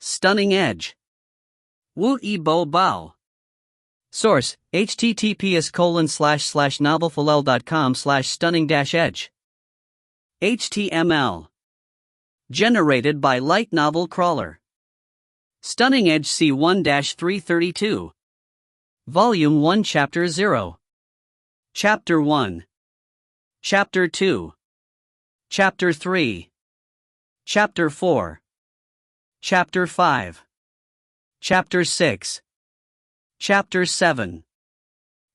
Stunning Edge. Wu Yi Bo Bao. Source: https://novelfulel.com/stunning-edge. HTML. Generated by Light Novel Crawler. Stunning Edge C1-332. Volume 1 Chapter 0. Chapter 1. Chapter 2. Chapter 3. Chapter 4. Chapter 5. Chapter 6. Chapter 7.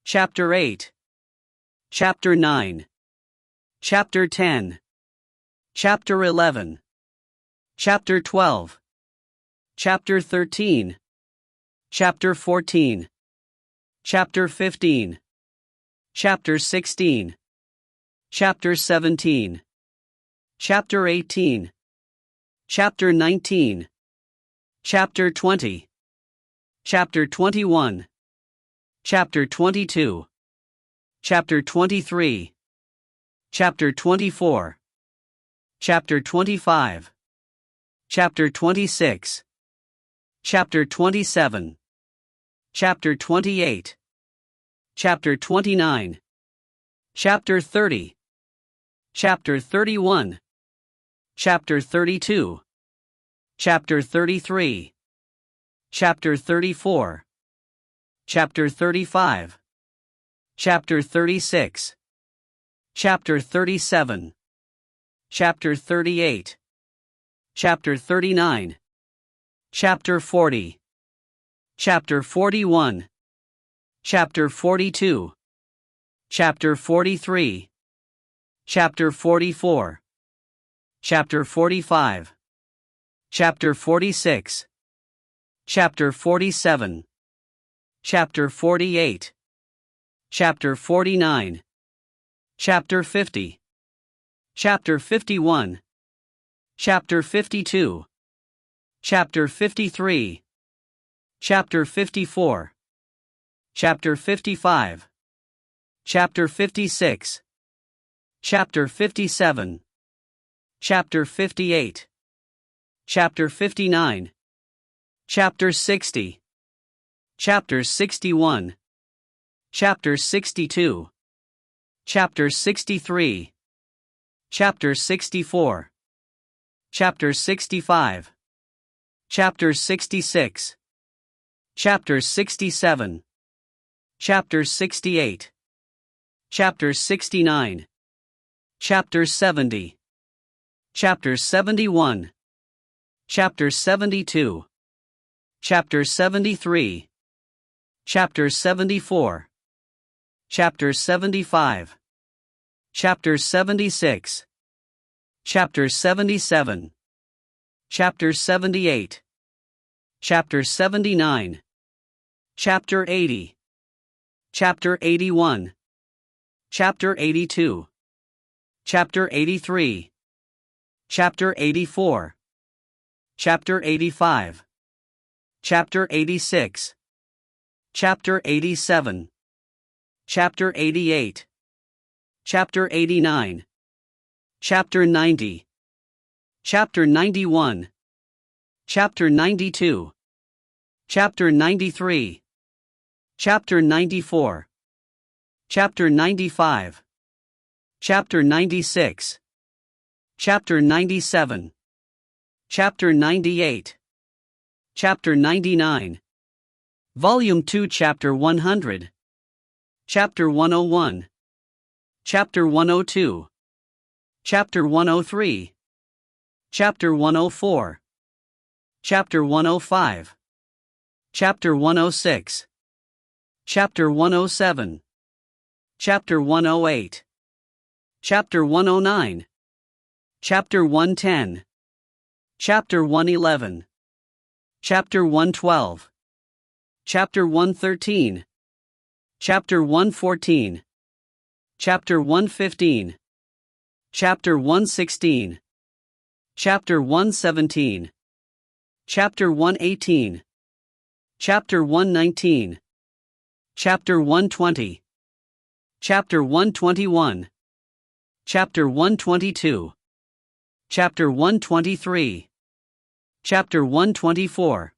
Chapter 8. Chapter 9. Chapter 10. Chapter 11. Chapter 12. Chapter 13. Chapter 14. Chapter 15. Chapter 16. Chapter 17. Chapter 18. Chapter 19. Chapter 20. Chapter 21. Chapter 22. Chapter 23. Chapter 24. Chapter 25. Chapter 26. Chapter 27. Chapter 28. Chapter 29. Chapter 30. Chapter 31. Chapter 32. Chapter 33. Chapter 34. Chapter 35. Chapter 36. Chapter 37. Chapter 38. Chapter 39. Chapter 40. Chapter 41. Chapter 42. Chapter 43. Chapter 44. Chapter 45. Chapter 46. Chapter 47. Chapter 48. Chapter 49. Chapter 50. Chapter 51. Chapter 52. Chapter 53. Chapter 54. Chapter 55. Chapter 56. Chapter 57. Chapter 58. Chapter 59. Chapter 60. Chapter 61. Chapter 62. Chapter 63. Chapter 64. Chapter 65. Chapter 66. Chapter 67. Chapter 68. Chapter 69. Chapter 70. Chapter 71. Chapter 72. Chapter 73. Chapter 74. Chapter 75. Chapter 76. Chapter 77. Chapter 78. Chapter 79. Chapter 80. Chapter 81. Chapter 82. Chapter 83. Chapter 84. Chapter 85. Chapter 86. Chapter 87. Chapter 88. Chapter 89. Chapter 90. Chapter 91. Chapter 92. Chapter 93. Chapter 94. Chapter 95. Chapter 96. Chapter 97. Chapter 98. Chapter 99. Volume 2 Chapter 100. Chapter 101. Chapter 102. Chapter 103. Chapter 104. Chapter 105. Chapter 106. Chapter 107. Chapter 108. Chapter 109. Chapter 110. Chapter 111. Chapter 112. Chapter 113. Chapter 114. Chapter 115. Chapter 116. Chapter 117. Chapter 118. Chapter 119. Chapter 120. Chapter 121. Chapter 122. Chapter 123. Chapter 124.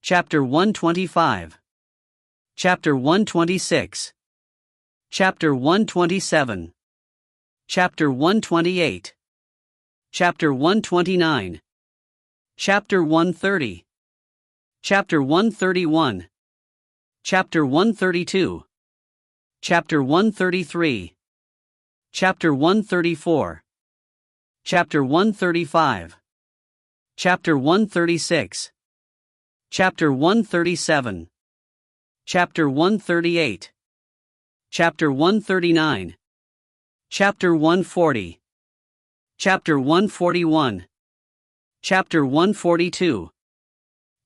Chapter 125. Chapter 126. Chapter 127. Chapter 128. Chapter 129. Chapter 130. Chapter 131. Chapter 132. Chapter 133. Chapter 134. Chapter 135. Chapter 136. Chapter 137. Chapter 138. Chapter 139. Chapter 140. Chapter 141. Chapter 142.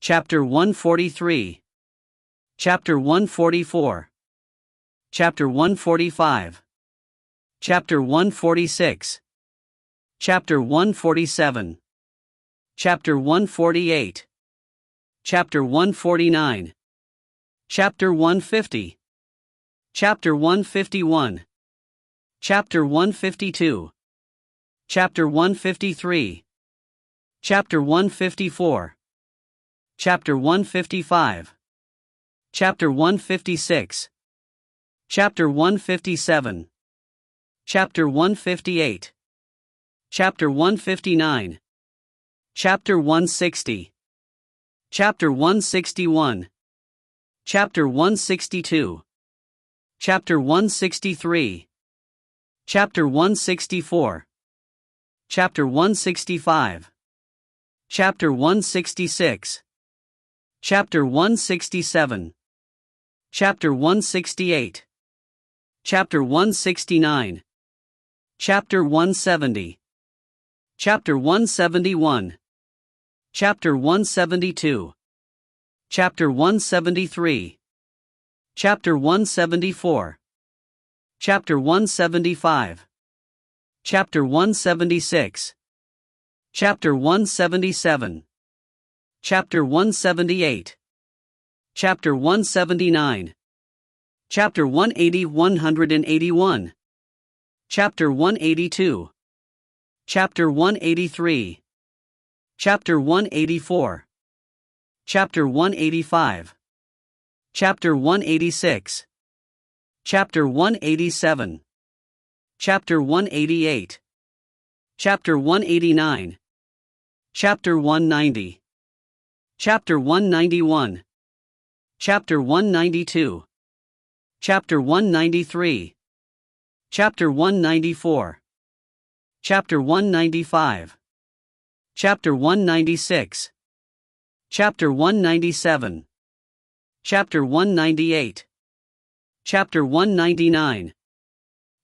Chapter 143. Chapter 144. Chapter 145. Chapter 146. Chapter 147. Chapter 148. Chapter 149. Chapter 150. Chapter 151. Chapter 152. Chapter 153. Chapter 154. Chapter 155. Chapter 156. Chapter 157. Chapter 158. Chapter 159. Chapter 160. Chapter 161. Chapter 162. Chapter 163. Chapter 164. Chapter 165. Chapter 166. Chapter 167. Chapter 168. Chapter 169. Chapter 170. Chapter 171. Chapter 172. Chapter 173. Chapter 174. Chapter 175. Chapter 176. Chapter 177. Chapter 178. Chapter 179. Chapter 180-181. Chapter 182. Chapter 183. Chapter 184. Chapter 185. Chapter 186. Chapter 187. Chapter 188. Chapter 189. Chapter 190. Chapter 191. Chapter 192. Chapter 193. Chapter 194. Chapter 195. Chapter 196. Chapter 197. Chapter 198. Chapter 199.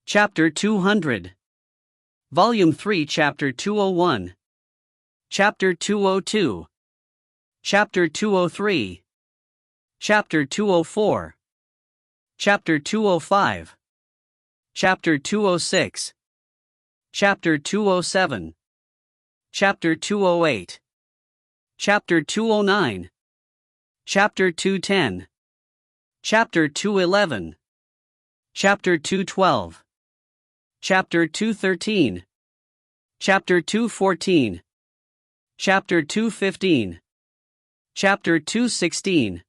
Chapter 200. Volume 3, Chapter 201. Chapter 202. Chapter 203. Chapter 204. Chapter 205. Chapter 206. Chapter 207. Chapter 208. Chapter 209. Chapter 210. Chapter 211. Chapter 212. Chapter 213. Chapter 214. Chapter 215. Chapter 216.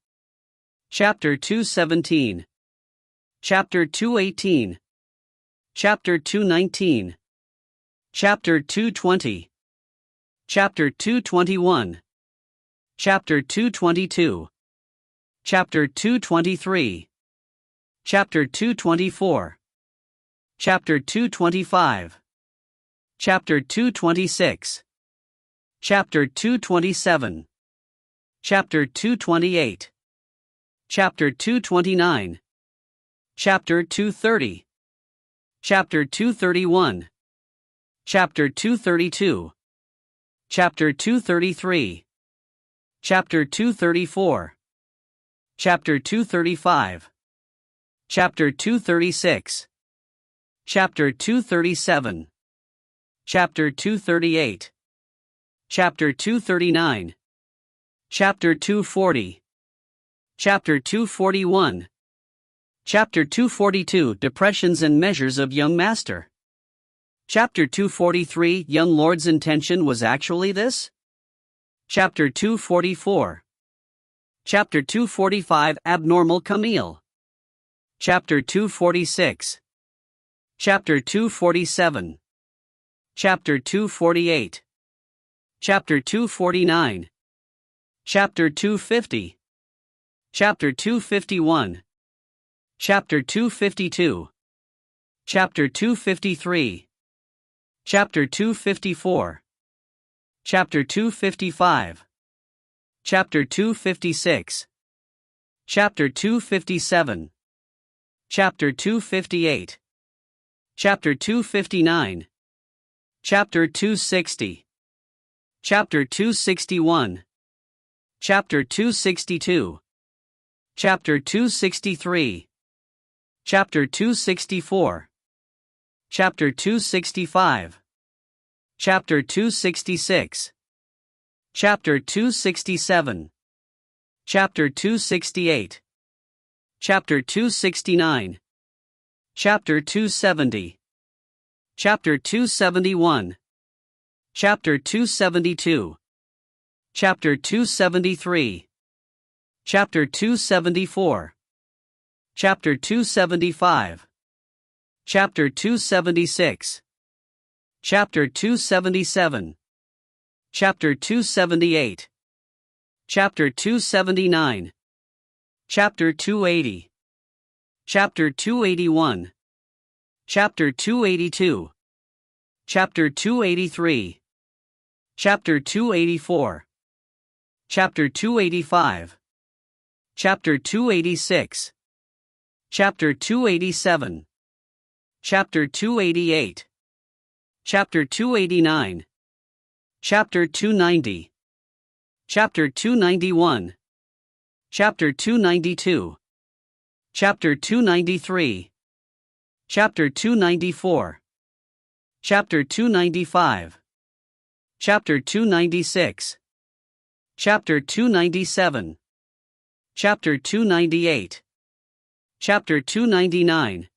Chapter 217. Chapter 218. Chapter 219. Chapter 220. Chapter 221. Chapter 222. Chapter 223. Chapter 224. Chapter 225. Chapter 226. Chapter 227. Chapter 228. Chapter 229. Chapter 230. Chapter 231. Chapter 232. Chapter 233. Chapter 234. Chapter 235. Chapter 236. Chapter 237. Chapter 238. Chapter 239. Chapter 240. Chapter 241. Chapter 242, Depressions and Measures of Young Master. Chapter 243, Young Lord's intention was actually this? Chapter 244. Chapter 245 Abnormal Camille. Chapter 246. Chapter 247. Chapter 248. Chapter 249. Chapter 250. Chapter 251. Chapter 252. Chapter 253. Chapter 254. Chapter 255. Chapter 256. Chapter 257. Chapter 258. Chapter 259. Chapter 260. Chapter 261. Chapter 262. Chapter 263. Chapter 264. Chapter 265. Chapter 266. Chapter 267. Chapter 268. Chapter 269. Chapter 270. Chapter 271. Chapter 272. Chapter 273. Chapter 274. Chapter 275. Chapter 276. Chapter 277. Chapter 278. Chapter 279. Chapter 280. Chapter 281. Chapter 282. Chapter 283. Chapter 284. Chapter 285. Chapter 286. Chapter 287. Chapter 288. Chapter 289. Chapter 290. Chapter 291. Chapter 292. Chapter 293. Chapter 294. Chapter 295. Chapter 296. Chapter 297. Chapter 298. Chapter 299.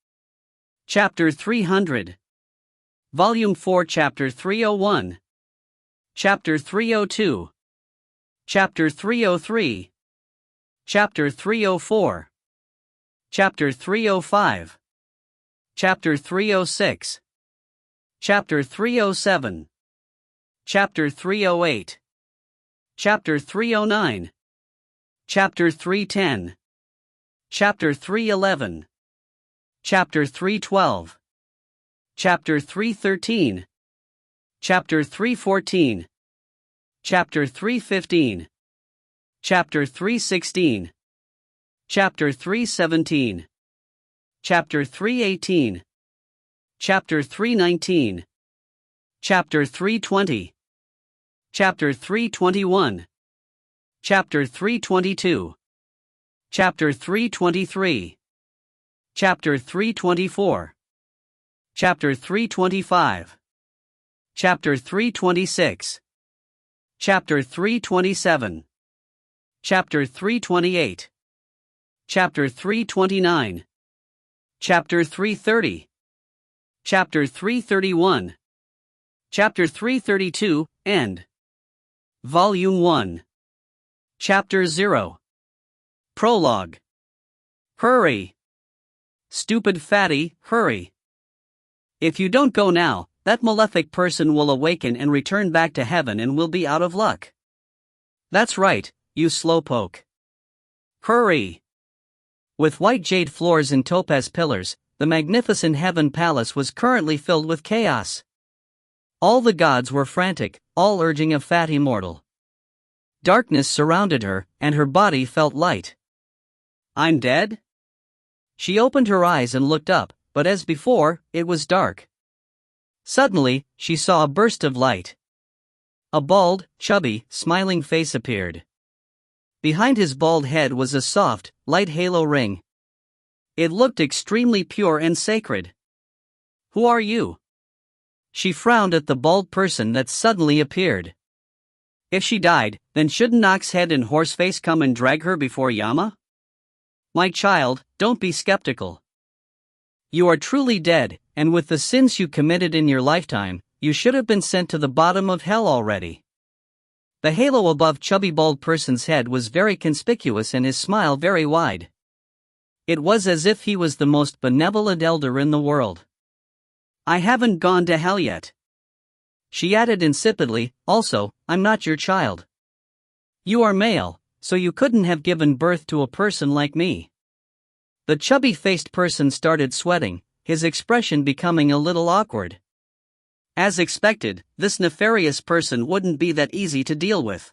Chapter 300. Volume 4 Chapter 301. Chapter 302. Chapter 303. Chapter 304. Chapter 305. Chapter 306. Chapter 307. Chapter 308. Chapter 309. Chapter 310. Chapter 311. Chapter 312. Chapter 313. Chapter 314. Chapter 315. Chapter 316. Chapter 317. Chapter 318. Chapter 319. Chapter 320. Chapter 321. Chapter 322. Chapter 323. Chapter 324. Chapter 325. Chapter 326. Chapter 327. Chapter 328. Chapter 329. Chapter 330. Chapter 331. Chapter 332, End. Volume 1. Chapter 0. Prologue. Hurry. Stupid fatty, hurry. If you don't go now, that malefic person will awaken and return back to heaven and will be out of luck. That's right, you slowpoke. Hurry. With white jade floors and topaz pillars, the magnificent heaven palace was currently filled with chaos. All the gods were frantic, all urging a fat immortal. Darkness surrounded her, and her body felt light. I'm dead? She opened her eyes and looked up, but as before, it was dark. Suddenly, she saw a burst of light. A bald, chubby, smiling face appeared. Behind his bald head was a soft, light halo ring. It looked extremely pure and sacred. Who are you? She frowned at the bald person that suddenly appeared. If she died, then shouldn't Oxhead and Horseface come and drag her before Yama? My child, don't be skeptical. You are truly dead, and with the sins you committed in your lifetime, you should have been sent to the bottom of hell already. The halo above chubby bald person's head was very conspicuous and his smile very wide. It was as if he was the most benevolent elder in the world. "I haven't gone to hell yet." She added insipidly, "Also, I'm not your child. You are male, so you couldn't have given birth to a person like me." The chubby-faced person started sweating, his expression becoming a little awkward. As expected, this nefarious person wouldn't be that easy to deal with.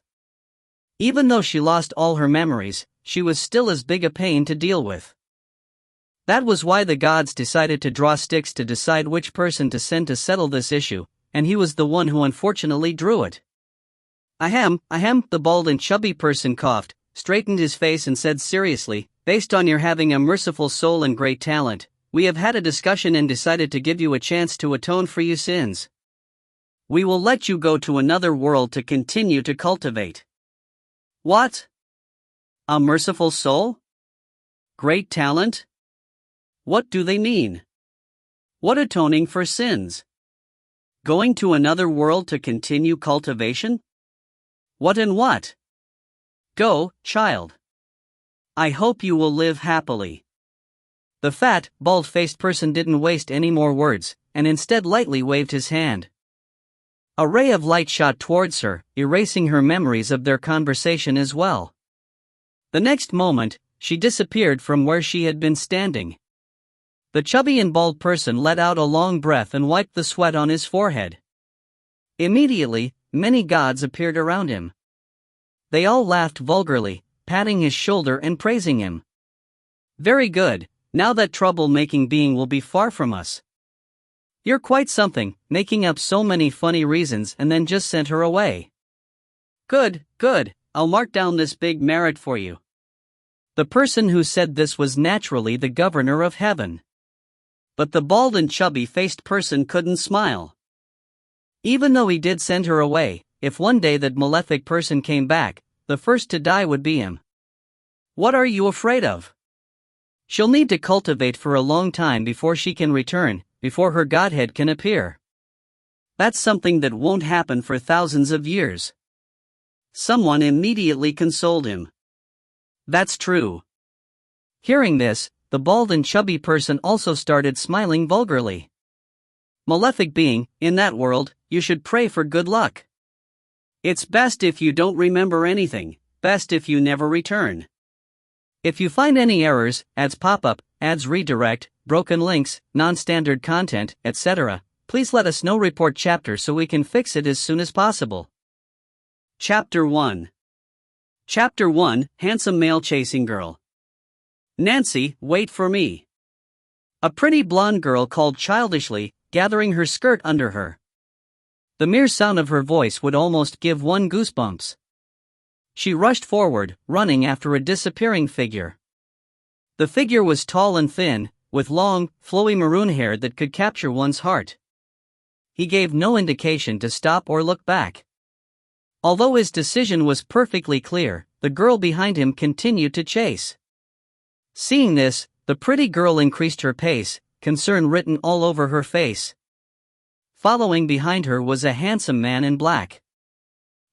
Even though she lost all her memories, she was still as big a pain to deal with. That was why the gods decided to draw sticks to decide which person to send to settle this issue, and he was the one who unfortunately drew it. Ahem, the bald and chubby person coughed, straightened his face and said seriously, "Based on your having a merciful soul and great talent, we have had a discussion and decided to give you a chance to atone for your sins. We will let you go to another world to continue to cultivate." What? A merciful soul? Great talent? What do they mean? What atoning for sins? Going to another world to continue cultivation? What and what? Go, child. I hope you will live happily. The fat, bald-faced person didn't waste any more words, and instead lightly waved his hand. A ray of light shot towards her, erasing her memories of their conversation as well. The next moment, she disappeared from where she had been standing. The chubby and bald person let out a long breath and wiped the sweat on his forehead. Immediately, many gods appeared around him. They all laughed vulgarly, patting his shoulder and praising him. "Very good, now that trouble-making being will be far from us. You're quite something, making up so many funny reasons and then just sent her away. Good, I'll mark down this big merit for you." The person who said this was naturally the governor of heaven. But the bald and chubby-faced person couldn't smile. Even though he did send her away, if one day that malefic person came back, the first to die would be him. What are you afraid of? She'll need to cultivate for a long time before she can return, before her godhead can appear. That's something that won't happen for thousands of years. Someone immediately consoled him. That's true. Hearing this, the bald and chubby person also started smiling vulgarly. Malefic being, in that world, you should pray for good luck. It's best if you don't remember anything, best if you never return. If you find any errors, ads pop up, ads redirect, broken links, non-standard content, etc., please let us know. Report chapter so we can fix it as soon as possible. Chapter 1. Chapter 1, Handsome Male Chasing Girl. "Nancy, wait for me." A pretty blonde girl called childishly, gathering her skirt under her. The mere sound of her voice would almost give one goosebumps. She rushed forward, running after a disappearing figure. The figure was tall and thin, with long, flowy maroon hair that could capture one's heart. He gave no indication to stop or look back. Although his decision was perfectly clear, the girl behind him continued to chase. Seeing this, the pretty girl increased her pace, concern written all over her face. Following behind her was a handsome man in black.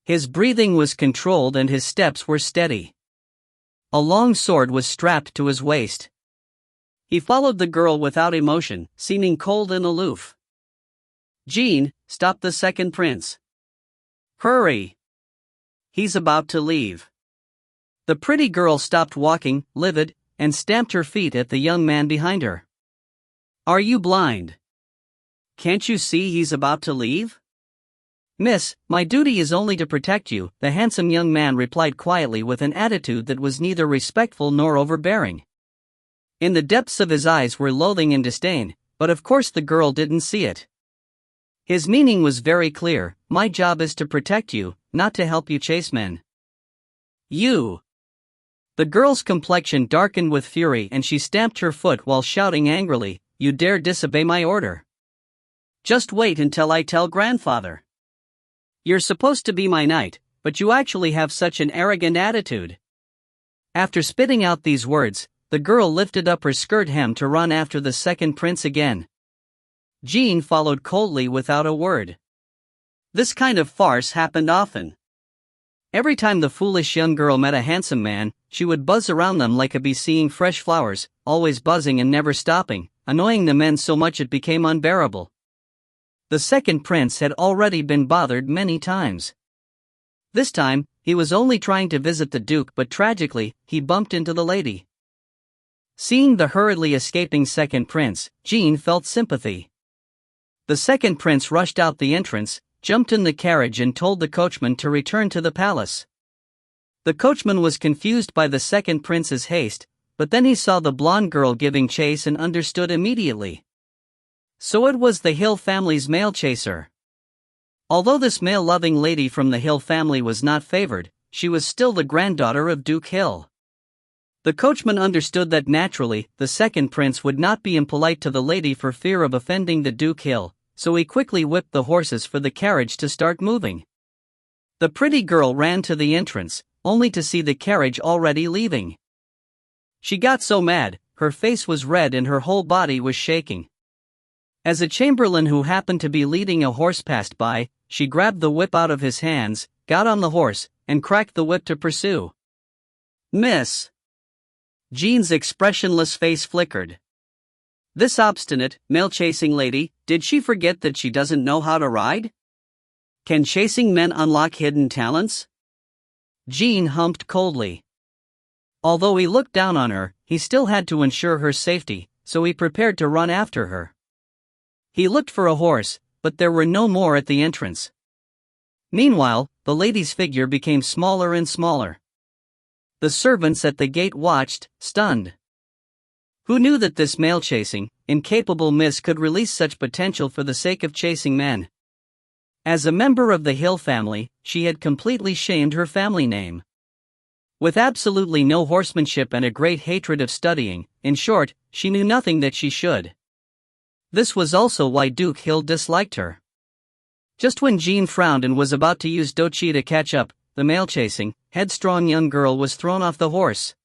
His breathing was controlled and his steps were steady. A long sword was strapped to his waist. He followed the girl without emotion, seeming cold and aloof. "Jean, stop the second prince. Hurry. He's about to leave." The pretty girl stopped walking, livid, and stamped her feet at the young man behind her. "Are you blind? Can't you see he's about to leave?" "Miss, my duty is only to protect you," the handsome young man replied quietly with an attitude that was neither respectful nor overbearing. In the depths of his eyes were loathing and disdain, but of course the girl didn't see it. His meaning was very clear: my job is to protect you, not to help you chase men. You. The girl's complexion darkened with fury and she stamped her foot while shouting angrily, "You dare disobey my order? Just wait until I tell grandfather. You're supposed to be my knight, but you actually have such an arrogant attitude." After spitting out these words, the girl lifted up her skirt hem to run after the second prince again. Jean followed coldly without a word. This kind of farce happened often. Every time the foolish young girl met a handsome man, she would buzz around them like a bee seeing fresh flowers, always buzzing and never stopping, annoying the men so much it became unbearable. The second prince had already been bothered many times. This time, he was only trying to visit the duke, but tragically, he bumped into the lady. Seeing the hurriedly escaping second prince, Jean felt sympathy. The second prince rushed out the entrance, jumped in the carriage and told the coachman to return to the palace. The coachman was confused by the second prince's haste, but then he saw the blonde girl giving chase and understood immediately. So it was the Hill family's male chaser. Although this male-loving lady from the Hill family was not favored, she was still the granddaughter of Duke Hill. The coachman understood that naturally, the second prince would not be impolite to the lady for fear of offending the Duke Hill, so he quickly whipped the horses for the carriage to start moving. The pretty girl ran to the entrance, only to see the carriage already leaving. She got so mad, her face was red and her whole body was shaking. As a chamberlain who happened to be leading a horse passed by, she grabbed the whip out of his hands, got on the horse, and cracked the whip to pursue. "Miss!" Jean's expressionless face flickered. This obstinate, male-chasing lady, did she forget that she doesn't know how to ride? Can chasing men unlock hidden talents? Jean humped coldly. Although he looked down on her, he still had to ensure her safety, so he prepared to run after her. He looked for a horse, but there were no more at the entrance. Meanwhile, the lady's figure became smaller and smaller. The servants at the gate watched, stunned. Who knew that this male-chasing, incapable miss could release such potential for the sake of chasing men? As a member of the Hill family, she had completely shamed her family name. With absolutely no horsemanship and a great hatred of studying, in short, she knew nothing that she should. This was also why Duke Hill disliked her. Just when Jean frowned and was about to use Dochi to catch up, the male-chasing, headstrong young girl was thrown off the horse.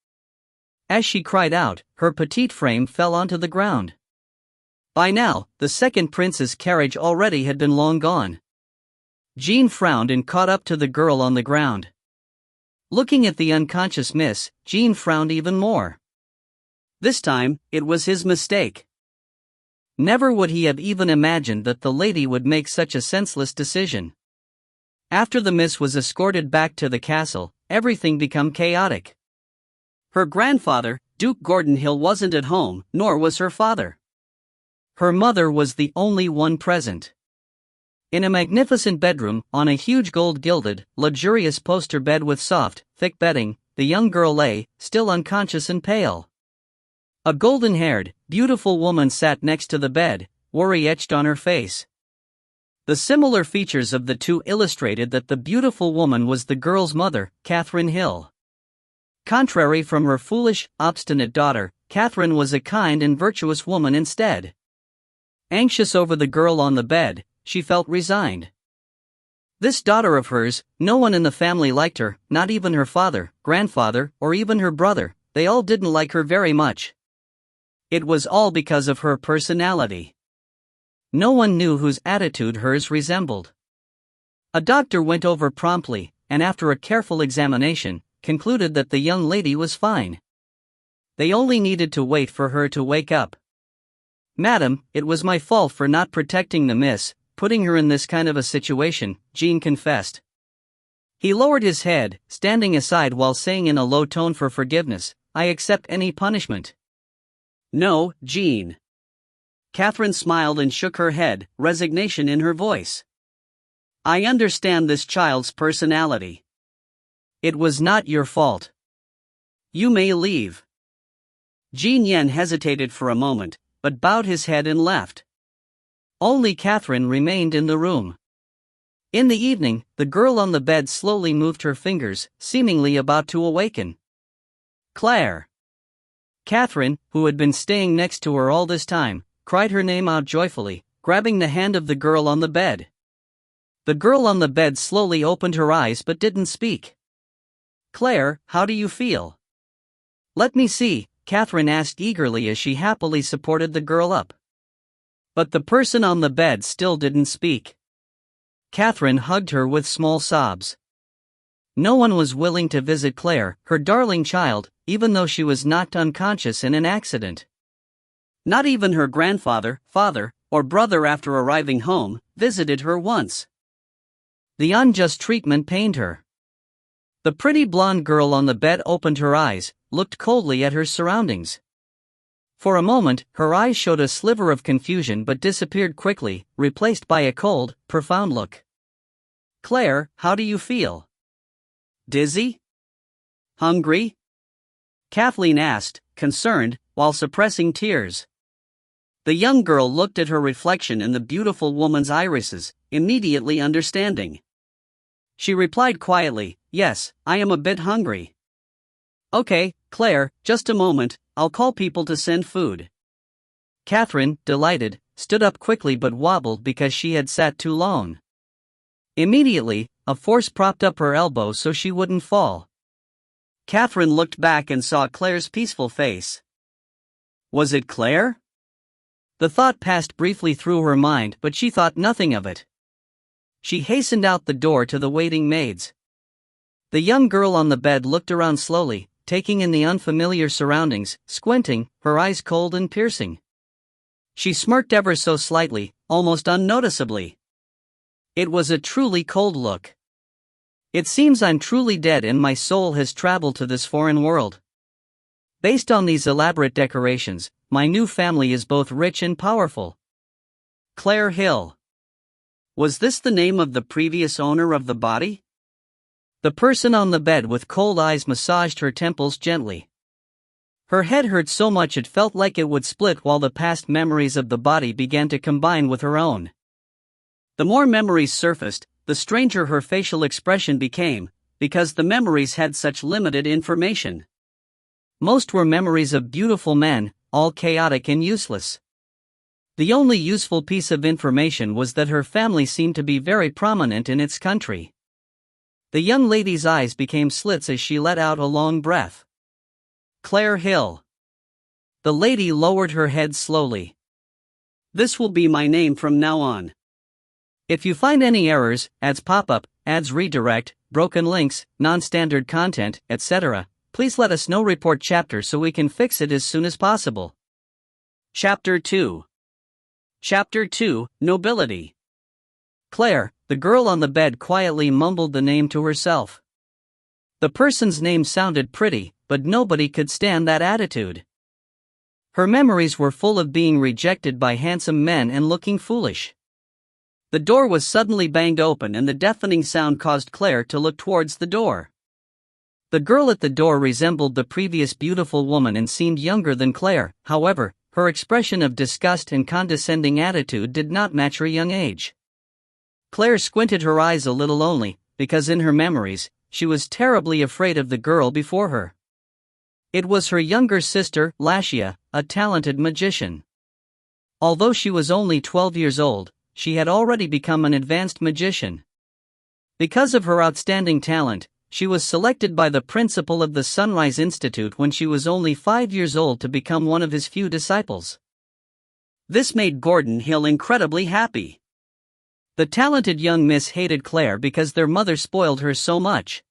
As she cried out, her petite frame fell onto the ground. By now, the second prince's carriage already had been long gone. Jean frowned and caught up to the girl on the ground. Looking at the unconscious miss, Jean frowned even more. This time, it was his mistake. Never would he have even imagined that the lady would make such a senseless decision. After the miss was escorted back to the castle, everything became chaotic. Her grandfather, Duke Gordon Hill, wasn't at home, nor was her father. Her mother was the only one present. In a magnificent bedroom, on a huge gold-gilded, luxurious poster bed with soft, thick bedding, the young girl lay, still unconscious and pale. A golden-haired, beautiful woman sat next to the bed, worry etched on her face. The similar features of the two illustrated that the beautiful woman was the girl's mother, Catherine Hill. Contrary from her foolish, obstinate daughter, Catherine was a kind and virtuous woman instead. Anxious over the girl on the bed, she felt resigned. This daughter of hers, no one in the family liked her, not even her father, grandfather, or even her brother. They all didn't like her very much. It was all because of her personality. No one knew whose attitude hers resembled. A doctor went over promptly, and after a careful examination, concluded that the young lady was fine. They only needed to wait for her to wake up. "Madam, it was my fault for not protecting the miss, putting her in this kind of a situation," Jean confessed. He lowered his head, standing aside while saying in a low tone for forgiveness, "I accept any punishment." "No, Jean." Catherine smiled and shook her head, resignation in her voice. "I understand this child's personality. It was not your fault. You may leave." Jean Yen hesitated for a moment, but bowed his head and left. Only Catherine remained in the room. In the evening, the girl on the bed slowly moved her fingers, seemingly about to awaken. "Claire!" Catherine, who had been staying next to her all this time, cried her name out joyfully, grabbing the hand of the girl on the bed. The girl on the bed slowly opened her eyes but didn't speak. "Claire, how do you feel?" "Let me see," Catherine asked eagerly as she happily supported the girl up. But the person on the bed still didn't speak. Catherine hugged her with small sobs. No one was willing to visit Claire, her darling child, even though she was knocked unconscious in an accident. Not even her grandfather, father, or brother after arriving home, visited her once. The unjust treatment pained her. The pretty blonde girl on the bed opened her eyes, looked coldly at her surroundings. For a moment, her eyes showed a sliver of confusion but disappeared quickly, replaced by a cold, profound look. "Claire, how do you feel? Dizzy? Hungry?" Kathleen asked, concerned, while suppressing tears. The young girl looked at her reflection in the beautiful woman's irises, immediately understanding. She replied quietly, "Yes, I am a bit hungry." "Okay, Claire, just a moment, I'll call people to send food." Catherine, delighted, stood up quickly but wobbled because she had sat too long. Immediately, a force propped up her elbow so she wouldn't fall. Catherine looked back and saw Claire's peaceful face. Was it Claire? The thought passed briefly through her mind, but she thought nothing of it. She hastened out the door to the waiting maids. The young girl on the bed looked around slowly, taking in the unfamiliar surroundings, squinting, her eyes cold and piercing. She smirked ever so slightly, almost unnoticeably. It was a truly cold look. "It seems I'm truly dead and my soul has traveled to this foreign world. Based on these elaborate decorations, my new family is both rich and powerful." Claire Hill. Was this the name of the previous owner of the body? The person on the bed with cold eyes massaged her temples gently. Her head hurt so much it felt like it would split while the past memories of the body began to combine with her own. The more memories surfaced, the stranger her facial expression became, because the memories had such limited information. Most were memories of beautiful men, all chaotic and useless. The only useful piece of information was that her family seemed to be very prominent in its country. The young lady's eyes became slits as she let out a long breath. Claire Hill. The lady lowered her head slowly. "This will be my name from now on. If you find any errors, ads pop up, ads redirect, broken links, non-standard content, etc., please let us know. Report chapter so we can fix it as soon as possible." Chapter 2. Chapter 2, Nobility. Claire, the girl on the bed, quietly mumbled the name to herself. The person's name sounded pretty, but nobody could stand that attitude. Her memories were full of being rejected by handsome men and looking foolish. The door was suddenly banged open and the deafening sound caused Claire to look towards the door. The girl at the door resembled the previous beautiful woman and seemed younger than Claire. However, her expression of disgust and condescending attitude did not match her young age. Claire squinted her eyes a little only, because in her memories, she was terribly afraid of the girl before her. It was her younger sister, Lashia, a talented magician. Although she was only 12 years old, she had already become an advanced magician. Because of her outstanding talent, she was selected by the principal of the Sunrise Institute when she was only 5 years old to become one of his few disciples. This made Gordon Hill incredibly happy. The talented young miss hated Claire because their mother spoiled her so much.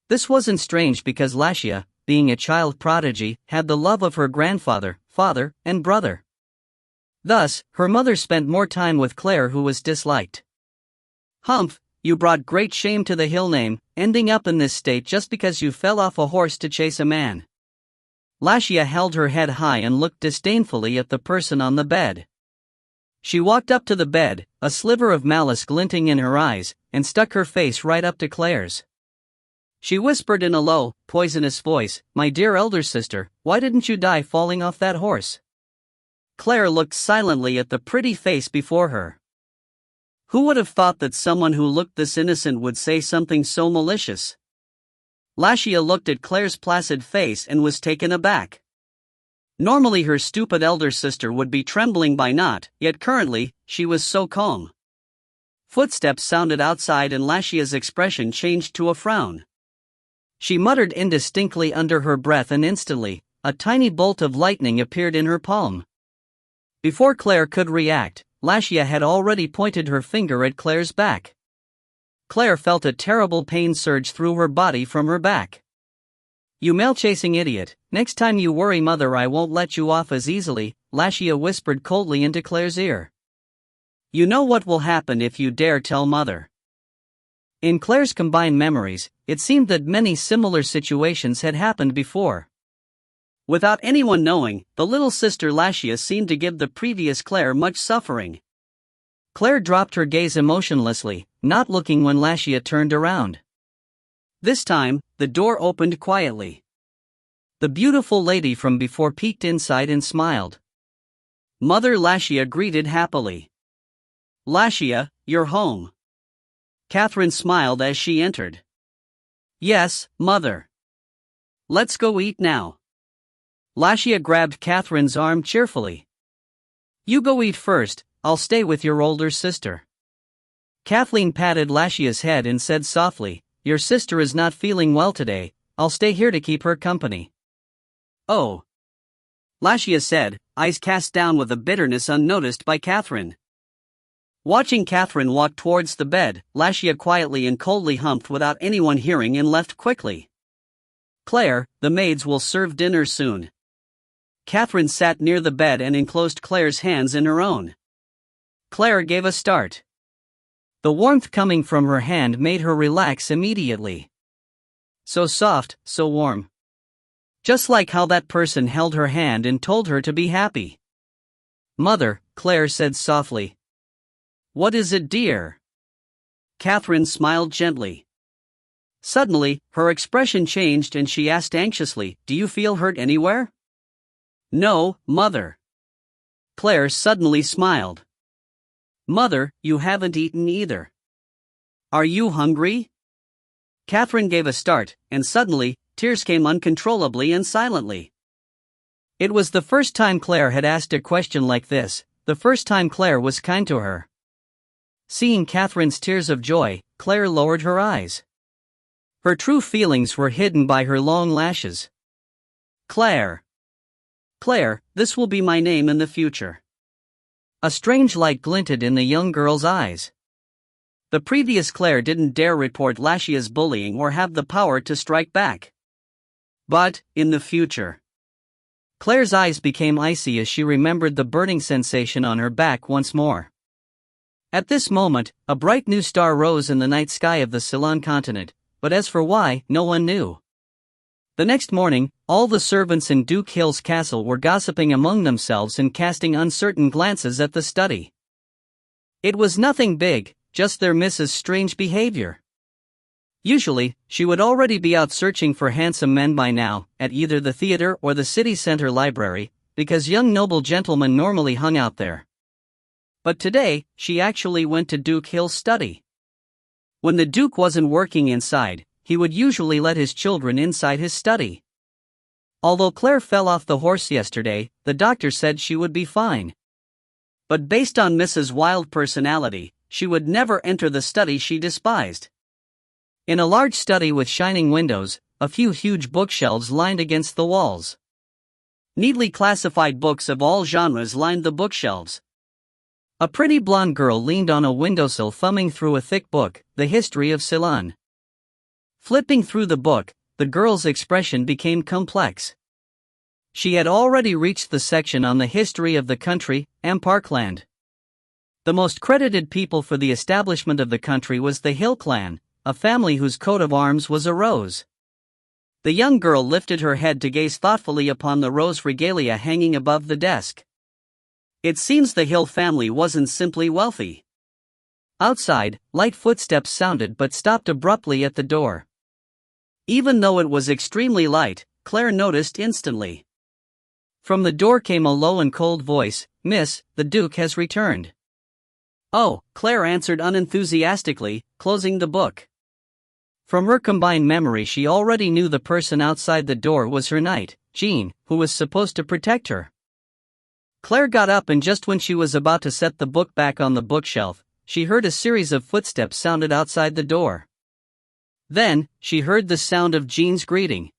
This wasn't strange because Lashia, being a child prodigy, had the love of her grandfather, father, and brother. Thus, her mother spent more time with Claire, who was disliked. "Humph, you brought great shame to the Hill name, ending up in this state just because you fell off a horse to chase a man." Lashia held her head high and looked disdainfully at the person on the bed. She walked up to the bed, a sliver of malice glinting in her eyes, and stuck her face right up to Claire's. She whispered in a low, poisonous voice, "My dear elder sister, why didn't you die falling off that horse?" Claire looked silently at the pretty face before her. Who would have thought that someone who looked this innocent would say something so malicious? Lashia looked at Claire's placid face and was taken aback. Normally her stupid elder sister would be trembling by now, yet currently, she was so calm. Footsteps sounded outside and Lashia's expression changed to a frown. She muttered indistinctly under her breath and instantly, a tiny bolt of lightning appeared in her palm. Before Claire could react, Lashia had already pointed her finger at Claire's back. Claire felt a terrible pain surge through her body from her back. "You male-chasing idiot, next time you worry Mother I won't let you off as easily," Lashia whispered coldly into Claire's ear. "You know what will happen if you dare tell Mother." In Claire's combined memories, it seemed that many similar situations had happened before. Without anyone knowing, the little sister Lashia seemed to give the previous Claire much suffering. Claire dropped her gaze emotionlessly, not looking when Lashia turned around. This time, the door opened quietly. The beautiful lady from before peeked inside and smiled. Mother Lashia greeted happily. "Lashia, you're home." Catherine smiled as she entered. "Yes, Mother. Let's go eat now." Lashia grabbed Catherine's arm cheerfully. "You go eat first, I'll stay with your older sister." Kathleen patted Lashia's head and said softly, "Your sister is not feeling well today, I'll stay here to keep her company." "Oh," Lashia said, eyes cast down with a bitterness unnoticed by Catherine. Watching Catherine walk towards the bed, Lashia quietly and coldly humped without anyone hearing and left quickly. "Claire, the maids will serve dinner soon." Catherine sat near the bed and enclosed Claire's hands in her own. Claire gave a start. The warmth coming from her hand made her relax immediately. So soft, so warm. Just like how that person held her hand and told her to be happy. "Mother," Claire said softly. "What is it, dear?" Catherine smiled gently. Suddenly, her expression changed and she asked anxiously, "Do you feel hurt anywhere?" "No, Mother." Claire suddenly smiled. "Mother, you haven't eaten either. Are you hungry?" Catherine gave a start, and suddenly, tears came uncontrollably and silently. It was the first time Claire had asked a question like this, the first time Claire was kind to her. Seeing Catherine's tears of joy, Claire lowered her eyes. Her true feelings were hidden by her long lashes. "Claire. Claire, this will be my name in the future." A strange light glinted in the young girl's eyes. The previous Claire didn't dare report Lashia's bullying or have the power to strike back. But, in the future. Claire's eyes became icy as she remembered the burning sensation on her back once more. At this moment, a bright new star rose in the night sky of the Ceylon continent, but as for why, no one knew. The next morning, all the servants in Duke Hill's castle were gossiping among themselves and casting uncertain glances at the study. It was nothing big, just their Mrs.'s strange behavior. Usually, she would already be out searching for handsome men by now, at either the theater or the city center library, because young noble gentlemen normally hung out there. But today, she actually went to Duke Hill's study. When the Duke wasn't working inside, he would usually let his children inside his study. Although Claire fell off the horse yesterday, the doctor said she would be fine. But based on Mrs. Wilde's personality, she would never enter the study she despised. In a large study with shining windows, a few huge bookshelves lined against the walls. Neatly classified books of all genres lined the bookshelves. A pretty blonde girl leaned on a windowsill thumbing through a thick book, The History of Ceylon. Flipping through the book, the girl's expression became complex. She had already reached the section on the history of the country, Parkland. The most credited people for the establishment of the country was the Hill clan, a family whose coat of arms was a rose. The young girl lifted her head to gaze thoughtfully upon the rose regalia hanging above the desk. It seems the Hill family wasn't simply wealthy. Outside, light footsteps sounded but stopped abruptly at the door. Even though it was extremely light, Claire noticed instantly. From the door came a low and cold voice, "Miss, the Duke has returned." "Oh," Claire answered unenthusiastically, closing the book. From her combined memory she already knew the person outside the door was her knight, Jean, who was supposed to protect her. Claire got up and just when she was about to set the book back on the bookshelf, she heard a series of footsteps sounded outside the door. Then, she heard the sound of Jean's greeting.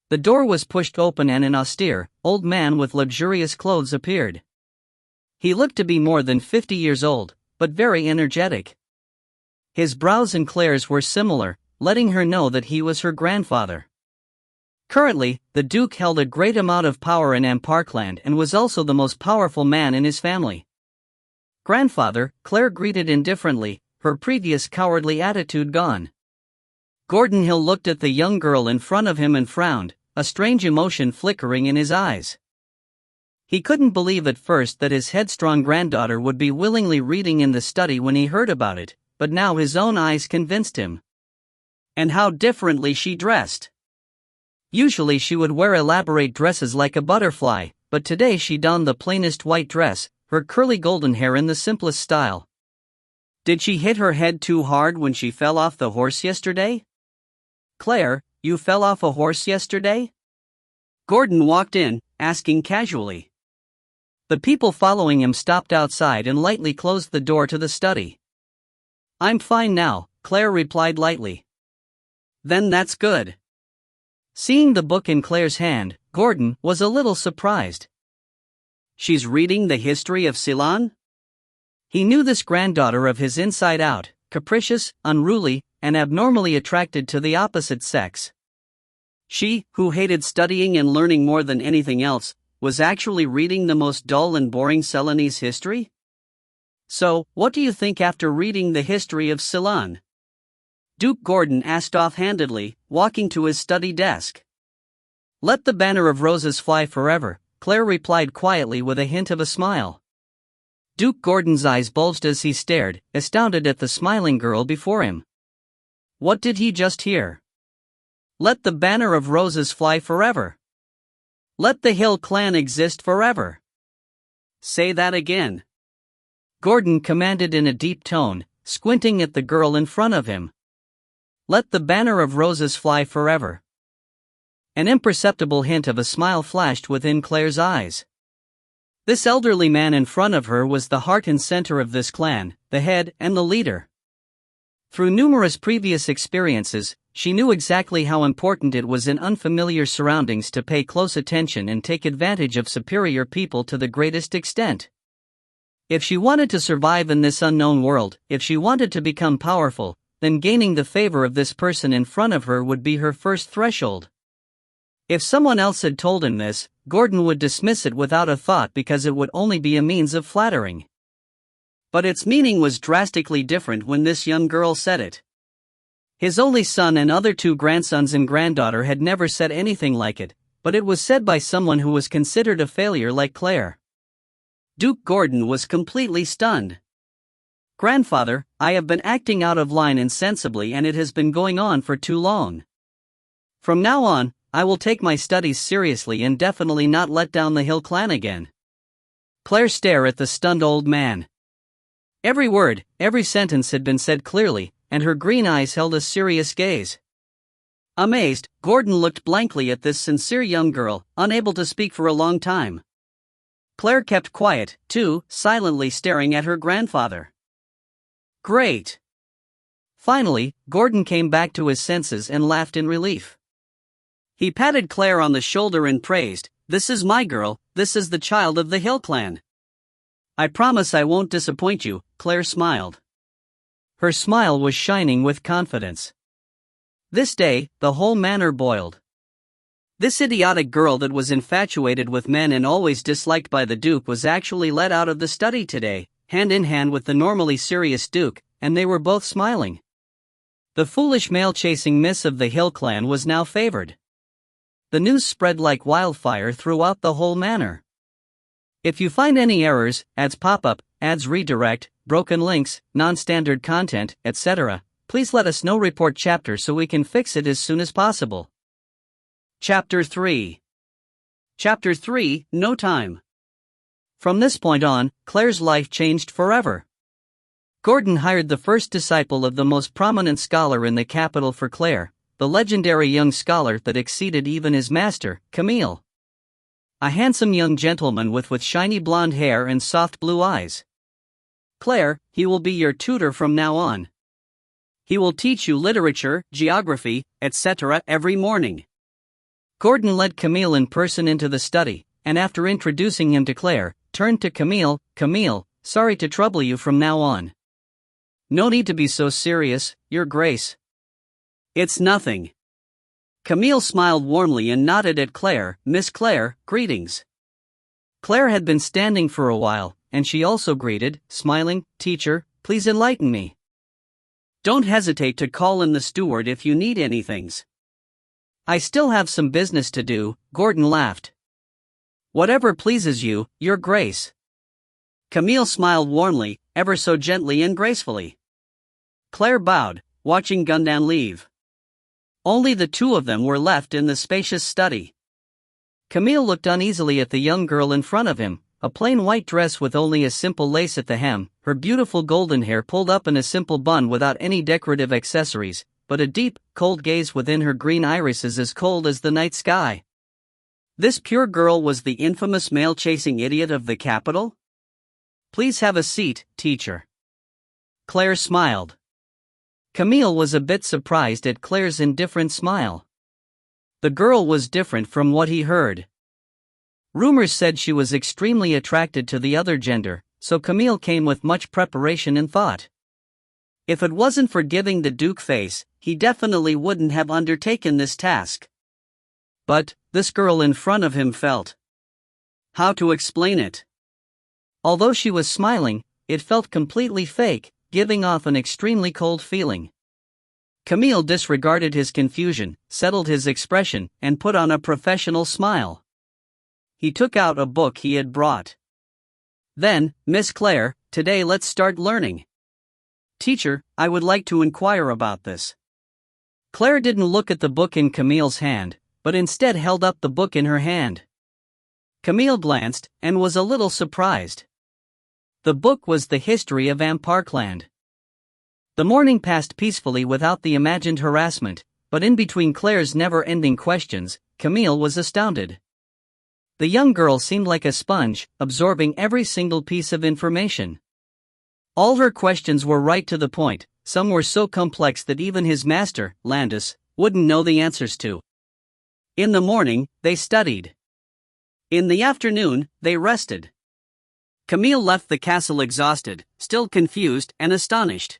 The door was pushed open and an austere, old man with luxurious clothes appeared. He looked to be more than 50 years old, but very energetic. His brows and Claire's were similar, letting her know that he was her grandfather. Currently, the Duke held a great amount of power in Amparkland and was also the most powerful man in his family. "Grandfather," Claire greeted indifferently, her previous cowardly attitude gone. Gordon Hill looked at the young girl in front of him and frowned, a strange emotion flickering in his eyes. He couldn't believe at first that his headstrong granddaughter would be willingly reading in the study when he heard about it, but now his own eyes convinced him. And how differently she dressed! Usually she would wear elaborate dresses like a butterfly, but today she donned the plainest white dress, her curly golden hair in the simplest style. Did she hit her head too hard when she fell off the horse yesterday? "Claire, you fell off a horse yesterday?" Gordon walked in, asking casually. The people following him stopped outside and lightly closed the door to the study. "I'm fine now," Claire replied lightly. "Then that's good." Seeing the book in Claire's hand, Gordon was a little surprised. She's reading the history of Ceylon? He knew this granddaughter of his inside out, capricious, unruly, and abnormally attracted to the opposite sex. She, who hated studying and learning more than anything else, was actually reading the most dull and boring Ceylonese history? "So, what do you think after reading the history of Ceylon?" Duke Gordon asked offhandedly, walking to his study desk. "Let the banner of roses fly forever," Claire replied quietly with a hint of a smile. Duke Gordon's eyes bulged as he stared, astounded at the smiling girl before him. What did he just hear? Let the banner of roses fly forever. Let the Hill clan exist forever. Say that again. Gordon commanded in a deep tone, squinting at the girl in front of him. Let the banner of roses fly forever. An imperceptible hint of a smile flashed within Claire's eyes. This elderly man in front of her was the heart and center of this clan, the head and the leader. Through numerous previous experiences, she knew exactly how important it was in unfamiliar surroundings to pay close attention and take advantage of superior people to the greatest extent. If she wanted to survive in this unknown world, if she wanted to become powerful, then gaining the favor of this person in front of her would be her first threshold. If someone else had told him this, Gordon would dismiss it without a thought because it would only be a means of flattering. But its meaning was drastically different when this young girl said it. His only son and other two grandsons and granddaughter had never said anything like it, but it was said by someone who was considered a failure like Claire. Duke Gordon was completely stunned. Grandfather, I have been acting out of line insensibly and it has been going on for too long. From now on, I will take my studies seriously and definitely not let down the Hill clan again. Claire stared at the stunned old man. Every word, every sentence had been said clearly, and her green eyes held a serious gaze. Amazed, Gordon looked blankly at this sincere young girl, unable to speak for a long time. Claire kept quiet, too, silently staring at her grandfather. Great! Finally, Gordon came back to his senses and laughed in relief. He patted Claire on the shoulder and praised, "This is my girl, this is the child of the Hill clan. I promise I won't disappoint you," Claire smiled. Her smile was shining with confidence. This day, the whole manor boiled. This idiotic girl that was infatuated with men and always disliked by the Duke was actually let out of the study today, hand in hand with the normally serious Duke, and they were both smiling. The foolish male-chasing miss of the Hill clan was now favored. The news spread like wildfire throughout the whole manor. If you find any errors, ads pop up, ads redirect, broken links, non-standard content, etc., please let us know. Report chapter so we can fix it as soon as possible. Chapter 3. Chapter 3, No Time. From this point on, Claire's life changed forever. Gordon hired the first disciple of the most prominent scholar in the capital for Claire, the legendary young scholar that exceeded even his master, Camille. A handsome young gentleman with shiny blonde hair and soft blue eyes. Claire, he will be your tutor from now on. He will teach you literature, geography, etc. every morning. Gordon led Camille in person into the study, and after introducing him to Claire, turned to Camille, "Camille, sorry to trouble you from now on. No need to be so serious, Your Grace. It's nothing. Camille smiled warmly and nodded at Claire. Miss Claire, greetings. Claire had been standing for a while, and she also greeted, smiling, Teacher, please enlighten me. Don't hesitate to call in the steward if you need anythings. I still have some business to do, Gordon laughed. Whatever pleases you, Your Grace. Camille smiled warmly, ever so gently and gracefully. Claire bowed, watching Gundan leave. Only the two of them were left in the spacious study. Camille looked uneasily at the young girl in front of him, a plain white dress with only a simple lace at the hem, her beautiful golden hair pulled up in a simple bun without any decorative accessories, but a deep, cold gaze within her green irises as cold as the night sky. This pure girl was the infamous male-chasing idiot of the capital? Please have a seat, teacher. Claire smiled. Camille was a bit surprised at Claire's indifferent smile. The girl was different from what he heard. Rumors said she was extremely attracted to the other gender, so Camille came with much preparation and thought. If it wasn't for giving the Duke face, he definitely wouldn't have undertaken this task. But, this girl in front of him felt. How to explain it? Although she was smiling, it felt completely fake, giving off an extremely cold feeling. Camille disregarded his confusion, settled his expression, and put on a professional smile. He took out a book he had brought. Then, Miss Claire, today let's start learning. Teacher, I would like to inquire about this. Claire didn't look at the book in Camille's hand, but instead held up the book in her hand. Camille glanced, and was a little surprised. The book was the history of Amparkland. The morning passed peacefully without the imagined harassment, but in between Claire's never-ending questions, Camille was astounded. The young girl seemed like a sponge, absorbing every single piece of information. All her questions were right to the point, some were so complex that even his master, Landis, wouldn't know the answers to. In the morning, they studied. In the afternoon, they rested. Camille left the castle exhausted, still confused and astonished.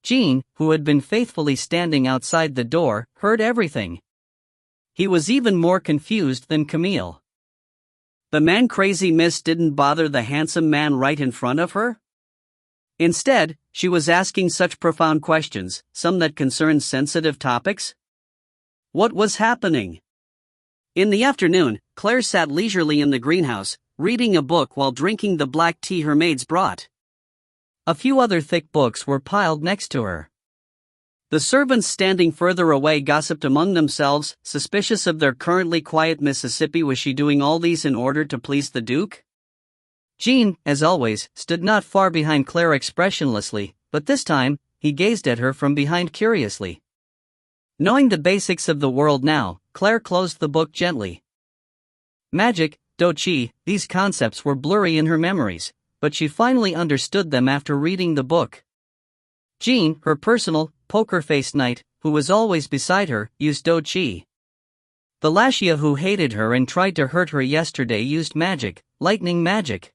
Jean, who had been faithfully standing outside the door, heard everything. He was even more confused than Camille. The man-crazy miss didn't bother the handsome man right in front of her? Instead, she was asking such profound questions, some that concerned sensitive topics. What was happening? In the afternoon, Claire sat leisurely in the greenhouse, reading a book while drinking the black tea her maids brought. A few other thick books were piled next to her. The servants standing further away gossiped among themselves, suspicious of their currently quiet Mississippi. Was she doing all these in order to please the Duke? Jean, as always, stood not far behind Claire expressionlessly, but this time, he gazed at her from behind curiously. Knowing the basics of the world now, Claire closed the book gently. Magic, Do-Chi, these concepts were blurry in her memories, but she finally understood them after reading the book. Jean, her personal, poker-faced knight, who was always beside her, used Do-Chi. The Lashia who hated her and tried to hurt her yesterday used magic, lightning magic.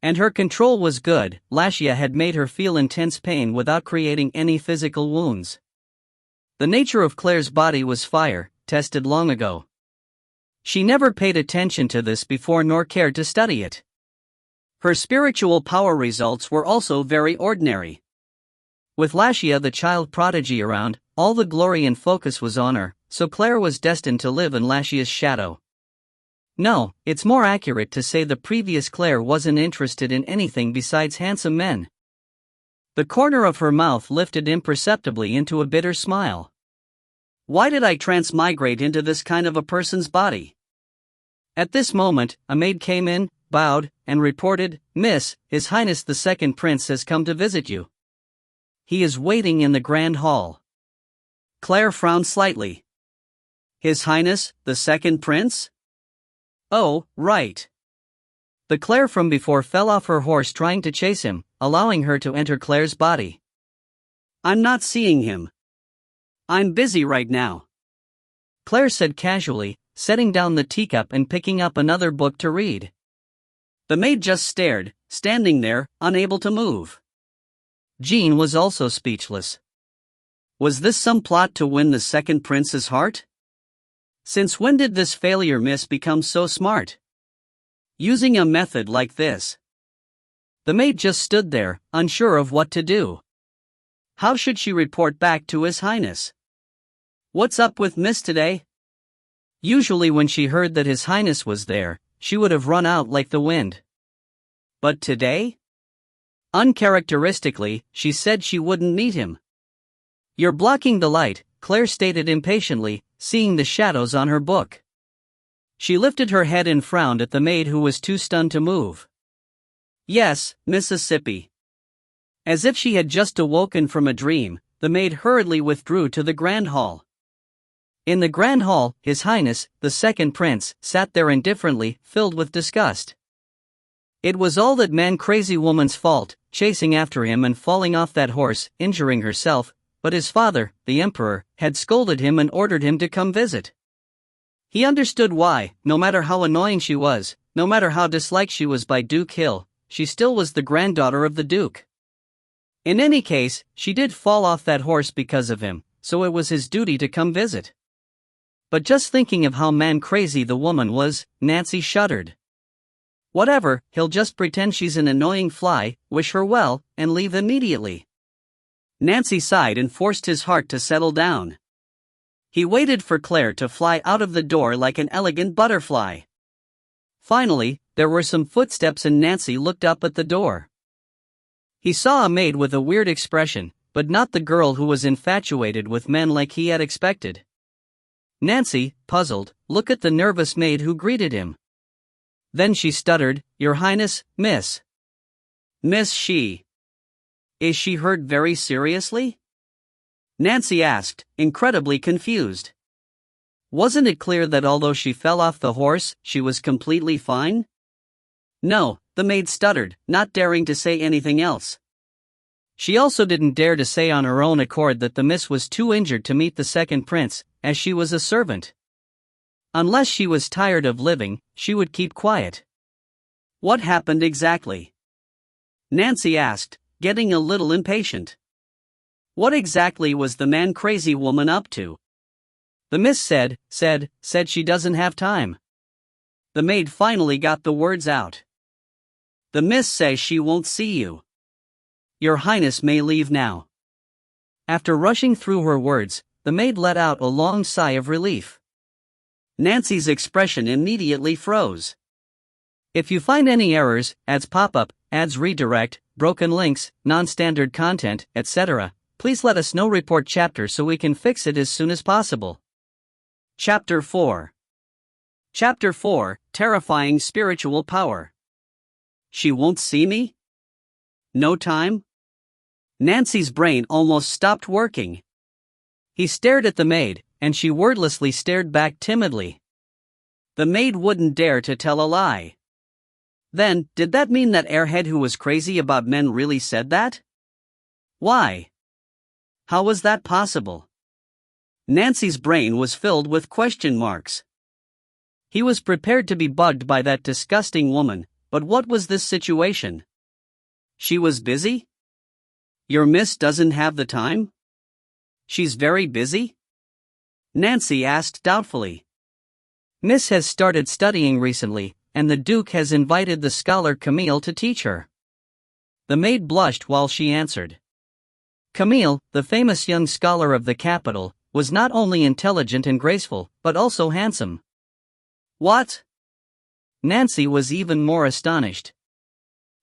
And her control was good. Lashia had made her feel intense pain without creating any physical wounds. The nature of Claire's body was fire, tested long ago. She never paid attention to this before nor cared to study it. Her spiritual power results were also very ordinary. With Lashia the child prodigy around, all the glory and focus was on her, so Claire was destined to live in Lashia's shadow. No, it's more accurate to say the previous Claire wasn't interested in anything besides handsome men. The corner of her mouth lifted imperceptibly into a bitter smile. Why did I transmigrate into this kind of a person's body? At this moment, a maid came in, bowed, and reported, Miss, His Highness the Second Prince has come to visit you. He is waiting in the Grand Hall. Claire frowned slightly. His Highness, the Second Prince? Oh, right. The Claire from before fell off her horse trying to chase him, allowing her to enter Claire's body. I'm not seeing him. I'm busy right now. Claire said casually, setting down the teacup and picking up another book to read. The maid just stared, standing there, unable to move. Jean was also speechless. Was this some plot to win the second prince's heart? Since when did this failure miss become so smart? Using a method like this. The maid just stood there, unsure of what to do. How should she report back to His Highness? What's up with Miss today? Usually when she heard that His Highness was there, she would have run out like the wind. But today? Uncharacteristically, she said she wouldn't meet him. You're blocking the light, Claire stated impatiently, seeing the shadows on her book. She lifted her head and frowned at the maid who was too stunned to move. Yes, Mississippi. As if she had just awoken from a dream, the maid hurriedly withdrew to the Grand Hall. In the Grand Hall, His Highness, the second prince, sat there indifferently, filled with disgust. It was all that man-crazy woman's fault, chasing after him and falling off that horse, injuring herself, but his father, the emperor, had scolded him and ordered him to come visit. He understood why, no matter how annoying she was, no matter how disliked she was by Duke Hill, she still was the granddaughter of the Duke. In any case, she did fall off that horse because of him, so it was his duty to come visit. But just thinking of how man-crazy the woman was, Nancy shuddered. Whatever, he'll just pretend she's an annoying fly, wish her well, and leave immediately. Nancy sighed and forced his heart to settle down. He waited for Claire to fly out of the door like an elegant butterfly. Finally, there were some footsteps and Nancy looked up at the door. He saw a maid with a weird expression, but not the girl who was infatuated with men like he had expected. Nancy, puzzled, looked at the nervous maid who greeted him. Then she stuttered, "Your Highness, Miss." "Miss she. Is she hurt very seriously?" Nancy asked, incredibly confused. Wasn't it clear that although she fell off the horse, she was completely fine? No, the maid stuttered, not daring to say anything else. She also didn't dare to say on her own accord that the miss was too injured to meet the second prince, as she was a servant. Unless she was tired of living, she would keep quiet. What happened exactly? Nancy asked, getting a little impatient. What exactly was the man-crazy woman up to? The miss said she doesn't have time. The maid finally got the words out. The miss says she won't see you. Your Highness may leave now. After rushing through her words, the maid let out a long sigh of relief. Nancy's expression immediately froze. If you find any errors, ads pop up, ads redirect, broken links, non-standard content, etc., please let us know. Report chapter so we can fix it as soon as possible. Chapter 4. Chapter 4, Terrifying Spiritual Power. She won't see me? No time? Nancy's brain almost stopped working. He stared at the maid, and she wordlessly stared back timidly. The maid wouldn't dare to tell a lie. Then, did that mean that airhead who was crazy about men really said that? Why? How was that possible? Nancy's brain was filled with question marks. He was prepared to be bugged by that disgusting woman, but what was this situation? She was busy? Your miss doesn't have the time? She's very busy? Nancy asked doubtfully. Miss has started studying recently, and the Duke has invited the scholar Camille to teach her. The maid blushed while she answered. Camille, the famous young scholar of the capital, was not only intelligent and graceful, but also handsome. What? Nancy was even more astonished.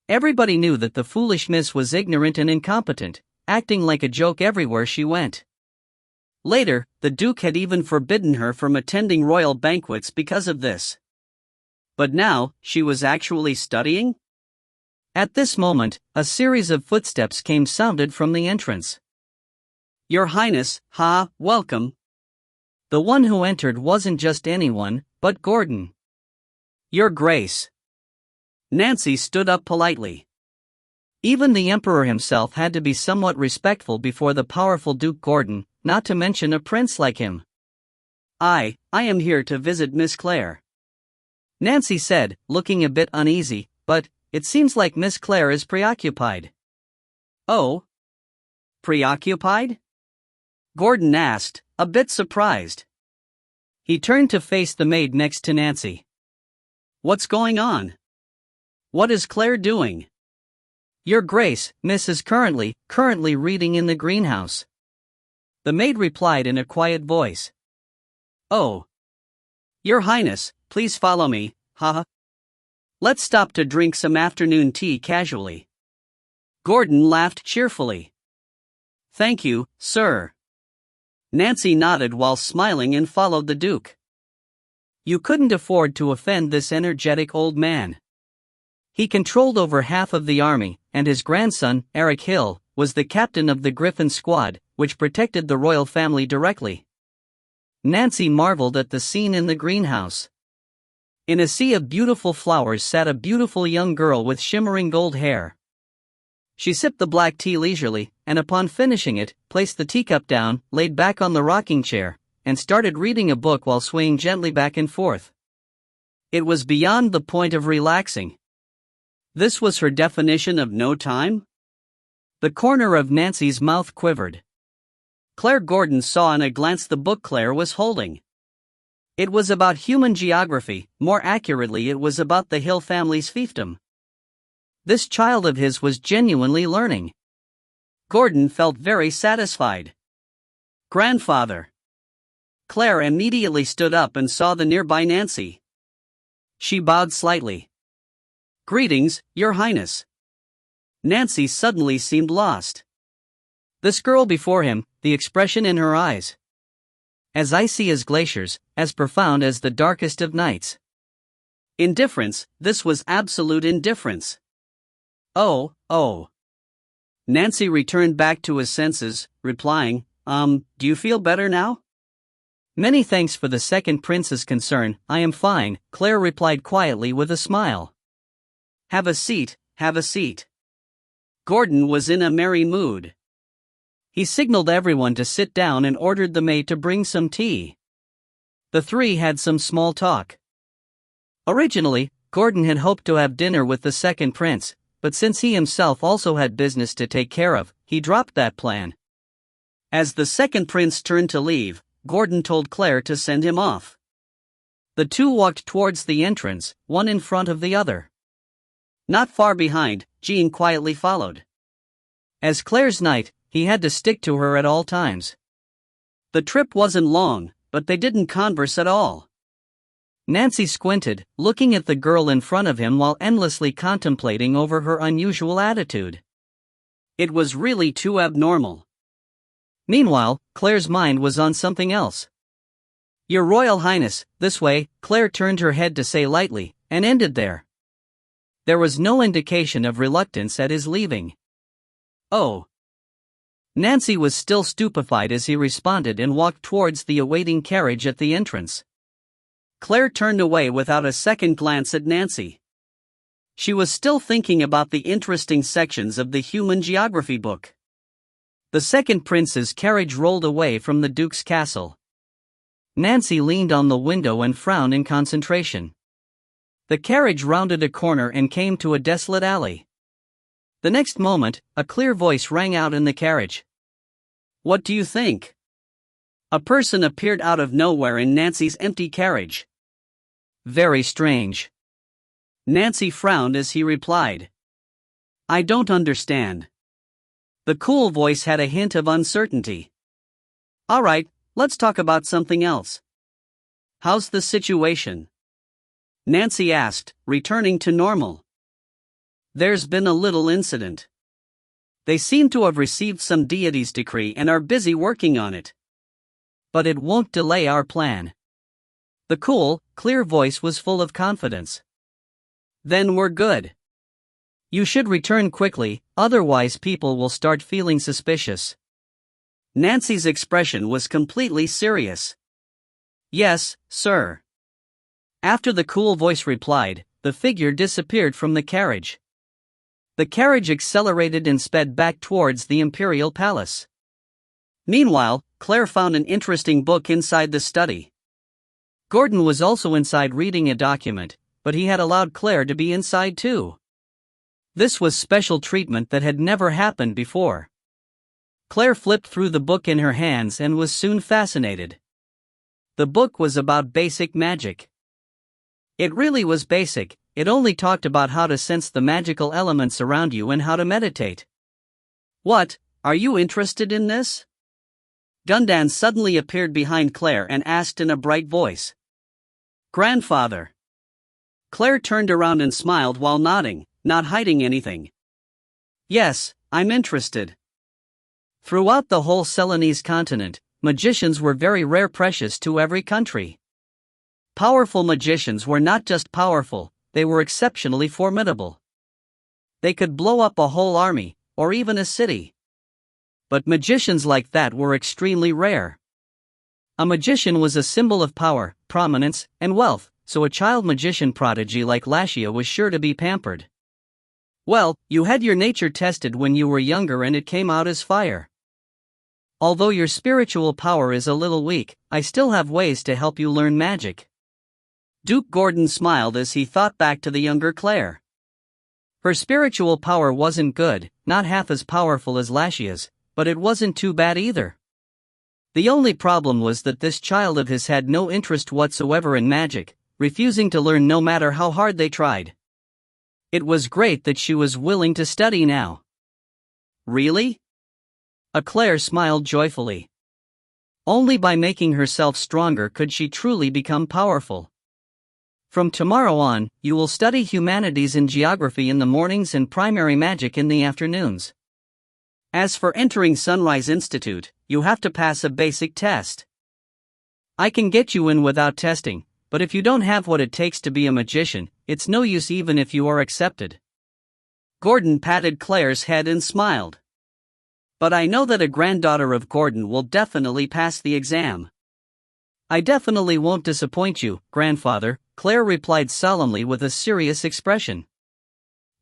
Everybody knew that the foolish miss was ignorant and incompetent, acting like a joke everywhere she went. Later, the Duke had even forbidden her from attending royal banquets because of this. But now, she was actually studying? At this moment, a series of footsteps came sounded from the entrance. Your Highness, welcome. The one who entered wasn't just anyone, but Gordon. Your Grace. Nancy stood up politely. Even the Emperor himself had to be somewhat respectful before the powerful Duke Gordon, not to mention a prince like him. I am here to visit Miss Claire. Nancy said, looking a bit uneasy, but it seems like Miss Claire is preoccupied. Oh? preoccupied?" Gordon asked, a bit surprised. He turned to face the maid next to Nancy. "What's going on? What is Claire doing?" "Your Grace, Miss is currently reading in the greenhouse," the maid replied in a quiet voice. "Oh. Your Highness, please follow me, haha. Let's stop to drink some afternoon tea casually." Gordon laughed cheerfully. "Thank you, sir." Nancy nodded while smiling and followed the Duke. You couldn't afford to offend this energetic old man. He controlled over half of the army, and his grandson, Eric Hill, was the captain of the Griffin squad, which protected the royal family directly. Nancy marveled at the scene in the greenhouse. In a sea of beautiful flowers sat a beautiful young girl with shimmering gold hair. She sipped the black tea leisurely, and upon finishing it, placed the teacup down, laid back on the rocking chair, and started reading a book while swaying gently back and forth. It was beyond the point of relaxing. This was her definition of no time? The corner of Nancy's mouth quivered. Claire Gordon saw in a glance the book Claire was holding. It was about human geography, more accurately it was about the Hill family's fiefdom. This child of his was genuinely learning. Gordon felt very satisfied. "Grandfather." Claire immediately stood up and saw the nearby Nancy. She bowed slightly. "Greetings, Your Highness." Nancy suddenly seemed lost. This girl before him, the expression in her eyes. As icy as glaciers, as profound as the darkest of nights. Indifference, this was absolute indifference. Oh. Nancy returned back to his senses, replying, do you feel better now?" "Many thanks for the second prince's concern, I am fine," Claire replied quietly with a smile. Have a seat. Gordon was in a merry mood. He signaled everyone to sit down and ordered the maid to bring some tea. The three had some small talk. Originally, Gordon had hoped to have dinner with the second prince, but since he himself also had business to take care of, he dropped that plan. As the second prince turned to leave, Gordon told Claire to send him off. The two walked towards the entrance, one in front of the other. Not far behind, Jean quietly followed. As Claire's knight, he had to stick to her at all times. The trip wasn't long, but they didn't converse at all. Nancy squinted, looking at the girl in front of him while endlessly contemplating over her unusual attitude. It was really too abnormal. Meanwhile, Claire's mind was on something else. "Your Royal Highness, this way," Claire turned her head to say lightly, and ended there. There was no indication of reluctance at his leaving. "Oh." Nancy was still stupefied as he responded and walked towards the awaiting carriage at the entrance. Claire turned away without a second glance at Nancy. She was still thinking about the interesting sections of the human geography book. The second prince's carriage rolled away from the Duke's castle. Nancy leaned on the window and frowned in concentration. The carriage rounded a corner and came to a desolate alley. The next moment, a clear voice rang out in the carriage. "What do you think?" A person appeared out of nowhere in Nancy's empty carriage. "Very strange." Nancy frowned as he replied. "I don't understand." The cool voice had a hint of uncertainty. "All right, let's talk about something else. How's the situation?" Nancy asked, returning to normal. "There's been a little incident. They seem to have received some deity's decree and are busy working on it. But it won't delay our plan." The cool, clear voice was full of confidence. "Then we're good. You should return quickly, otherwise people will start feeling suspicious." Nancy's expression was completely serious. "Yes, sir." After the cool voice replied, the figure disappeared from the carriage. The carriage accelerated and sped back towards the imperial palace. Meanwhile, Claire found an interesting book inside the study. Gordon was also inside reading a document, but he had allowed Claire to be inside too. This was special treatment that had never happened before. Claire flipped through the book in her hands and was soon fascinated. The book was about basic magic. It really was basic, it only talked about how to sense the magical elements around you and how to meditate. What, are you interested in this? Gundan suddenly appeared behind Claire and asked in a bright voice. Grandfather. Claire turned around and smiled while nodding, not hiding anything. Yes, I'm interested. Throughout the whole Celanese continent, magicians were very rare, precious to every country. Powerful magicians were not just powerful, they were exceptionally formidable. They could blow up a whole army, or even a city. But magicians like that were extremely rare. A magician was a symbol of power, prominence, and wealth, so a child magician prodigy like Lashia was sure to be pampered. Well, you had your nature tested when you were younger and it came out as fire. Although your spiritual power is a little weak, I still have ways to help you learn magic. Duke Gordon smiled as he thought back to the younger Claire. Her spiritual power wasn't good, not half as powerful as Lashia's, but it wasn't too bad either. The only problem was that this child of his had no interest whatsoever in magic, refusing to learn no matter how hard they tried. It was great that she was willing to study now. Really? Claire smiled joyfully. Only by making herself stronger could she truly become powerful. From tomorrow on, you will study humanities and geography in the mornings and primary magic in the afternoons. As for entering Sunrise Institute, you have to pass a basic test. I can get you in without testing, but if you don't have what it takes to be a magician, it's no use even if you are accepted. Gordon patted Claire's head and smiled. But I know that a granddaughter of Gordon will definitely pass the exam. I definitely won't disappoint you, grandfather, Claire replied solemnly with a serious expression.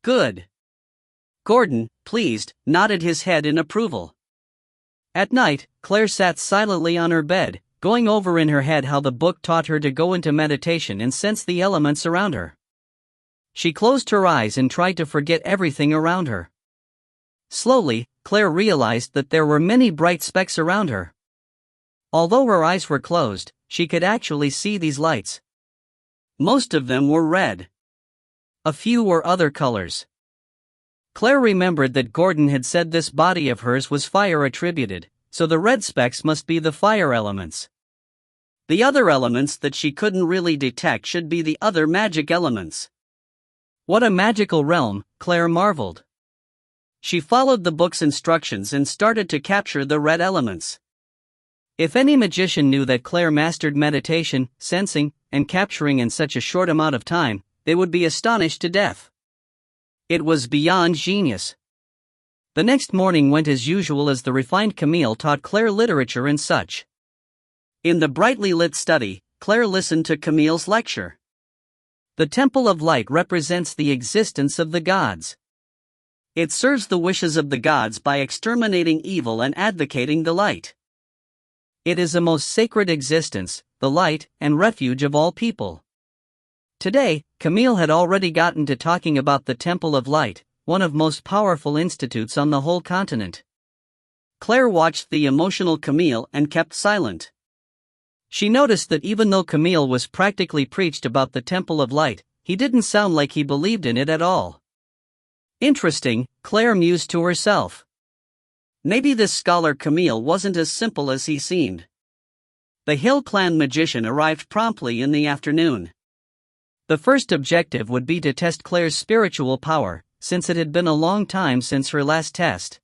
Good. Gordon, pleased, nodded his head in approval. At night, Claire sat silently on her bed, going over in her head how the book taught her to go into meditation and sense the elements around her. She closed her eyes and tried to forget everything around her. Slowly, Claire realized that there were many bright specks around her. Although her eyes were closed, she could actually see these lights. Most of them were red. A few were other colors. Claire remembered that Gordon had said this body of hers was fire attributed, so the red specks must be the fire elements. The other elements that she couldn't really detect should be the other magic elements. What a magical realm, Claire marveled. She followed the book's instructions and started to capture the red elements. If any magician knew that Claire mastered meditation, sensing, and capturing in such a short amount of time, they would be astonished to death. It was beyond genius. The next morning went as usual as the refined Camille taught Claire literature and such. In the brightly lit study, Claire listened to Camille's lecture. The Temple of Light represents the existence of the gods. It serves the wishes of the gods by exterminating evil and advocating the light. It is a most sacred existence, the light and refuge of all people. Today, Camille had already gotten to talking about the Temple of Light, one of most powerful institutes on the whole continent. Claire watched the emotional Camille and kept silent. She noticed that even though Camille was practically preached about the Temple of Light, he didn't sound like he believed in it at all. Interesting, Claire mused to herself. Maybe this scholar Camille wasn't as simple as he seemed. The Hill Clan magician arrived promptly in the afternoon. The first objective would be to test Claire's spiritual power, since it had been a long time since her last test.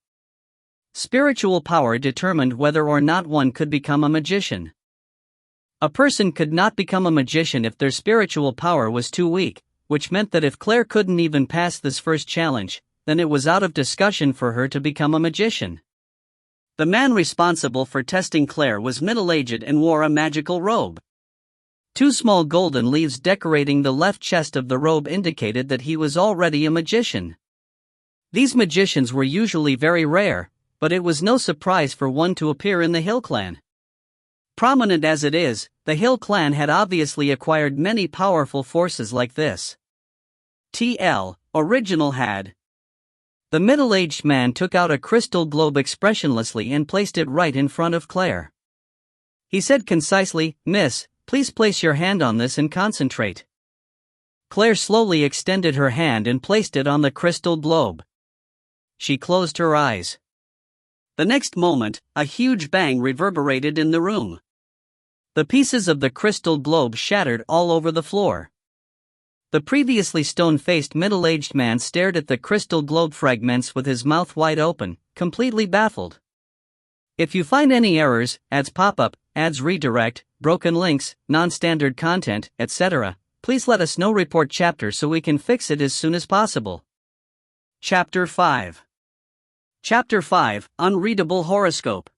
Spiritual power determined whether or not one could become a magician. A person could not become a magician if their spiritual power was too weak, which meant that if Claire couldn't even pass this first challenge, then it was out of discussion for her to become a magician. The man responsible for testing Claire was middle-aged and wore a magical robe. Two small golden leaves decorating the left chest of the robe indicated that he was already a magician. These magicians were usually very rare, but it was no surprise for one to appear in the Hill Clan. Prominent as it is, the Hill Clan had obviously acquired many powerful forces like this. TL, original had The middle-aged man took out a crystal globe expressionlessly and placed it right in front of Claire. He said concisely, "Miss, please place your hand on this and concentrate." Claire slowly extended her hand and placed it on the crystal globe. She closed her eyes. The next moment, a huge bang reverberated in the room. The pieces of the crystal globe shattered all over the floor. The previously stone-faced middle-aged man stared at the crystal globe fragments with his mouth wide open, completely baffled. If you find any errors, ads pop up, ads redirect, broken links, non-standard content, etc., please let us know. Report chapter so we can fix it as soon as possible. Chapter 5. Chapter 5, Unreadable Horoscope.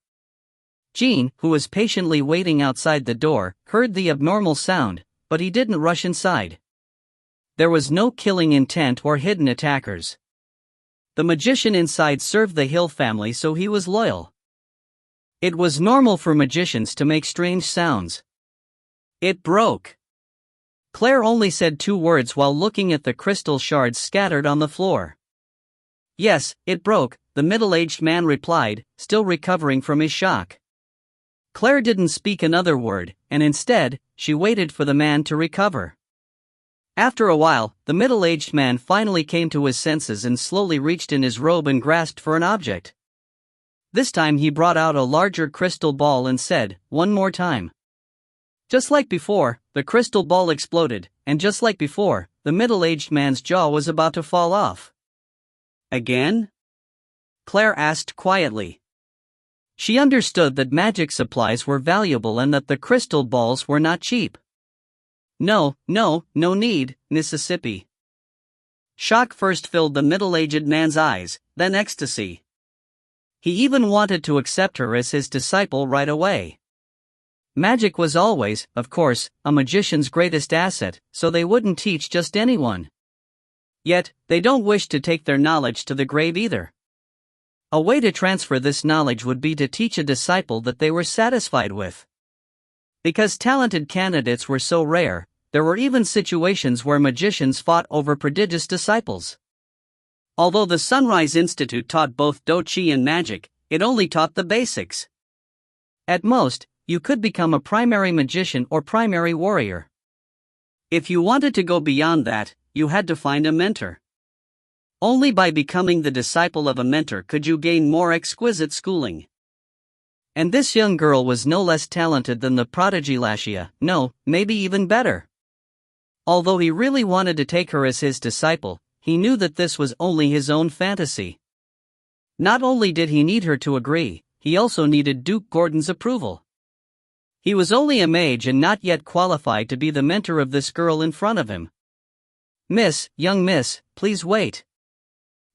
Jean, who was patiently waiting outside the door, heard the abnormal sound, but he didn't rush inside. There was no killing intent or hidden attackers. The magician inside served the Hill family, so he was loyal. It was normal for magicians to make strange sounds. It broke. Claire only said 2 words while looking at the crystal shards scattered on the floor. "Yes, it broke," the middle-aged man replied, still recovering from his shock. Claire didn't speak another word, and instead, she waited for the man to recover. After a while, the middle-aged man finally came to his senses and slowly reached in his robe and grasped for an object. This time he brought out a larger crystal ball and said, "One more time." Just like before, the crystal ball exploded, and just like before, the middle-aged man's jaw was about to fall off. "Again?" Claire asked quietly. She understood that magic supplies were valuable and that the crystal balls were not cheap. No need, Mississippi." Shock first filled the middle-aged man's eyes, then ecstasy. He even wanted to accept her as his disciple right away. Magic was always, of course, a magician's greatest asset, so they wouldn't teach just anyone. Yet, they don't wish to take their knowledge to the grave either. A way to transfer this knowledge would be to teach a disciple that they were satisfied with. Because talented candidates were so rare, there were even situations where magicians fought over prodigious disciples. Although the Sunrise Institute taught both Do Chi and magic, it only taught the basics. At most, you could become a primary magician or primary warrior. If you wanted to go beyond that, you had to find a mentor. Only by becoming the disciple of a mentor could you gain more exquisite schooling. And this young girl was no less talented than the prodigy Lashia, no, maybe even better. Although he really wanted to take her as his disciple, he knew that this was only his own fantasy. Not only did he need her to agree, he also needed Duke Gordon's approval. He was only a mage and not yet qualified to be the mentor of this girl in front of him. Young miss, please wait."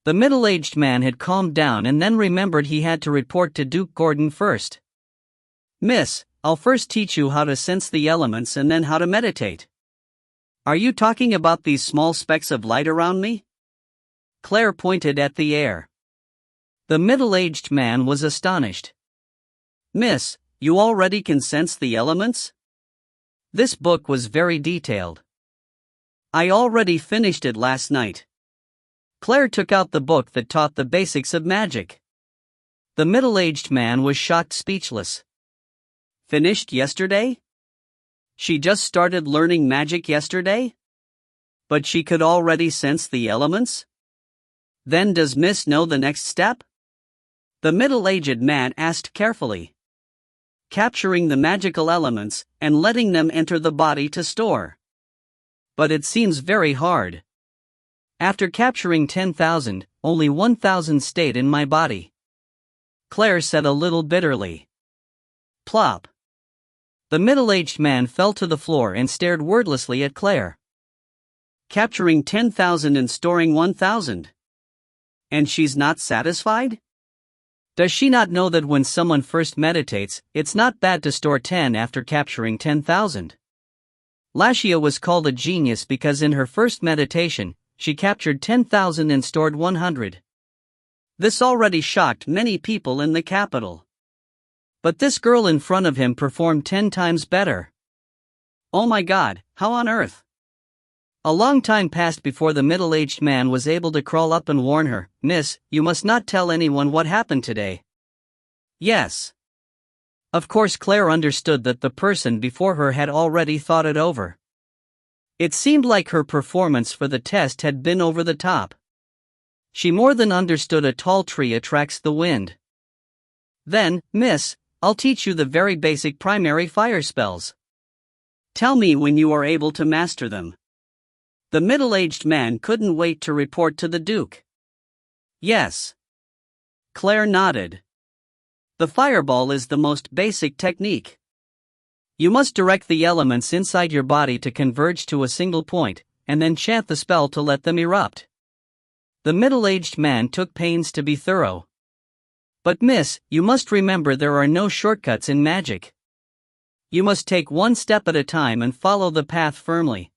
The middle-aged man had calmed down and then remembered he had to report to Duke Gordon first. "Miss, I'll first teach you how to sense the elements and then how to meditate." "Are you talking about these small specks of light around me?" Claire pointed at the air. The middle-aged man was astonished. "Miss, you already can sense the elements?" This book was very detailed. "I already finished it last night." Claire took out the book that taught the basics of magic. The middle-aged man was shocked speechless. "Finished yesterday?" She just started learning magic yesterday? But she could already sense the elements? Then does Miss know the next step? The middle-aged man asked carefully. "Capturing the magical elements and letting them enter the body to store." "But it seems very hard. After capturing 10,000, only 1,000 stayed in my body." Claire said a little bitterly. Plop. The middle-aged man fell to the floor and stared wordlessly at Claire. Capturing 10,000 and storing 1,000. And she's not satisfied? Does she not know that when someone first meditates, it's not bad to store 10 after capturing 10,000? Lashia was called a genius because in her first meditation, she captured 10,000 and stored 100. This already shocked many people in the capital. But this girl in front of him performed 10 times better. Oh my God, how on earth? A long time passed before the middle-aged man was able to crawl up and warn her, "Miss, you must not tell anyone what happened today." Yes. Of course, Claire understood that the person before her had already thought it over. It seemed like her performance for the test had been over the top. She more than understood a tall tree attracts the wind. "Then, miss, I'll teach you the very basic primary fire spells. Tell me when you are able to master them." The middle-aged man couldn't wait to report to the Duke. Yes. Claire nodded. The fireball is the most basic technique. You must direct the elements inside your body to converge to a single point, and then chant the spell to let them erupt. The middle-aged man took pains to be thorough. "But miss, you must remember there are no shortcuts in magic. You must take one step at a time and follow the path firmly.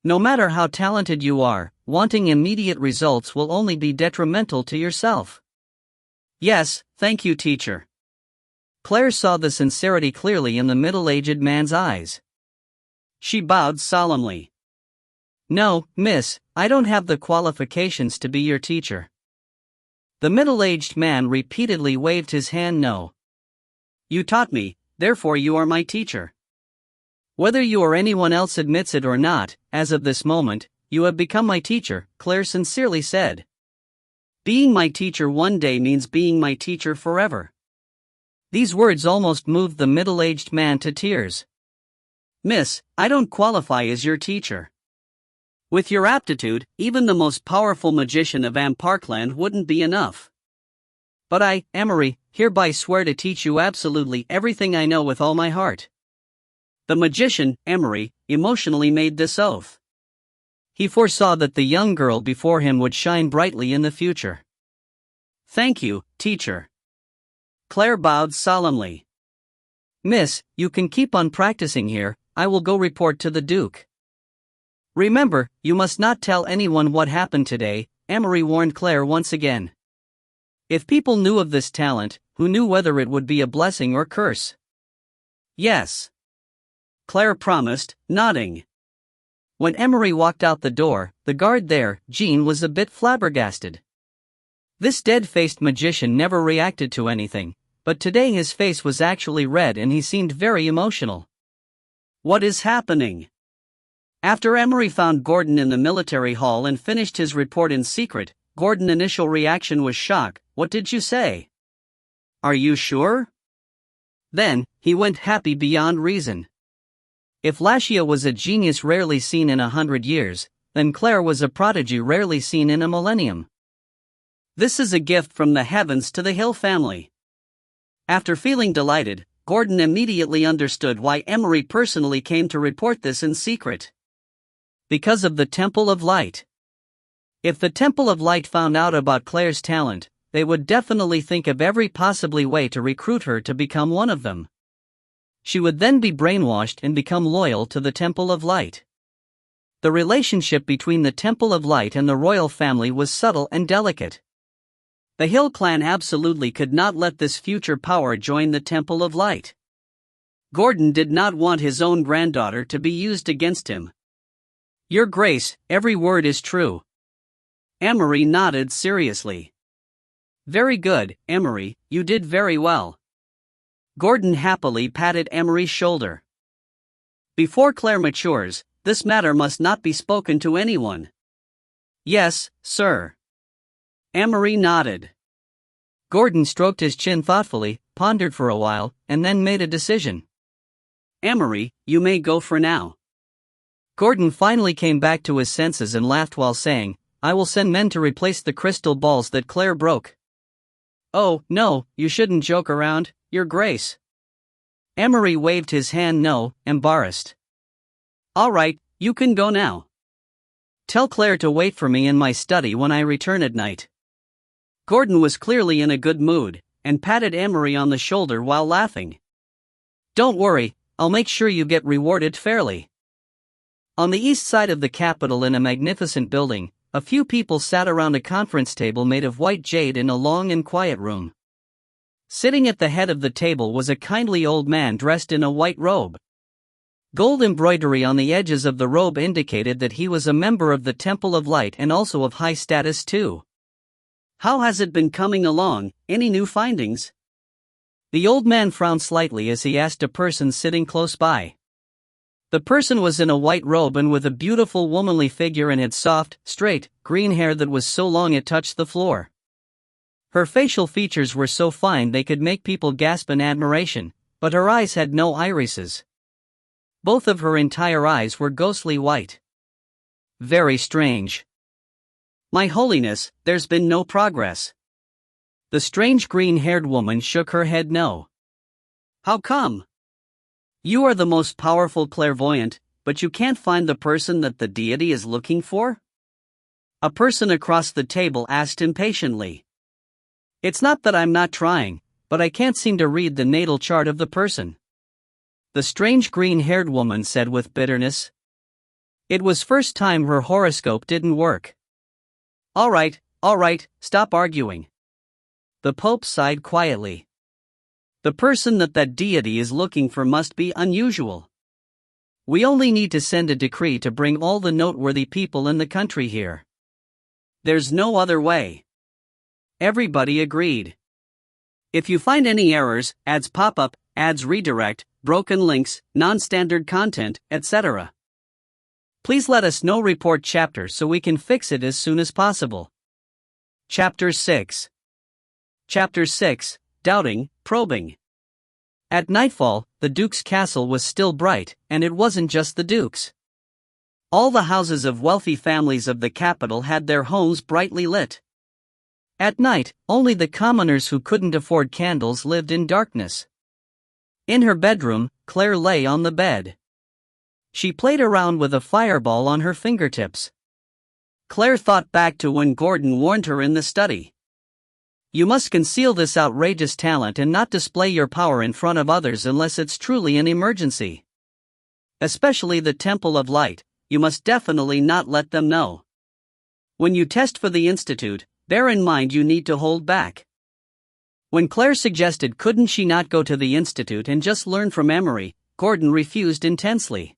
No matter how talented you are, wanting immediate results will only be detrimental to yourself." "Yes, thank you, teacher." Claire saw the sincerity clearly in the middle-aged man's eyes. She bowed solemnly. "No, miss, I don't have the qualifications to be your teacher." The middle-aged man repeatedly waved his hand no. "You taught me, therefore you are my teacher. Whether you or anyone else admits it or not, as of this moment, you have become my teacher," Claire sincerely said. "Being my teacher one day means being my teacher forever." These words almost moved the middle-aged man to tears. "Miss, I don't qualify as your teacher. With your aptitude, even the most powerful magician of Parkland wouldn't be enough. But I, Emery, hereby swear to teach you absolutely everything I know with all my heart." The magician, Emery, emotionally made this oath. He foresaw that the young girl before him would shine brightly in the future. "Thank you, teacher." Claire bowed solemnly. "Miss, you can keep on practicing here, I will go report to the Duke." "Remember, you must not tell anyone what happened today," Emery warned Claire once again. If people knew of this talent, who knew whether it would be a blessing or curse? "Yes," Claire promised, nodding. When Emery walked out the door, the guard there, Jean, was a bit flabbergasted. This dead-faced magician never reacted to anything, but today his face was actually red and he seemed very emotional. "What is happening?" After Emery found Gordon in the military hall and finished his report in secret, Gordon's initial reaction was shock. "What did you say? Are you sure?" Then, he went happy beyond reason. If Lashia was a genius rarely seen in 100 years, then Claire was a prodigy rarely seen in a millennium. This is a gift from the heavens to the Hill family. After feeling delighted, Gordon immediately understood why Emery personally came to report this in secret. Because of the Temple of Light. If the Temple of Light found out about Claire's talent, they would definitely think of every possible way to recruit her to become one of them. She would then be brainwashed and become loyal to the Temple of Light. The relationship between the Temple of Light and the royal family was subtle and delicate. The Hill clan absolutely could not let this future power join the Temple of Light. Gordon did not want his own granddaughter to be used against him. "Your Grace, every word is true." Emery nodded seriously. "Very good, Emery, you did very well." Gordon happily patted Emery's shoulder. "Before Claire matures, this matter must not be spoken to anyone." "Yes, sir." Emery nodded. Gordon stroked his chin thoughtfully, pondered for a while, and then made a decision. "Emery, you may go for now." Gordon finally came back to his senses and laughed while saying, "I will send men to replace the crystal balls that Claire broke." "Oh, no, you shouldn't joke around, Your Grace." Emery waved his hand no, embarrassed. "All right, you can go now. Tell Claire to wait for me in my study when I return at night." Gordon was clearly in a good mood, and patted Emery on the shoulder while laughing. "Don't worry, I'll make sure you get rewarded fairly." On the east side of the capital in a magnificent building, a few people sat around a conference table made of white jade in a long and quiet room. Sitting at the head of the table was a kindly old man dressed in a white robe. Gold embroidery on the edges of the robe indicated that he was a member of the Temple of Light and also of high status too. How has it been coming along? Any new findings? The old man frowned slightly as he asked a person sitting close by. The person was in a white robe and with a beautiful womanly figure and had soft, straight, green hair that was so long it touched the floor. Her facial features were so fine they could make people gasp in admiration, but her eyes had no irises. Both of her entire eyes were ghostly white. Very strange. My holiness, there's been no progress. The strange green-haired woman shook her head no. How come? You are the most powerful clairvoyant, but you can't find the person that the deity is looking for? A person across the table asked impatiently. It's not that I'm not trying, but I can't seem to read the natal chart of the person. The strange green-haired woman said with bitterness. It was first time her horoscope didn't work. All right, stop arguing. The Pope sighed quietly. The person that deity is looking for must be unusual. We only need to send a decree to bring all the noteworthy people in the country here. There's no other way. Everybody agreed. If you find any errors, ads pop up, ads redirect, broken links, non-standard content, etc. Please let us know. Report chapter so we can fix it as soon as possible. Chapter 6. Chapter 6, Doubting, Probing. At nightfall, the Duke's castle was still bright, and it wasn't just the Duke's. All the houses of wealthy families of the capital had their homes brightly lit. At night, only the commoners who couldn't afford candles lived in darkness. In her bedroom, Claire lay on the bed. She played around with a fireball on her fingertips. Claire thought back to when Gordon warned her in the study. You must conceal this outrageous talent and not display your power in front of others unless it's truly an emergency. Especially the Temple of Light, you must definitely not let them know. When you test for the Institute, bear in mind you need to hold back. When Claire suggested couldn't she not go to the Institute and just learn from Emery, Gordon refused intensely.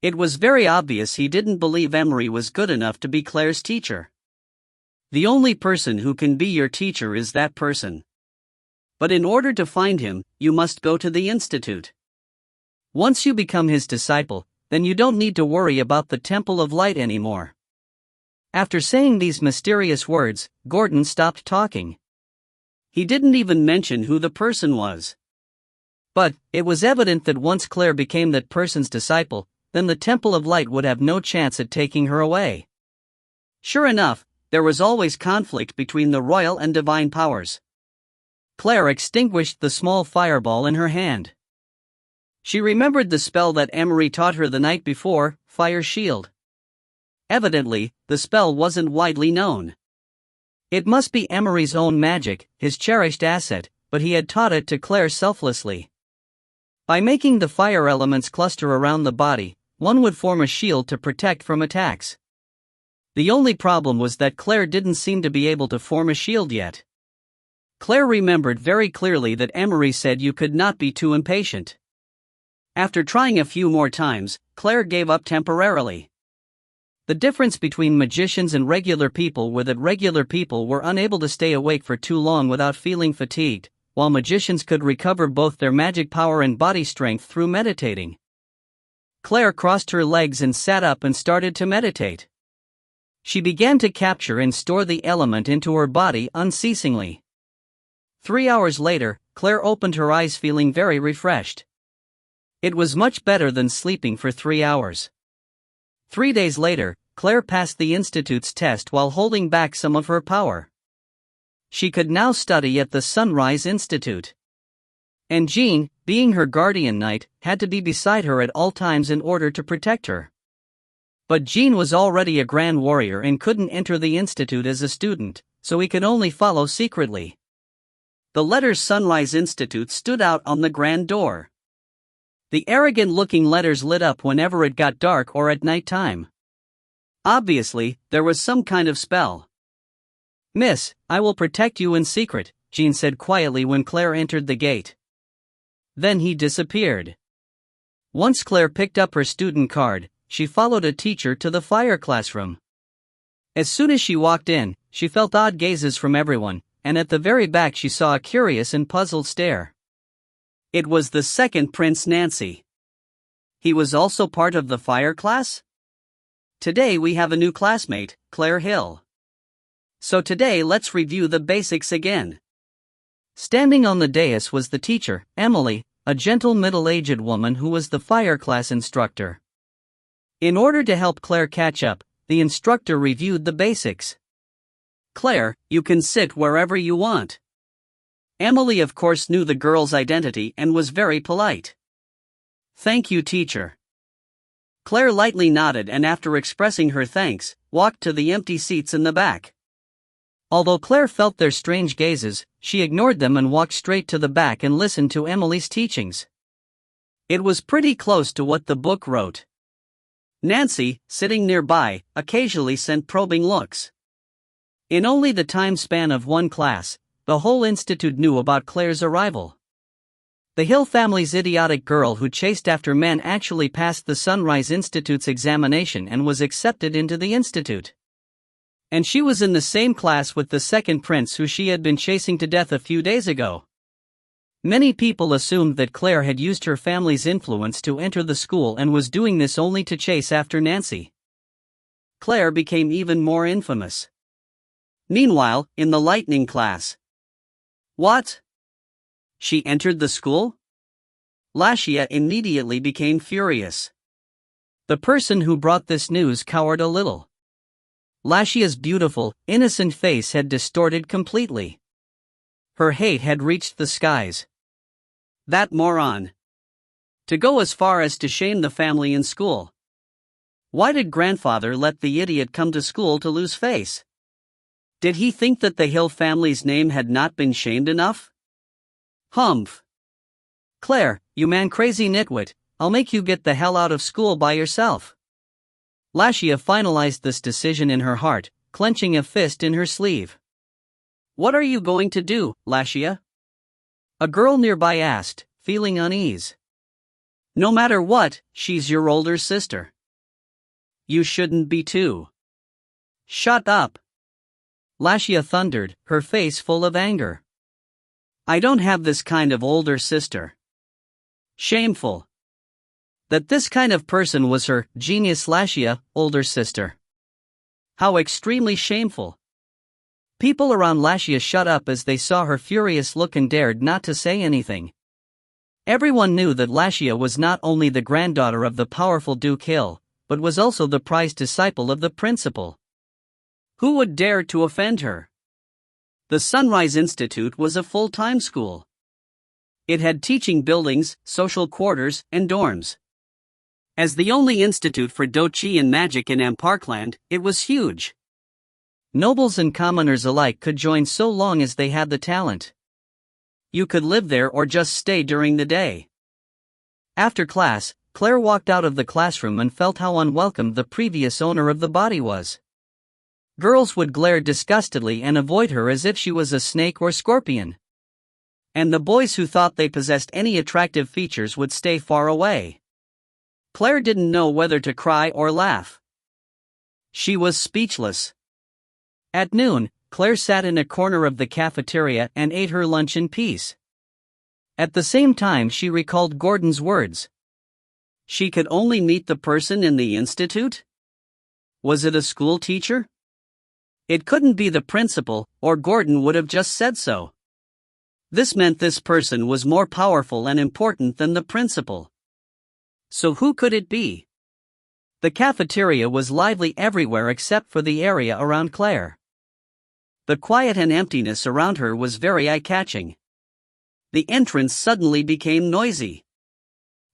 It was very obvious he didn't believe Emery was good enough to be Claire's teacher. The only person who can be your teacher is that person. But in order to find him, you must go to the Institute. Once you become his disciple, then you don't need to worry about the Temple of Light anymore. After saying these mysterious words, Gordon stopped talking. He didn't even mention who the person was. But it was evident that once Claire became that person's disciple, then the Temple of Light would have no chance at taking her away. Sure enough, there was always conflict between the royal and divine powers. Claire extinguished the small fireball in her hand. She remembered the spell that Emery taught her the night before, Fire Shield. Evidently, the spell wasn't widely known. It must be Emery's own magic, his cherished asset, but he had taught it to Claire selflessly. By making the fire elements cluster around the body, one would form a shield to protect from attacks. The only problem was that Claire didn't seem to be able to form a shield yet. Claire remembered very clearly that Emery said you could not be too impatient. After trying a few more times, Claire gave up temporarily. The difference between magicians and regular people were that regular people were unable to stay awake for too long without feeling fatigued, while magicians could recover both their magic power and body strength through meditating. Claire crossed her legs and sat up and started to meditate. She began to capture and store the element into her body unceasingly. 3 hours later, Claire opened her eyes feeling very refreshed. It was much better than sleeping for 3 hours. 3 days later, Claire passed the Institute's test while holding back some of her power. She could now study at the Sunrise Institute. And Jean, being her guardian knight, had to be beside her at all times in order to protect her. But Jean was already a grand warrior and couldn't enter the Institute as a student, so he could only follow secretly. The letters Sunrise Institute stood out on the grand door. The arrogant-looking letters lit up whenever it got dark or at night time. Obviously, there was some kind of spell. "Miss, I will protect you in secret," Jean said quietly when Claire entered the gate. Then he disappeared. Once Claire picked up her student card, she followed a teacher to the fire classroom. As soon as she walked in, she felt odd gazes from everyone, and at the very back she saw a curious and puzzled stare. It was the second Prince Nancy. He was also part of the fire class? Today we have a new classmate, Claire Hill. So today let's review the basics again. Standing on the dais was the teacher, Emily, a gentle middle-aged woman who was the fire class instructor. In order to help Claire catch up, the instructor reviewed the basics. Claire, you can sit wherever you want. Emily of course knew the girl's identity and was very polite. Thank you, teacher. Claire lightly nodded and after expressing her thanks, walked to the empty seats in the back. Although Claire felt their strange gazes, she ignored them and walked straight to the back and listened to Emily's teachings. It was pretty close to what the book wrote. Nancy, sitting nearby, occasionally sent probing looks. In only the time span of one class, the whole institute knew about Claire's arrival. The Hill family's idiotic girl who chased after men actually passed the Sunrise Institute's examination and was accepted into the institute. And she was in the same class with the second prince who she had been chasing to death a few days ago. Many people assumed that Claire had used her family's influence to enter the school and was doing this only to chase after Nancy. Claire became even more infamous. Meanwhile, in the lightning class. What? She entered the school? Lashia immediately became furious. The person who brought this news cowered a little. Lashia's beautiful, innocent face had distorted completely. Her hate had reached the skies. That moron. To go as far as to shame the family in school. Why did grandfather let the idiot come to school to lose face? Did he think that the Hill family's name had not been shamed enough? Humph. Claire, you man-crazy nitwit, I'll make you get the hell out of school by yourself. Lashia finalized this decision in her heart, clenching a fist in her sleeve. What are you going to do, Lashia? A girl nearby asked, feeling unease. No matter what, she's your older sister. You shouldn't be too. Shut up. Lashia thundered, her face full of anger. I don't have this kind of older sister. Shameful. That this kind of person was her, genius Lashia, older sister. How extremely shameful. People around Lashia shut up as they saw her furious look and dared not to say anything. Everyone knew that Lashia was not only the granddaughter of the powerful Duke Hill, but was also the prized disciple of the principal. Who would dare to offend her? The Sunrise Institute was a full-time school. It had teaching buildings, social quarters, and dorms. As the only institute for Dochi and magic in Amparkland, it was huge. Nobles and commoners alike could join so long as they had the talent. You could live there or just stay during the day. After class, Claire walked out of the classroom and felt how unwelcome the previous owner of the body was. Girls would glare disgustedly and avoid her as if she was a snake or scorpion. And the boys who thought they possessed any attractive features would stay far away. Claire didn't know whether to cry or laugh. She was speechless. At noon, Claire sat in a corner of the cafeteria and ate her lunch in peace. At the same time she recalled Gordon's words. She could only meet the person in the institute? Was it a school teacher? It couldn't be the principal, or Gordon would have just said so. This meant this person was more powerful and important than the principal. So who could it be? The cafeteria was lively everywhere except for the area around Claire. The quiet and emptiness around her was very eye-catching. The entrance suddenly became noisy.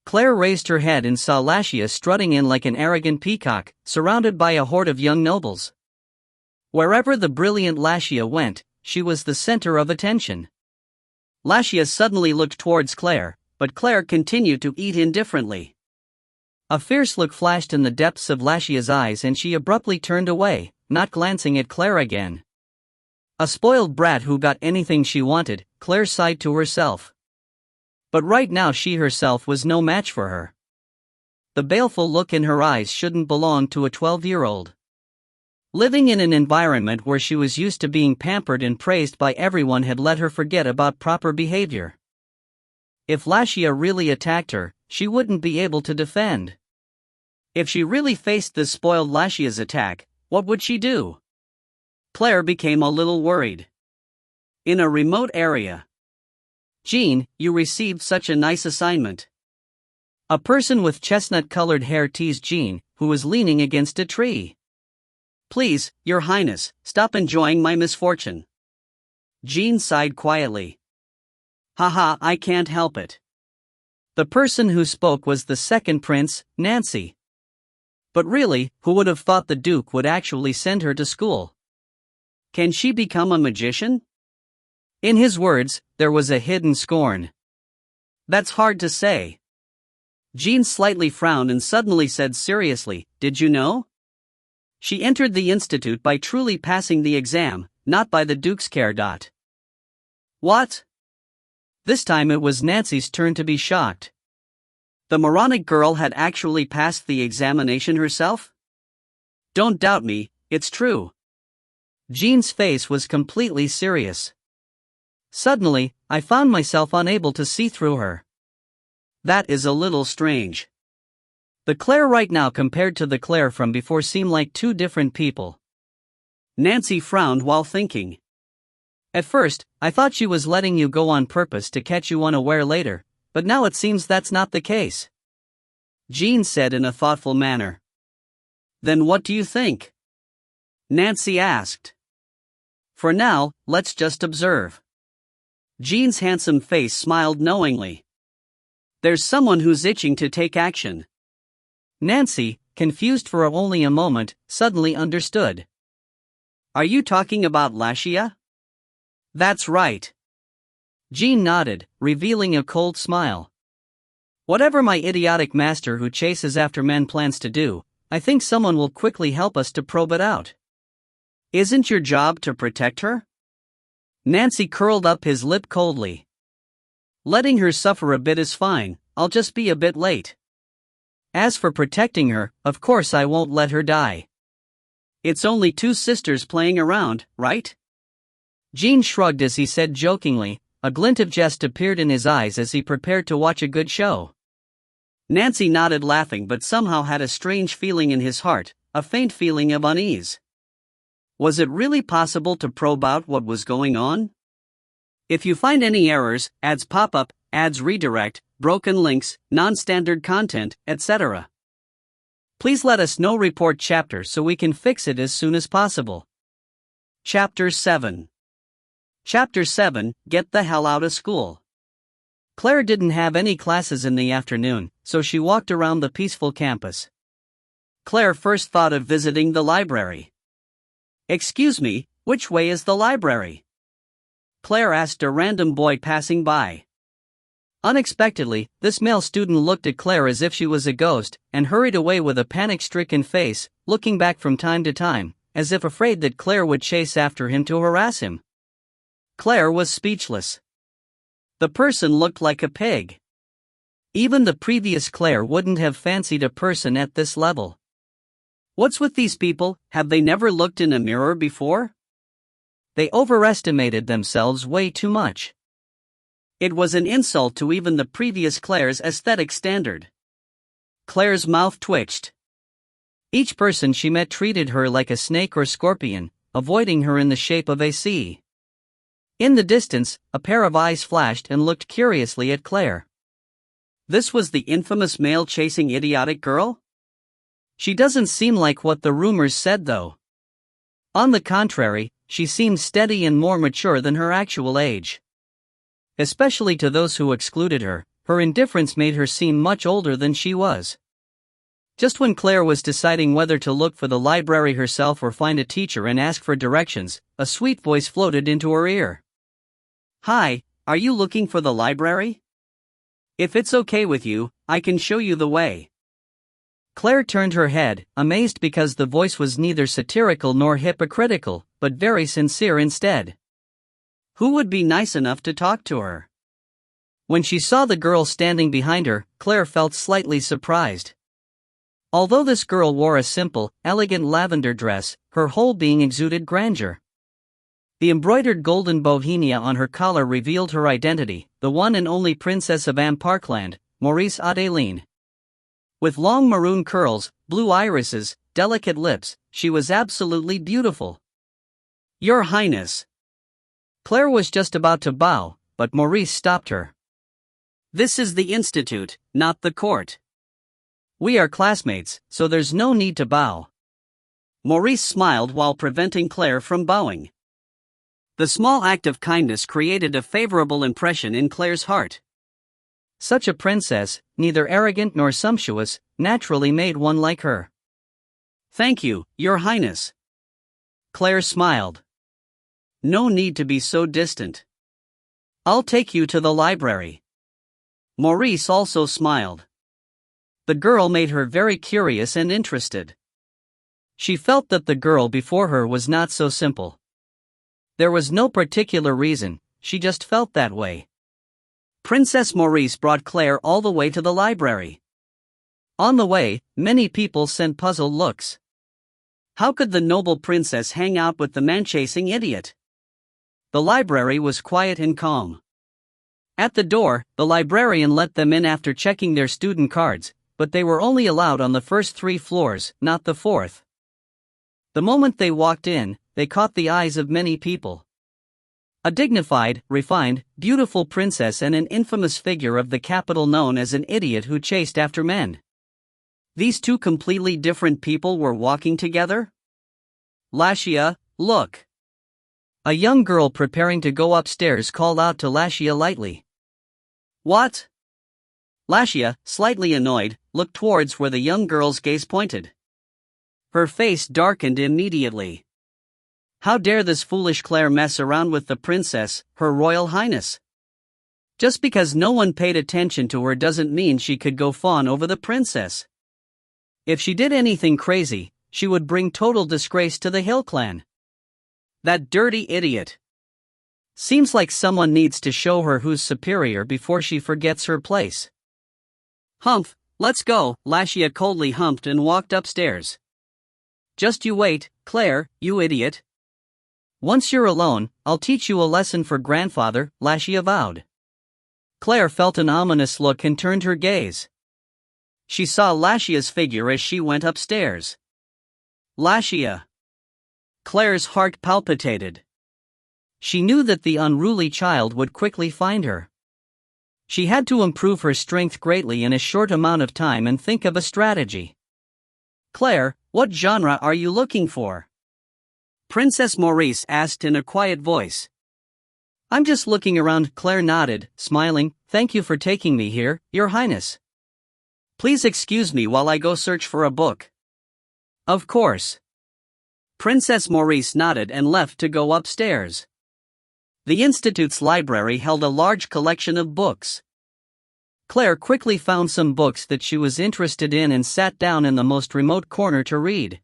Claire raised her head and saw Lashia strutting in like an arrogant peacock, surrounded by a horde of young nobles. Wherever the brilliant Lashia went, she was the center of attention. Lashia suddenly looked towards Claire, but Claire continued to eat indifferently. A fierce look flashed in the depths of Lashia's eyes and she abruptly turned away, not glancing at Claire again. A spoiled brat who got anything she wanted, Claire sighed to herself. But right now she herself was no match for her. The baleful look in her eyes shouldn't belong to a 12-year-old. Living in an environment where she was used to being pampered and praised by everyone had let her forget about proper behavior. If Lashia really attacked her, she wouldn't be able to defend. If she really faced this spoiled Lashia's attack, what would she do? Claire became a little worried. In a remote area. Jean, you received such a nice assignment. A person with chestnut-colored hair teased Jean, who was leaning against a tree. Please, Your Highness, stop enjoying my misfortune. Jean sighed quietly. Haha, I can't help it. The person who spoke was the second prince, Nancy. But really, who would have thought the Duke would actually send her to school? Can she become a magician? In his words, there was a hidden scorn. That's hard to say. Jean slightly frowned and suddenly said seriously, Did you know? She entered the institute by truly passing the exam, not by the Duke's care. What? This time it was Nancy's turn to be shocked. The moronic girl had actually passed the examination herself? Don't doubt me, it's true. Jean's face was completely serious. Suddenly, I found myself unable to see through her. That is a little strange. The Claire right now compared to the Claire from before seemed like two different people. Nancy frowned while thinking. At first, I thought she was letting you go on purpose to catch you unaware later, but now it seems that's not the case. Jean said in a thoughtful manner. Then what do you think? Nancy asked. For now, let's just observe. Jean's handsome face smiled knowingly. There's someone who's itching to take action. Nancy, confused for only a moment, suddenly understood. Are you talking about Lashia? That's right. Jean nodded, revealing a cold smile. Whatever my idiotic master who chases after men plans to do, I think someone will quickly help us to probe it out. Isn't your job to protect her? Nancy curled up his lip coldly. Letting her suffer a bit is fine, I'll just be a bit late. As for protecting her, of course I won't let her die. It's only two sisters playing around, right? Jean shrugged as he said jokingly, a glint of jest appeared in his eyes as he prepared to watch a good show. Nancy nodded laughing but somehow had a strange feeling in his heart, a faint feeling of unease. Was it really possible to probe out what was going on? If you find any errors, ads pop up, ads redirect, broken links, non-standard content, etc. Please let us know. Report chapter so we can fix it as soon as possible. Chapter 7. Chapter 7, Get the hell out of school. Claire didn't have any classes in the afternoon, so she walked around the peaceful campus. Claire first thought of visiting the library. Excuse me, which way is the library? Claire asked a random boy passing by. Unexpectedly, this male student looked at Claire as if she was a ghost, and hurried away with a panic-stricken face, looking back from time to time, as if afraid that Claire would chase after him to harass him. Claire was speechless. The person looked like a pig. Even the previous Claire wouldn't have fancied a person at this level. What's with these people? Have they never looked in a mirror before? They overestimated themselves way too much. It was an insult to even the previous Claire's aesthetic standard. Claire's mouth twitched. Each person she met treated her like a snake or scorpion, avoiding her in the shape of a C. In the distance, a pair of eyes flashed and looked curiously at Claire. This was the infamous male-chasing idiotic girl? She doesn't seem like what the rumors said though. On the contrary, she seemed steady and more mature than her actual age. Especially to those who excluded her, her indifference made her seem much older than she was. Just when Claire was deciding whether to look for the library herself or find a teacher and ask for directions, a sweet voice floated into her ear. Hi, are you looking for the library? If it's okay with you, I can show you the way. Claire turned her head, amazed because the voice was neither satirical nor hypocritical, but very sincere instead. Who would be nice enough to talk to her? When she saw the girl standing behind her, Claire felt slightly surprised. Although this girl wore a simple, elegant lavender dress, her whole being exuded grandeur. The embroidered golden bohemia on her collar revealed her identity, the one and only princess of Parkland, Maurice Adeline. With long maroon curls, blue irises, delicate lips, she was absolutely beautiful. "Your Highness." Claire was just about to bow, but Maurice stopped her. "This is the Institute, not the court. We are classmates, so there's no need to bow." Maurice smiled while preventing Claire from bowing. The small act of kindness created a favorable impression in Claire's heart. Such a princess, neither arrogant nor sumptuous, naturally made one like her. "Thank you, Your Highness." Claire smiled. "No need to be so distant. I'll take you to the library." Maurice also smiled. The girl made her very curious and interested. She felt that the girl before her was not so simple. There was no particular reason, she just felt that way. Princess Maurice brought Claire all the way to the library. On the way, many people sent puzzled looks. How could the noble princess hang out with the man-chasing idiot? The library was quiet and calm. At the door, the librarian let them in after checking their student cards, but they were only allowed on the first 3 floors, not the 4th. The moment they walked in, they caught the eyes of many people. A dignified, refined, beautiful princess and an infamous figure of the capital known as an idiot who chased after men. These two completely different people were walking together? "Lashia, look." A young girl preparing to go upstairs called out to Lashia lightly. "What?" Lashia, slightly annoyed, looked towards where the young girl's gaze pointed. Her face darkened immediately. How dare this foolish Claire mess around with the princess, Her Royal Highness? Just because no one paid attention to her doesn't mean she could go fawn over the princess. If she did anything crazy, she would bring total disgrace to the Hill clan. That dirty idiot. Seems like someone needs to show her who's superior before she forgets her place. "Humph, let's go," Lashia coldly humped and walked upstairs. "Just you wait, Claire, you idiot. Once you're alone, I'll teach you a lesson for grandfather," Lashia vowed. Claire felt an ominous look and turned her gaze. She saw Lashia's figure as she went upstairs. Lashia. Claire's heart palpitated. She knew that the unruly child would quickly find her. She had to improve her strength greatly in a short amount of time and think of a strategy. "Claire, what genre are you looking for?" Princess Maurice asked in a quiet voice. "I'm just looking around," Claire nodded, smiling. "Thank you for taking me here, Your Highness. Please excuse me while I go search for a book." "Of course." Princess Maurice nodded and left to go upstairs. The Institute's library held a large collection of books. Claire quickly found some books that she was interested in and sat down in the most remote corner to read.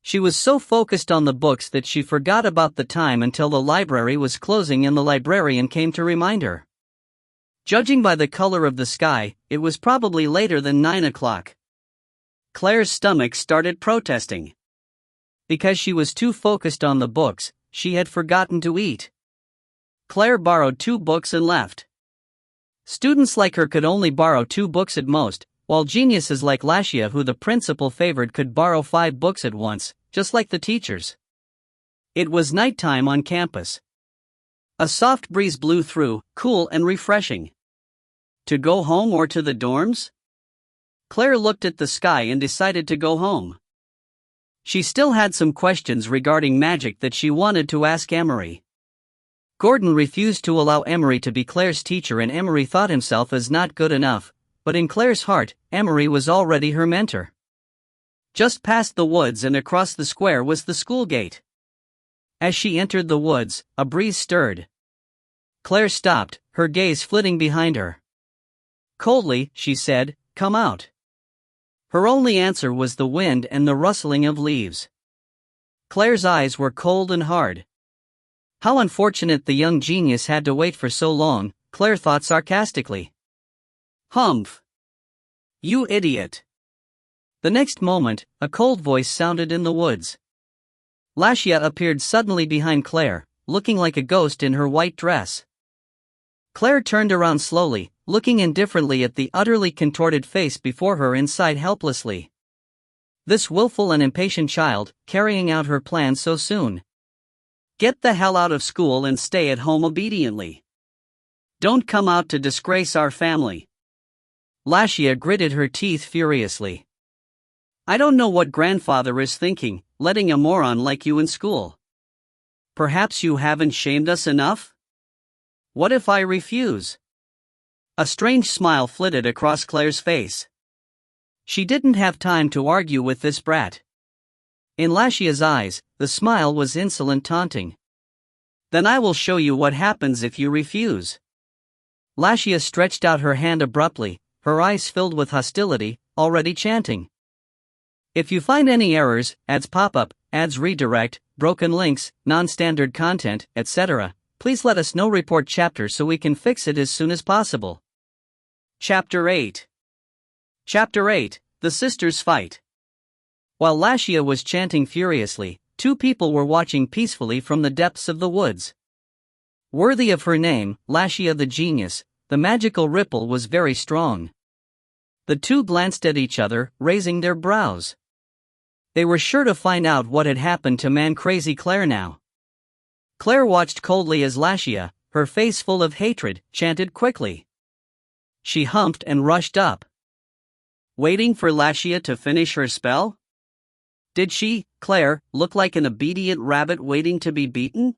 She was so focused on the books that she forgot about the time until the library was closing and the librarian came to remind her. Judging by the color of the sky, it was probably later than 9 o'clock. Claire's stomach started protesting. Because she was too focused on the books, she had forgotten to eat. Claire borrowed 2 books and left. Students like her could only borrow 2 books at most, while geniuses like Lashia, who the principal favored, could borrow 5 books at once, just like the teachers. It was nighttime on campus. A soft breeze blew through, cool and refreshing. To go home or to the dorms? Claire looked at the sky and decided to go home. She still had some questions regarding magic that she wanted to ask Emery. Gordon refused to allow Emery to be Claire's teacher, and Emery thought himself as not good enough, but in Claire's heart, Emery was already her mentor. Just past the woods and across the square was the school gate. As she entered the woods, a breeze stirred. Claire stopped, her gaze flitting behind her. Coldly, she said, "Come out." Her only answer was the wind and the rustling of leaves. Claire's eyes were cold and hard. How unfortunate the young genius had to wait for so long, Claire thought sarcastically. "Humph! You idiot!" The next moment, a cold voice sounded in the woods. Lashia appeared suddenly behind Claire, looking like a ghost in her white dress. Claire turned around slowly, looking indifferently at the utterly contorted face before her and sighed helplessly. This willful and impatient child, carrying out her plan so soon. Get the hell out of school and stay at home obediently. Don't come out to disgrace our family. Lashia gritted her teeth furiously. I don't know what grandfather is thinking, letting a moron like you in school. Perhaps you haven't shamed us enough? What if I refuse? A strange smile flitted across Claire's face. She didn't have time to argue with this brat. In Lashia's eyes, the smile was insolent taunting. Then I will show you what happens if you refuse. Lashia stretched out her hand abruptly, her eyes filled with hostility, already chanting. If you find any errors, ads pop-up, ads redirect, broken links, non-standard content, etc., please let us know. Report chapter so we can fix it as soon as possible. Chapter 8. Chapter 8, The Sisters Fight. While Lashia was chanting furiously, two people were watching peacefully from the depths of the woods. Worthy of her name, Lashia the genius, the magical ripple was very strong. The two glanced at each other, raising their brows. They were sure to find out what had happened to man-crazy Claire now. Claire watched coldly as Lashia, her face full of hatred, chanted quickly. She humped and rushed up. Waiting for Lashia to finish her spell? Did she, Claire, look like an obedient rabbit waiting to be beaten?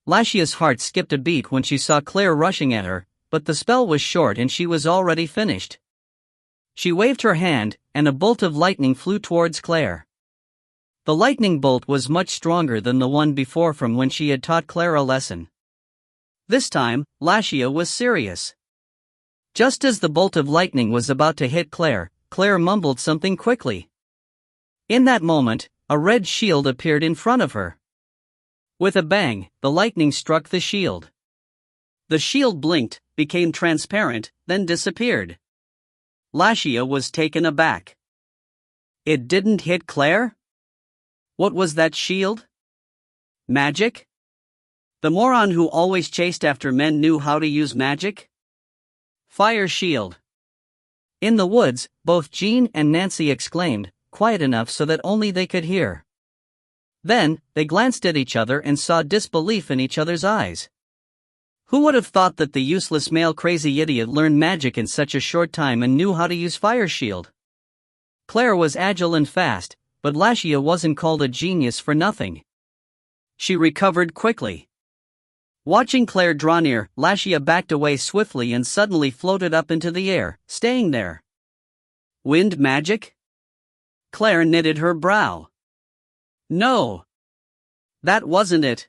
Lashia's heart skipped a beat when she saw Claire rushing at her, but the spell was short and she was already finished. She waved her hand, and a bolt of lightning flew towards Claire. The lightning bolt was much stronger than the one before from when she had taught Claire a lesson. This time, Lashia was serious. Just as the bolt of lightning was about to hit Claire, Claire mumbled something quickly. In that moment, a red shield appeared in front of her. With a bang, the lightning struck the shield. The shield blinked, became transparent, then disappeared. Lashia was taken aback. It didn't hit Claire? What was that shield? Magic? The moron who always chased after men knew how to use magic? Fire shield. In the woods, both Jean and Nancy exclaimed, quiet enough so that only they could hear. Then, they glanced at each other and saw disbelief in each other's eyes. Who would have thought that the useless male crazy idiot learned magic in such a short time and knew how to use fire shield? Claire was agile and fast, but Lashia wasn't called a genius for nothing. She recovered quickly. Watching Claire draw near, Lashia backed away swiftly and suddenly floated up into the air, staying there. Wind magic? Claire knitted her brow. No. That wasn't it.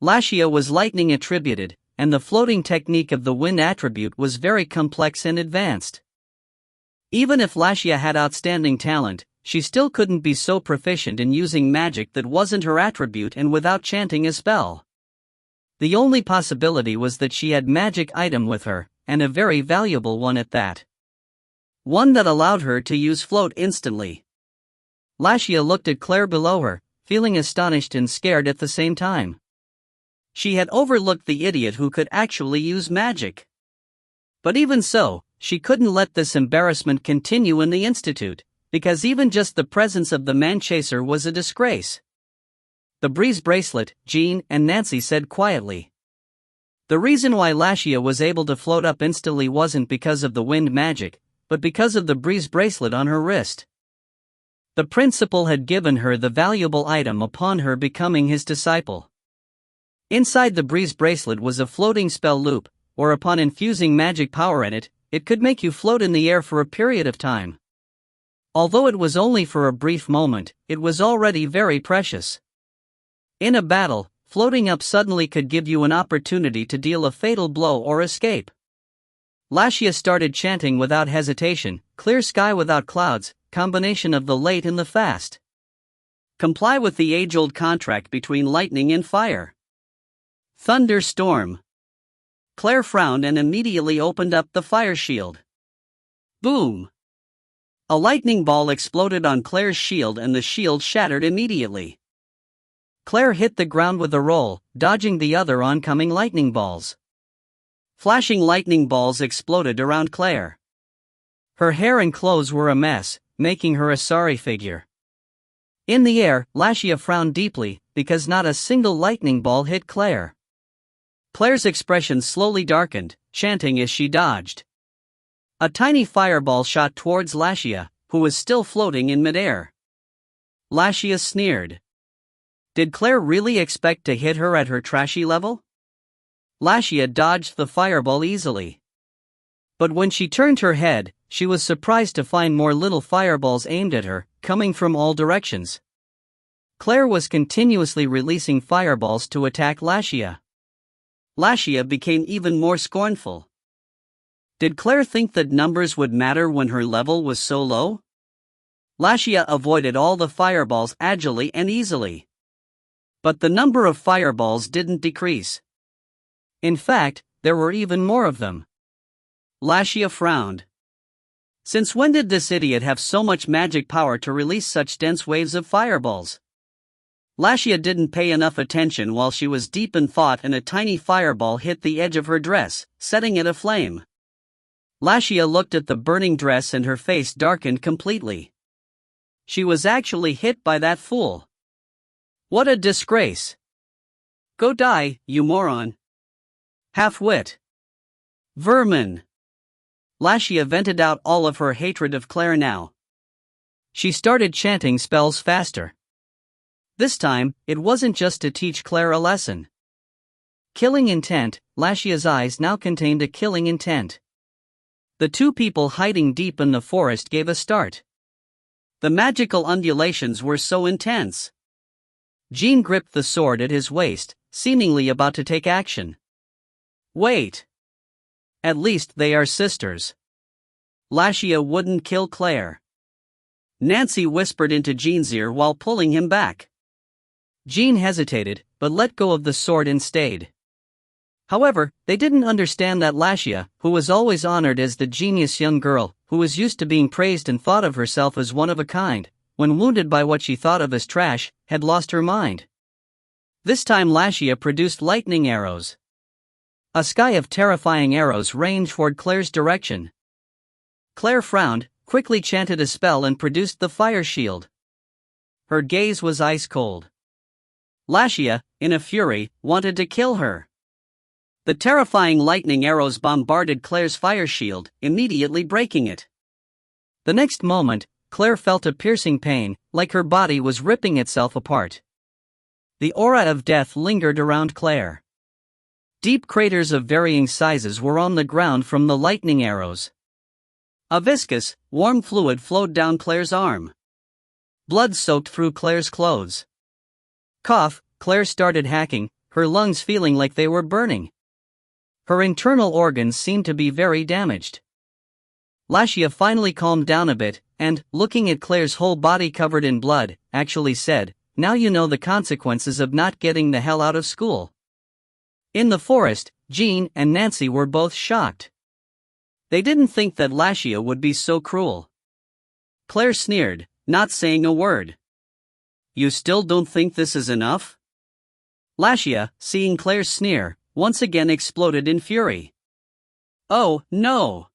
Lashia was lightning attributed, and the floating technique of the wind attribute was very complex and advanced. Even if Lashia had outstanding talent, she still couldn't be so proficient in using magic that wasn't her attribute and without chanting a spell. The only possibility was that she had magic item with her, and a very valuable one at that. One that allowed her to use float instantly. Lashia looked at Claire below her, feeling astonished and scared at the same time. She had overlooked the idiot who could actually use magic. But even so, she couldn't let this embarrassment continue in the institute, because even just the presence of the man-chaser was a disgrace. The breeze bracelet, Jean and Nancy said quietly. The reason why Lashia was able to float up instantly wasn't because of the wind magic, but because of the breeze bracelet on her wrist. The principal had given her the valuable item upon her becoming his disciple. Inside the breeze bracelet was a floating spell loop, or upon infusing magic power in it, it could make you float in the air for a period of time. Although it was only for a brief moment, it was already very precious. In a battle, floating up suddenly could give you an opportunity to deal a fatal blow or escape. Lashia started chanting without hesitation, clear sky without clouds, combination of the late and the fast. Comply with the age-old contract between lightning and fire. Thunderstorm. Claire frowned and immediately opened up the fire shield. Boom. A lightning ball exploded on Claire's shield and the shield shattered immediately. Claire hit the ground with a roll, dodging the other oncoming lightning balls. Flashing lightning balls exploded around Claire. Her hair and clothes were a mess, making her a sorry figure. In the air, Lashia frowned deeply, because not a single lightning ball hit Claire. Claire's expression slowly darkened, chanting as she dodged. A tiny fireball shot towards Lashia, who was still floating in midair. Lashia sneered. Did Claire really expect to hit her at her trashy level? Lashia dodged the fireball easily. But when she turned her head, she was surprised to find more little fireballs aimed at her, coming from all directions. Claire was continuously releasing fireballs to attack Lashia. Lashia became even more scornful. Did Claire think that numbers would matter when her level was so low? Lashia avoided all the fireballs agilely and easily. But the number of fireballs didn't decrease. In fact, there were even more of them. Lashia frowned. Since when did this idiot have so much magic power to release such dense waves of fireballs? Lashia didn't pay enough attention while she was deep in thought and a tiny fireball hit the edge of her dress, setting it aflame. Lashia looked at the burning dress and her face darkened completely. She was actually hit by that fool. What a disgrace! Go die, you moron! Half-wit! Vermin! Lashia vented out all of her hatred of Claire now. She started chanting spells faster. This time, it wasn't just to teach Claire a lesson. Killing intent, Lashia's eyes now contained a killing intent. The two people hiding deep in the forest gave a start. The magical undulations were so intense. Jean gripped the sword at his waist, seemingly about to take action. Wait. At least they are sisters. Lashia wouldn't kill Claire. Nancy whispered into Jean's ear while pulling him back. Jean hesitated, but let go of the sword and stayed. However, they didn't understand that Lashia, who was always honored as the genius young girl, who was used to being praised and thought of herself as one of a kind, when wounded by what she thought of as trash, had lost her mind. This time Lashia produced lightning arrows. A sky of terrifying arrows rained toward Claire's direction. Claire frowned, quickly chanted a spell and produced the fire shield. Her gaze was ice cold. Lashia, in a fury, wanted to kill her. The terrifying lightning arrows bombarded Claire's fire shield, immediately breaking it. The next moment, Claire felt a piercing pain, like her body was ripping itself apart. The aura of death lingered around Claire. Deep craters of varying sizes were on the ground from the lightning arrows. A viscous, warm fluid flowed down Claire's arm. Blood soaked through Claire's clothes. Cough, Claire started hacking, her lungs feeling like they were burning. Her internal organs seemed to be very damaged. Lashia finally calmed down a bit, and, looking at Claire's whole body covered in blood, actually said, "Now you know the consequences of not getting the hell out of school." In the forest, Jean and Nancy were both shocked. They didn't think that Lashia would be so cruel. Claire sneered, not saying a word. "You still don't think this is enough?" Lashia, seeing Claire's sneer, once again exploded in fury. "Oh, no!"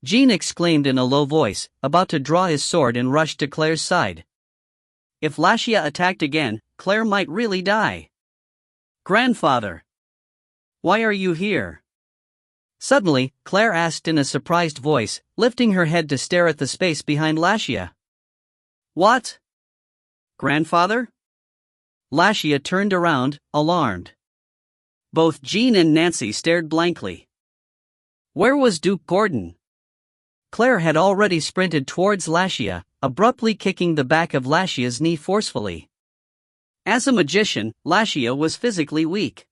Jean exclaimed in a low voice, about to draw his sword and rush to Claire's side. If Lashia attacked again, Claire might really die. "Grandfather! Why are you here?" Suddenly, Claire asked in a surprised voice, lifting her head to stare at the space behind Lashia. "What? Grandfather?" Lashia turned around, alarmed. Both Jean and Nancy stared blankly. Where was Duke Gordon? Claire had already sprinted towards Lashia, abruptly kicking the back of Lashia's knee forcefully. As a magician, Lashia was physically weak.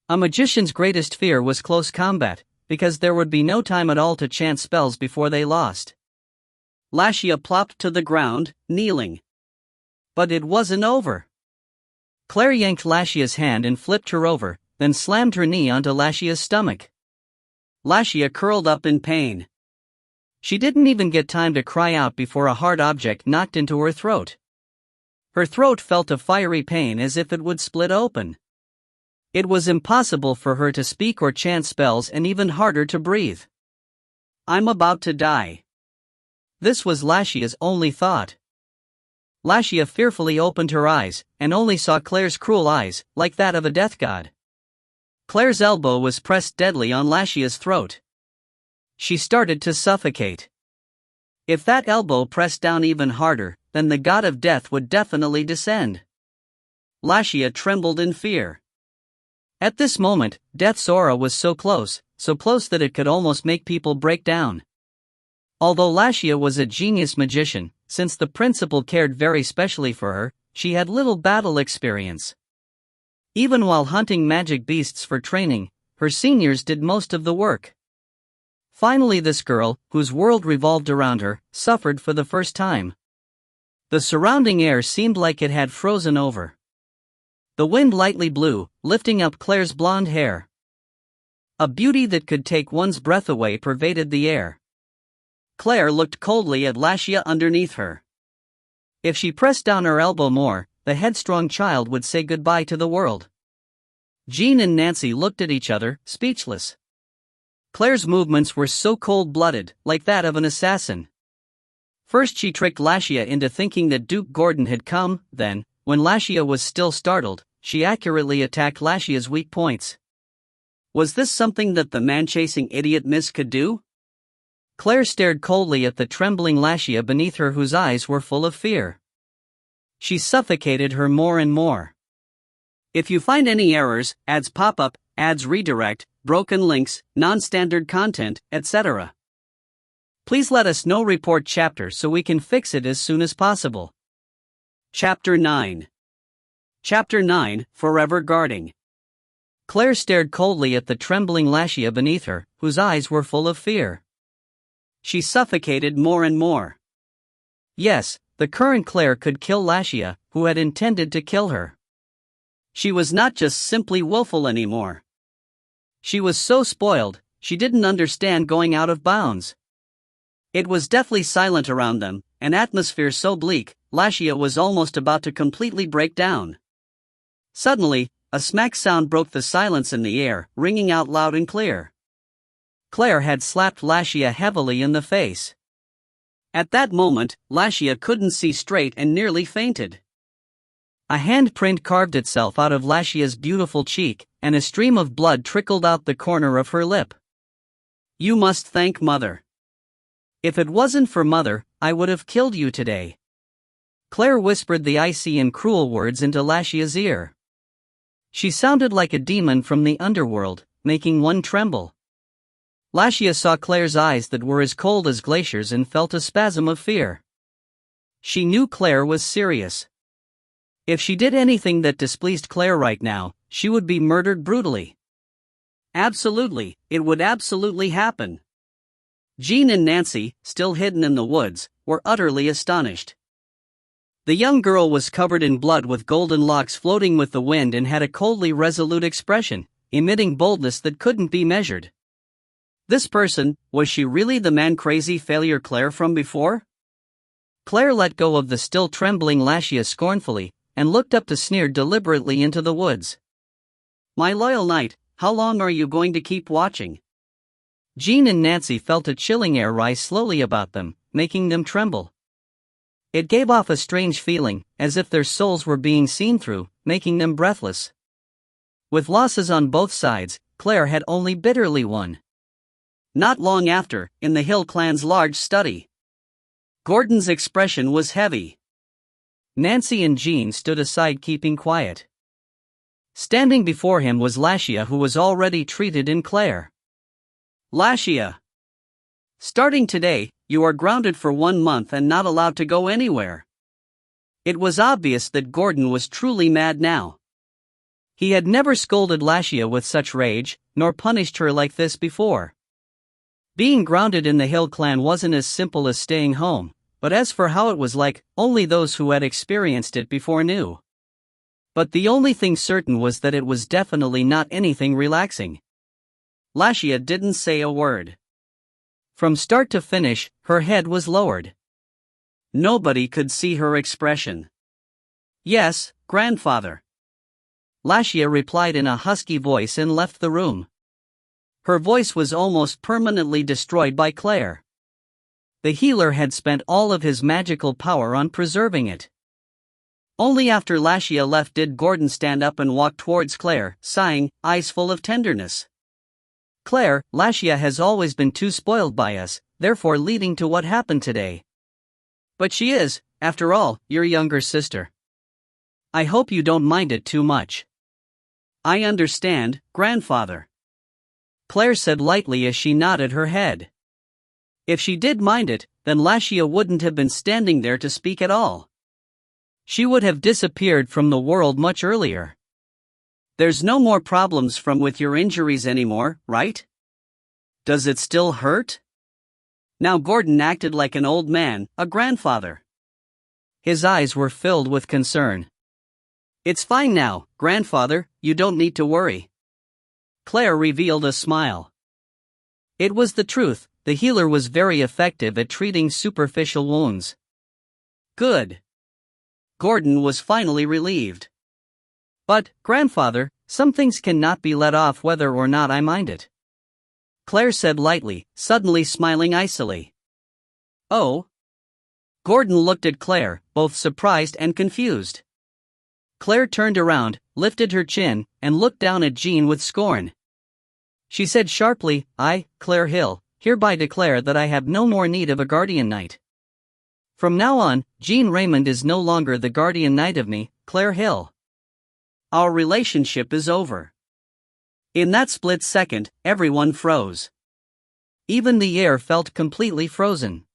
A magician's greatest fear was close combat, because there would be no time at all to chant spells before they lost. Lashia plopped to the ground, kneeling. But it wasn't over. Claire yanked Lashia's hand and flipped her over, then slammed her knee onto Lashia's stomach. Lashia curled up in pain. She didn't even get time to cry out before a hard object knocked into her throat. Her throat felt a fiery pain as if it would split open. It was impossible for her to speak or chant spells and even harder to breathe. I'm about to die. This was Lashia's only thought. Lashia fearfully opened her eyes, and only saw Claire's cruel eyes, like that of a death god. Claire's elbow was pressed deadly on Lashia's throat. She started to suffocate. If that elbow pressed down even harder, then the god of death would definitely descend. Lashia trembled in fear. At this moment, death's aura was so close that it could almost make people break down. Although Lashia was a genius magician, since the principal cared very specially for her, she had little battle experience. Even while hunting magic beasts for training, her seniors did most of the work. Finally, this girl, whose world revolved around her, suffered for the first time. The surrounding air seemed like it had frozen over. The wind lightly blew, lifting up Claire's blonde hair. A beauty that could take one's breath away pervaded the air. Claire looked coldly at Lashia underneath her. If she pressed down her elbow more, the headstrong child would say goodbye to the world. Jean and Nancy looked at each other, speechless. Claire's movements were so cold-blooded, like that of an assassin. First she tricked Lashia into thinking that Duke Gordon had come, then, when Lashia was still startled, she accurately attacked Lashia's weak points. Was this something that the man-chasing idiot miss could do? Claire stared coldly at the trembling Lashia beneath her, whose eyes were full of fear. She suffocated her more and more. If you find any errors, ads pop up, ads redirect, broken links, non-standard content, etc., please let us know. Report chapter so we can fix it as soon as possible. Chapter 9. Chapter 9, Forever Guarding. Claire stared coldly at the trembling Lashia beneath her, whose eyes were full of fear. She suffocated more and more. Yes, the current Claire could kill Lashia, who had intended to kill her. She was not just simply willful anymore. She was so spoiled, she didn't understand going out of bounds. It was deathly silent around them, an atmosphere so bleak, Lashia was almost about to completely break down. Suddenly, a smack sound broke the silence in the air, ringing out loud and clear. Claire had slapped Lashia heavily in the face. At that moment, Lashia couldn't see straight and nearly fainted. A handprint carved itself out of Lashia's beautiful cheek, and a stream of blood trickled out the corner of her lip. You must thank Mother. If it wasn't for Mother, I would have killed you today. Claire whispered the icy and cruel words into Lashia's ear. She sounded like a demon from the underworld, making one tremble. Lashia saw Claire's eyes that were as cold as glaciers and felt a spasm of fear. She knew Claire was serious. If she did anything that displeased Claire right now, she would be murdered brutally. Absolutely, it would absolutely happen. Jean and Nancy, still hidden in the woods, were utterly astonished. The young girl was covered in blood with golden locks floating with the wind and had a coldly resolute expression, emitting boldness that couldn't be measured. This person, was she really the man-crazy failure Claire from before? Claire let go of the still trembling Lashia scornfully, and looked up to sneer deliberately into the woods. My loyal knight, how long are you going to keep watching? Jean and Nancy felt a chilling air rise slowly about them, making them tremble. It gave off a strange feeling, as if their souls were being seen through, making them breathless. With losses on both sides, Claire had only bitterly won. Not long after, in the Hill clan's large study, Gordon's expression was heavy. Nancy and Jean stood aside, keeping quiet. Standing before him was Lashia, who was already treated in Claire. Lashia. Starting today, you are grounded for 1 month and not allowed to go anywhere. It was obvious that Gordon was truly mad now. He had never scolded Lashia with such rage, nor punished her like this before. Being grounded in the Hill clan wasn't as simple as staying home, but as for how it was like, only those who had experienced it before knew. But the only thing certain was that it was definitely not anything relaxing. Lashia didn't say a word. From start to finish, her head was lowered. Nobody could see her expression. "Yes, grandfather," Lashia replied in a husky voice and left the room. Her voice was almost permanently destroyed by Claire. The healer had spent all of his magical power on preserving it. Only after Lashia left did Gordon stand up and walk towards Claire, sighing, eyes full of tenderness. "Claire, Lashia has always been too spoiled by us, therefore leading to what happened today. But she is, after all, your younger sister. I hope you don't mind it too much." "I understand, grandfather," Claire said lightly as she nodded her head. If she did mind it, then Lashia wouldn't have been standing there to speak at all. She would have disappeared from the world much earlier. "There's no more problems with your injuries anymore, right? Does it still hurt?" Now Gordon acted like an old man, a grandfather. His eyes were filled with concern. "It's fine now, grandfather, you don't need to worry." Claire revealed a smile. It was the truth, the healer was very effective at treating superficial wounds. Good. Gordon was finally relieved. "But, grandfather, some things cannot be let off whether or not I mind it," Claire said lightly, suddenly smiling icily. "Oh?" Gordon looked at Claire, both surprised and confused. Claire turned around, lifted her chin, and looked down at Jean with scorn. She said sharply, "I, Claire Hill, hereby declare that I have no more need of a guardian knight. From now on, Jean Raymond is no longer the guardian knight of me, Claire Hill. Our relationship is over." In that split second, everyone froze. Even the air felt completely frozen.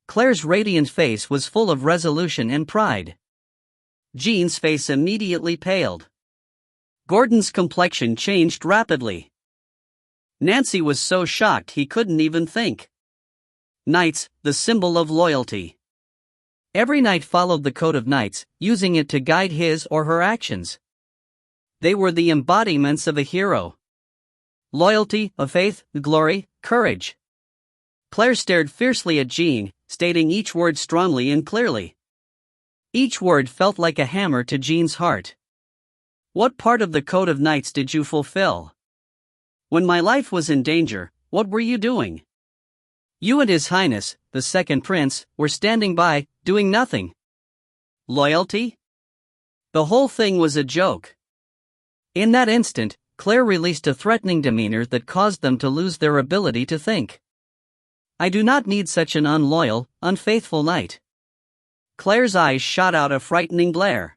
Claire's radiant face was full of resolution and pride. Jean's face immediately paled. Gordon's complexion changed rapidly. Nancy was so shocked he couldn't even think. Knights, the symbol of loyalty. Every knight followed the code of knights, using it to guide his or her actions. They were the embodiments of a hero. Loyalty, of faith, glory, courage. Claire stared fiercely at Jean, stating each word strongly and clearly. Each word felt like a hammer to Jean's heart. "What part of the code of knights did you fulfill? When my life was in danger, what were you doing? You and His Highness, the second prince, were standing by, doing nothing. Loyalty? The whole thing was a joke." In that instant, Claire released a threatening demeanor that caused them to lose their ability to think. "I do not need such an unloyal, unfaithful knight." Claire's eyes shot out a frightening glare.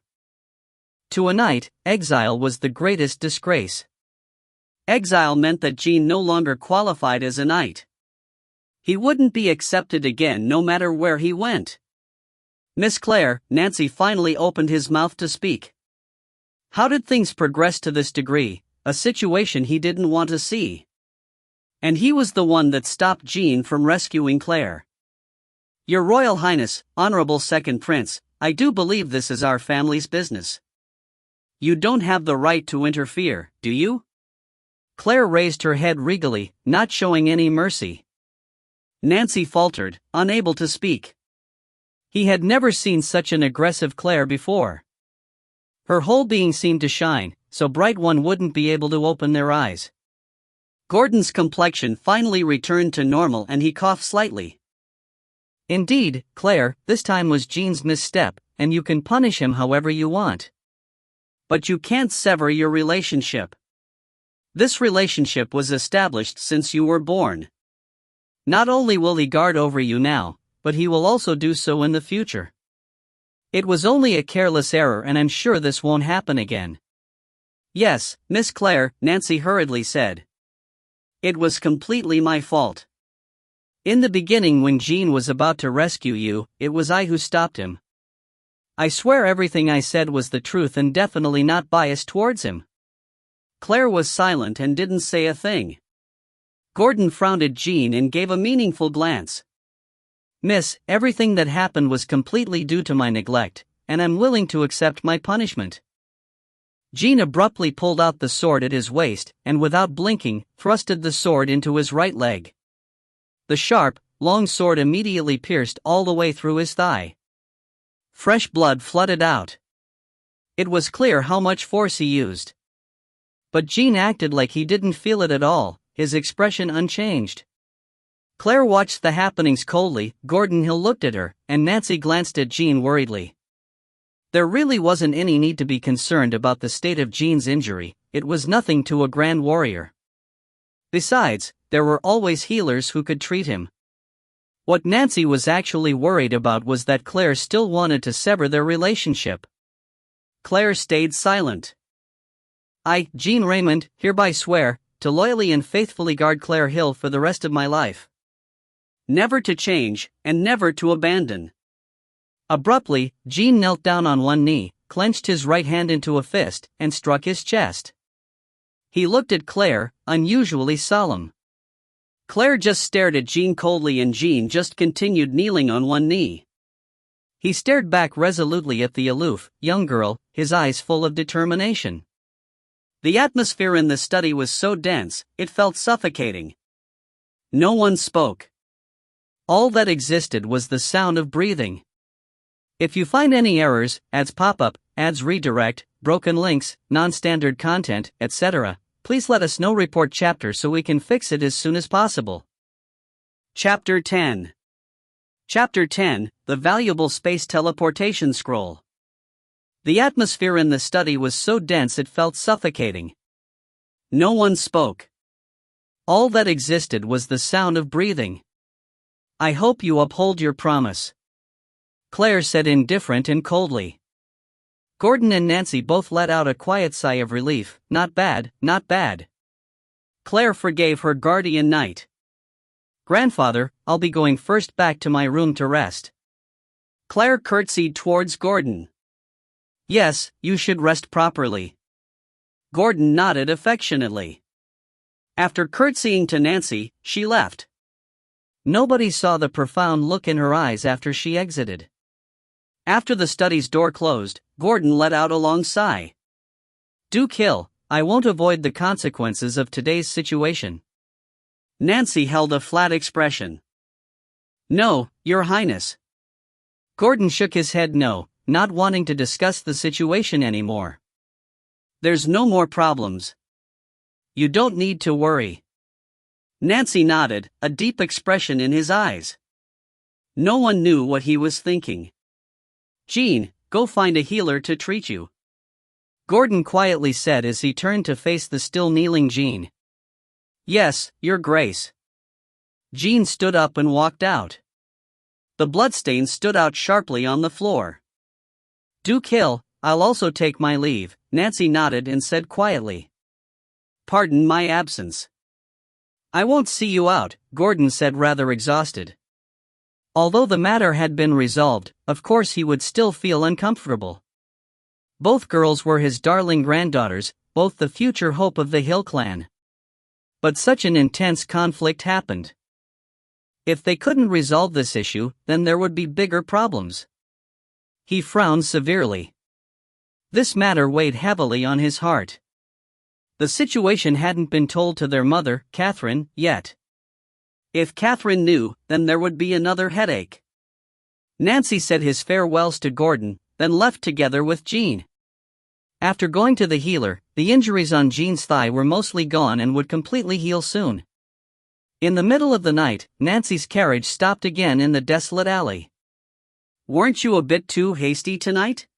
To a knight, exile was the greatest disgrace. Exile meant that Jean no longer qualified as a knight. He wouldn't be accepted again no matter where he went. "Miss Claire," Nancy finally opened his mouth to speak. How did things progress to this degree, a situation he didn't want to see? And he was the one that stopped Jean from rescuing Claire. "Your Royal Highness, Honorable Second Prince, I do believe this is our family's business. You don't have the right to interfere, do you?" Claire raised her head regally, not showing any mercy. Nancy faltered, unable to speak. He had never seen such an aggressive Claire before. Her whole being seemed to shine, so bright one wouldn't be able to open their eyes. Gordon's complexion finally returned to normal and he coughed slightly. "Indeed, Claire, this time was Jean's misstep, and you can punish him however you want. But you can't sever your relationship. This relationship was established since you were born. Not only will he guard over you now, but he will also do so in the future. It was only a careless error and I'm sure this won't happen again." "Yes, Miss Claire," Nancy hurriedly said. "It was completely my fault. In the beginning when Jean was about to rescue you, it was I who stopped him. I swear everything I said was the truth and definitely not biased towards him." Claire was silent and didn't say a thing. Gordon frowned at Jean and gave a meaningful glance. "Miss, everything that happened was completely due to my neglect, and I'm willing to accept my punishment." Jean abruptly pulled out the sword at his waist, and without blinking, thrusted the sword into his right leg. The sharp, long sword immediately pierced all the way through his thigh. Fresh blood flooded out. It was clear how much force he used. But Jean acted like he didn't feel it at all, his expression unchanged. Claire watched the happenings coldly. Gordon Hill looked at her, and Nancy glanced at Jean worriedly. There really wasn't any need to be concerned about the state of Jean's injury. It was nothing to a grand warrior. Besides, there were always healers who could treat him. What Nancy was actually worried about was that Claire still wanted to sever their relationship. Claire stayed silent. I, Jean Raymond, hereby swear to loyally and faithfully guard Claire Hill for the rest of my life. Never to change, and never to abandon. Abruptly, Jean knelt down on one knee, clenched his right hand into a fist, and struck his chest. He looked at Claire, unusually solemn. Claire just stared at Jean coldly, and Jean just continued kneeling on one knee. He stared back resolutely at the aloof, young girl, his eyes full of determination. The atmosphere in the study was so dense, it felt suffocating. No one spoke. All that existed was the sound of breathing. If you find any errors, ads pop up, ads redirect, broken links, non-standard content, etc., please let us know. Report chapter so we can fix it as soon as possible. Chapter 10. Chapter 10, The Valuable Space Teleportation Scroll. The atmosphere in the study was so dense it felt suffocating. No one spoke. All that existed was the sound of breathing. I hope you uphold your promise, Claire said indifferent and coldly. Gordon and Nancy both let out a quiet sigh of relief. Not bad, not bad. Claire forgave her guardian knight. Grandfather, I'll be going first back to my room to rest. Claire curtsied towards Gordon. Yes, you should rest properly. Gordon nodded affectionately. After curtsying to Nancy, she left. Nobody saw the profound look in her eyes after she exited. After the study's door closed, Gordon let out a long sigh. Do kill, I won't avoid the consequences of today's situation. Nancy held a flat expression. No, Your Highness. Gordon shook his head no, not wanting to discuss the situation anymore. There's no more problems. You don't need to worry. Nancy nodded, a deep expression in his eyes. No one knew what he was thinking. Jean, go find a healer to treat you, Gordon quietly said as he turned to face the still kneeling Jean. Yes, Your Grace. Jean stood up and walked out. The bloodstains stood out sharply on the floor. Do kill, I'll also take my leave, Nancy nodded and said quietly. Pardon my absence. I won't see you out, Gordon said rather exhausted. Although the matter had been resolved, of course he would still feel uncomfortable. Both girls were his darling granddaughters, both the future hope of the Hill clan. But such an intense conflict happened. If they couldn't resolve this issue, then there would be bigger problems. He frowned severely. This matter weighed heavily on his heart. The situation hadn't been told to their mother, Catherine, yet. If Catherine knew, then there would be another headache. Nancy said his farewells to Gordon, then left together with Jean. After going to the healer, the injuries on Jean's thigh were mostly gone and would completely heal soon. In the middle of the night, Nancy's carriage stopped again in the desolate alley. Weren't you a bit too hasty tonight?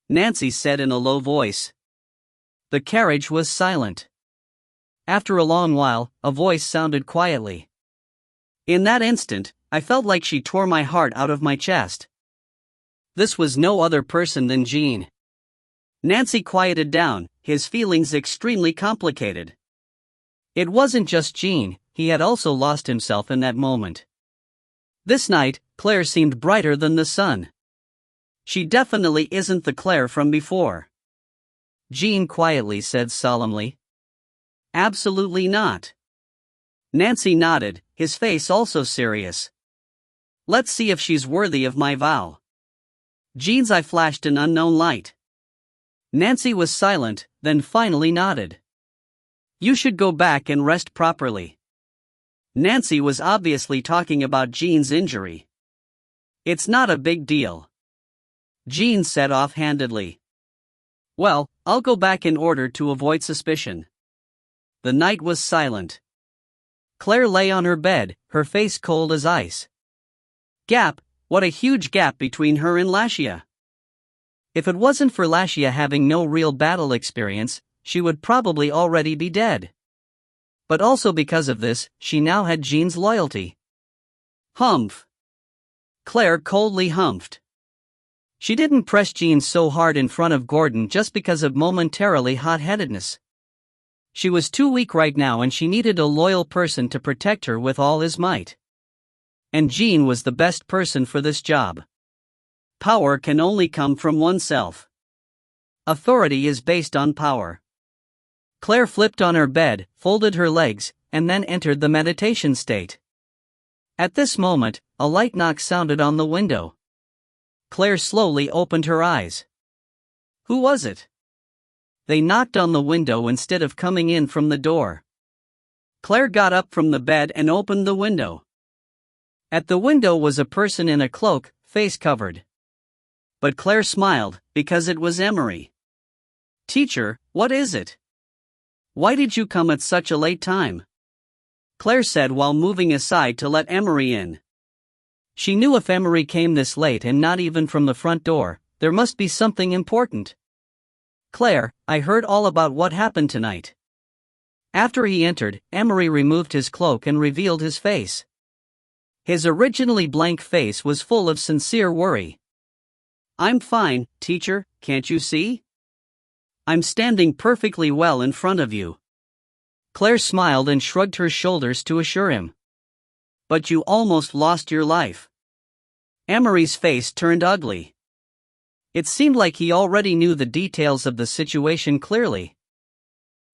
Nancy said in a low voice. The carriage was silent. After a long while, a voice sounded quietly. In that instant, I felt like she tore my heart out of my chest. This was no other person than Jean. Nancy quieted down, his feelings extremely complicated. It wasn't just Jean, he had also lost himself in that moment. This night, Claire seemed brighter than the sun. She definitely isn't the Claire from before. Jean quietly said solemnly. Absolutely not. Nancy nodded, his face also serious. Let's see if she's worthy of my vow. Jean's eye flashed an unknown light. Nancy was silent, then finally nodded. You should go back and rest properly. Nancy was obviously talking about Jean's injury. "It's not a big deal," Jean said offhandedly. "Well, I'll go back in order to avoid suspicion." The night was silent. Claire lay on her bed, her face cold as ice. Gap, what a huge gap between her and Lashia. If it wasn't for Lashia having no real battle experience, she would probably already be dead. But also because of this, she now had Jean's loyalty. Humph. Claire coldly humphed. She didn't press Jean so hard in front of Gordon just because of momentarily hot-headedness. She was too weak right now and she needed a loyal person to protect her with all his might. And Jean was the best person for this job. Power can only come from oneself. Authority is based on power. Claire flipped on her bed, folded her legs, and then entered the meditation state. At this moment, a light knock sounded on the window. Claire slowly opened her eyes. Who was it? They knocked on the window instead of coming in from the door. Claire got up from the bed and opened the window. At the window was a person in a cloak, face covered. But Claire smiled, because it was Emery. "Teacher, what is it? Why did you come at such a late time?" Claire said while moving aside to let Emery in. She knew if Emery came this late and not even from the front door, there must be something important. "Claire, I heard all about what happened tonight." After he entered, Emery removed his cloak and revealed his face. His originally blank face was full of sincere worry. "I'm fine, teacher, can't you see? I'm standing perfectly well in front of you." Claire smiled and shrugged her shoulders to assure him. "But you almost lost your life." Emery's face turned ugly. It seemed like he already knew the details of the situation clearly.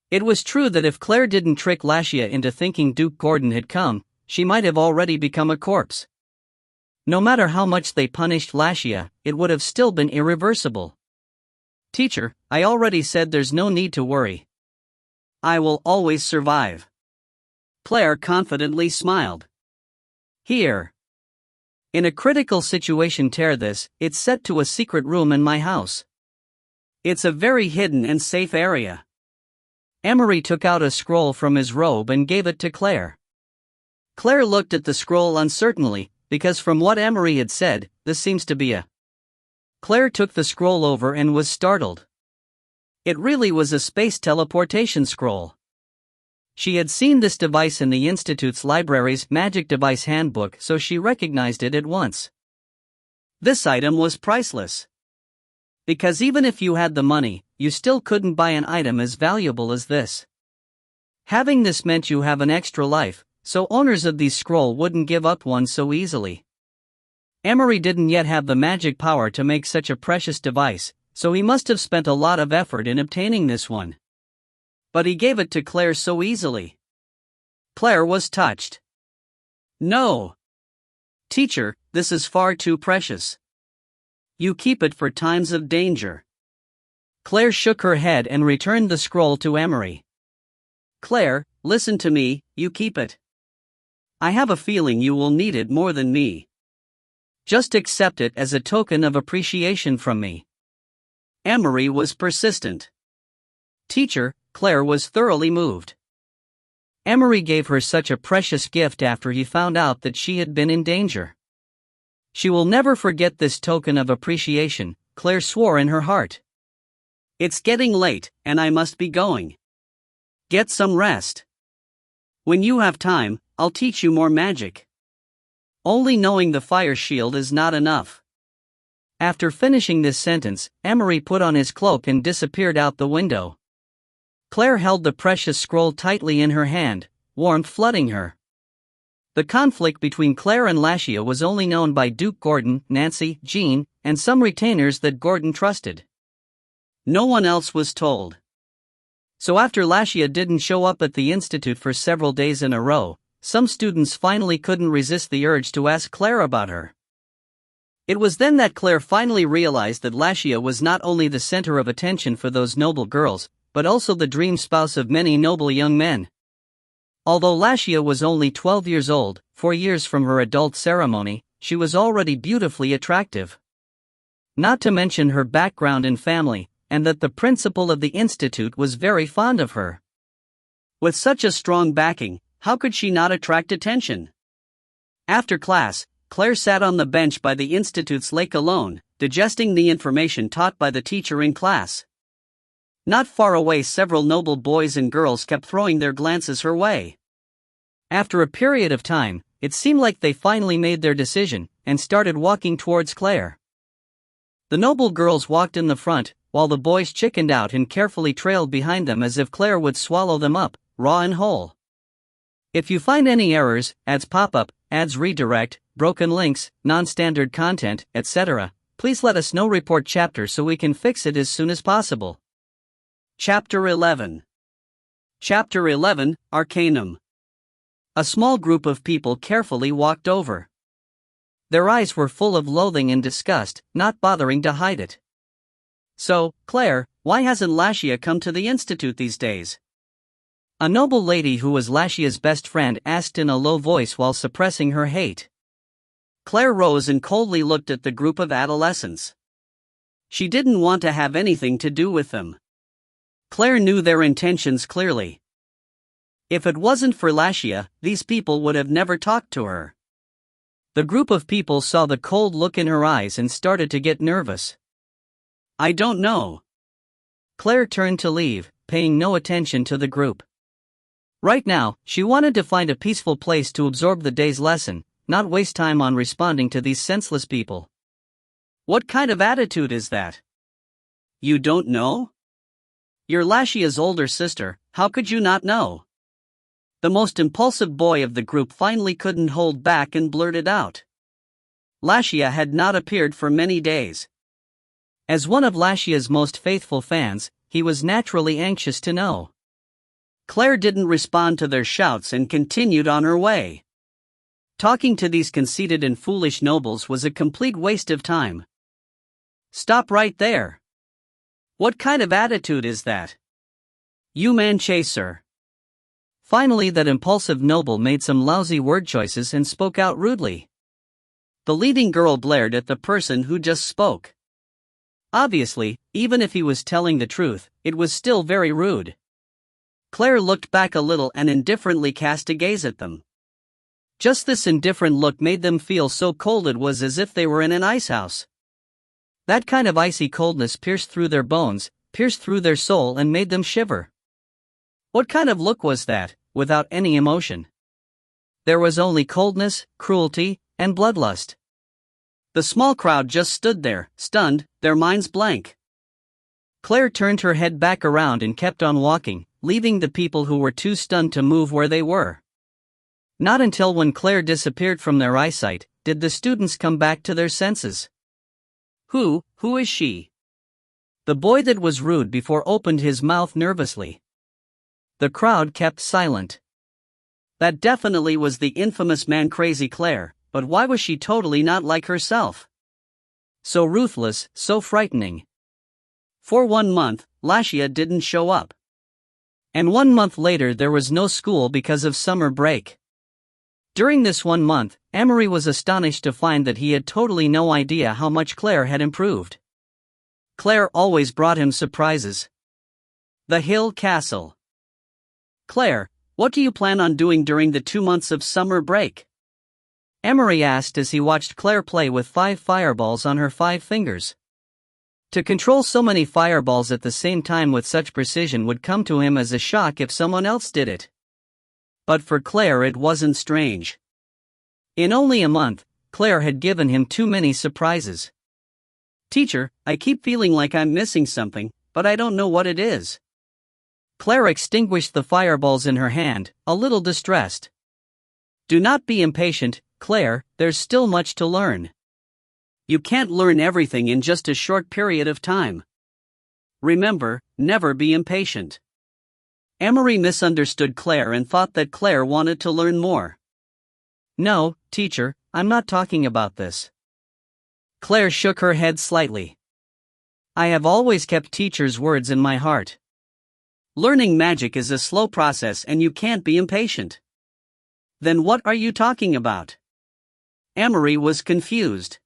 It was true that if Claire didn't trick Lashia into thinking Duke Gordon had come, she might have already become a corpse. No matter how much they punished Lashia, it would have still been irreversible. "Teacher, I already said there's no need to worry. I will always survive." Claire confidently smiled. "Here. In a critical situation tear this, it's set to a secret room in my house. It's a very hidden and safe area." Emery took out a scroll from his robe and gave it to Claire. Claire looked at the scroll uncertainly, because from what Emery had said, this seems to be a... Claire took the scroll over and was startled. It really was a space teleportation scroll. She had seen this device in the Institute's library's Magic Device Handbook, so she recognized it at once. This item was priceless. Because even if you had the money, you still couldn't buy an item as valuable as this. Having this meant you have an extra life, so owners of these scroll wouldn't give up one so easily. Emery didn't yet have the magic power to make such a precious device, so he must have spent a lot of effort in obtaining this one. But he gave it to Claire so easily. Claire was touched. "No. Teacher, this is far too precious. You keep it for times of danger." Claire shook her head and returned the scroll to Emery. "Claire, listen to me, you keep it. I have a feeling you will need it more than me. Just accept it as a token of appreciation from me." Emery was persistent. "Teacher," Claire was thoroughly moved. Emery gave her such a precious gift after he found out that she had been in danger. She will never forget this token of appreciation, Claire swore in her heart. "It's getting late, and I must be going. Get some rest. When you have time, I'll teach you more magic. Only knowing the fire shield is not enough." After finishing this sentence, Emery put on his cloak and disappeared out the window. Claire held the precious scroll tightly in her hand, warmth flooding her. The conflict between Claire and Lashia was only known by Duke Gordon, Nancy, Jean, and some retainers that Gordon trusted. No one else was told. So after Lashia didn't show up at the Institute for several days in a row, some students finally couldn't resist the urge to ask Claire about her. It was then that Claire finally realized that Lashia was not only the center of attention for those noble girls, but also the dream spouse of many noble young men. Although Lashia was only 12 years old, 4 years from her adult ceremony, she was already beautifully attractive. Not to mention her background and family, and that the principal of the institute was very fond of her. With such a strong backing, how could she not attract attention? After class, Claire sat on the bench by the institute's lake alone, digesting the information taught by the teacher in class. Not far away, several noble boys and girls kept throwing their glances her way. After a period of time, it seemed like they finally made their decision, and started walking towards Claire. The noble girls walked in the front, while the boys chickened out and carefully trailed behind them as if Claire would swallow them up, raw and whole. If you find any errors, ads pop up, ads redirect, broken links, non-standard content, etc., please let us know. Report chapter so we can fix it as soon as possible. Chapter 11. Chapter 11, Arcanum. A small group of people carefully walked over. Their eyes were full of loathing and disgust, not bothering to hide it. So, Claire, why hasn't Lashia come to the institute these days? A noble lady who was Lashia's best friend asked in a low voice while suppressing her hate. Claire rose and coldly looked at the group of adolescents. She didn't want to have anything to do with them. Claire knew their intentions clearly. If it wasn't for Lashia, these people would have never talked to her. The group of people saw the cold look in her eyes and started to get nervous. I don't know. Claire turned to leave, paying no attention to the group. Right now, she wanted to find a peaceful place to absorb the day's lesson, not waste time on responding to these senseless people. What kind of attitude is that? You don't know? You're Lashia's older sister, how could you not know? The most impulsive boy of the group finally couldn't hold back and blurted out. Lashia had not appeared for many days. As one of Lashia's most faithful fans, he was naturally anxious to know. Claire didn't respond to their shouts and continued on her way. Talking to these conceited and foolish nobles was a complete waste of time. Stop right there. What kind of attitude is that? You man chaser. Finally, that impulsive noble made some lousy word choices and spoke out rudely. The leading girl glared at the person who just spoke. Obviously, even if he was telling the truth, it was still very rude. Claire looked back a little and indifferently cast a gaze at them. Just this indifferent look made them feel so cold it was as if they were in an ice house. That kind of icy coldness pierced through their bones, pierced through their soul and made them shiver. What kind of look was that, without any emotion? There was only coldness, cruelty, and bloodlust. The small crowd just stood there, stunned, their minds blank. Claire turned her head back around and kept on walking, leaving the people who were too stunned to move where they were. Not until when Claire disappeared from their eyesight, did the students come back to their senses. Who is she? The boy that was rude before opened his mouth nervously. The crowd kept silent. That definitely was the infamous man-crazy Claire, but why was she totally not like herself? So ruthless, so frightening. For 1 month, Lashia didn't show up. And 1 month later there was no school because of summer break. During this 1 month, Emery was astonished to find that he had totally no idea how much Claire had improved. Claire always brought him surprises. The Hill Castle. Claire, what do you plan on doing during the 2 months of summer break? Emery asked as he watched Claire play with 5 fireballs on her 5 fingers. To control so many fireballs at the same time with such precision would come to him as a shock if someone else did it. But for Claire it wasn't strange. In only a month, Claire had given him too many surprises. Teacher, I keep feeling like I'm missing something, but I don't know what it is. Claire extinguished the fireballs in her hand, a little distressed. Do not be impatient, Claire, there's still much to learn. You can't learn everything in just a short period of time. Remember, never be impatient. Emery misunderstood Claire and thought that Claire wanted to learn more. No, teacher, I'm not talking about this. Claire shook her head slightly. I have always kept teachers' words in my heart. Learning magic is a slow process and you can't be impatient. Then what are you talking about? Amory was confused.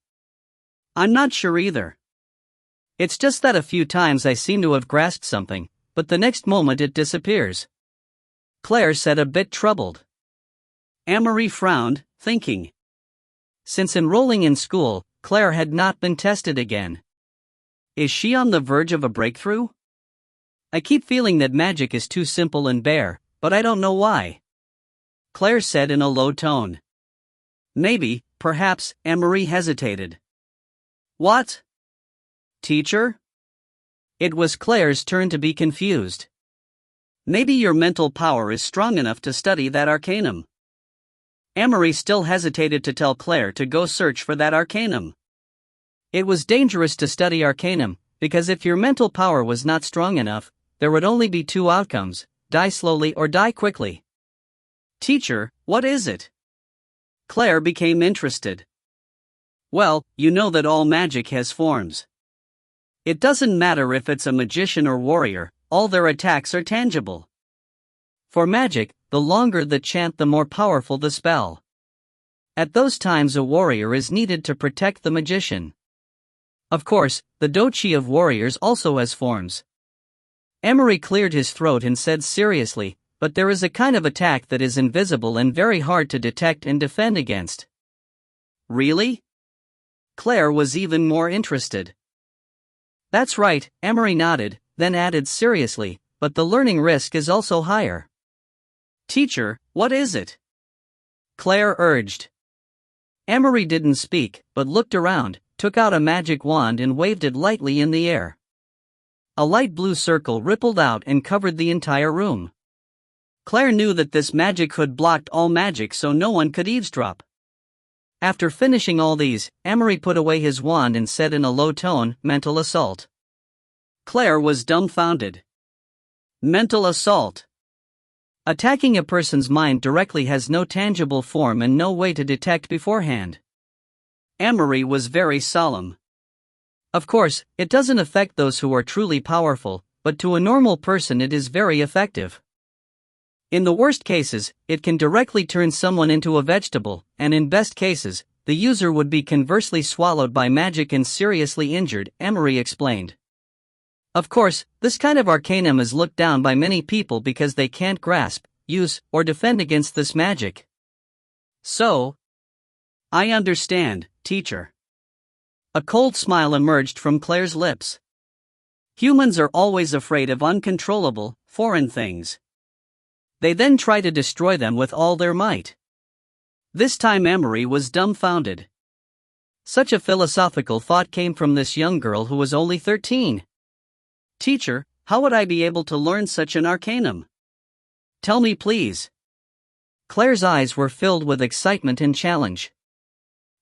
I'm not sure either. It's just that a few times I seem to have grasped something, but the next moment it disappears. Claire said, a bit troubled. Amory frowned, thinking. Since enrolling in school, Claire had not been tested again. Is she on the verge of a breakthrough? I keep feeling that magic is too simple and bare, but I don't know why. Claire said in a low tone. Maybe, perhaps, Amory hesitated. What? Teacher? It was Claire's turn to be confused. Maybe your mental power is strong enough to study that arcanum. Amory still hesitated to tell Claire to go search for that arcanum. It was dangerous to study arcanum, because if your mental power was not strong enough, there would only be two outcomes: die slowly or die quickly. Teacher, what is it? Claire became interested. Well, you know that all magic has forms. It doesn't matter if it's a magician or warrior, all their attacks are tangible. For magic, the longer the chant, the more powerful the spell. At those times, a warrior is needed to protect the magician. Of course, the dochi of warriors also has forms. Amory cleared his throat and said seriously, but there is a kind of attack that is invisible and very hard to detect and defend against. Really? Claire was even more interested. That's right, Amory nodded, then added seriously, but the learning risk is also higher. Teacher, what is it? Claire urged. Amory didn't speak, but looked around, took out a magic wand and waved it lightly in the air. A light blue circle rippled out and covered the entire room. Claire knew that this magic hood blocked all magic so no one could eavesdrop. After finishing all these, Amory put away his wand and said in a low tone, mental assault. Claire was dumbfounded. Mental assault. Attacking a person's mind directly has no tangible form and no way to detect beforehand. Amory was very solemn. Of course, it doesn't affect those who are truly powerful, but to a normal person it is very effective. In the worst cases, it can directly turn someone into a vegetable, and in best cases, the user would be conversely swallowed by magic and seriously injured, Amory explained. Of course, this kind of arcanum is looked down by many people because they can't grasp, use, or defend against this magic. So, I understand, teacher. A cold smile emerged from Claire's lips. Humans are always afraid of uncontrollable, foreign things. They then try to destroy them with all their might. This time Amory was dumbfounded. Such a philosophical thought came from this young girl who was only 13. Teacher, how would I be able to learn such an arcanum? Tell me please. Claire's eyes were filled with excitement and challenge.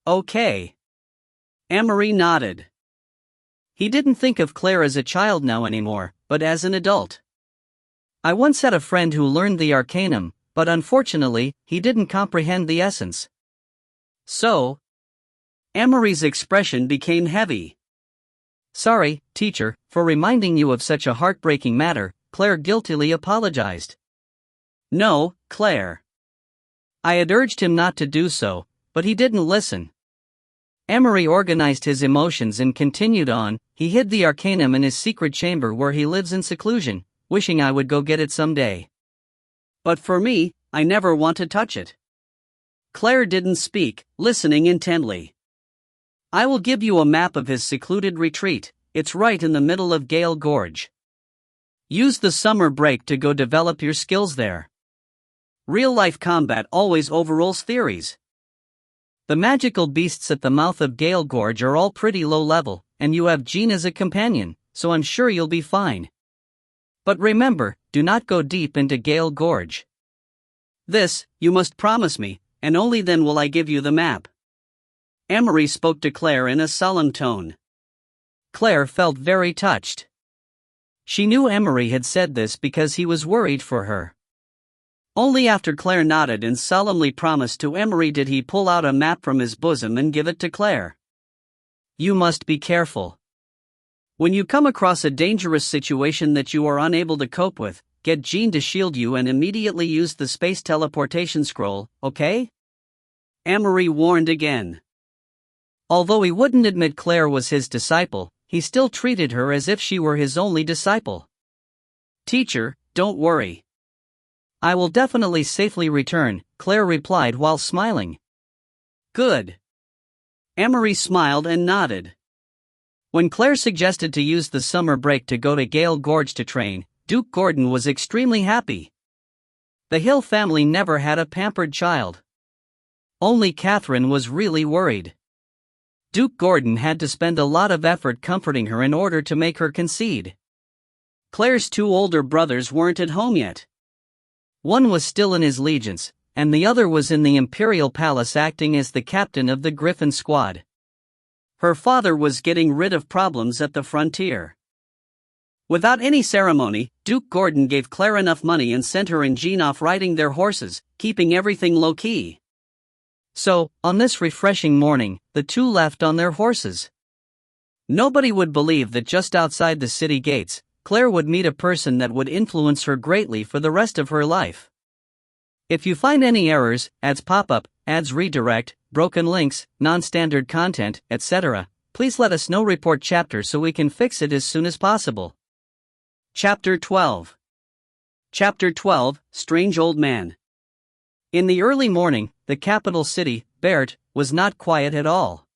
Okay. Amory nodded. He didn't think of Claire as a child now anymore, but as an adult. I once had a friend who learned the arcanum, but unfortunately, he didn't comprehend the essence. So, Amory's expression became heavy. Sorry, teacher, for reminding you of such a heartbreaking matter, Claire guiltily apologized. No, Claire. I had urged him not to do so, but he didn't listen. Amory organized his emotions and continued on. He hid the arcanum in his secret chamber where he lives in seclusion, wishing I would go get it someday. But for me, I never want to touch it. Claire didn't speak, listening intently. I will give you a map of his secluded retreat. It's right in the middle of Gale Gorge. Use the summer break to go develop your skills there. Real-life combat always overrules theories. The magical beasts at the mouth of Gale Gorge are all pretty low level, and you have Jean as a companion, so I'm sure you'll be fine. But remember, do not go deep into Gale Gorge. This, you must promise me, and only then will I give you the map. Amory spoke to Claire in a solemn tone. Claire felt very touched. She knew Amory had said this because he was worried for her. Only after Claire nodded and solemnly promised to Amory did he pull out a map from his bosom and give it to Claire. You must be careful. When you come across a dangerous situation that you are unable to cope with, get Jean to shield you and immediately use the space teleportation scroll, okay? Amory warned again. Although he wouldn't admit Claire was his disciple, he still treated her as if she were his only disciple. Teacher, don't worry. I will definitely safely return, Claire replied while smiling. Good. Amory smiled and nodded. When Claire suggested to use the summer break to go to Gale Gorge to train, Duke Gordon was extremely happy. The Hill family never had a pampered child. Only Catherine was really worried. Duke Gordon had to spend a lot of effort comforting her in order to make her concede. Claire's two older brothers weren't at home yet. One was still in his legions, and the other was in the Imperial Palace acting as the captain of the Griffin Squad. Her father was getting rid of problems at the frontier. Without any ceremony, Duke Gordon gave Claire enough money and sent her and Jean off riding their horses, keeping everything low-key. So, on this refreshing morning, the two left on their horses. Nobody would believe that just outside the city gates, Claire would meet a person that would influence her greatly for the rest of her life. If you find any errors, ads pop up, ads redirect, broken links, non-standard content, etc., please let us know. Report chapter so we can fix it as soon as possible. Chapter 12. Chapter 12, Strange Old Man. In the early morning, the capital city, Bert, was not quiet at all.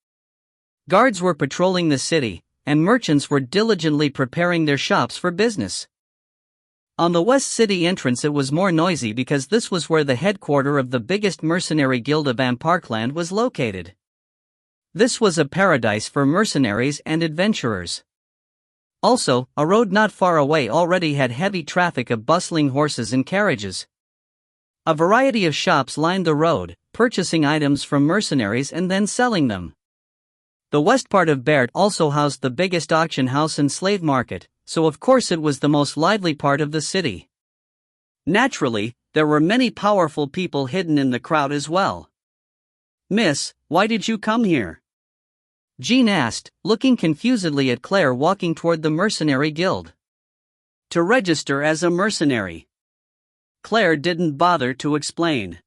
Guards were patrolling the city, and merchants were diligently preparing their shops for business. On the West City entrance it was more noisy because this was where the headquarters of the biggest mercenary guild of Parkland was located. This was a paradise for mercenaries and adventurers. Also, a road not far away already had heavy traffic of bustling horses and carriages. A variety of shops lined the road, purchasing items from mercenaries and then selling them. The west part of Bert also housed the biggest auction house and slave market, so of course it was the most lively part of the city. Naturally, there were many powerful people hidden in the crowd as well. Miss, why did you come here? Jean asked, looking confusedly at Claire walking toward the mercenary guild. To register as a mercenary. Claire didn't bother to explain.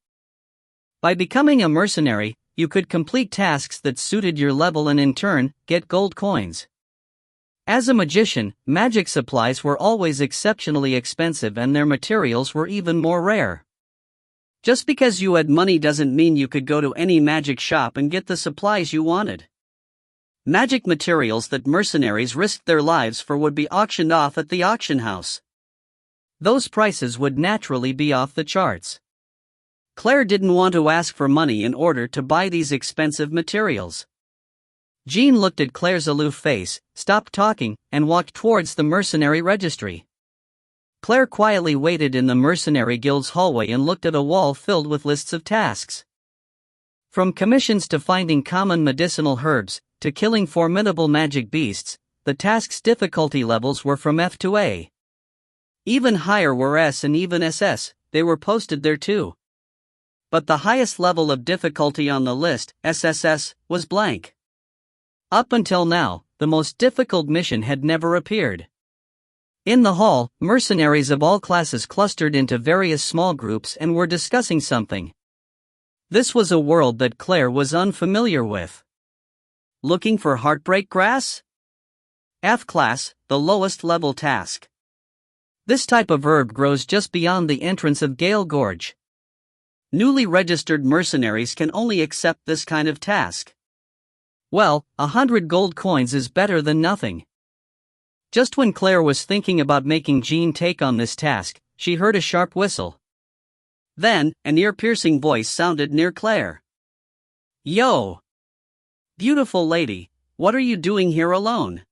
By becoming a mercenary, you could complete tasks that suited your level and in turn, get gold coins. As a magician, magic supplies were always exceptionally expensive and their materials were even more rare. Just because you had money doesn't mean you could go to any magic shop and get the supplies you wanted. Magic materials that mercenaries risked their lives for would be auctioned off at the auction house. Those prices would naturally be off the charts. Claire didn't want to ask for money in order to buy these expensive materials. Jean looked at Claire's aloof face, stopped talking, and walked towards the mercenary registry. Claire quietly waited in the mercenary guild's hallway and looked at a wall filled with lists of tasks. From commissions to finding common medicinal herbs, to killing formidable magic beasts, the tasks' difficulty levels were from F to A. Even higher were S and even SS, they were posted there too. But the highest level of difficulty on the list, SSS, was blank. Up until now, the most difficult mission had never appeared. In the hall, mercenaries of all classes clustered into various small groups and were discussing something. This was a world that Claire was unfamiliar with. Looking for heartbreak grass? F class, the lowest level task. This type of herb grows just beyond the entrance of Gale Gorge. Newly registered mercenaries can only accept this kind of task. Well, 100 gold coins is better than nothing. Just when Claire was thinking about making Jean take on this task, she heard a sharp whistle. Then, an ear-piercing voice sounded near Claire. Yo! Beautiful lady, what are you doing here alone?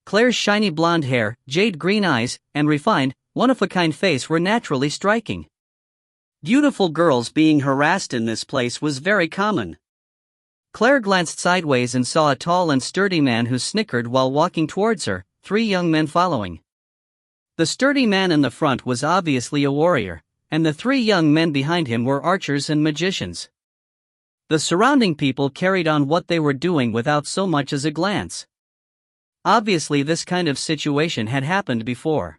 Claire's shiny blonde hair, jade green eyes, and refined, one-of-a-kind face were naturally striking. Beautiful girls being harassed in this place was very common. Claire glanced sideways and saw a tall and sturdy man who snickered while walking towards her, 3 young men following. The sturdy man in the front was obviously a warrior, and the 3 young men behind him were archers and magicians. The surrounding people carried on what they were doing without so much as a glance. Obviously this kind of situation had happened before.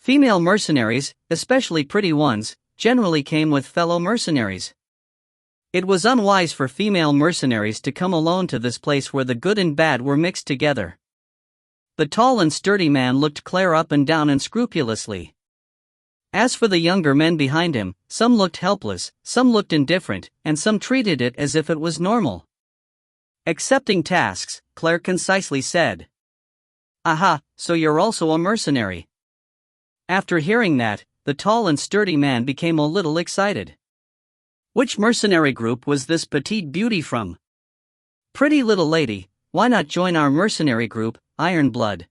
Female mercenaries, especially pretty ones, generally came with fellow mercenaries. It was unwise for female mercenaries to come alone to this place where the good and bad were mixed together. The tall and sturdy man looked Claire up and down unscrupulously. As for the younger men behind him, some looked helpless, some looked indifferent, and some treated it as if it was normal. Accepting tasks, Claire concisely said. Aha, so you're also a mercenary. After hearing that, the tall and sturdy man became a little excited. Which mercenary group was this petite beauty from? Pretty little lady, why not join our mercenary group, Iron Blood?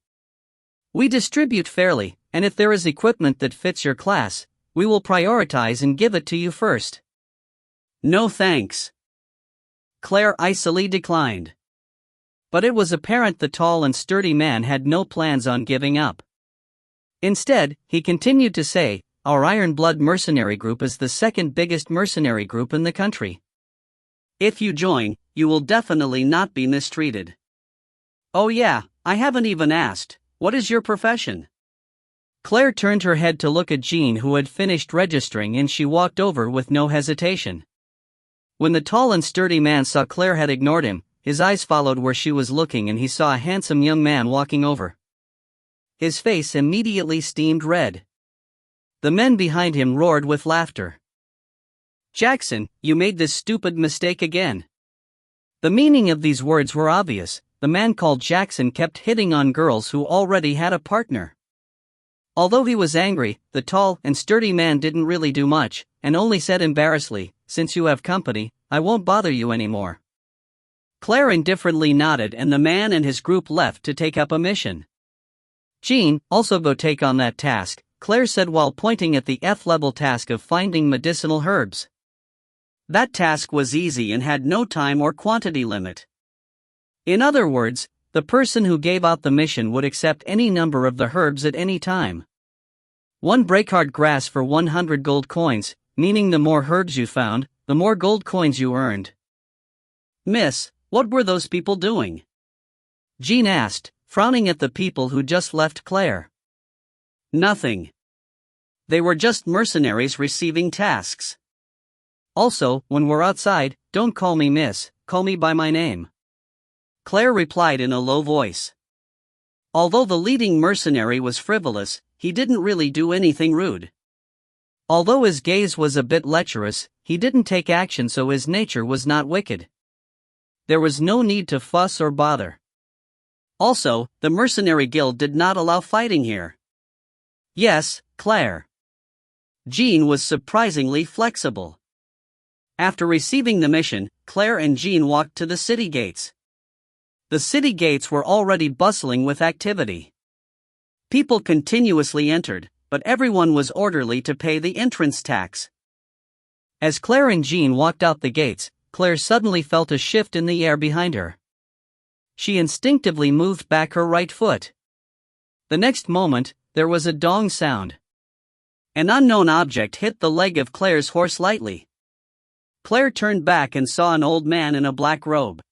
We distribute fairly, and if there is equipment that fits your class, we will prioritize and give it to you first. No thanks. Claire icily declined. But it was apparent the tall and sturdy man had no plans on giving up. Instead, he continued to say, our Iron Blood mercenary group is the second biggest mercenary group in the country. If you join, you will definitely not be mistreated. Oh yeah, I haven't even asked, what is your profession? Claire turned her head to look at Jean, who had finished registering, and she walked over with no hesitation. When the tall and sturdy man saw Claire had ignored him, his eyes followed where she was looking and he saw a handsome young man walking over. His face immediately steamed red. The men behind him roared with laughter. Jackson, you made this stupid mistake again. The meaning of these words were obvious. The man called Jackson kept hitting on girls who already had a partner. Although he was angry, the tall and sturdy man didn't really do much, and only said embarrassedly, since you have company, I won't bother you anymore. Claire indifferently nodded and the man and his group left to take up a mission. Jean, also go take on that task, Claire said while pointing at the F-level task of finding medicinal herbs. That task was easy and had no time or quantity limit. In other words, the person who gave out the mission would accept any number of the herbs at any time. 1 breakhard grass for 100 gold coins, meaning the more herbs you found, the more gold coins you earned. Miss, what were those people doing? Jean asked, frowning at the people who just left Claire. Nothing. They were just mercenaries receiving tasks. Also, when we're outside, don't call me miss, call me by my name. Claire replied in a low voice. Although the leading mercenary was frivolous, he didn't really do anything rude. Although his gaze was a bit lecherous, he didn't take action, so his nature was not wicked. There was no need to fuss or bother. Also, the mercenary guild did not allow fighting here. Yes, Claire. Jean was surprisingly flexible. After receiving the mission, Claire and Jean walked to the city gates. The city gates were already bustling with activity. People continuously entered, but everyone was orderly to pay the entrance tax. As Claire and Jean walked out the gates, Claire suddenly felt a shift in the air behind her. She instinctively moved back her right foot. The next moment, there was a dong sound. An unknown object hit the leg of Claire's horse lightly. Claire turned back and saw an old man in a black robe.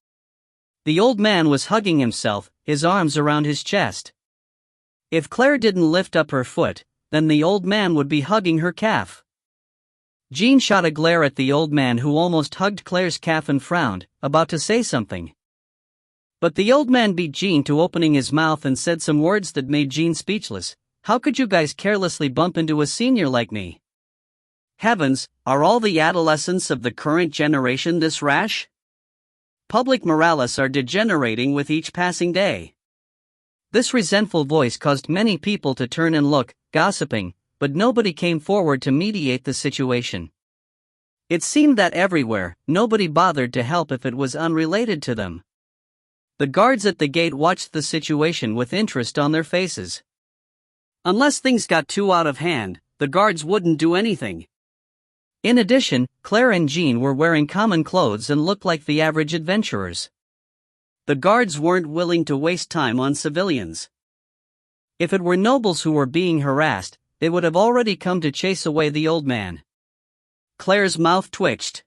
The old man was hugging himself, his arms around his chest. If Claire didn't lift up her foot, then the old man would be hugging her calf. Jean shot a glare at the old man, who almost hugged Claire's calf and frowned, about to say something. But the old man beat Jean to opening his mouth and said some words that made Jean speechless. How could you guys carelessly bump into a senior like me? Heavens, are all the adolescents of the current generation this rash? Public morales are degenerating with each passing day. This resentful voice caused many people to turn and look, gossiping, but nobody came forward to mediate the situation. It seemed that everywhere, nobody bothered to help if it was unrelated to them. The guards at the gate watched the situation with interest on their faces. Unless things got too out of hand, the guards wouldn't do anything. In addition, Claire and Jean were wearing common clothes and looked like the average adventurers. The guards weren't willing to waste time on civilians. If it were nobles who were being harassed, they would have already come to chase away the old man. Claire's mouth twitched.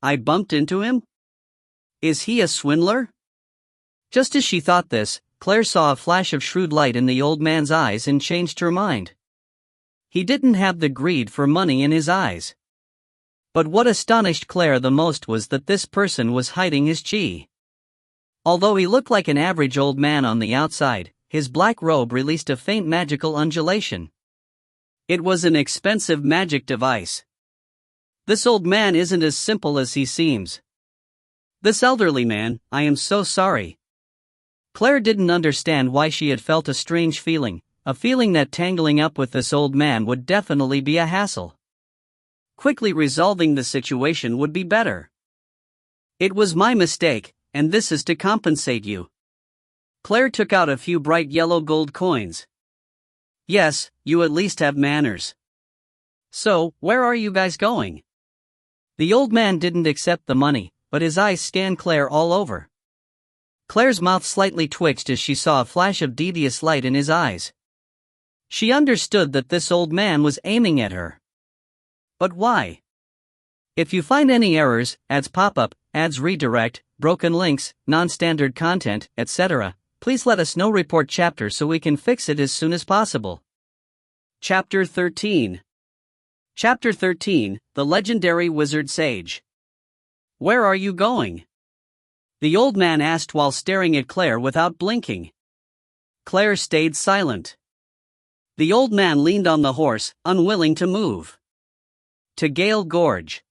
I bumped into him? Is he a swindler? Just as she thought this, Claire saw a flash of shrewd light in the old man's eyes and changed her mind. He didn't have the greed for money in his eyes. But what astonished Claire the most was that this person was hiding his chi. Although he looked like an average old man on the outside, his black robe released a faint magical undulation. It was an expensive magic device. This old man isn't as simple as he seems. This elderly man, I am so sorry. Claire didn't understand why she had felt a strange feeling, a feeling that tangling up with this old man would definitely be a hassle. Quickly resolving the situation would be better. It was my mistake, and this is to compensate you. Claire took out a few bright yellow gold coins. Yes, you at least have manners. So, where are you guys going? The old man didn't accept the money, but his eyes scanned Claire all over. Claire's mouth slightly twitched as she saw a flash of devious light in his eyes. She understood that this old man was aiming at her. But why? If you find any errors, ads pop up, ads redirect, broken links, non-standard content, etc., please let us know. Report chapter so we can fix it as soon as possible. Chapter 13. Chapter 13, The Legendary Wizard Sage. Where are you going? The old man asked while staring at Claire without blinking. Claire stayed silent. The old man leaned on the horse, unwilling to move. To Gale Gorge.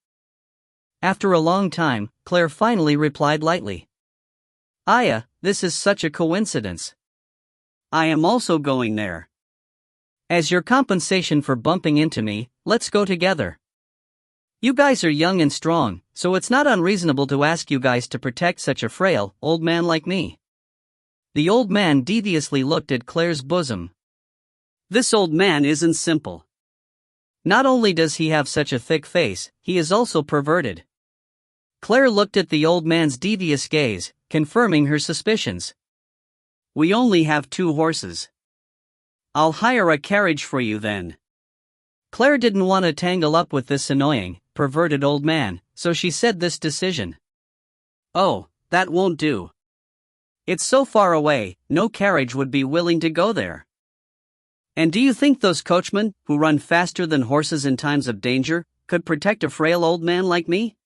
After a long time, Claire finally replied lightly. Aya, this is such a coincidence. I am also going there. As your compensation for bumping into me, let's go together. You guys are young and strong, so it's not unreasonable to ask you guys to protect such a frail, old man like me. The old man deviously looked at Claire's bosom. This old man isn't simple. Not only does he have such a thick face, he is also perverted. Claire looked at the old man's devious gaze, confirming her suspicions. We only have 2 horses. I'll hire a carriage for you then. Claire didn't want to tangle up with this annoying, perverted old man, so she said this decision. Oh, that won't do. It's so far away, no carriage would be willing to go there. And do you think those coachmen, who run faster than horses in times of danger, could protect a frail old man like me?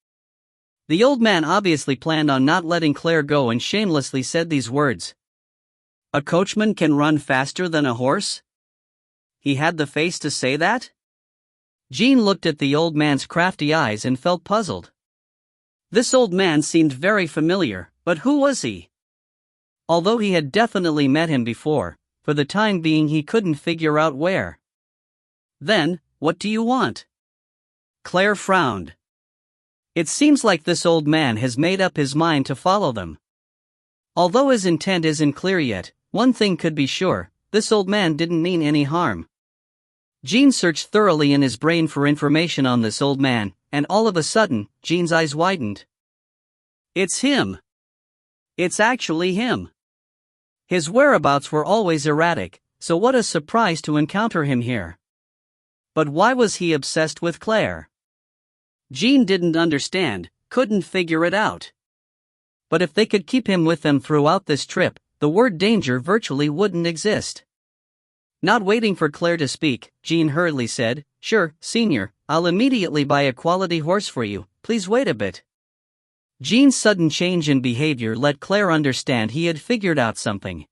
The old man obviously planned on not letting Claire go and shamelessly said these words. A coachman can run faster than a horse? He had the face to say that? Jean looked at the old man's crafty eyes and felt puzzled. This old man seemed very familiar, but who was he? Although he had definitely met him before, for the time being he couldn't figure out where. Then, what do you want? Claire frowned. It seems like this old man has made up his mind to follow them. Although his intent isn't clear yet, one thing could be sure, this old man didn't mean any harm. Jean searched thoroughly in his brain for information on this old man, and all of a sudden, Jean's eyes widened. It's him. It's actually him. His whereabouts were always erratic, so what a surprise to encounter him here. But why was he obsessed with Claire? Jean didn't understand, couldn't figure it out. But if they could keep him with them throughout this trip, the word danger virtually wouldn't exist. Not waiting for Claire to speak, Jean hurriedly said, Sure, Senior, I'll immediately buy a quality horse for you, please wait a bit. Jean's sudden change in behavior let Claire understand he had figured out something.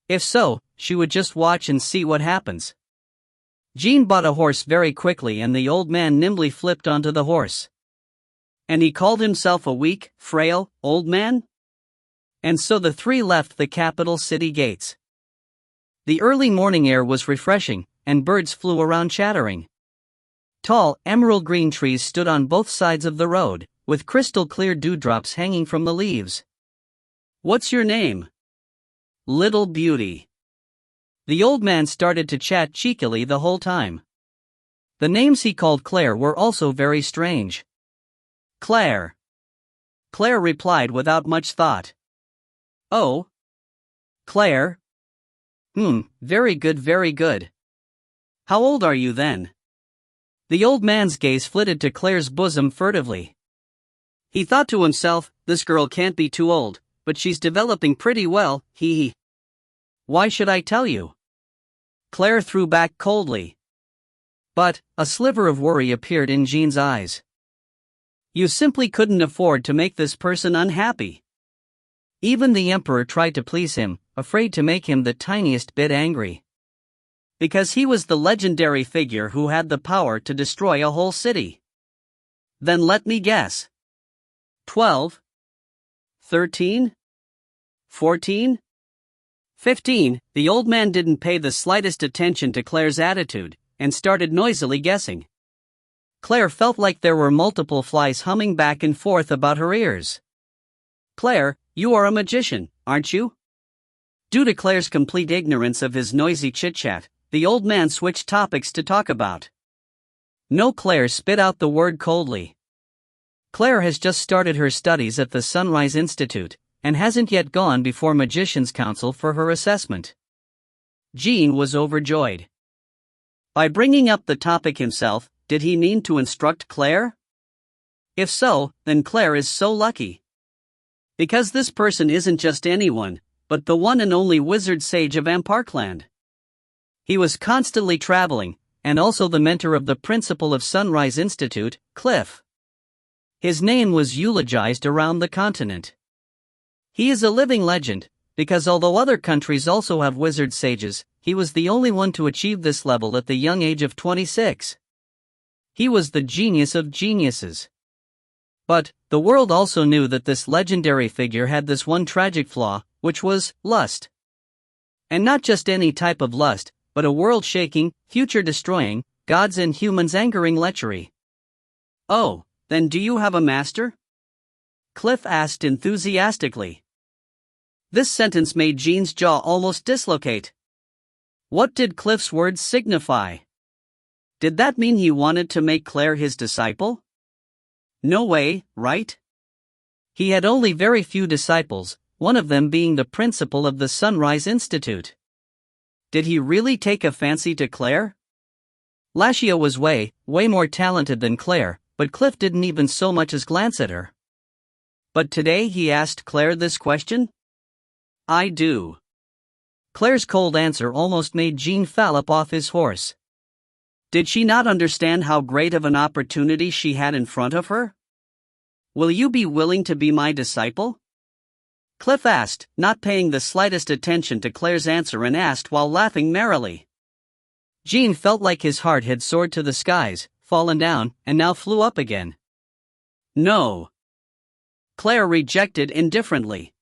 If so, she would just watch and see what happens. Jean bought a horse very quickly and the old man nimbly flipped onto the horse. And he called himself a weak, frail, old man? And so the 3 left the capital city gates. The early morning air was refreshing, and birds flew around chattering. Tall, emerald green trees stood on both sides of the road, with crystal clear dewdrops hanging from the leaves. What's your name? Little Beauty. The old man started to chat cheekily the whole time. The names he called Claire were also very strange. Claire. Claire replied without much thought. Oh. Claire? Very good, very good. How old are you then? The old man's gaze flitted to Claire's bosom furtively. He thought to himself, this girl can't be too old, but she's developing pretty well, hee. Why should I tell you? Claire threw back coldly. But, a sliver of worry appeared in Jean's eyes. You simply couldn't afford to make this person unhappy. Even the emperor tried to please him, afraid to make him the tiniest bit angry. Because he was the legendary figure who had the power to destroy a whole city. Then let me guess. 12? 13? 14? 15? The old man didn't pay the slightest attention to Claire's attitude, and started noisily guessing. Claire felt like there were multiple flies humming back and forth about her ears. Claire, you are a magician, aren't you? Due to Claire's complete ignorance of his noisy chit-chat, the old man switched topics to talk about. No, Claire spit out the word coldly. Claire has just started her studies at the Sunrise Institute, and hasn't yet gone before Magician's Council for her assessment. Jean was overjoyed. By bringing up the topic himself, did he mean to instruct Claire? If so, then Claire is so lucky. Because this person isn't just anyone, but the one and only wizard sage of Amparkland. He was constantly traveling, and also the mentor of the principal of Sunrise Institute, Cliff. His name was eulogized around the continent. He is a living legend, because although other countries also have wizard sages, he was the only one to achieve this level at the young age of 26. He was the genius of geniuses. But, the world also knew that this legendary figure had this one tragic flaw, which was lust. And not just any type of lust, but a world-shaking, future-destroying, gods and humans angering lechery. Oh, then do you have a master? Cliff asked enthusiastically. This sentence made Jean's jaw almost dislocate. What did Cliff's words signify? Did that mean he wanted to make Claire his disciple? No way, right? He had only very few disciples, one of them being the principal of the Sunrise Institute. Did he really take a fancy to Claire? Lashia was way more talented than Claire, but Cliff didn't even so much as glance at her. But today he asked Claire this question? I do. Claire's cold answer almost made Jean Fallop off his horse. Did she not understand how great of an opportunity she had in front of her? Will you be willing to be my disciple? Cliff asked, not paying the slightest attention to Claire's answer, and asked while laughing merrily. Jean felt like his heart had soared to the skies, fallen down, and now flew up again. No. Claire rejected indifferently.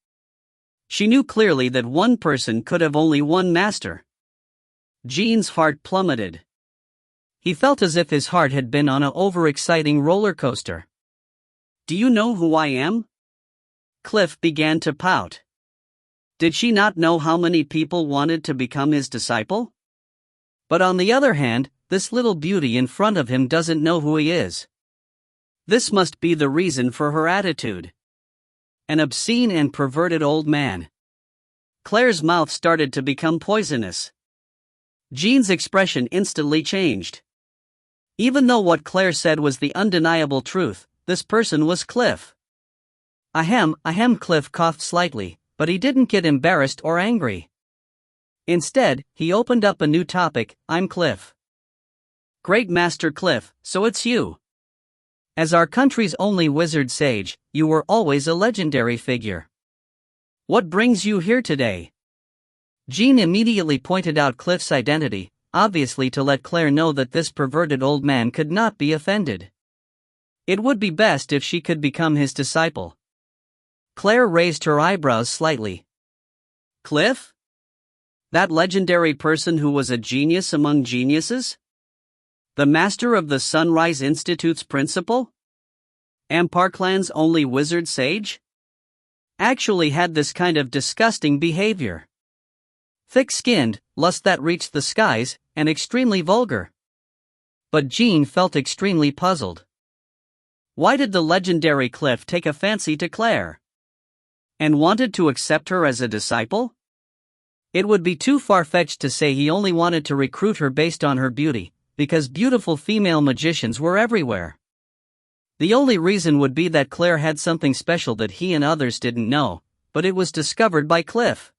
She knew clearly that one person could have only one master. Jean's heart plummeted. He felt as if his heart had been on an overexciting roller coaster. Do you know who I am? Cliff began to pout. Did she not know how many people wanted to become his disciple? But on the other hand, this little beauty in front of him doesn't know who he is. This must be the reason for her attitude. An obscene and perverted old man. Claire's mouth started to become poisonous. Jean's expression instantly changed. Even though what Claire said was the undeniable truth, this person was Cliff. Ahem, Cliff coughed slightly, but he didn't get embarrassed or angry. Instead, he opened up a new topic. I'm Cliff. Great Master Cliff, so it's you. As our country's only wizard sage, you were always a legendary figure. What brings you here today? Jean immediately pointed out Cliff's identity, obviously to let Claire know that this perverted old man could not be offended. It would be best if she could become his disciple. Claire raised her eyebrows slightly. Cliff? That legendary person who was a genius among geniuses? The master of the Sunrise Institute's principal? Amparkland's only wizard sage? Actually had this kind of disgusting behavior. Thick-skinned, lust that reached the skies, and extremely vulgar. But Jean felt extremely puzzled. Why did the legendary Cliff take a fancy to Claire? And wanted to accept her as a disciple? It would be too far-fetched to say he only wanted to recruit her based on her beauty, because beautiful female magicians were everywhere. The only reason would be that Claire had something special that he and others didn't know, but it was discovered by Cliff.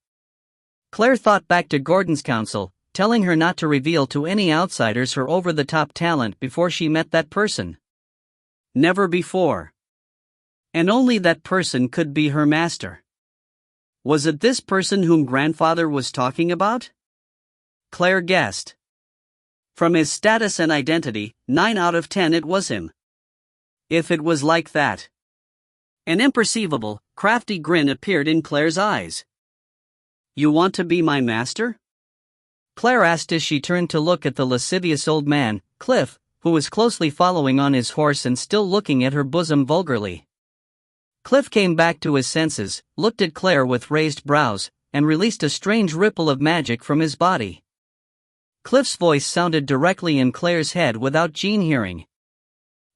Claire thought back to Gordon's counsel, telling her not to reveal to any outsiders her over-the-top talent before she met that person. Never before. And only that person could be her master. Was it this person whom grandfather was talking about? Claire guessed. From his status and identity, 9 out of 10 it was him. If it was like that. An imperceivable, crafty grin appeared in Claire's eyes. You want to be my master? Claire asked as she turned to look at the lascivious old man, Cliff, who was closely following on his horse and still looking at her bosom vulgarly. Cliff came back to his senses, looked at Claire with raised brows, and released a strange ripple of magic from his body. Cliff's voice sounded directly in Claire's head without Jean hearing.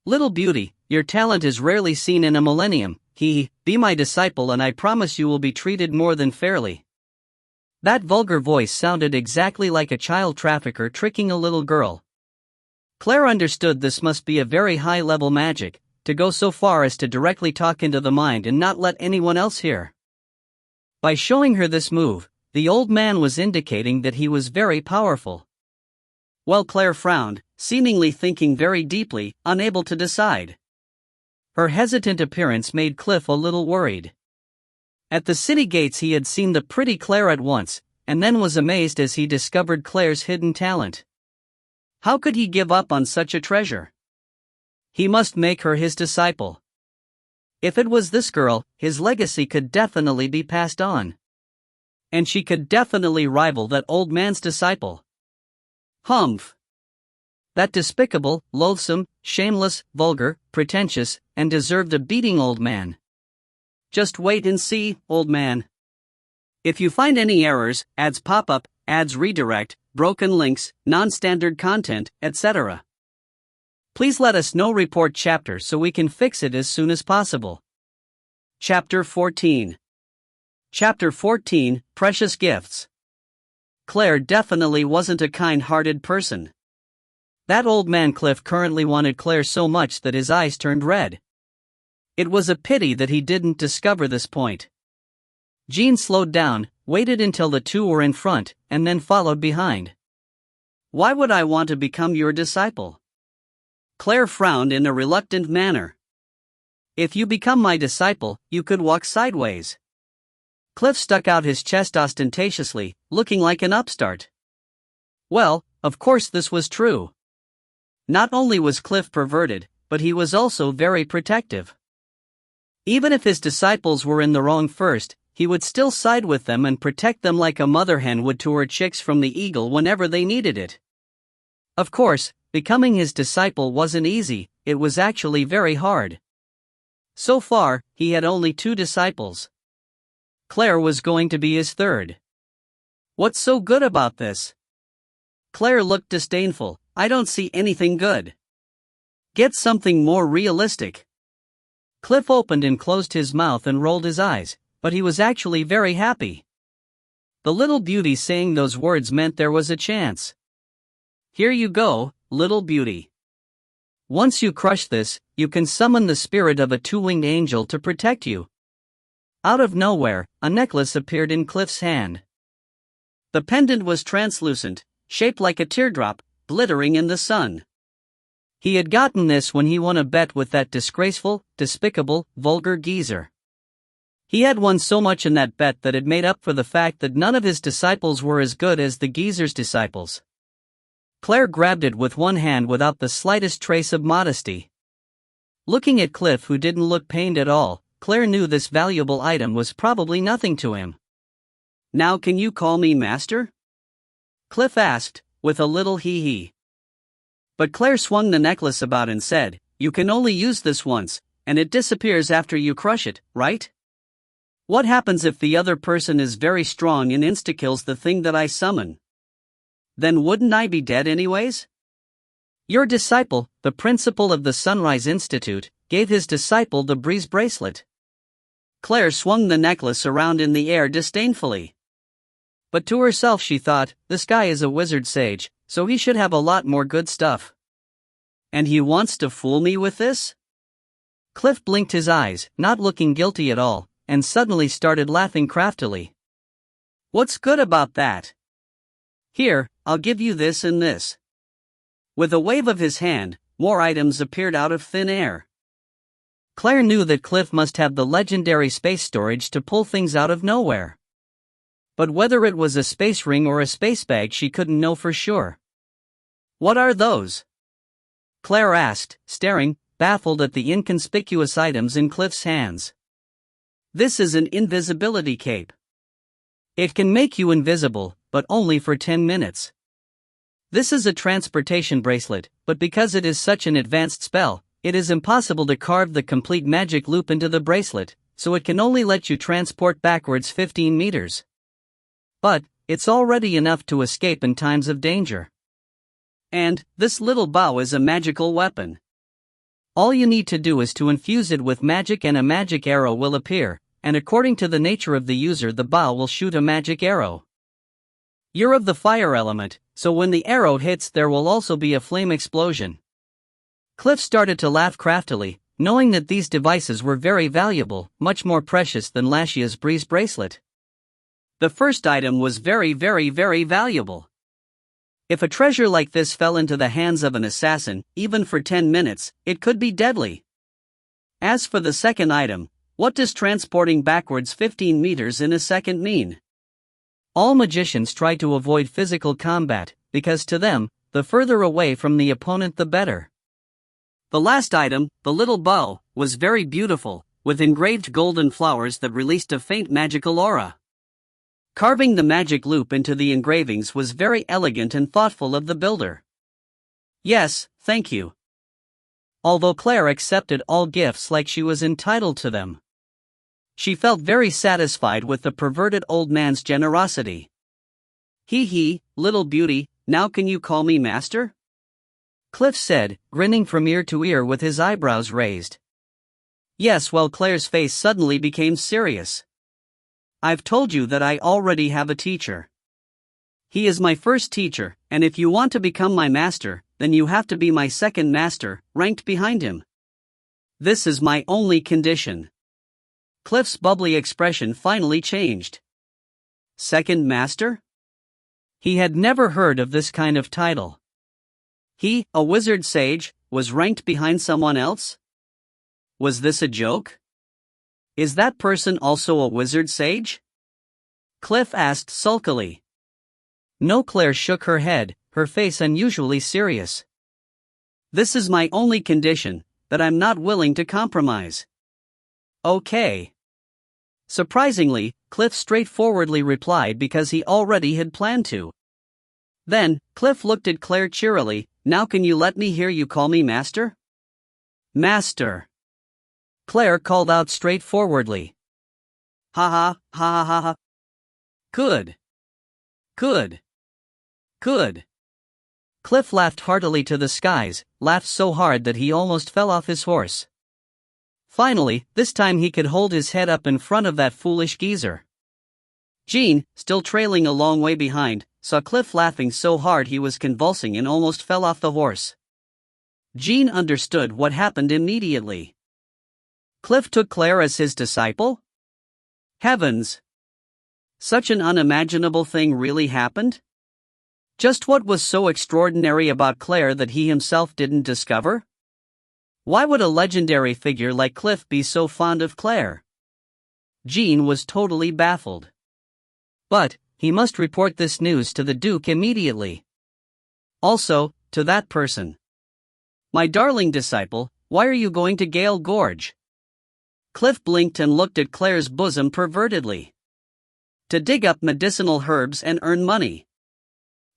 Little beauty, your talent is rarely seen in a millennium. Be my disciple and I promise you will be treated more than fairly. That vulgar voice sounded exactly like a child trafficker tricking a little girl. Claire understood this must be a very high-level magic, to go so far as to directly talk into the mind and not let anyone else hear. By showing her this move, the old man was indicating that he was very powerful. Well, Claire frowned, seemingly thinking very deeply, unable to decide. Her hesitant appearance made Cliff a little worried. At the city gates he had seen the pretty Claire at once, and then was amazed as he discovered Claire's hidden talent. How could he give up on such a treasure? He must make her his disciple. If it was this girl, his legacy could definitely be passed on. And she could definitely rival that old man's disciple. Humph! That despicable, loathsome, shameless, vulgar, pretentious, and deserved a beating old man. Just wait and see, old man. If you find any errors, ads pop up, ads redirect, broken links, non-standard content, etc. Please let us know. Report chapter so we can fix it as soon as possible. Chapter 14. Chapter 14, Precious Gifts. Claire definitely wasn't a kind-hearted person. That old man Cliff currently wanted Claire so much that his eyes turned red. It was a pity that he didn't discover this point. Jean slowed down, waited until the two were in front, and then followed behind. Why would I want to become your disciple? Claire frowned in a reluctant manner. If you become my disciple, you could walk sideways. Cliff stuck out his chest ostentatiously, looking like an upstart. Well, of course this was true. Not only was Cliff perverted, but he was also very protective. Even if his disciples were in the wrong first, he would still side with them and protect them like a mother hen would to her chicks from the eagle whenever they needed it. Of course, becoming his disciple wasn't easy, it was actually very hard. So far, he had only 2 disciples. Claire was going to be his third. What's so good about this? Claire looked disdainful. I don't see anything good. Get something more realistic. Cliff opened and closed his mouth and rolled his eyes, but he was actually very happy. The little beauty saying those words meant there was a chance. Here you go, little beauty. Once you crush this, you can summon the spirit of a 2-winged angel to protect you. Out of nowhere, a necklace appeared in Cliff's hand. The pendant was translucent, shaped like a teardrop, glittering in the sun. He had gotten this when he won a bet with that disgraceful, despicable, vulgar geezer. He had won so much in that bet that it made up for the fact that none of his disciples were as good as the geezer's disciples. Claire grabbed it with one hand without the slightest trace of modesty. Looking at Cliff, who didn't look pained at all, Claire knew this valuable item was probably nothing to him. Now can you call me master? Cliff asked, with a little hee-hee. But Claire swung the necklace about and said, you can only use this once, and it disappears after you crush it, right? What happens if the other person is very strong and insta-kills the thing that I summon? Then wouldn't I be dead anyways? Your disciple, the principal of the Sunrise Institute, gave his disciple the breeze bracelet. Claire swung the necklace around in the air disdainfully. But to herself she thought, this guy is a wizard sage, so he should have a lot more good stuff. And he wants to fool me with this? Cliff blinked his eyes, not looking guilty at all, and suddenly started laughing craftily. What's good about that? Here, I'll give you this and this. With a wave of his hand, more items appeared out of thin air. Claire knew that Cliff must have the legendary space storage to pull things out of nowhere. But whether it was a space ring or a space bag she couldn't know for sure. What are those? Claire asked, staring, baffled at the inconspicuous items in Cliff's hands. This is an invisibility cape. It can make you invisible, but only for 10 minutes. This is a transportation bracelet, but because it is such an advanced spell, it is impossible to carve the complete magic loop into the bracelet, so it can only let you transport backwards 15 meters. But, it's already enough to escape in times of danger. And, this little bow is a magical weapon. All you need to do is to infuse it with magic and a magic arrow will appear, and according to the nature of the user the bow will shoot a magic arrow. You're of the fire element, so when the arrow hits there will also be a flame explosion. Cliff started to laugh craftily, knowing that these devices were very valuable, much more precious than Lashia's breeze bracelet. The first item was very valuable. If a treasure like this fell into the hands of an assassin, even for 10 minutes, it could be deadly. As for the second item, what does transporting backwards 15 meters in a second mean? All magicians try to avoid physical combat, because to them, the further away from the opponent the better. The last item, the little bow, was very beautiful, with engraved golden flowers that released a faint magical aura. Carving the magic loop into the engravings was very elegant and thoughtful of the builder. Yes, thank you. Although Claire accepted all gifts like she was entitled to them. She felt very satisfied with the perverted old man's generosity. Hee, little beauty, now can you call me master? Cliff said, grinning from ear to ear with his eyebrows raised. Yes, while Claire's face suddenly became serious. I've told you that I already have a teacher. He is my first teacher, and if you want to become my master, then you have to be my second master, ranked behind him. This is my only condition. Cliff's bubbly expression finally changed. Second master? He had never heard of this kind of title. He, a wizard sage, was ranked behind someone else? Was this a joke? Is that person also a wizard sage? Cliff asked sulkily. No, Claire shook her head, her face unusually serious. This is my only condition, that I'm not willing to compromise. Okay. Surprisingly, Cliff straightforwardly replied because he already had planned to. Then, Cliff looked at Claire cheerily. Now can you let me hear you call me master? Master. Claire called out straightforwardly. Ha ha. Good. Cliff laughed heartily to the skies, laughed so hard that he almost fell off his horse. Finally, this time he could hold his head up in front of that foolish geezer. Jean, still trailing a long way behind, saw Cliff laughing so hard he was convulsing and almost fell off the horse. Jean understood what happened immediately. Cliff took Claire as his disciple? Heavens! Such an unimaginable thing really happened? Just what was so extraordinary about Claire that he himself didn't discover? Why would a legendary figure like Cliff be so fond of Claire? Jean was totally baffled. But, he must report this news to the Duke immediately. Also, to that person. My darling disciple, why are you going to Gale Gorge? Cliff blinked and looked at Claire's bosom pervertedly. To dig up medicinal herbs and earn money.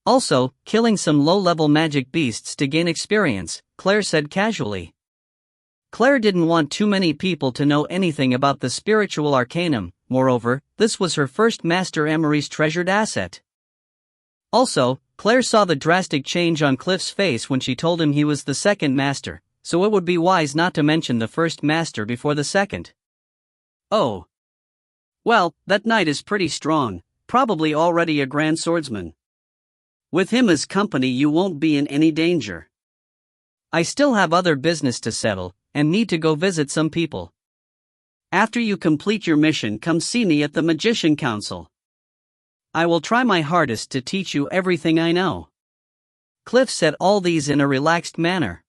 Also, killing some low-level magic beasts to gain experience, Claire said casually. Claire didn't want too many people to know anything about the spiritual arcanum. Moreover, this was her first Master Emery's treasured asset. Also, Claire saw the drastic change on Cliff's face when she told him he was the second master, so it would be wise not to mention the first master before the second. Oh. Well, that knight is pretty strong, probably already a grand swordsman. With him as company you won't be in any danger. I still have other business to settle, and need to go visit some people. After you complete your mission, come see me at the Magician Council. I will try my hardest to teach you everything I know. Cliff said all these in a relaxed manner.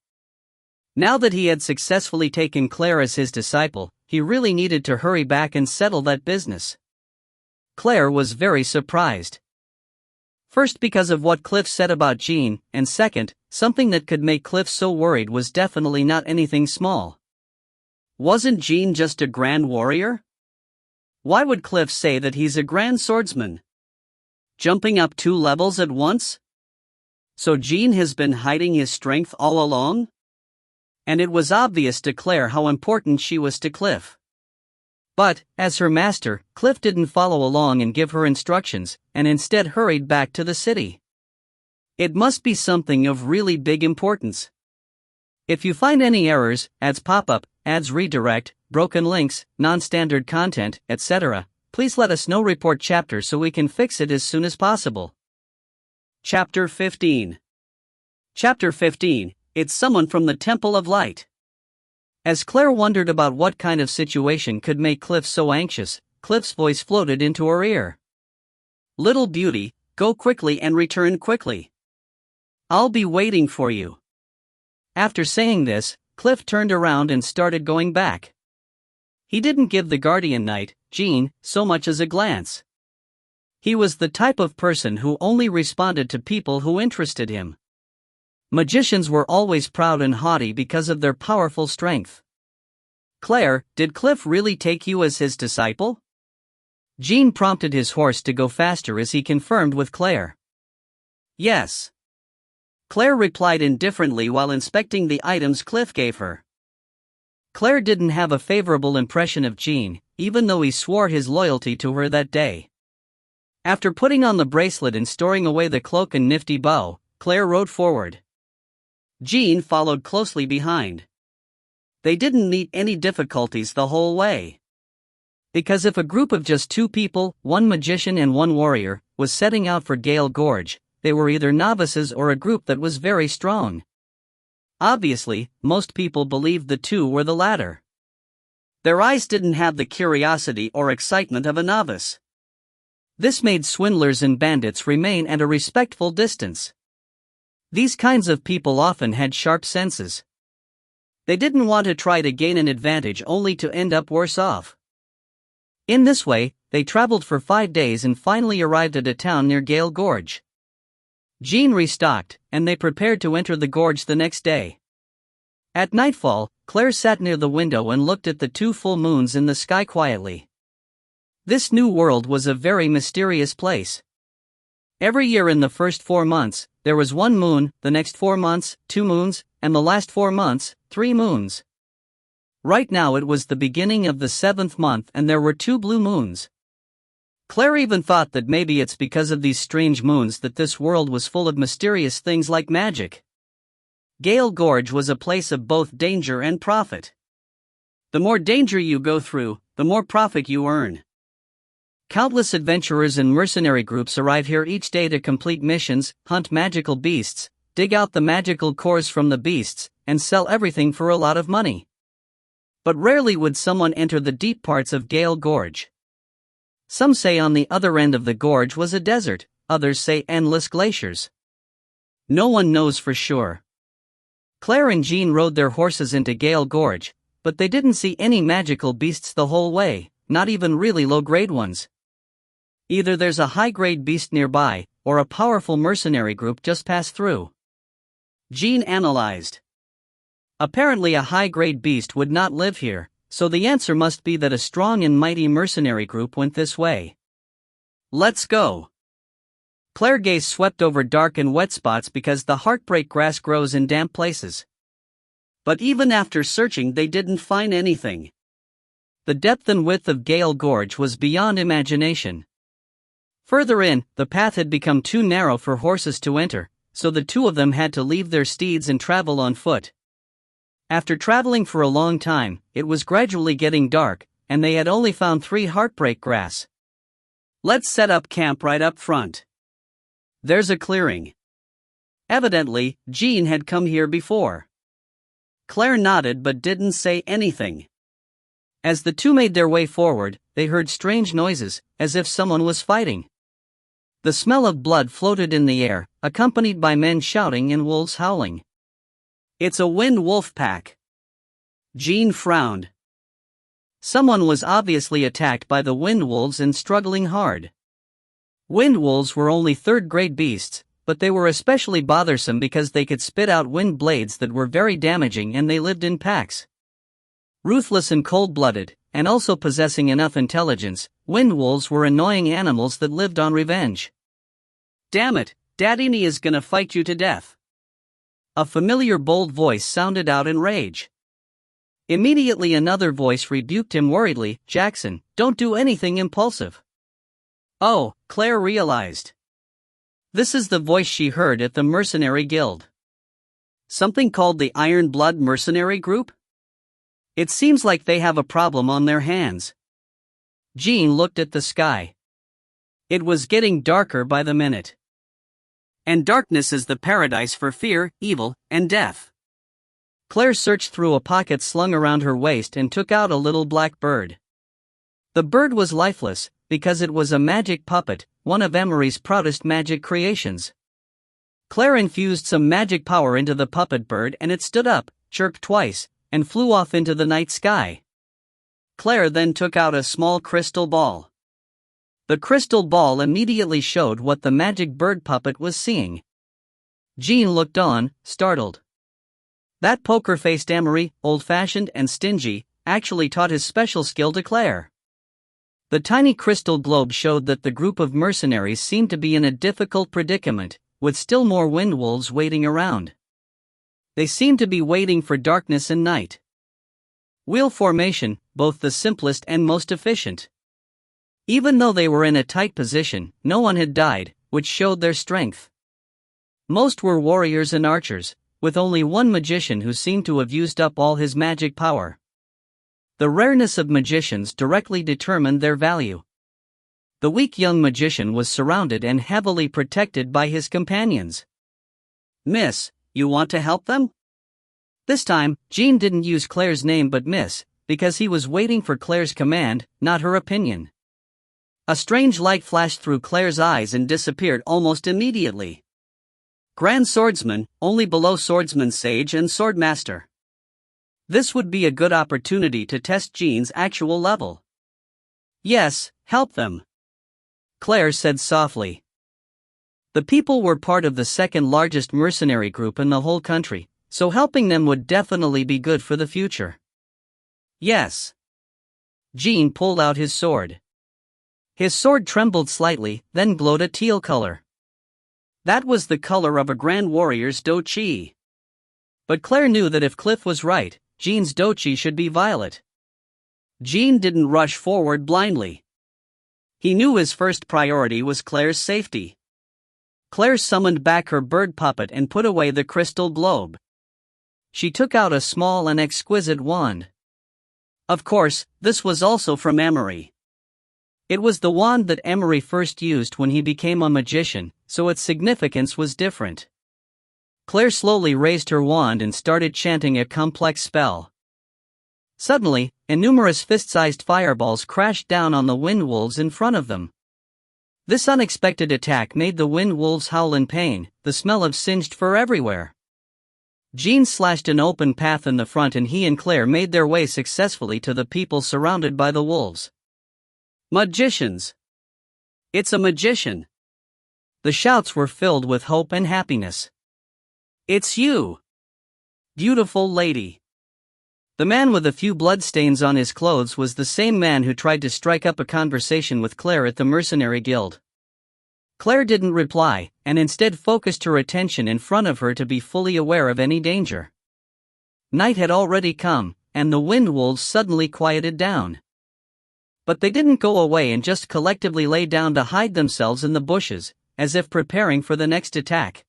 Now that he had successfully taken Claire as his disciple, he really needed to hurry back and settle that business. Claire was very surprised. First, because of what Cliff said about Jean, and second, something that could make Cliff so worried was definitely not anything small. Wasn't Jean just a grand warrior? Why would Cliff say that he's a grand swordsman? Jumping up 2 levels at once? So Jean has been hiding his strength all along? And it was obvious to Claire how important she was to Cliff. But, as her master, Cliff didn't follow along and give her instructions, and instead hurried back to the city. It must be something of really big importance. If you find any errors, ads pop up, ads redirect, broken links, non-standard content, etc., please let us know. Report chapter so we can fix it as soon as possible. Chapter 15. Chapter 15, It's Someone from the Temple of Light. As Claire wondered about what kind of situation could make Cliff so anxious, Cliff's voice floated into her ear. Little beauty, go quickly and return quickly. I'll be waiting for you. After saying this, Cliff turned around and started going back. He didn't give the guardian knight, Jean, so much as a glance. He was the type of person who only responded to people who interested him. Magicians were always proud and haughty because of their powerful strength. Claire, did Cliff really take you as his disciple? Jean prompted his horse to go faster as he confirmed with Claire. Yes. Claire replied indifferently while inspecting the items Cliff gave her. Claire didn't have a favorable impression of Jean, even though he swore his loyalty to her that day. After putting on the bracelet and storing away the cloak and nifty bow, Claire rode forward. Jean followed closely behind. They didn't meet any difficulties the whole way. Because if a group of just 2 people, 1 magician and 1 warrior, was setting out for Gale Gorge, they were either novices or a group that was very strong. Obviously, most people believed the 2 were the latter. Their eyes didn't have the curiosity or excitement of a novice. This made swindlers and bandits remain at a respectful distance. These kinds of people often had sharp senses. They didn't want to try to gain an advantage only to end up worse off. In this way, they traveled for 5 days and finally arrived at a town near Gale Gorge. Jean restocked, and they prepared to enter the gorge the next day. At nightfall, Claire sat near the window and looked at the 2 full moons in the sky quietly. This new world was a very mysterious place. Every year in the first 4 months, there was 1 moon, the next 4 months, 2 moons, and the last 4 months, 3 moons. Right now it was the beginning of the 7th month and there were 2 blue moons. Claire even thought that maybe it's because of these strange moons that this world was full of mysterious things like magic. Gale Gorge was a place of both danger and profit. The more danger you go through, the more profit you earn. Countless adventurers and mercenary groups arrive here each day to complete missions, hunt magical beasts, dig out the magical cores from the beasts, and sell everything for a lot of money. But rarely would someone enter the deep parts of Gale Gorge. Some say on the other end of the gorge was a desert, others say endless glaciers. No one knows for sure. Claire and Jean rode their horses into Gale Gorge, but they didn't see any magical beasts the whole way, not even really low-grade ones. Either there's a high-grade beast nearby, or a powerful mercenary group just passed through. Jean analyzed. Apparently a high-grade beast would not live here, so the answer must be that a strong and mighty mercenary group went this way. Let's go. Claire gaze swept over dark and wet spots because the heartbreak grass grows in damp places. But even after searching they didn't find anything. The depth and width of Gale Gorge was beyond imagination. Further in, the path had become too narrow for horses to enter, so the 2 of them had to leave their steeds and travel on foot. After traveling for a long time, it was gradually getting dark, and they had only found 3 heartbreak grass. Let's set up camp right up front. There's a clearing. Evidently, Jean had come here before. Claire nodded but didn't say anything. As the 2 made their way forward, they heard strange noises, as if someone was fighting. The smell of blood floated in the air, accompanied by men shouting and wolves howling. It's a wind wolf pack. Jean frowned. Someone was obviously attacked by the wind wolves and struggling hard. Wind wolves were only third-grade beasts, but they were especially bothersome because they could spit out wind blades that were very damaging, and they lived in packs. Ruthless and cold-blooded, and also possessing enough intelligence, wind wolves were annoying animals that lived on revenge. "Damn it, Dadini is gonna fight you to death." A familiar bold voice sounded out in rage. Immediately another voice rebuked him worriedly, "Jackson, don't do anything impulsive." Oh, Claire realized. This is the voice she heard at the mercenary guild. Something called the Iron Blood Mercenary Group? It seems like they have a problem on their hands. Jean looked at the sky. It was getting darker by the minute. And darkness is the paradise for fear, evil, and death. Claire searched through a pocket slung around her waist and took out a little black bird. The bird was lifeless, because it was a magic puppet, one of Emery's proudest magic creations. Claire infused some magic power into the puppet bird and it stood up, chirped twice, and flew off into the night sky. Claire then took out a small crystal ball. The crystal ball immediately showed what the magic bird puppet was seeing. Jean looked on, startled. That poker-faced Emery, old-fashioned and stingy, actually taught his special skill to Claire. The tiny crystal globe showed that the group of mercenaries seemed to be in a difficult predicament, with still more wind wolves waiting around. They seemed to be waiting for darkness and night. Wheel formation, both the simplest and most efficient. Even though they were in a tight position, no one had died, which showed their strength. Most were warriors and archers, with only one magician who seemed to have used up all his magic power. The rareness of magicians directly determined their value. The weak young magician was surrounded and heavily protected by his companions. "Miss, you want to help them?" This time, Jean didn't use Claire's name but Miss, because he was waiting for Claire's command, not her opinion. A strange light flashed through Claire's eyes and disappeared almost immediately. Grand Swordsman, only below Swordsman Sage and Swordmaster. This would be a good opportunity to test Jean's actual level. "Yes, help them," Claire said softly. The people were part of the second largest mercenary group in the whole country, so helping them would definitely be good for the future. "Yes." Jean pulled out his sword. His sword trembled slightly, then glowed a teal color. That was the color of a grand warrior's dochi. But Claire knew that if Cliff was right, Jean's dochi should be violet. Jean didn't rush forward blindly. He knew his first priority was Claire's safety. Claire summoned back her bird puppet and put away the crystal globe. She took out a small and exquisite wand. Of course, this was also from Emery. It was the wand that Emery first used when he became a magician, so its significance was different. Claire slowly raised her wand and started chanting a complex spell. Suddenly, innumerous fist-sized fireballs crashed down on the wind wolves in front of them. This unexpected attack made the wind wolves howl in pain, the smell of singed fur everywhere. Jean slashed an open path in the front and he and Claire made their way successfully to the people surrounded by the wolves. "Magicians! It's a magician!" The shouts were filled with hope and happiness. "It's you! Beautiful lady!" The man with a few bloodstains on his clothes was the same man who tried to strike up a conversation with Claire at the mercenary guild. Claire didn't reply, and instead focused her attention in front of her to be fully aware of any danger. Night had already come, and the wind wolves suddenly quieted down. But they didn't go away and just collectively lay down to hide themselves in the bushes, as if preparing for the next attack.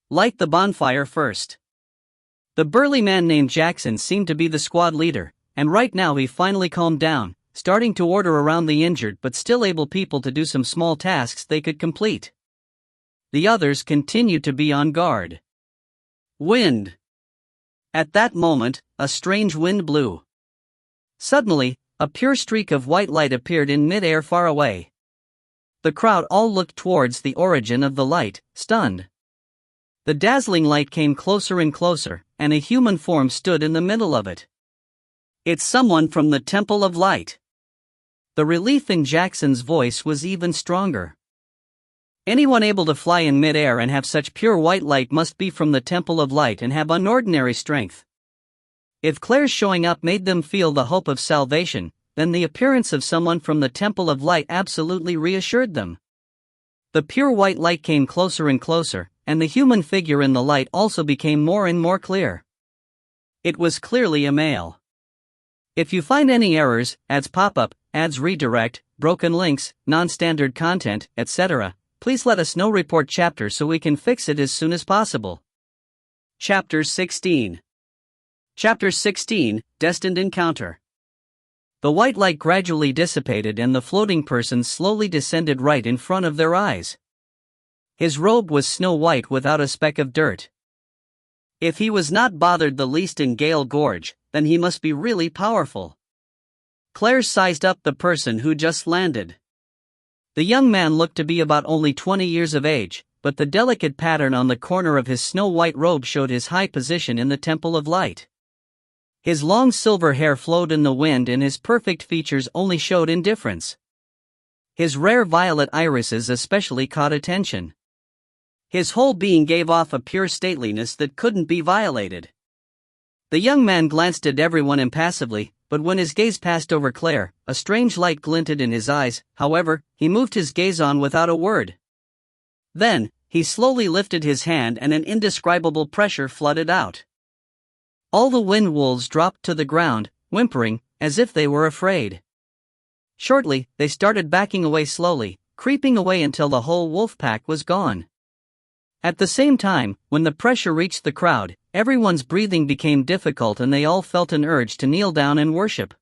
"Light the bonfire first." The burly man named Jackson seemed to be the squad leader, and right now he finally calmed down, starting to order around the injured but still able people to do some small tasks they could complete. The others continued to be on guard. Wind. At that moment, a strange wind blew. Suddenly, a pure streak of white light appeared in mid-air far away. The crowd all looked towards the origin of the light, stunned. The dazzling light came closer and closer, and a human form stood in the middle of it. "It's someone from the Temple of Light." The relief in Jackson's voice was even stronger. Anyone able to fly in mid-air and have such pure white light must be from the Temple of Light and have unordinary strength. If Claire's showing up made them feel the hope of salvation, then the appearance of someone from the Temple of Light absolutely reassured them. The pure white light came closer and closer, and the human figure in the light also became more and more clear. It was clearly a male. If you find any errors, ads pop up, ads redirect, broken links, non-standard content, etc., please let us know. Report chapter so we can fix it as soon as possible. Chapter 16. Chapter 16, Destined Encounter. The white light gradually dissipated and the floating person slowly descended right in front of their eyes. His robe was snow white without a speck of dirt. If he was not bothered the least in Gale Gorge, then he must be really powerful. Claire sized up the person who just landed. The young man looked to be about only 20 years of age, but the delicate pattern on the corner of his snow-white robe showed his high position in the Temple of Light. His long silver hair flowed in the wind and his perfect features only showed indifference. His rare violet irises especially caught attention. His whole being gave off a pure stateliness that couldn't be violated. The young man glanced at everyone impassively, but when his gaze passed over Claire, a strange light glinted in his eyes. However, he moved his gaze on without a word. Then, he slowly lifted his hand and an indescribable pressure flooded out. All the wind wolves dropped to the ground, whimpering, as if they were afraid. Shortly, they started backing away slowly, creeping away until the whole wolf pack was gone. At the same time, when the pressure reached the crowd, everyone's breathing became difficult and they all felt an urge to kneel down and worship.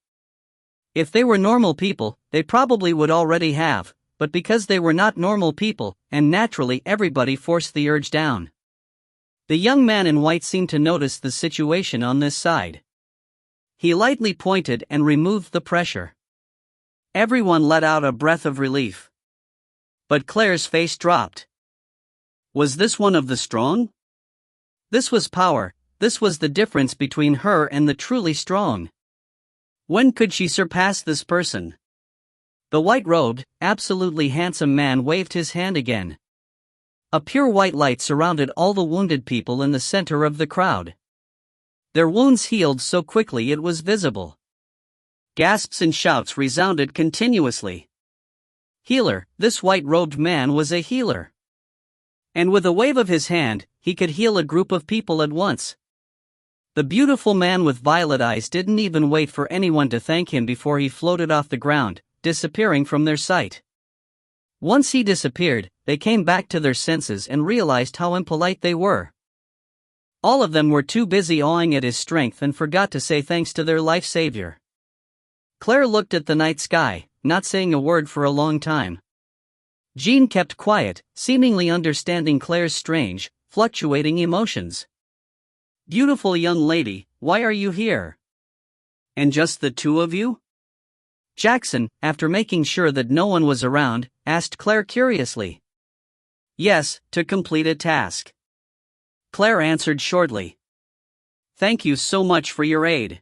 If they were normal people, they probably would already have, but because they were not normal people, and naturally everybody forced the urge down. The young man in white seemed to notice the situation on this side. He lightly pointed and removed the pressure. Everyone let out a breath of relief. But Claire's face dropped. Was this one of the strong? This was power. This was the difference between her and the truly strong. When could she surpass this person? The white-robed, absolutely handsome man waved his hand again. A pure white light surrounded all the wounded people in the center of the crowd. Their wounds healed so quickly it was visible. Gasps and shouts resounded continuously. Healer, this white-robed man was a healer. And with a wave of his hand, he could heal a group of people at once. The beautiful man with violet eyes didn't even wait for anyone to thank him before he floated off the ground, disappearing from their sight. Once he disappeared, they came back to their senses and realized how impolite they were. All of them were too busy awing at his strength and forgot to say thanks to their life savior. Claire looked at the night sky, not saying a word for a long time. Jean kept quiet, seemingly understanding Claire's strange, fluctuating emotions. Beautiful young lady, why are you here? And just the two of you? Jackson, after making sure that no one was around, asked Claire curiously. Yes, to complete a task. Claire answered shortly. Thank you so much for your aid.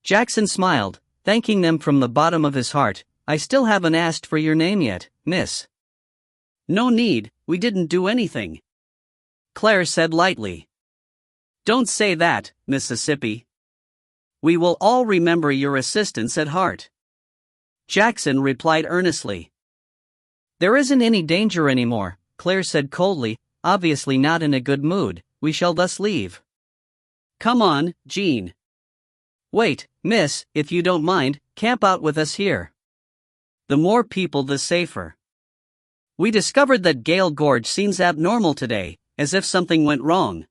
Jackson smiled, thanking them from the bottom of his heart. I still haven't asked for your name yet, miss. No need, we didn't do anything. Claire said lightly. Don't say that, Mississippi. We will all remember your assistance at heart. Jackson replied earnestly. There isn't any danger anymore, Claire said coldly, obviously not in a good mood. We shall thus leave. Come on, Jean. Wait, miss, if you don't mind, camp out with us here. The more people the safer. We discovered that Gale Gorge seems abnormal today, as if something went wrong.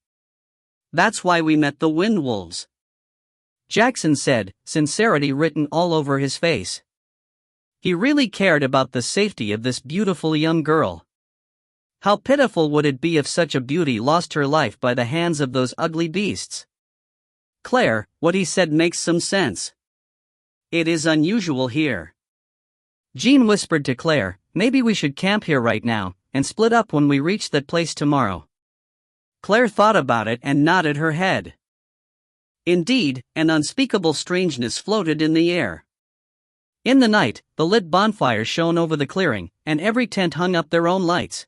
That's why we met the wind wolves. Jackson said, sincerity written all over his face. He really cared about the safety of this beautiful young girl. How pitiful would it be if such a beauty lost her life by the hands of those ugly beasts? Claire, what he said makes some sense. It is unusual here. Jean whispered to Claire, maybe we should camp here right now, and split up when we reach that place tomorrow. Claire thought about it and nodded her head. Indeed, an unspeakable strangeness floated in the air. In the night, the lit bonfires shone over the clearing, and every tent hung up their own lights.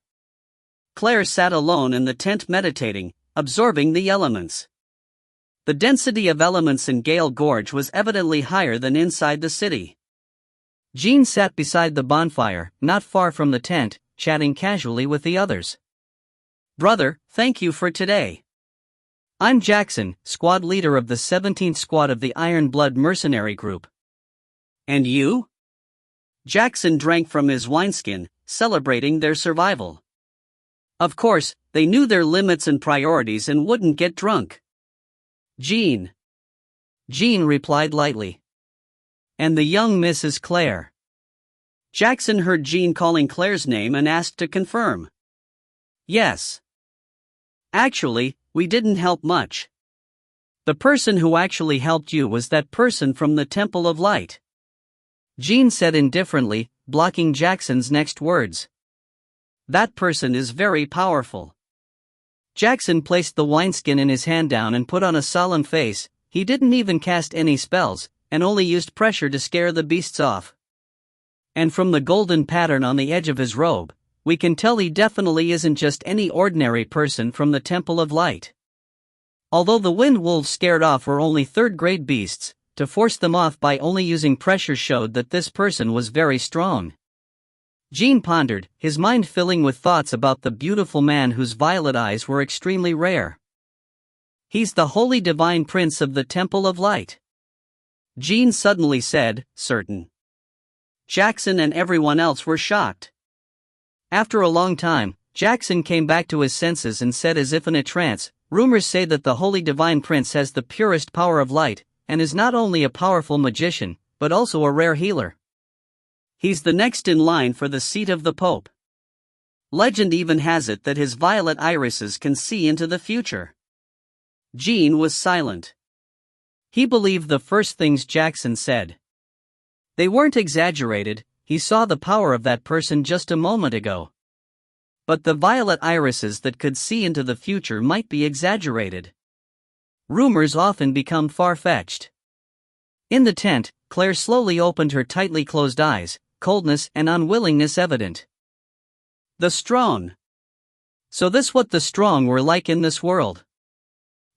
Claire sat alone in the tent meditating, absorbing the elements. The density of elements in Gale Gorge was evidently higher than inside the city. Jean sat beside the bonfire, not far from the tent, chatting casually with the others. "Brother, thank you for today. I'm Jackson, squad leader of the 17th Squad of the Iron Blood Mercenary Group." "And you?" Jackson drank from his wineskin, celebrating their survival. Of course, they knew their limits and priorities and wouldn't get drunk. "Jean." Jean replied lightly. "And the young Mrs. Claire." Jackson heard Jean calling Claire's name and asked to confirm. "Yes. Actually, we didn't help much. The person who actually helped you was that person from the Temple of Light," Jean said indifferently, blocking Jackson's next words. "That person is very powerful." Jackson placed the wineskin in his hand down and put on a solemn face. He didn't even cast any spells, and only used pressure to scare the beasts off. "And from the golden pattern on the edge of his robe, we can tell he definitely isn't just any ordinary person from the Temple of Light. Although the wind wolves scared off were only third-grade beasts, to force them off by only using pressure showed that this person was very strong." Jean pondered, his mind filling with thoughts about the beautiful man whose violet eyes were extremely rare. "He's the holy divine prince of the Temple of Light," Jean suddenly said, certain. Jackson and everyone else were shocked. After a long time, Jackson came back to his senses and said as if in a trance, "Rumors say that the holy divine prince has the purest power of light, and is not only a powerful magician, but also a rare healer. He's the next in line for the seat of the Pope. Legend even has it that his violet irises can see into the future." Jean was silent. He believed the first things Jackson said. They weren't exaggerated. He saw the power of that person just a moment ago. But the violet irises that could see into the future might be exaggerated. Rumors often become far-fetched. In the tent, Claire slowly opened her tightly closed eyes, coldness and unwillingness evident. The strong. So this what the strong were like in this world.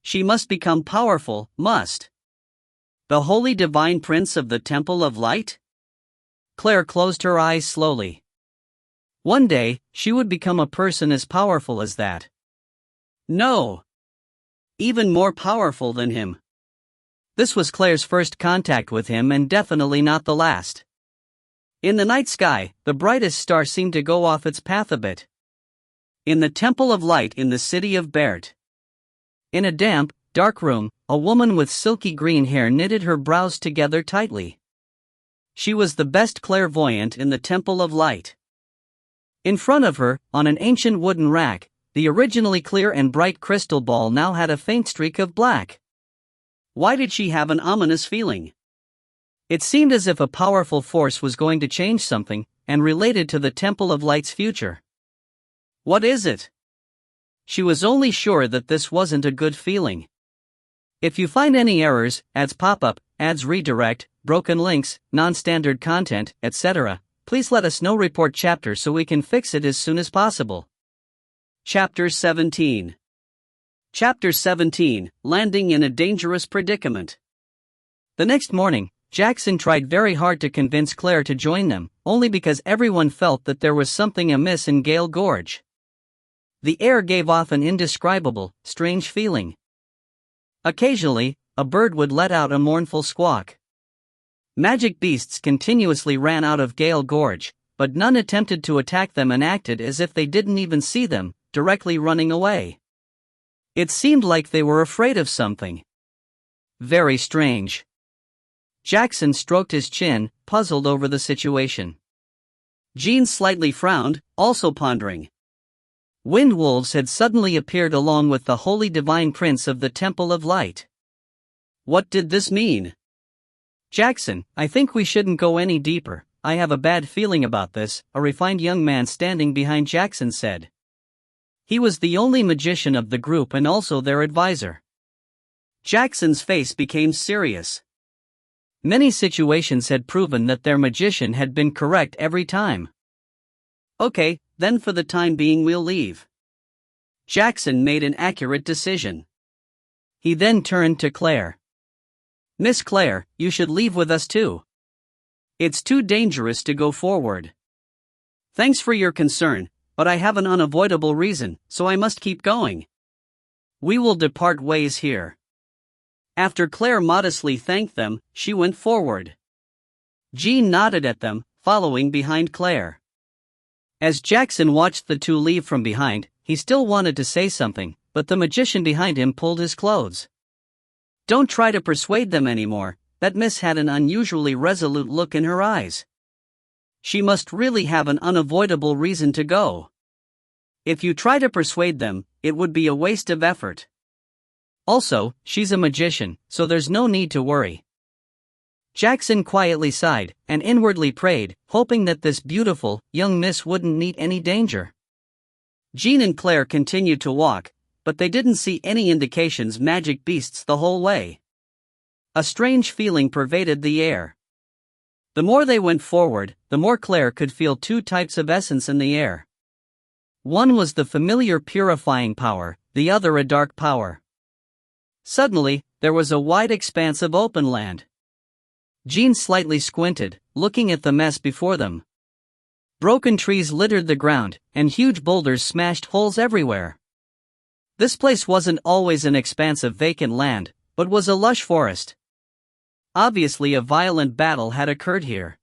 She must become powerful, must. The holy divine prince of the Temple of Light? Claire closed her eyes slowly. One day, she would become a person as powerful as that. No. Even more powerful than him. This was Claire's first contact with him and definitely not the last. In the night sky, the brightest star seemed to go off its path a bit. In the Temple of Light in the city of Bert. In a damp, dark room, a woman with silky green hair knitted her brows together tightly. She was the best clairvoyant in the Temple of Light. In front of her, on an ancient wooden rack, the originally clear and bright crystal ball now had a faint streak of black. Why did she have an ominous feeling? It seemed as if a powerful force was going to change something, and related to the Temple of Light's future. What is it? She was only sure that this wasn't a good feeling. If you find any errors, ads pop up, ads redirect, broken links, non-standard content, etc., please let us know. Report chapter so we can fix it as soon as possible. Chapter 17. Chapter 17, Landing in a Dangerous Predicament. The next morning, Jackson tried very hard to convince Claire to join them, only because everyone felt that there was something amiss in Gale Gorge. The air gave off an indescribable, strange feeling. Occasionally, a bird would let out a mournful squawk. Magic beasts continuously ran out of Gale Gorge, but none attempted to attack them and acted as if they didn't even see them, directly running away. It seemed like they were afraid of something. Very strange. Jackson stroked his chin, puzzled over the situation. Jean slightly frowned, also pondering. Wind wolves had suddenly appeared along with the holy divine prince of the Temple of Light. What did this mean? Jackson, I think we shouldn't go any deeper. I have a bad feeling about this," a refined young man standing behind Jackson said. He was the only magician of the group and also their advisor. Jackson's face became serious. Many situations had proven that their magician had been correct every time. "Okay, then for the time being we'll leave." Jackson made an accurate decision. He then turned to Claire. "Miss Claire, you should leave with us too. It's too dangerous to go forward." "Thanks for your concern, but I have an unavoidable reason, so I must keep going. We will depart ways here." After Claire modestly thanked them, she went forward. Jean nodded at them, following behind Claire. As Jackson watched the two leave from behind, he still wanted to say something, but the magician behind him pulled his clothes. "Don't try to persuade them anymore," that miss had an unusually resolute look in her eyes. She must really have an unavoidable reason to go. If you try to persuade them, it would be a waste of effort. Also, she's a magician, so there's no need to worry. Jackson quietly sighed, and inwardly prayed, hoping that this beautiful, young miss wouldn't meet any danger. Jean and Claire continued to walk, but they didn't see any indications magic beasts the whole way. A strange feeling pervaded the air. The more they went forward, the more Claire could feel two types of essence in the air. One was the familiar purifying power, the other a dark power. Suddenly, there was a wide expanse of open land. Jean slightly squinted, looking at the mess before them. Broken trees littered the ground, and huge boulders smashed holes everywhere. This place wasn't always an expanse of vacant land, but was a lush forest. Obviously a violent battle had occurred here.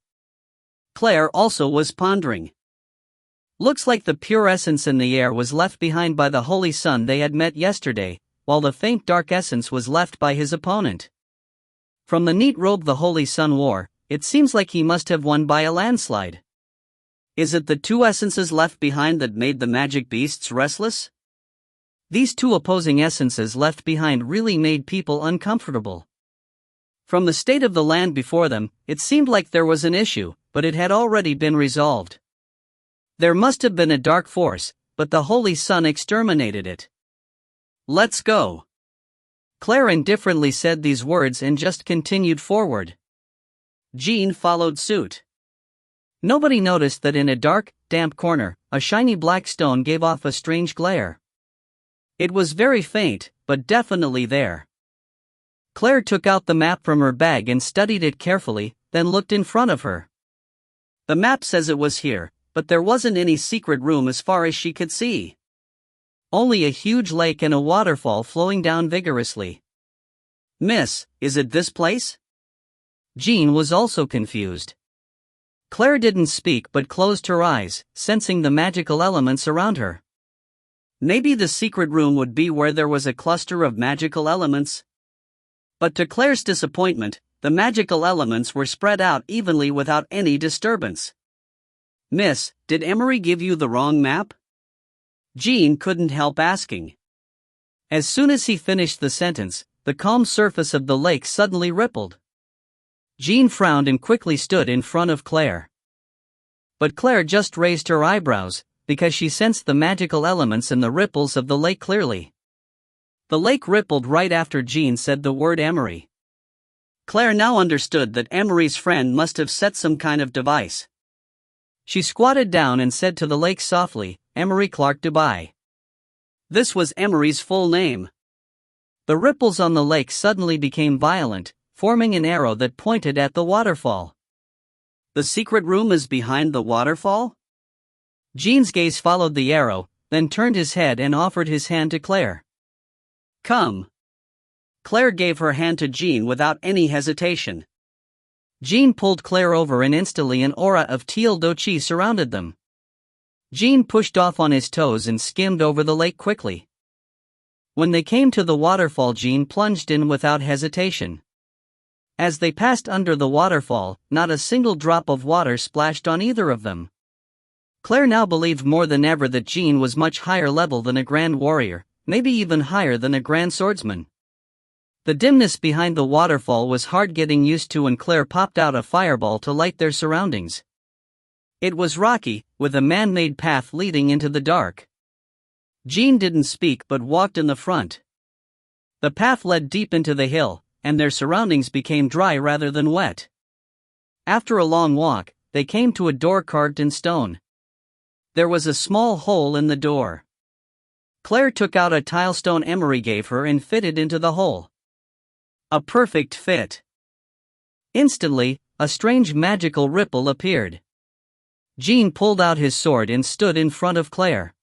Claire also was pondering. Looks like the pure essence in the air was left behind by the holy sun they had met yesterday, while the faint dark essence was left by his opponent. From the neat robe the holy sun wore, it seems like he must have won by a landslide. Is it the two essences left behind that made the magic beasts restless? These two opposing essences left behind really made people uncomfortable. From the state of the land before them, it seemed like there was an issue, but it had already been resolved. There must have been a dark force, but the holy sun exterminated it. "Let's go." Claire indifferently said these words and just continued forward. Jean followed suit. Nobody noticed that in a dark, damp corner, a shiny black stone gave off a strange glare. It was very faint, but definitely there. Claire took out the map from her bag and studied it carefully, then looked in front of her. The map says it was here, but there wasn't any secret room as far as she could see. Only a huge lake and a waterfall flowing down vigorously. "Miss, is it this place?" Jean was also confused. Claire didn't speak but closed her eyes, sensing the magical elements around her. Maybe the secret room would be where there was a cluster of magical elements. But to Claire's disappointment, the magical elements were spread out evenly without any disturbance. "Miss, did Emery give you the wrong map?" Jean couldn't help asking. As soon as he finished the sentence, the calm surface of the lake suddenly rippled. Jean frowned and quickly stood in front of Claire. But Claire just raised her eyebrows, because she sensed the magical elements in the ripples of the lake clearly. The lake rippled right after Jean said the word Emery. Claire now understood that Emery's friend must have set some kind of device. She squatted down and said to the lake softly, "Emery Clark Dubai." This was Emery's full name. The ripples on the lake suddenly became violent, forming an arrow that pointed at the waterfall. "The secret room is behind the waterfall?" Jean's gaze followed the arrow, then turned his head and offered his hand to Claire. "Come." Claire gave her hand to Jean without any hesitation. Jean pulled Claire over and instantly an aura of teal dochi surrounded them. Jean pushed off on his toes and skimmed over the lake quickly. When they came to the waterfall, Jean plunged in without hesitation. As they passed under the waterfall, not a single drop of water splashed on either of them. Claire now believed more than ever that Jean was much higher level than a grand warrior, maybe even higher than a grand swordsman. The dimness behind the waterfall was hard getting used to, and Claire popped out a fireball to light their surroundings. It was rocky, with a man-made path leading into the dark. Jean didn't speak but walked in the front. The path led deep into the hill, and their surroundings became dry rather than wet. After a long walk, they came to a door carved in stone. There was a small hole in the door. Claire took out a tilestone Emery gave her and fitted into the hole. A perfect fit. Instantly, a strange magical ripple appeared. Jean pulled out his sword and stood in front of Claire.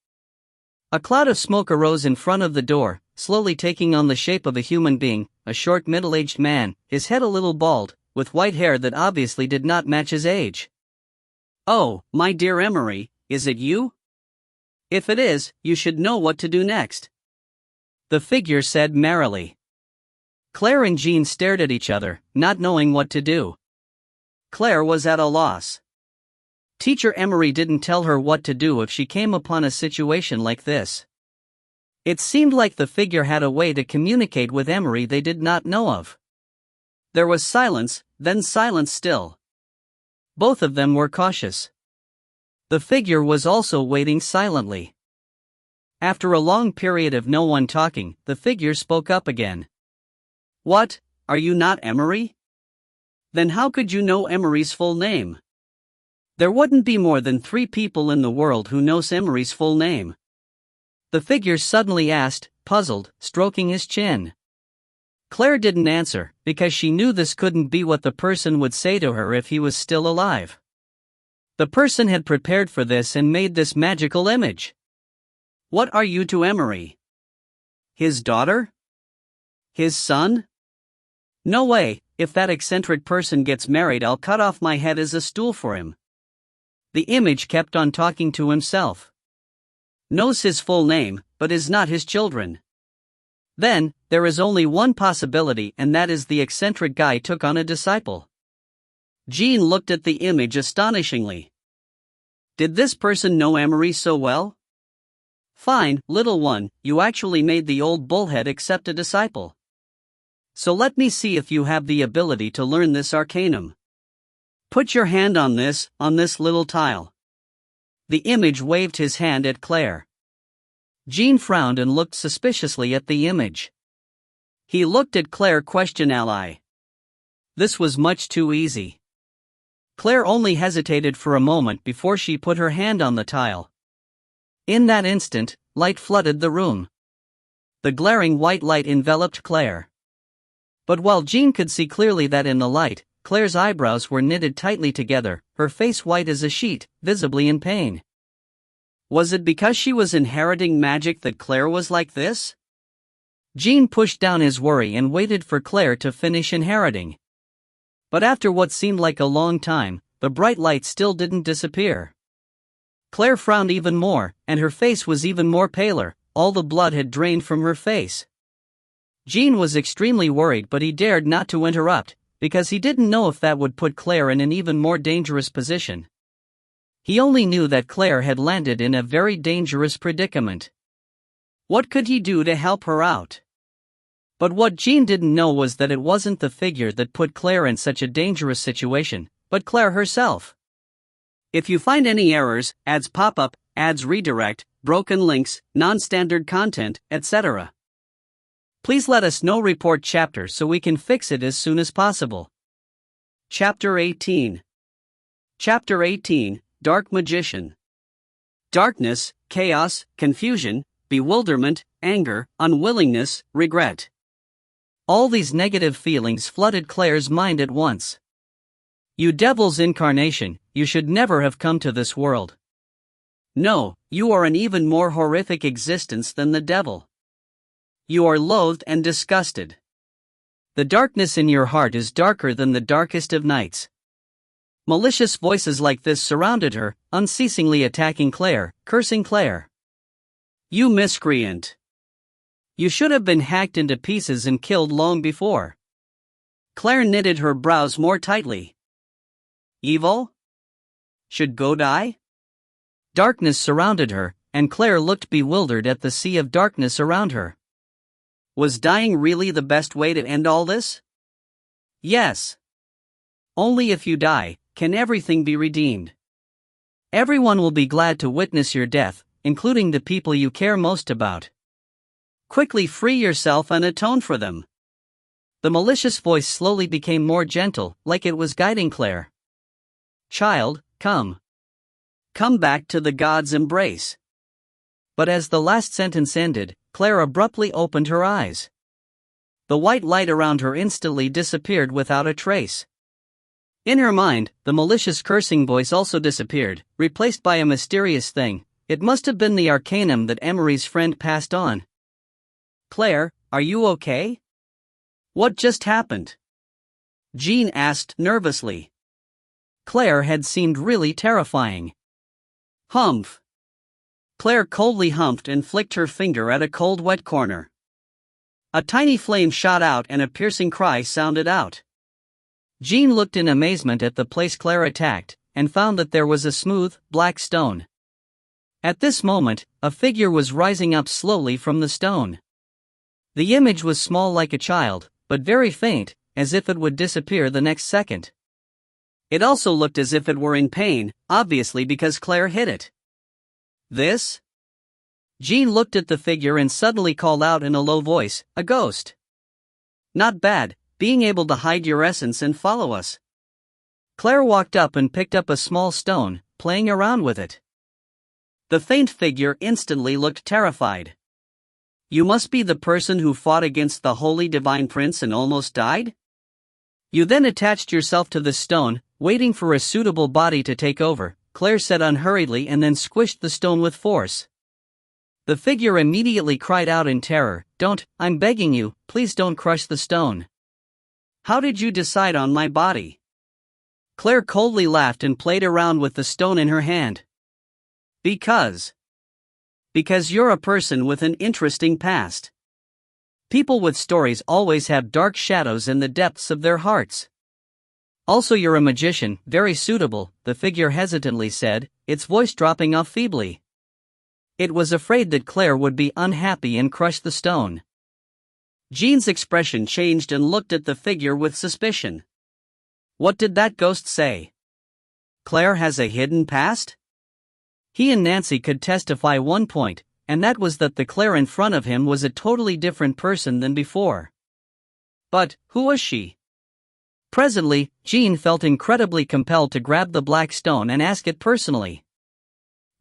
A cloud of smoke arose in front of the door, slowly taking on the shape of a human being, a short middle-aged man, his head a little bald, with white hair that obviously did not match his age. "Oh, my dear Emery, is it you? If it is, you should know what to do next," the figure said merrily. Claire and Jean stared at each other, not knowing what to do. Claire was at a loss. Teacher Emery didn't tell her what to do if she came upon a situation like this. It seemed like the figure had a way to communicate with Emery they did not know of. There was silence, then silence still. Both of them were cautious. The figure was also waiting silently. After a long period of no one talking, the figure spoke up again. "What, are you not Emery? Then how could you know Emery's full name? There wouldn't be more than 3 people in the world who knows Emery's full name," the figure suddenly asked, puzzled, stroking his chin. Claire didn't answer, because she knew this couldn't be what the person would say to her if he was still alive. The person had prepared for this and made this magical image. "What are you to Emery? His daughter? His son? No way, if that eccentric person gets married I'll cut off my head as a stool for him." The image kept on talking to himself. Knows his full name, but is not his children. Then, there is only one possibility, and that is the eccentric guy took on a disciple. Jean looked at the image astonishingly. Did this person know Emery so well? Fine, little one, you actually made the old bullhead accept a disciple. So let me see if you have the ability to learn this arcanum. Put your hand on this little tile. The image waved his hand at Claire. Jean frowned and looked suspiciously at the image. He looked at Claire questioningly. This was much too easy. Claire only hesitated for a moment before she put her hand on the tile. In that instant, light flooded the room. The glaring white light enveloped Claire. But while Jean could see clearly that in the light, Claire's eyebrows were knitted tightly together, her face white as a sheet, visibly in pain. Was it because she was inheriting magic that Claire was like this? Jean pushed down his worry and waited for Claire to finish inheriting. But after what seemed like a long time, the bright light still didn't disappear. Claire frowned even more, and her face was even more paler. All the blood had drained from her face. Jean was extremely worried, but he dared not to interrupt, because he didn't know if that would put Claire in an even more dangerous position. He only knew that Claire had landed in a very dangerous predicament. What could he do to help her out? But what Jean didn't know was that it wasn't the figure that put Claire in such a dangerous situation, but Claire herself. If you find any errors, ads pop up, ads redirect, broken links, non-standard content, etc., please let us know. Report chapter so we can fix it as soon as possible. Chapter 18. Chapter 18, Dark Magician. Darkness, chaos, confusion, bewilderment, anger, unwillingness, regret. All these negative feelings flooded Claire's mind at once. You devil's incarnation, you should never have come to this world. No, you are an even more horrific existence than the devil. You are loathed and disgusted. The darkness in your heart is darker than the darkest of nights. Malicious voices like this surrounded her, unceasingly attacking Claire, cursing Claire. You miscreant! You should have been hacked into pieces and killed long before. Claire knitted her brows more tightly. Evil? Should go die? Darkness surrounded her, and Claire looked bewildered at the sea of darkness around her. Was dying really the best way to end all this? Yes. Only if you die, can everything be redeemed. Everyone will be glad to witness your death, including the people you care most about. Quickly free yourself and atone for them. The malicious voice slowly became more gentle, like it was guiding Claire. Child, come. Come back to the God's embrace. But as the last sentence ended, Claire abruptly opened her eyes. The white light around her instantly disappeared without a trace. In her mind, the malicious cursing voice also disappeared, replaced by a mysterious thing. It must have been the arcanum that Emery's friend passed on. Claire, are you okay? What just happened? Jean asked nervously. Claire had seemed really terrifying. Humph. Claire coldly humphed and flicked her finger at a cold wet corner. A tiny flame shot out and a piercing cry sounded out. Jean looked in amazement at the place Claire attacked, and found that there was a smooth, black stone. At this moment, a figure was rising up slowly from the stone. The image was small like a child, but very faint, as if it would disappear the next second. It also looked as if it were in pain, obviously because Claire hit it. This? Jean looked at the figure and suddenly called out in a low voice, a ghost. Not bad, being able to hide your essence and follow us. Claire walked up and picked up a small stone, playing around with it. The faint figure instantly looked terrified. You must be the person who fought against the Holy Divine Prince and almost died? You then attached yourself to the stone, waiting for a suitable body to take over, Claire said unhurriedly and then squished the stone with force. The figure immediately cried out in terror, Don't, I'm begging you, please don't crush the stone. How did you decide on my body? Claire coldly laughed and played around with the stone in her hand. Because you're a person with an interesting past. People with stories always have dark shadows in the depths of their hearts. Also you're a magician, very suitable, the figure hesitantly said, its voice dropping off feebly. It was afraid that Claire would be unhappy and crush the stone. Jean's expression changed and looked at the figure with suspicion. What did that ghost say? Claire has a hidden past? He and Nancy could testify one point, and that was that the Claire in front of him was a totally different person than before. But, who was she? Presently, Jean felt incredibly compelled to grab the black stone and ask it personally.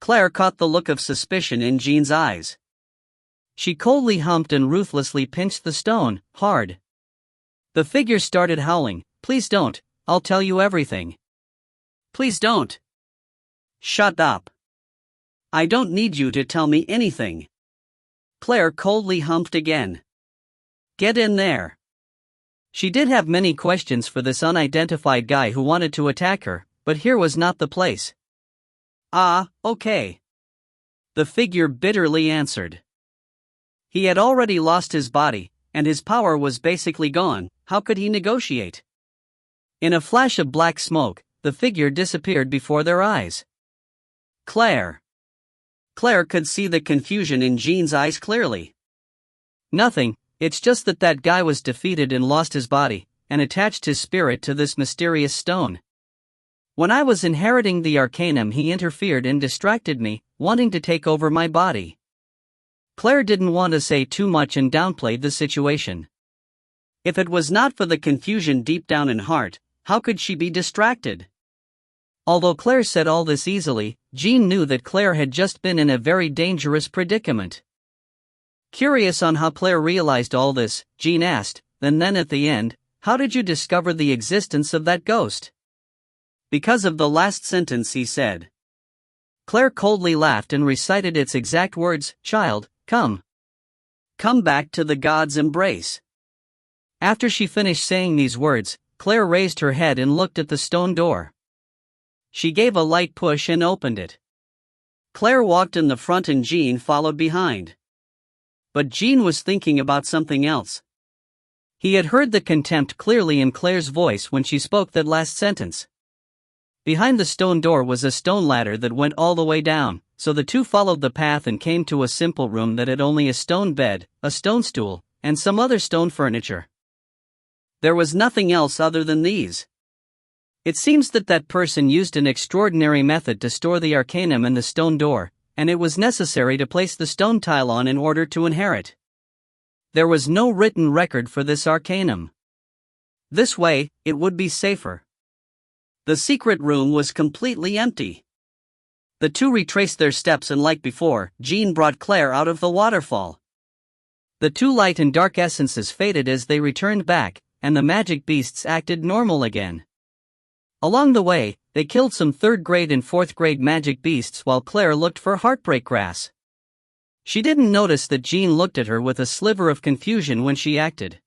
Claire caught the look of suspicion in Jean's eyes. She coldly humped and ruthlessly pinched the stone, hard. The figure started howling, Please don't, I'll tell you everything. Please don't. Shut up. I don't need you to tell me anything. Claire coldly humped again. Get in there. She did have many questions for this unidentified guy who wanted to attack her, but here was not the place. Ah, okay. The figure bitterly answered. He had already lost his body, and his power was basically gone. How could he negotiate? In a flash of black smoke, the figure disappeared before their eyes. Claire. Claire could see the confusion in Jean's eyes clearly. Nothing, it's just that guy was defeated and lost his body, and attached his spirit to this mysterious stone. When I was inheriting the arcanum, he interfered and distracted me, wanting to take over my body. Claire didn't want to say too much and downplayed the situation. If it was not for the confusion deep down in heart, how could she be distracted? Although Claire said all this easily, Jean knew that Claire had just been in a very dangerous predicament. Curious on how Claire realized all this, Jean asked, then at the end, how did you discover the existence of that ghost? Because of the last sentence he said. Claire coldly laughed and recited its exact words, Child, come. Come back to the God's embrace. After she finished saying these words, Claire raised her head and looked at the stone door. She gave a light push and opened it. Claire walked in the front and Jean followed behind. But Jean was thinking about something else. He had heard the contempt clearly in Claire's voice when she spoke that last sentence. Behind the stone door was a stone ladder that went all the way down, so the two followed the path and came to a simple room that had only a stone bed, a stone stool, and some other stone furniture. There was nothing else other than these. It seems that that person used an extraordinary method to store the arcanum in the stone door, and it was necessary to place the stone tile on in order to inherit. There was no written record for this arcanum. This way, it would be safer. The secret room was completely empty. The two retraced their steps, and like before, Jean brought Claire out of the waterfall. The two light and dark essences faded as they returned back, and the magic beasts acted normal again. Along the way, they killed some 3rd grade and 4th grade magic beasts while Claire looked for heartbreak grass. She didn't notice that Jean looked at her with a sliver of confusion when she acted.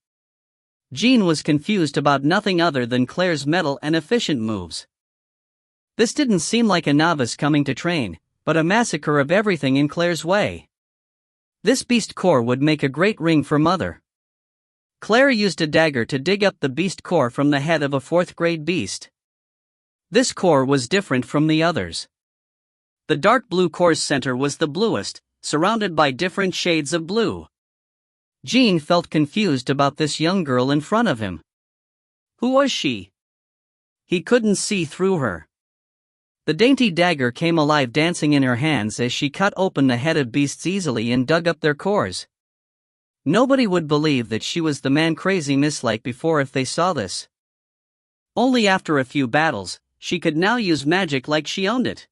Jean was confused about nothing other than Claire's mettle and efficient moves. This didn't seem like a novice coming to train, but a massacre of everything in Claire's way. This beast core would make a great ring for Mother. Claire used a dagger to dig up the beast core from the head of a 4th grade beast. This core was different from the others. The dark blue core's center was the bluest, surrounded by different shades of blue. Jean felt confused about this young girl in front of him. Who was she? He couldn't see through her. The dainty dagger came alive, dancing in her hands as she cut open the head of beasts easily and dug up their cores. Nobody would believe that she was the man-crazy Miss like before if they saw this. Only after a few battles, she could now use magic like she owned it.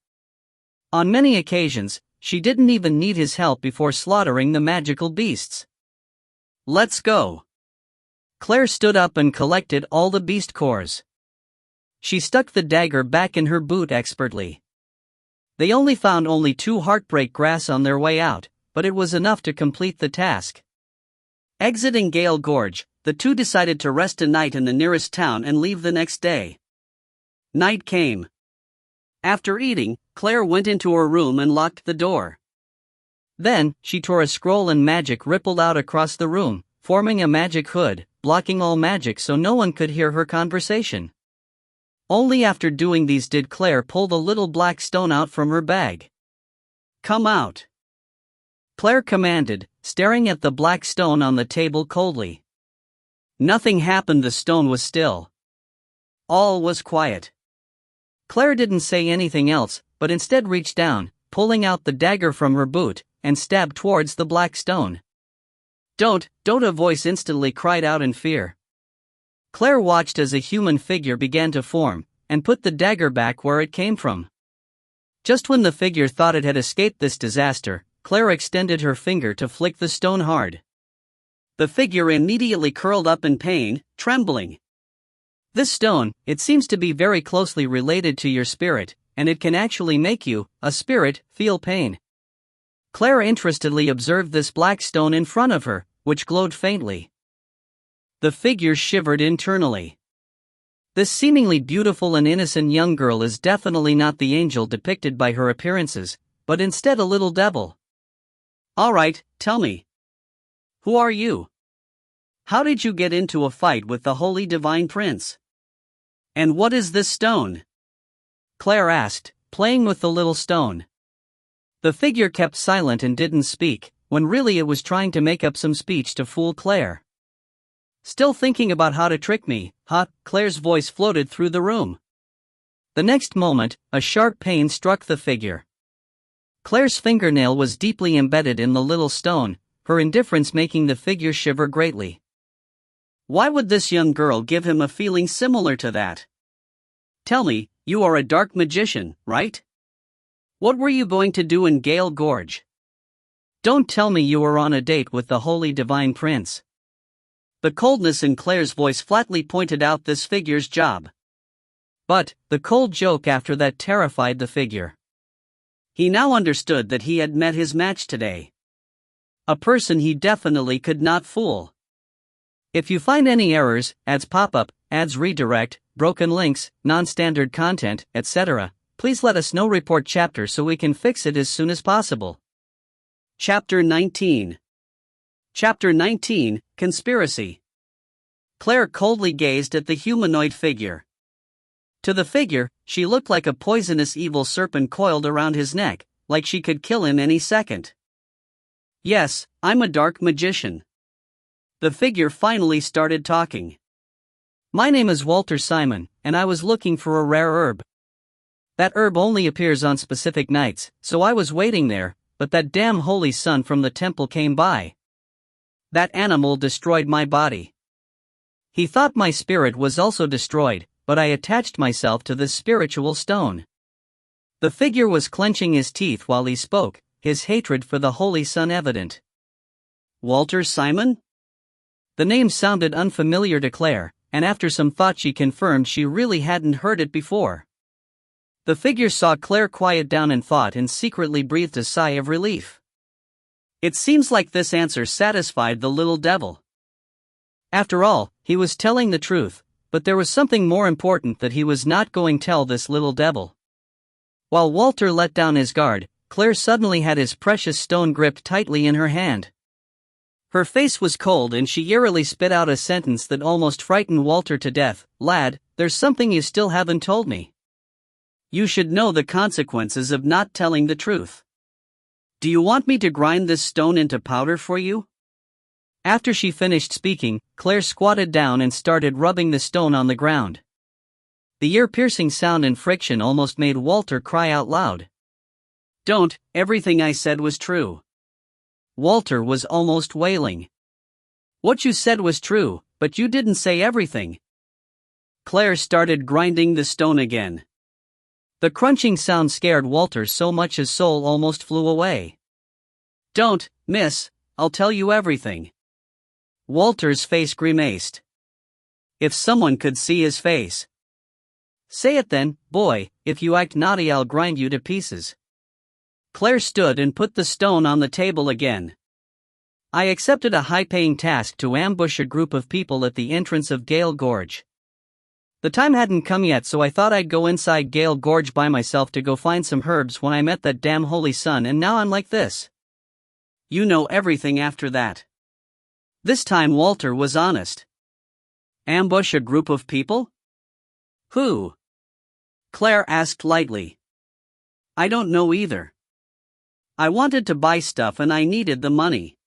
On many occasions, she didn't even need his help before slaughtering the magical beasts. Let's go. Claire stood up and collected all the beast cores. She stuck the dagger back in her boot expertly. They only found 2 heartbreak grass on their way out, but it was enough to complete the task. Exiting Gale Gorge, the two decided to rest a night in the nearest town and leave the next day. Night came. After eating, Claire went into her room and locked the door. Then, she tore a scroll and magic rippled out across the room, forming a magic hood, blocking all magic so no one could hear her conversation. Only after doing these did Claire pull the little black stone out from her bag. "Come out," Claire commanded, staring at the black stone on the table coldly. Nothing happened. The stone was still. All was quiet. Claire didn't say anything else, but instead reached down, pulling out the dagger from her boot, and stabbed towards the black stone. Don't, a voice instantly cried out in fear. Claire watched as a human figure began to form, and put the dagger back where it came from. Just when the figure thought it had escaped this disaster, Claire extended her finger to flick the stone hard. The figure immediately curled up in pain, trembling. This stone, it seems to be very closely related to your spirit, and it can actually make you, a spirit, feel pain. Claire interestedly observed this black stone in front of her, which glowed faintly. The figure shivered internally. This seemingly beautiful and innocent young girl is definitely not the angel depicted by her appearances, but instead a little devil. All right, tell me. Who are you? How did you get into a fight with the Holy Divine Prince? And what is this stone? Claire asked, playing with the little stone. The figure kept silent and didn't speak, when really it was trying to make up some speech to fool Claire. Still thinking about how to trick me, huh? Claire's voice floated through the room. The next moment, a sharp pain struck the figure. Claire's fingernail was deeply embedded in the little stone, her indifference making the figure shiver greatly. Why would this young girl give him a feeling similar to that? Tell me, you are a dark magician, right? What were you going to do in Gale Gorge? Don't tell me you were on a date with the Holy Divine Prince. The coldness in Claire's voice flatly pointed out this figure's job. But, the cold joke after that terrified the figure. He now understood that he had met his match today. A person he definitely could not fool. If you find any errors, ads pop up, ads redirect, broken links, non-standard content, etc., please let us know. Report chapter so we can fix it as soon as possible. Chapter 19. Chapter 19, Conspiracy. Claire coldly gazed at the humanoid figure. To the figure, she looked like a poisonous evil serpent coiled around his neck, like she could kill him any second. Yes, I'm a dark magician. The figure finally started talking. My name is Walter Simon, and I was looking for a rare herb. That herb only appears on specific nights, so I was waiting there, but that damn holy sun from the temple came by. That animal destroyed my body. He thought my spirit was also destroyed, but I attached myself to this spiritual stone. The figure was clenching his teeth while he spoke, his hatred for the holy sun evident. Walter Simon? The name sounded unfamiliar to Claire, and after some thought she confirmed she really hadn't heard it before. The figure saw Claire quiet down in thought and secretly breathed a sigh of relief. It seems like this answer satisfied the little devil. After all, he was telling the truth, but there was something more important that he was not going to tell this little devil. While Walter let down his guard, Claire suddenly had his precious stone gripped tightly in her hand. Her face was cold and she eerily spit out a sentence that almost frightened Walter to death. Lad, there's something you still haven't told me. You should know the consequences of not telling the truth. Do you want me to grind this stone into powder for you? After she finished speaking, Claire squatted down and started rubbing the stone on the ground. The ear-piercing sound and friction almost made Walter cry out loud. Don't, everything I said was true. Walter was almost wailing. What you said was true, but you didn't say everything. Claire started grinding the stone again. The crunching sound scared Walter so much his soul almost flew away. Don't, miss, I'll tell you everything. Walter's face grimaced. If someone could see his face. Say it then, boy, if you act naughty I'll grind you to pieces. Claire stood and put the stone on the table again. I accepted a high-paying task to ambush a group of people at the entrance of Gale Gorge. The time hadn't come yet, so I thought I'd go inside Gale Gorge by myself to go find some herbs when I met that damn holy sun, and now I'm like this. You know everything after that. This time Walter was honest. Ambush a group of people? Who? Claire asked lightly. I don't know either. I wanted to buy stuff and I needed the money.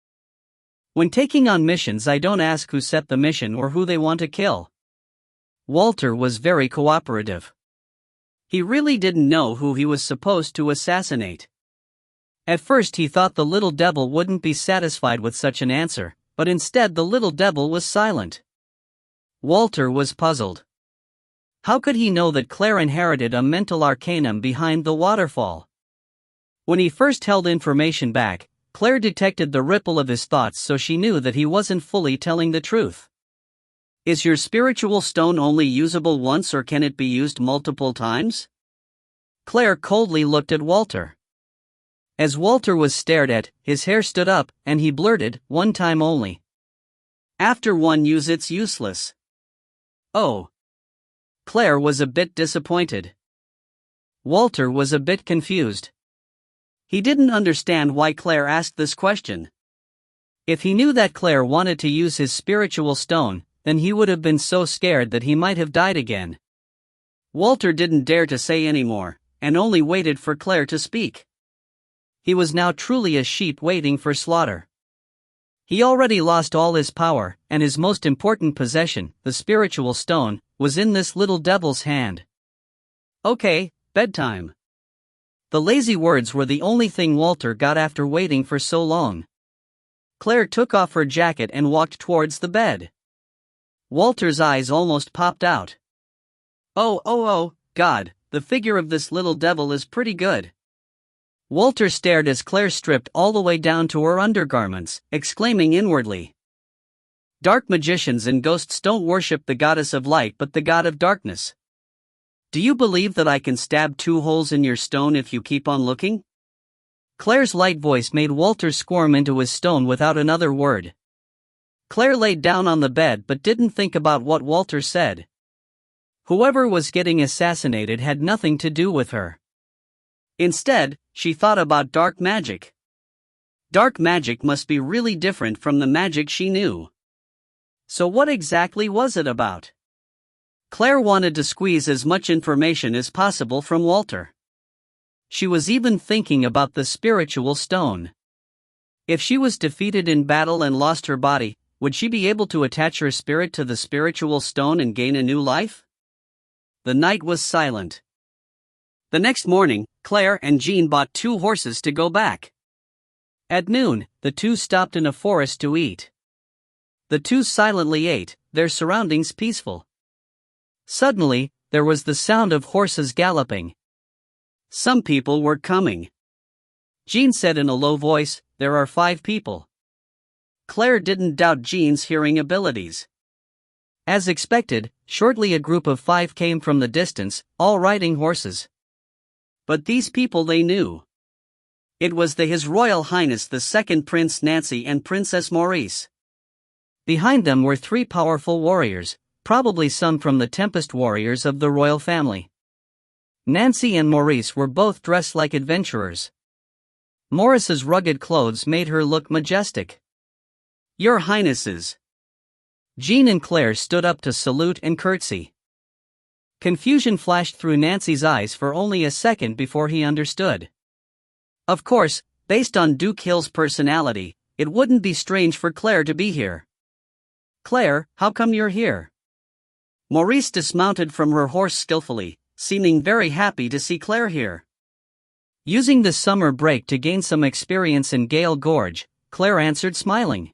When taking on missions, I don't ask who set the mission or who they want to kill. Walter was very cooperative. He really didn't know who he was supposed to assassinate. At first he thought the little devil wouldn't be satisfied with such an answer, but instead the little devil was silent. Walter was puzzled. How could he know that Claire inherited a mental arcanum behind the waterfall? When he first held information back, Claire detected the ripple of his thoughts, so she knew that he wasn't fully telling the truth. Is your spiritual stone only usable once or can it be used multiple times? Claire coldly looked at Walter. As Walter was stared at, his hair stood up, and he blurted, one time only. After one use it's useless. Oh. Claire was a bit disappointed. Walter was a bit confused. He didn't understand why Claire asked this question. If he knew that Claire wanted to use his spiritual stone, then he would have been so scared that he might have died again. Walter didn't dare to say any more, and only waited for Claire to speak. He was now truly a sheep waiting for slaughter. He already lost all his power, and his most important possession, the spiritual stone, was in this little devil's hand. Okay, bedtime. The lazy words were the only thing Walter got after waiting for so long. Claire took off her jacket and walked towards the bed. Walter's eyes almost popped out. Oh, God, the figure of this little devil is pretty good. Walter stared as Claire stripped all the way down to her undergarments, exclaiming inwardly. Dark magicians and ghosts don't worship the goddess of light but the god of darkness. Do you believe that I can stab 2 holes in your stone if you keep on looking? Claire's light voice made Walter squirm into his stone without another word. Claire laid down on the bed but didn't think about what Walter said. Whoever was getting assassinated had nothing to do with her. Instead, she thought about dark magic. Dark magic must be really different from the magic she knew. So what exactly was it about? Claire wanted to squeeze as much information as possible from Walter. She was even thinking about the spiritual stone. If she was defeated in battle and lost her body, would she be able to attach her spirit to the spiritual stone and gain a new life? the night was silent. The next morning, Claire and Jean bought 2 horses to go back. At noon, the 2 stopped in a forest to eat. The 2 silently ate, their surroundings peaceful. Suddenly, there was the sound of horses galloping. Some people were coming. Jean said in a low voice, "There are 5 people." Claire didn't doubt Jean's hearing abilities. As expected, shortly a group of 5 came from the distance, all riding horses. But these people they knew. It was His Royal Highness the Second Prince Nancy and Princess Maurice. Behind them were 3 powerful warriors, probably some from the Tempest warriors of the royal family. Nancy and Maurice were both dressed like adventurers. Maurice's rugged clothes made her look majestic. "Your Highnesses." Jean and Claire stood up to salute and curtsy. Confusion flashed through Nancy's eyes for only a second before he understood. Of course, based on Duke Hill's personality, it wouldn't be strange for Claire to be here. "Claire, how come you're here?" Maurice dismounted from her horse skillfully, seeming very happy to see Claire here. Using the summer break to gain some experience in Gale Gorge, Claire answered smiling.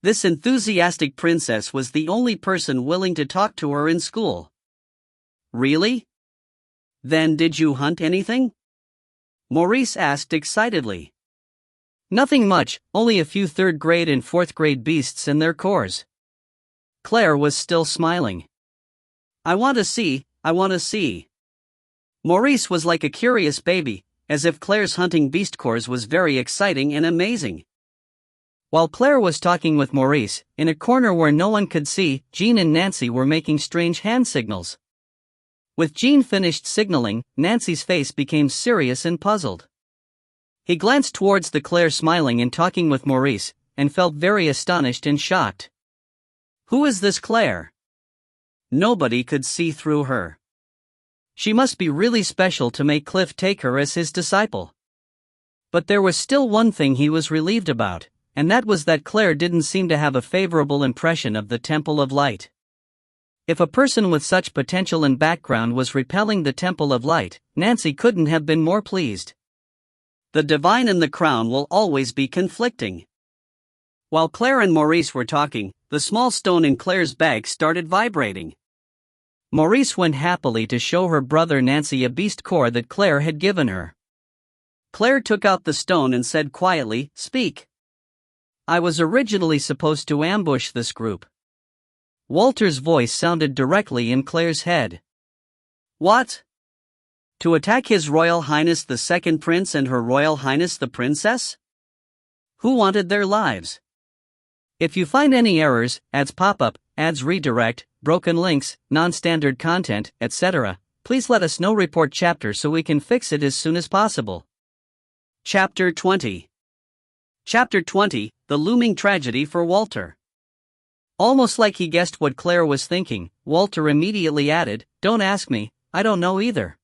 This enthusiastic princess was the only person willing to talk to her in school. "Really? Then did you hunt anything?" Maurice asked excitedly. "Nothing much, only a few 3rd grade and 4th grade beasts and their cores." Claire was still smiling. I want to see." Maurice was like a curious baby, as if Claire's hunting beast cores was very exciting and amazing. While Claire was talking with Maurice, in a corner where no one could see, Jean and Nancy were making strange hand signals. With Jean finished signaling, Nancy's face became serious and puzzled. He glanced towards Claire smiling and talking with Maurice, and felt very astonished and shocked. Who is this Claire? Nobody could see through her. She must be really special to make Cliff take her as his disciple. But there was still one thing he was relieved about, and that was that Claire didn't seem to have a favorable impression of the Temple of Light. If a person with such potential and background was repelling the Temple of Light, Nancy couldn't have been more pleased. The divine and the crown will always be conflicting. While Claire and Maurice were talking, the small stone in Claire's bag started vibrating. Maurice went happily to show her brother Nancy a beast core that Claire had given her. Claire took out the stone and said quietly, "Speak." I was originally supposed to ambush this group. Walter's voice sounded directly in Claire's head. What? To attack His Royal Highness the Second Prince and Her Royal Highness the Princess? Who wanted their lives? If you find any errors, ads pop up, ads redirect, broken links, non-standard content, etc., please let us know. Report chapter so we can fix it as soon as possible. Chapter 20. Chapter 20, The Looming Tragedy for Walter. Almost like he guessed what Claire was thinking, Walter immediately added, "Don't ask me, I don't know either.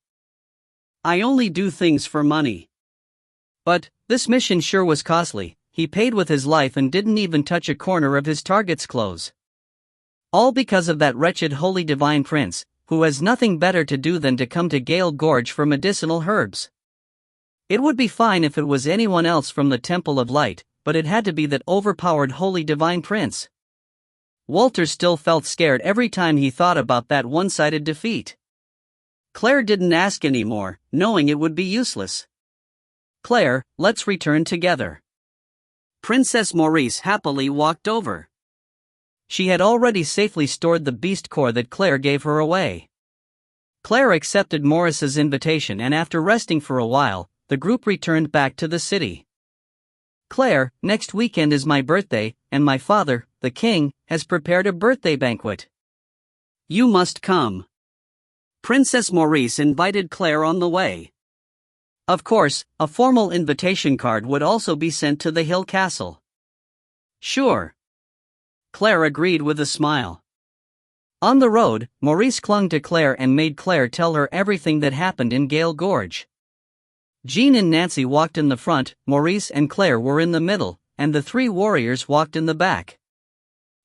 I only do things for money." But this mission sure was costly. He paid with his life and didn't even touch a corner of his target's clothes. All because of that wretched holy divine prince, who has nothing better to do than to come to Gale Gorge for medicinal herbs. It would be fine if it was anyone else from the Temple of Light, but it had to be that overpowered holy divine prince. Walter still felt scared every time he thought about that one-sided defeat. Claire didn't ask anymore, knowing it would be useless. "Claire, let's return together." Princess Maurice happily walked over. She had already safely stored the beast core that Claire gave her away. Claire accepted Maurice's invitation, and after resting for a while, the group returned back to the city. "Claire, next weekend is my birthday, and my father, the king, has prepared a birthday banquet. You must come." Princess Maurice invited Claire on the way. Of course, a formal invitation card would also be sent to the Hill Castle. "Sure." Claire agreed with a smile. On the road, Maurice clung to Claire and made Claire tell her everything that happened in Gale Gorge. Jean and Nancy walked in the front, Maurice and Claire were in the middle, and the 3 warriors walked in the back.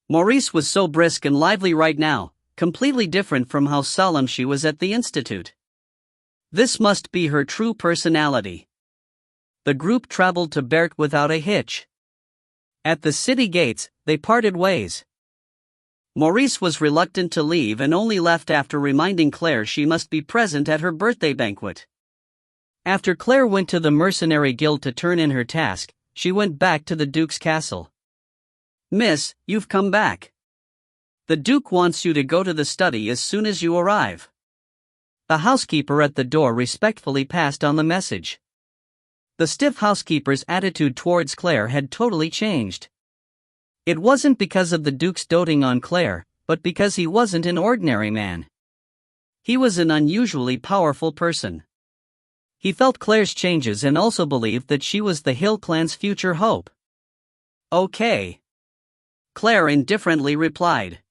Maurice was so brisk and lively right now, completely different from how solemn she was at the institute. This must be her true personality. The group traveled to Berk without a hitch. At the city gates, they parted ways. Maurice was reluctant to leave and only left after reminding Claire she must be present at her birthday banquet. After Claire went to the mercenary guild to turn in her task, she went back to the Duke's castle. "Miss, you've come back. The Duke wants you to go to the study as soon as you arrive." The housekeeper at the door respectfully passed on the message. The stiff housekeeper's attitude towards Claire had totally changed. It wasn't because of the Duke's doting on Claire, but because he wasn't an ordinary man. He was an unusually powerful person. He felt Claire's changes and also believed that she was the Hill clan's future hope. "Okay," Claire indifferently replied.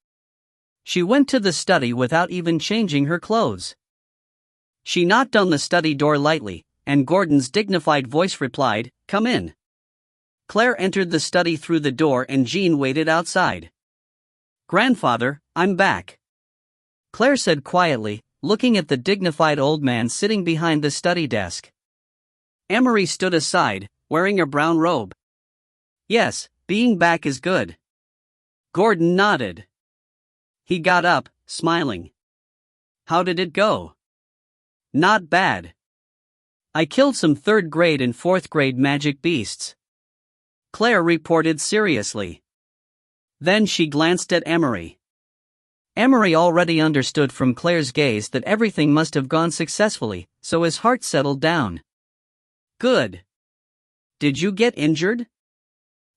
She went to the study without even changing her clothes. She knocked on the study door lightly, and Gordon's dignified voice replied, "Come in." Claire entered the study through the door and Jean waited outside. "Grandfather, I'm back," Claire said quietly, looking at the dignified old man sitting behind the study desk. Emery stood aside, wearing a brown robe. "Yes, being back is good." Gordon nodded. He got up, smiling. "How did it go?" "Not bad. I killed some 3rd grade and 4th grade magic beasts," Claire reported seriously. Then she glanced at Emery. Emery already understood from Claire's gaze that everything must have gone successfully, so his heart settled down. "Good. Did you get injured?"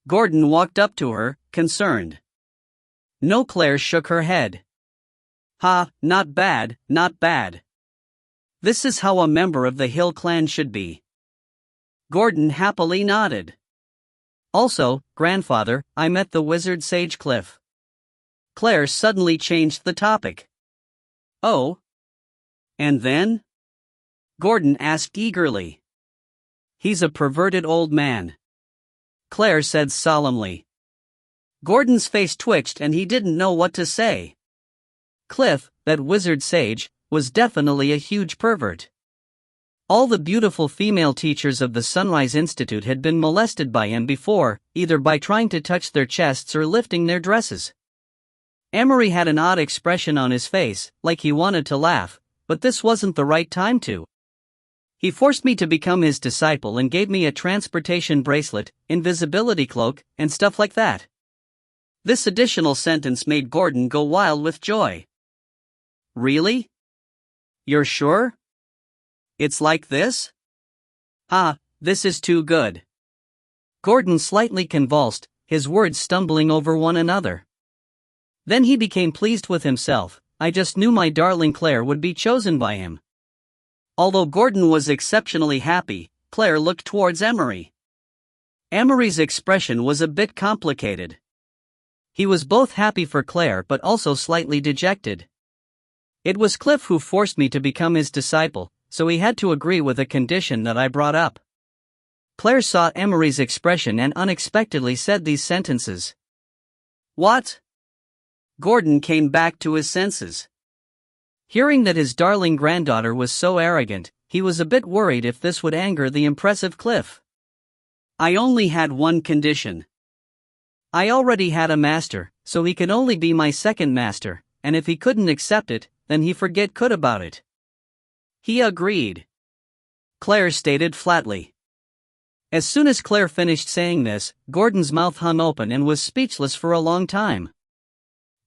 Gordon walked up to her, concerned. No, Claire shook her head. "Ha, not bad, not bad. This is how a member of the Hill clan should be." Gordon happily nodded. "Also, grandfather, I met the wizard Sage Cliff." Claire suddenly changed the topic. "Oh? And then?" Gordon asked eagerly. "He's a perverted old man," Claire said solemnly. Gordon's face twitched and he didn't know what to say. Cliff, that wizard sage, was definitely a huge pervert. All the beautiful female teachers of the Sunrise Institute had been molested by him before, either by trying to touch their chests or lifting their dresses. Emery had an odd expression on his face, like he wanted to laugh, but this wasn't the right time to. "He forced me to become his disciple and gave me a transportation bracelet, invisibility cloak, and stuff like that." This additional sentence made Gordon go wild with joy. "Really? You're sure? It's like this?" "Ah, this is too good." Gordon slightly convulsed, his words stumbling over one another. Then he became pleased with himself. "I just knew my darling Claire would be chosen by him." Although Gordon was exceptionally happy, Claire looked towards Emery. Emery's expression was a bit complicated. He was both happy for Claire but also slightly dejected. "It was Cliff who forced me to become his disciple, so he had to agree with a condition that I brought up." Claire saw Emery's expression and unexpectedly said these sentences. "What?" Gordon came back to his senses. Hearing that his darling granddaughter was so arrogant, he was a bit worried if this would anger the impressive Cliff. "I only had one condition. I already had a master, so he could only be my second master, and if he couldn't accept it, then he forget could about it." "He agreed," Claire stated flatly. As soon as Claire finished saying this, Gordon's mouth hung open and was speechless for a long time.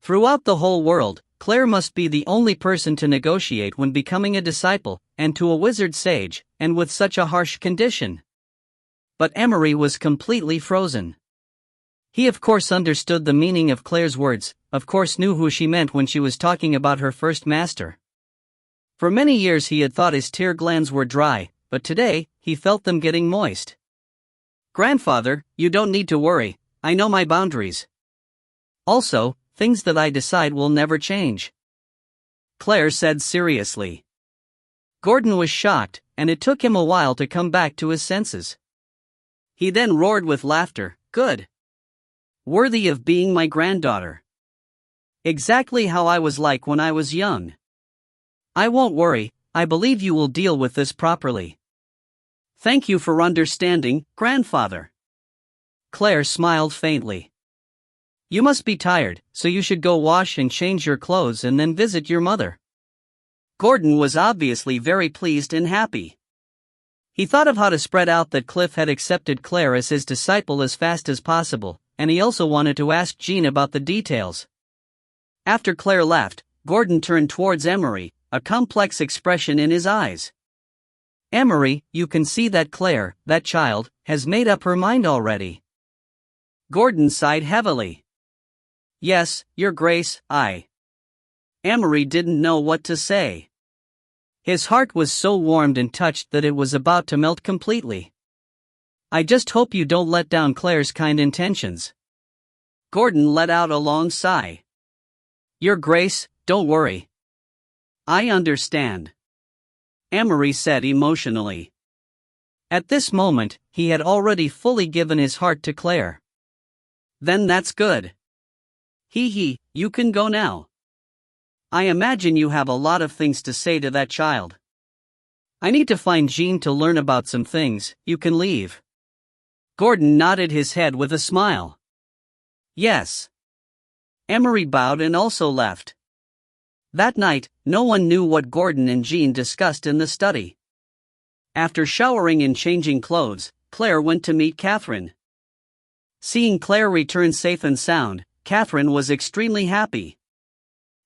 Throughout the whole world, Claire must be the only person to negotiate when becoming a disciple, and to a wizard sage, and with such a harsh condition. But Emery was completely frozen. He of course understood the meaning of Claire's words, of course knew who she meant when she was talking about her first master. For many years he had thought his tear glands were dry, but today, he felt them getting moist. "Grandfather, you don't need to worry, I know my boundaries. Also, things that I decide will never change," Claire said seriously. Gordon was shocked, and it took him a while to come back to his senses. He then roared with laughter, "Good! Worthy of being my granddaughter. Exactly how I was like when I was young. I won't worry, I believe you will deal with this properly. Thank you for understanding, grandfather. Claire smiled faintly. You must be tired, so you should go wash and change your clothes and then visit your mother. Gordon was obviously very pleased and happy. He thought of how to spread out that Cliff had accepted Claire as his disciple as fast as possible, and he also wanted to ask Jean about the details. After Claire left, Gordon turned towards Emery, a complex expression in his eyes. Emery, you can see that Claire, that child, has made up her mind already. Gordon sighed heavily. Yes, Your Grace, I. Emery didn't know what to say. His heart was so warmed and touched that it was about to melt completely. I just hope you don't let down Claire's kind intentions. Gordon let out a long sigh. Your Grace, don't worry. I understand. Emery said emotionally. At this moment, he had already fully given his heart to Claire. Then that's good. You can go now. I imagine you have a lot of things to say to that child. I need to find Jean to learn about some things, you can leave. Gordon nodded his head with a smile. Yes. Emery bowed and also left. That night, no one knew what Gordon and Jean discussed in the study. After showering and changing clothes, Claire went to meet Catherine. Seeing Claire return safe and sound, Catherine was extremely happy.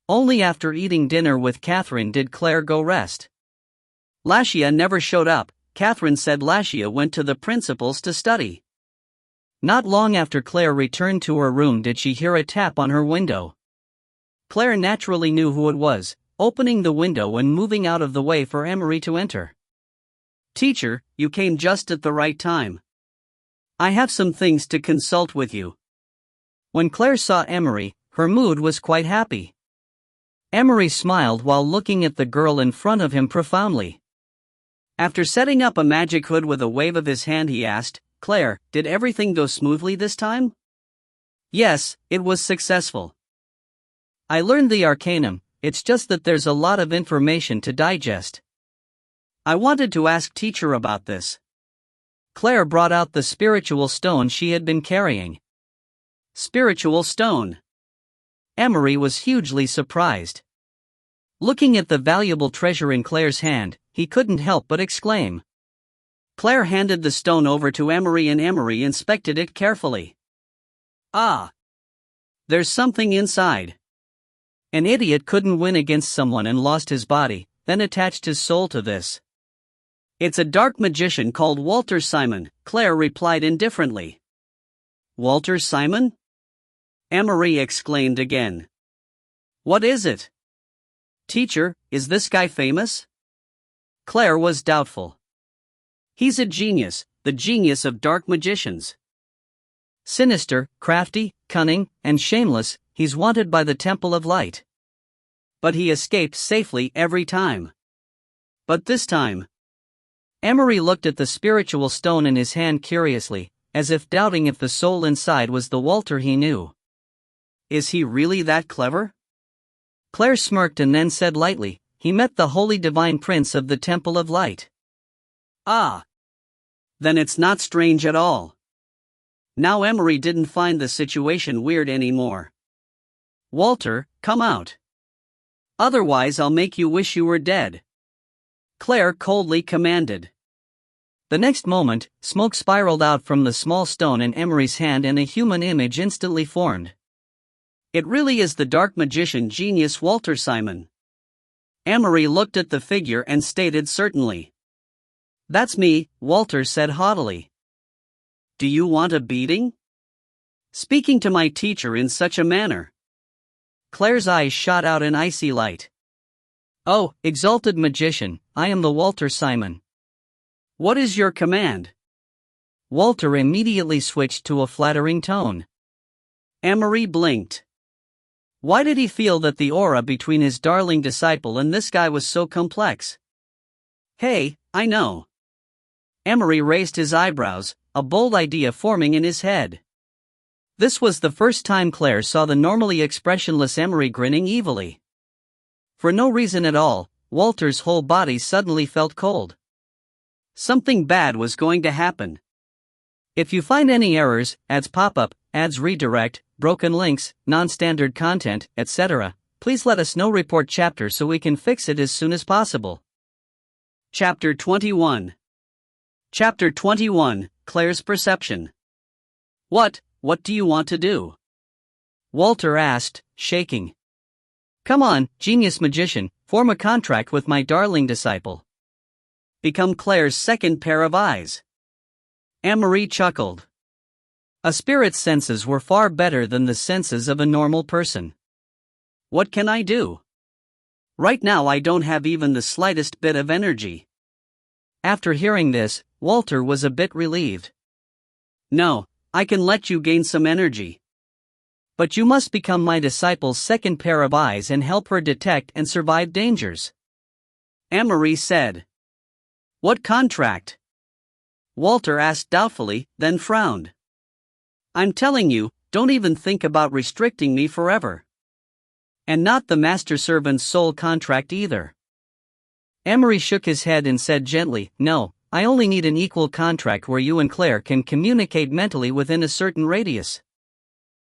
Only after eating dinner with Catherine did Claire go rest. Lashia never showed up. Catherine said Lashia went to the principal's to study. Not long after Claire returned to her room did she hear a tap on her window. Claire naturally knew who it was, opening the window and moving out of the way for Emery to enter. Teacher, you came just at the right time. I have some things to consult with you. When Claire saw Emery, her mood was quite happy. Emery smiled while looking at the girl in front of him profoundly. After setting up a magic hood with a wave of his hand, he asked, Claire, did everything go smoothly this time? Yes, it was successful. I learned the arcanum, it's just that there's a lot of information to digest. I wanted to ask teacher about this. Claire brought out the spiritual stone she had been carrying. Spiritual stone. Emery was hugely surprised. Looking at the valuable treasure in Claire's hand, he couldn't help but exclaim. Claire handed the stone over to Emery and Emery inspected it carefully. Ah! There's something inside. An idiot couldn't win against someone and lost his body, then attached his soul to this. It's a dark magician called Walter Simon, Claire replied indifferently. Walter Simon? Emery exclaimed again. What is it? Teacher, is this guy famous? Claire was doubtful. He's a genius, the genius of dark magicians. Sinister, crafty, cunning, and shameless, he's wanted by the Temple of Light. But he escapes safely every time. But this time. Emery looked at the spiritual stone in his hand curiously, as if doubting if the soul inside was the Walter he knew. Is he really that clever? Claire smirked and then said lightly, he met the holy divine prince of the Temple of Light. Ah! Then it's not strange at all. Now Emery didn't find the situation weird anymore. Walter, come out. Otherwise I'll make you wish you were dead. Claire coldly commanded. The next moment, smoke spiraled out from the small stone in Emery's hand and a human image instantly formed. It really is the dark magician genius Walter Simon. Emery looked at the figure and stated certainly. That's me, Walter said haughtily. Do you want a beating? Speaking to my teacher in such a manner. Claire's eyes shot out an icy light. Oh, exalted magician, I am the Walter Simon. What is your command? Walter immediately switched to a flattering tone. Emery blinked. Why did he feel that the aura between his darling disciple and this guy was so complex? Hey, I know. Emery raised his eyebrows, a bold idea forming in his head. This was the first time Claire saw the normally expressionless Emery grinning evilly. For no reason at all, Walter's whole body suddenly felt cold. Something bad was going to happen. If you find any errors, ads pop up, ads redirect, broken links, non-standard content, etc., please let us know. Report chapter so we can fix it as soon as possible. Chapter 21. Chapter 21, Claire's Perception. What do you want to do? Walter asked, shaking. Come on, genius magician, form a contract with my darling disciple. Become Claire's second pair of eyes. Emery chuckled. A spirit's senses were far better than the senses of a normal person. What can I do? Right now I don't have even the slightest bit of energy. After hearing this, Walter was a bit relieved. No, I can let you gain some energy. But you must become my disciple's second pair of eyes and help her detect and survive dangers. Emery said. What contract? Walter asked doubtfully, then frowned. I'm telling you, don't even think about restricting me forever. And not the master-servant's soul contract either. Emery shook his head and said gently, no, I only need an equal contract where you and Claire can communicate mentally within a certain radius.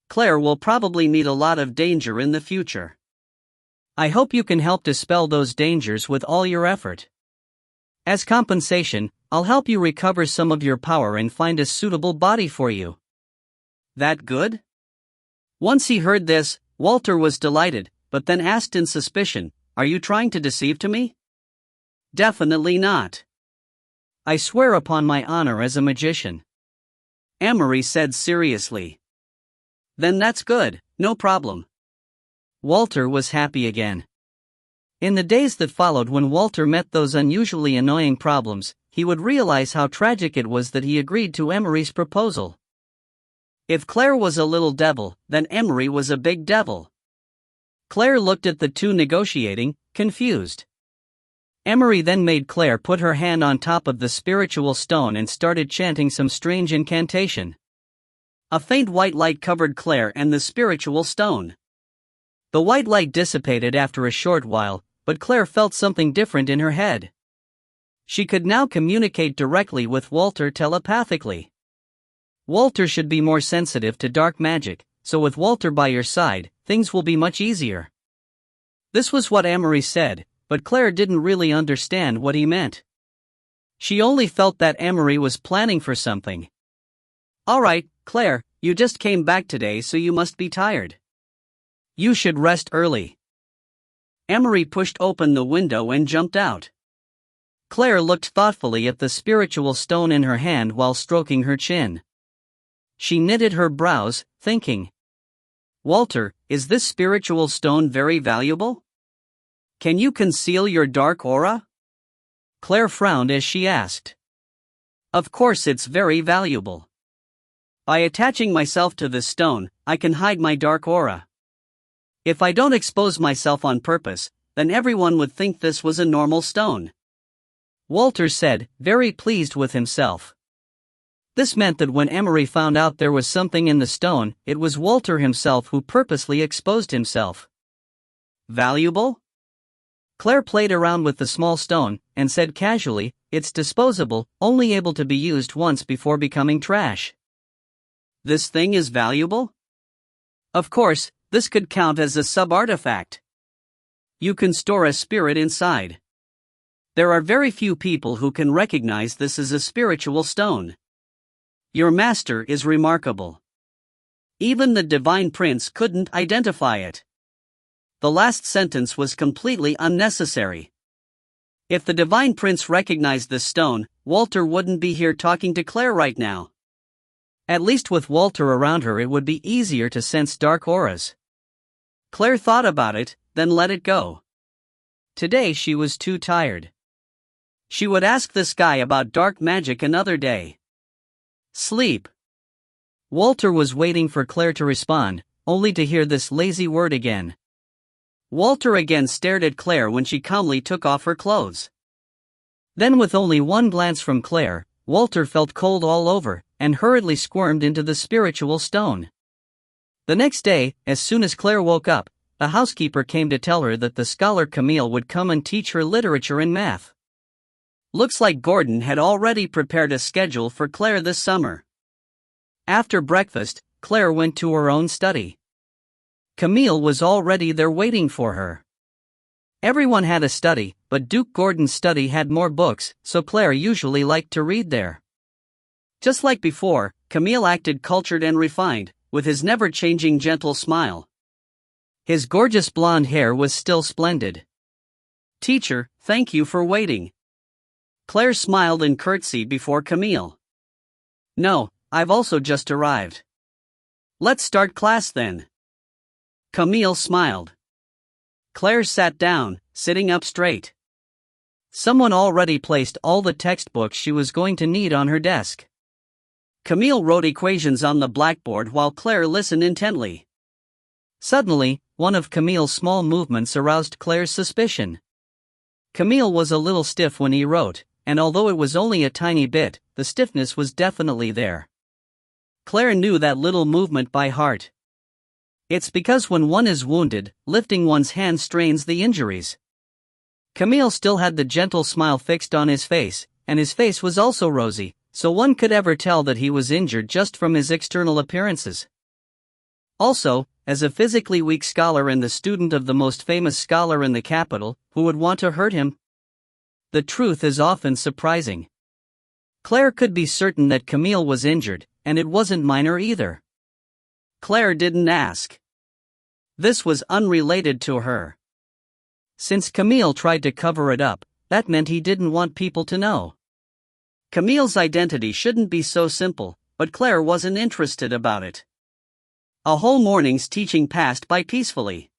Claire will probably meet a lot of danger in the future. I hope you can help dispel those dangers with all your effort. As compensation, I'll help you recover some of your power and find a suitable body for you. That good? Once he heard this, Walter was delighted, but then asked in suspicion, are you trying to deceive to me? Definitely not. I swear upon my honor as a magician. Emery said seriously. Then that's good, no problem. Walter was happy again. In the days that followed, when Walter met those unusually annoying problems, he would realize how tragic it was that he agreed to Emery's proposal. If Claire was a little devil, then Emery was a big devil. Claire looked at the two negotiating, confused. Emery then made Claire put her hand on top of the spiritual stone and started chanting some strange incantation. A faint white light covered Claire and the spiritual stone. The white light dissipated after a short while, but Claire felt something different in her head. She could now communicate directly with Walter telepathically. Walter should be more sensitive to dark magic, so with Walter by your side, things will be much easier. This was what Emery said, but Claire didn't really understand what he meant. She only felt that Emery was planning for something. All right, Claire, you just came back today, so you must be tired. You should rest early. Emery pushed open the window and jumped out. Claire looked thoughtfully at the spiritual stone in her hand while stroking her chin. She knitted her brows, thinking. Walter, is this spiritual stone very valuable? Can you conceal your dark aura? Claire frowned as she asked. Of course it's very valuable. By attaching myself to this stone, I can hide my dark aura. If I don't expose myself on purpose, then everyone would think this was a normal stone. Walter said, very pleased with himself. This meant that when Emery found out there was something in the stone, it was Walter himself who purposely exposed himself. Valuable? Claire played around with the small stone, and said casually, it's disposable, only able to be used once before becoming trash. This thing is valuable? Of course, this could count as a sub-artifact. You can store a spirit inside. There are very few people who can recognize this as a spiritual stone. Your master is remarkable. Even the Divine Prince couldn't identify it. The last sentence was completely unnecessary. If the Divine Prince recognized this stone, Walter wouldn't be here talking to Claire right now. At least with Walter around her, it would be easier to sense dark auras. Claire thought about it, then let it go. Today she was too tired. She would ask this guy about dark magic another day. Sleep. Walter was waiting for Claire to respond, only to hear this lazy word again. Walter again stared at Claire when she calmly took off her clothes. Then with only one glance from Claire, Walter felt cold all over, and hurriedly squirmed into the spiritual stone. The next day, as soon as Claire woke up, the housekeeper came to tell her that the scholar Camille would come and teach her literature and math. Looks like Gordon had already prepared a schedule for Claire this summer. After breakfast, Claire went to her own study. Camille was already there waiting for her. Everyone had a study, but Duke Gordon's study had more books, so Claire usually liked to read there. Just like before, Camille acted cultured and refined, with his never-changing gentle smile. His gorgeous blonde hair was still splendid. "Teacher, thank you for waiting." Claire smiled and curtsied before Camille. "No, I've also just arrived." "Let's start class then." Camille smiled. Claire sat down, sitting up straight. Someone already placed all the textbooks she was going to need on her desk. Camille wrote equations on the blackboard while Claire listened intently. Suddenly, one of Camille's small movements aroused Claire's suspicion. Camille was a little stiff when he wrote, and although it was only a tiny bit, the stiffness was definitely there. Claire knew that little movement by heart. It's because when one is wounded, lifting one's hand strains the injuries. Camille still had the gentle smile fixed on his face, and his face was also rosy, so one could ever tell that he was injured just from his external appearances. Also, as a physically weak scholar and the student of the most famous scholar in the capital, who would want to hurt him? The truth is often surprising. Claire could be certain that Camille was injured, and it wasn't minor either. Claire didn't ask. This was unrelated to her. Since Camille tried to cover it up, that meant he didn't want people to know. Camille's identity shouldn't be so simple, but Claire wasn't interested about it. A whole morning's teaching passed by peacefully.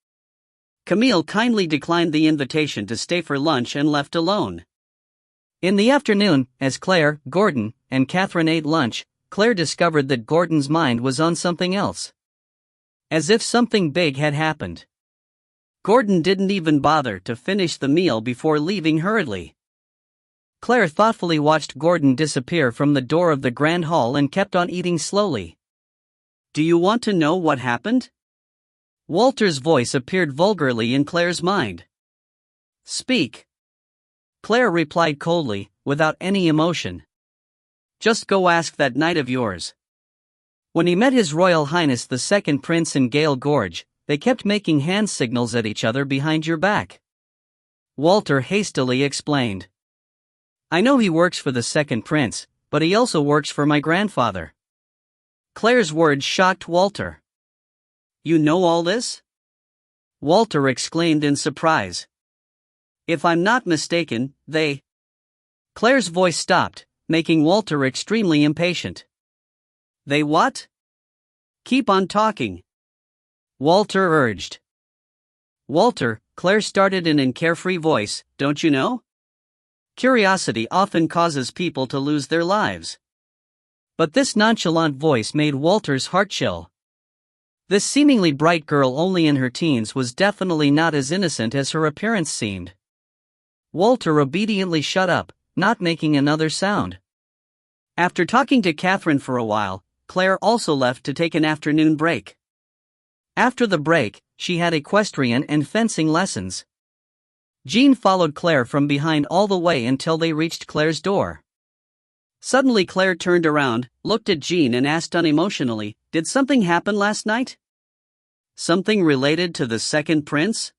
Camille kindly declined the invitation to stay for lunch and left alone. In the afternoon, as Claire, Gordon, and Catherine ate lunch, Claire discovered that Gordon's mind was on something else. As if something big had happened. Gordon didn't even bother to finish the meal before leaving hurriedly. Claire thoughtfully watched Gordon disappear from the door of the grand hall and kept on eating slowly. "Do you want to know what happened?" Walter's voice appeared vulgarly in Claire's mind. "Speak." Claire replied coldly, without any emotion. "Just go ask that knight of yours." When he met His Royal Highness the Second Prince in Gale Gorge, they kept making hand signals at each other behind your back. Walter hastily explained. "I know he works for the Second Prince, but he also works for my grandfather." Claire's words shocked Walter. "You know all this?" Walter exclaimed in surprise. "If I'm not mistaken, they—" Claire's voice stopped, making Walter extremely impatient. "They what?" "Keep on talking," Walter urged. "Walter," Claire started in a carefree voice, "don't you know? Curiosity often causes people to lose their lives." But this nonchalant voice made Walter's heart chill. This seemingly bright girl only in her teens was definitely not as innocent as her appearance seemed. Walter obediently shut up, not making another sound. After talking to Catherine for a while, Claire also left to take an afternoon break. After the break, she had equestrian and fencing lessons. Jean followed Claire from behind all the way until they reached Claire's door. Suddenly Claire turned around, looked at Jean and asked unemotionally, "Did something happen last night? Something related to the Second Prince?"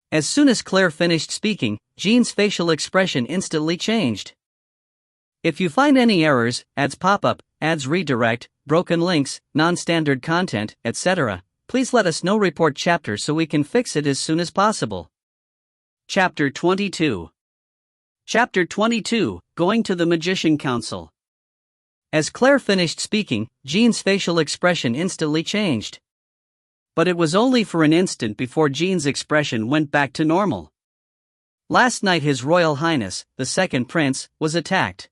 As soon as Claire finished speaking, Jean's facial expression instantly changed. "If you find any errors, ads pop-up, ads redirect, broken links, non-standard content, etc., please let us know. Report chapter so we can fix it as soon as possible." Chapter 22. Chapter 22, Going to the Magician Council. As Claire finished speaking, Jean's facial expression instantly changed. But it was only for an instant before Jean's expression went back to normal. Last night His Royal Highness, the Second Prince, was attacked.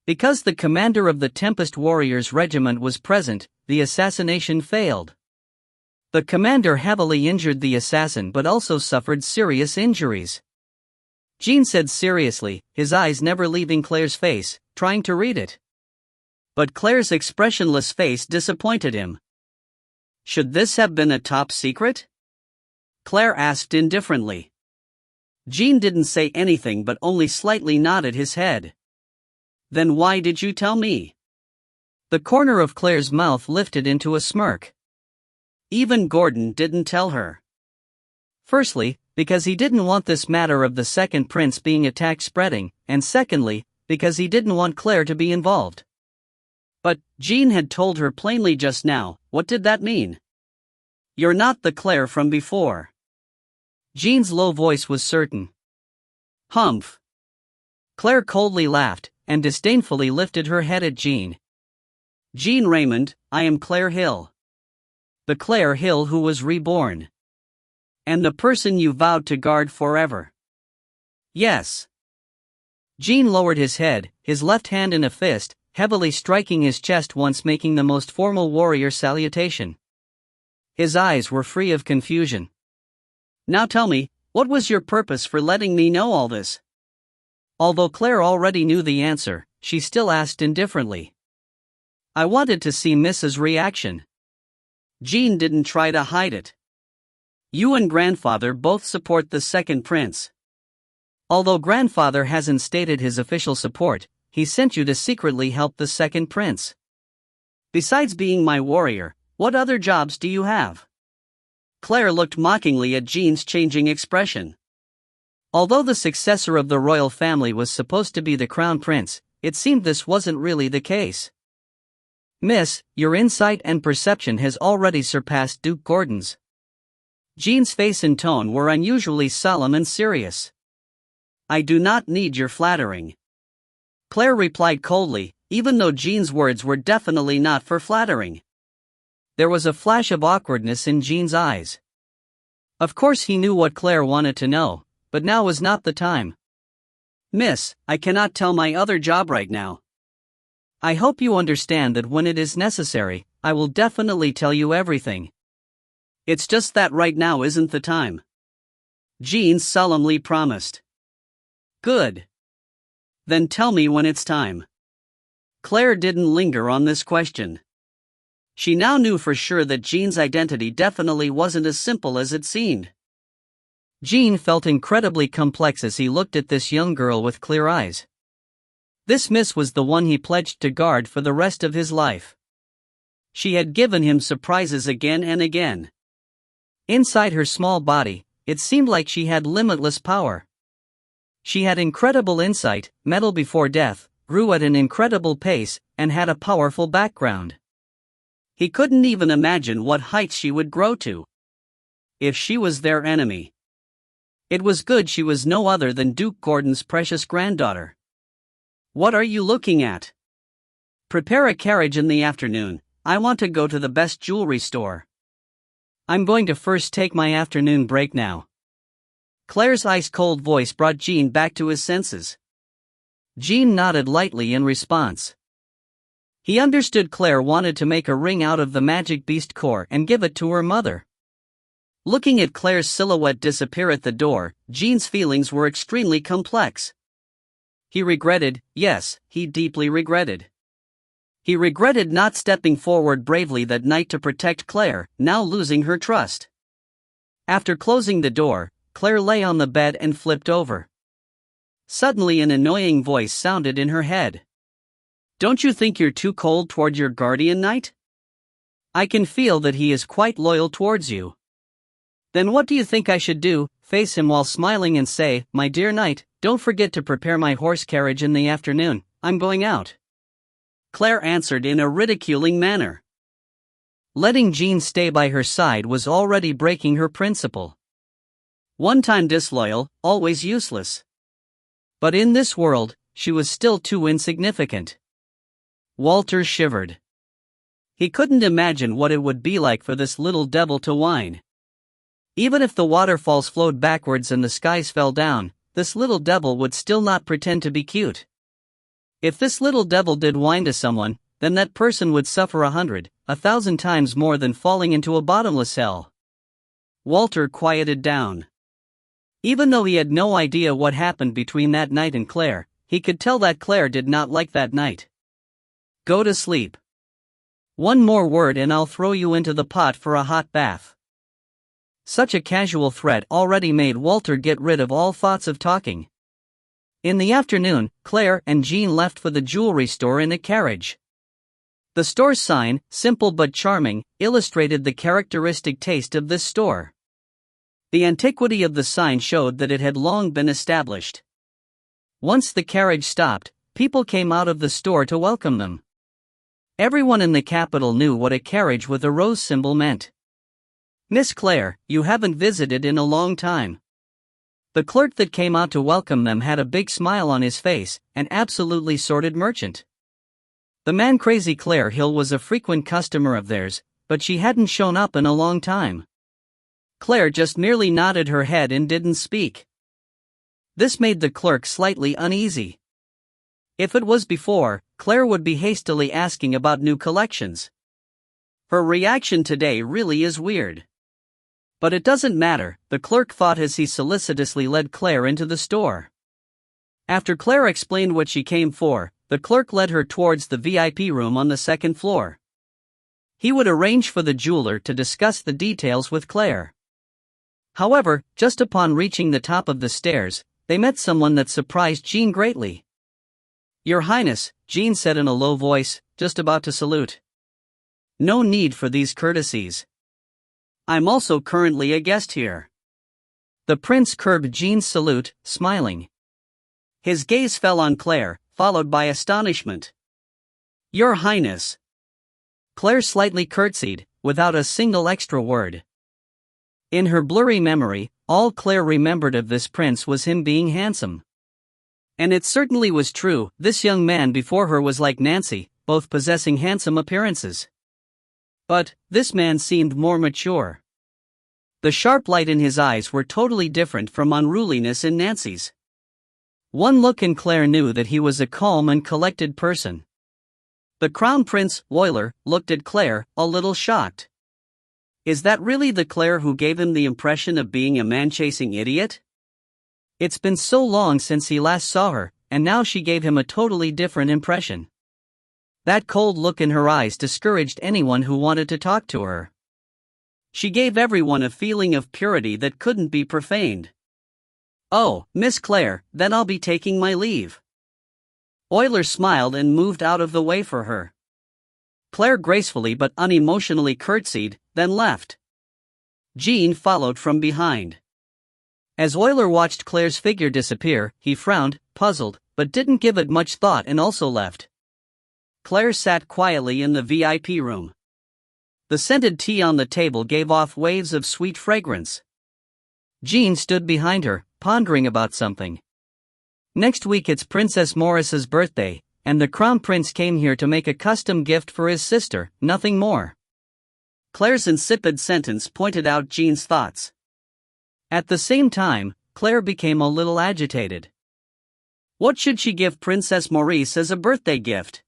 Because the commander of the Tempest Warriors Regiment was present, the assassination failed. The commander heavily injured the assassin but also suffered serious injuries. Jean said seriously, his eyes never leaving Claire's face, trying to read it. But Claire's expressionless face disappointed him. Should this have been a top secret? Claire asked indifferently. Jean didn't say anything but only slightly nodded his head. Then why did you tell me? The corner of Claire's mouth lifted into a smirk. Even Gordon didn't tell her. Firstly, because he didn't want this matter of the second prince being attacked spreading, and secondly, because he didn't want Claire to be involved. But Jean had told her plainly just now. What did that mean? You're not the Claire from before. Jean's low voice was certain. Humph. Claire coldly laughed, and disdainfully lifted her head at Jean. Jean Raymond, I am Claire Hill. The Claire Hill who was reborn. And the person you vowed to guard forever. Yes. Jean lowered his head, his left hand in a fist, heavily striking his chest once, making the most formal warrior salutation. His eyes were free of confusion. Now tell me, what was your purpose for letting me know all this? Although Claire already knew the answer, she still asked indifferently. I wanted to see Mrs.'s reaction. Jean didn't try to hide it. You and grandfather both support the second prince. Although grandfather hasn't stated his official support, he sent you to secretly help the second prince. Besides being my warrior, what other jobs do you have? Claire looked mockingly at Jean's changing expression. Although the successor of the royal family was supposed to be the crown prince, it seemed this wasn't really the case. Miss, your insight and perception has already surpassed Duke Gordon's. Jean's face and tone were unusually solemn and serious. I do not need your flattering. Claire replied coldly, even though Jean's words were definitely not for flattering. There was a flash of awkwardness in Jean's eyes. Of course he knew what Claire wanted to know, but now was not the time. Miss, I cannot tell my other job right now. I hope you understand that when it is necessary, I will definitely tell you everything. It's just that right now isn't the time. Jean solemnly promised. Good. Then tell me when it's time. Claire didn't linger on this question. She now knew for sure that Jean's identity definitely wasn't as simple as it seemed. Jean felt incredibly complex as he looked at this young girl with clear eyes. This miss was the one he pledged to guard for the rest of his life. She had given him surprises again and again. Inside her small body, it seemed like she had limitless power. She had incredible insight, mettle before death, grew at an incredible pace, and had a powerful background. He couldn't even imagine what heights she would grow to. If she was their enemy. It was good she was no other than Duke Gordon's precious granddaughter. What are you looking at? Prepare a carriage in the afternoon. I want to go to the best jewelry store. I'm going to first take my afternoon break now. Claire's ice-cold voice brought Jean back to his senses. Jean nodded lightly in response. He understood Claire wanted to make a ring out of the magic beast core and give it to her mother. Looking at Claire's silhouette disappear at the door, Jean's feelings were extremely complex. He regretted, yes, he deeply regretted. He regretted not stepping forward bravely that night to protect Claire, now losing her trust. After closing the door, Claire lay on the bed and flipped over. Suddenly an annoying voice sounded in her head. Don't you think you're too cold toward your guardian knight? I can feel that he is quite loyal towards you. Then what do you think I should do? Face him while smiling and say, my dear knight, don't forget to prepare my horse carriage in the afternoon, I'm going out. Claire answered in a ridiculing manner. Letting Jean stay by her side was already breaking her principle. One time disloyal, always useless. But in this world, she was still too insignificant. Walter shivered. He couldn't imagine what it would be like for this little devil to whine. Even if the waterfalls flowed backwards and the skies fell down, this little devil would still not pretend to be cute. If this little devil did whine to someone, then that person would suffer 100, 1,000 times more than falling into a bottomless hell. Walter quieted down. Even though he had no idea what happened between that night and Claire, he could tell that Claire did not like that night. Go to sleep. One more word and I'll throw you into the pot for a hot bath. Such a casual threat already made Walter get rid of all thoughts of talking. In the afternoon, Claire and Jean left for the jewelry store in a carriage. The store's sign, simple but charming, illustrated the characteristic taste of this store. The antiquity of the sign showed that it had long been established. Once the carriage stopped, people came out of the store to welcome them. Everyone in the capital knew what a carriage with a rose symbol meant. "Miss Claire, you haven't visited in a long time." The clerk that came out to welcome them had a big smile on his face, an absolutely sordid merchant. The man Crazy Claire Hill was a frequent customer of theirs, but she hadn't shown up in a long time. Claire just merely nodded her head and didn't speak. This made the clerk slightly uneasy. If it was before, Claire would be hastily asking about new collections. Her reaction today really is weird. But it doesn't matter, the clerk thought as he solicitously led Claire into the store. After Claire explained what she came for, the clerk led her towards the VIP room on the second floor. He would arrange for the jeweler to discuss the details with Claire. However, just upon reaching the top of the stairs, they met someone that surprised Jean greatly. "Your Highness," Jean said in a low voice, just about to salute. "No need for these courtesies. I'm also currently a guest here." The prince curbed Jean's salute, smiling. His gaze fell on Claire, followed by astonishment. "Your Highness." Claire slightly curtsied, without a single extra word. In her blurry memory, all Claire remembered of this prince was him being handsome. And it certainly was true, this young man before her was like Nancy, both possessing handsome appearances. But this man seemed more mature. The sharp light in his eyes were totally different from unruliness in Nancy's. One look and Claire knew that he was a calm and collected person. The Crown Prince, Euler, looked at Claire, a little shocked. Is that really the Claire who gave him the impression of being a man-chasing idiot? It's been so long since he last saw her, and now she gave him a totally different impression. That cold look in her eyes discouraged anyone who wanted to talk to her. She gave everyone a feeling of purity that couldn't be profaned. "Oh, Miss Claire, then I'll be taking my leave." Euler smiled and moved out of the way for her. Claire gracefully but unemotionally curtsied, then left. Jean followed from behind. As Euler watched Claire's figure disappear, he frowned, puzzled, but didn't give it much thought and also left. Claire sat quietly in the VIP room. The scented tea on the table gave off waves of sweet fragrance. Jean stood behind her, pondering about something. Next week it's Princess Maurice's birthday, and the Crown Prince came here to make a custom gift for his sister, nothing more. Claire's insipid sentence pointed out Jean's thoughts. At the same time, Claire became a little agitated. What should she give Princess Maurice as a birthday gift?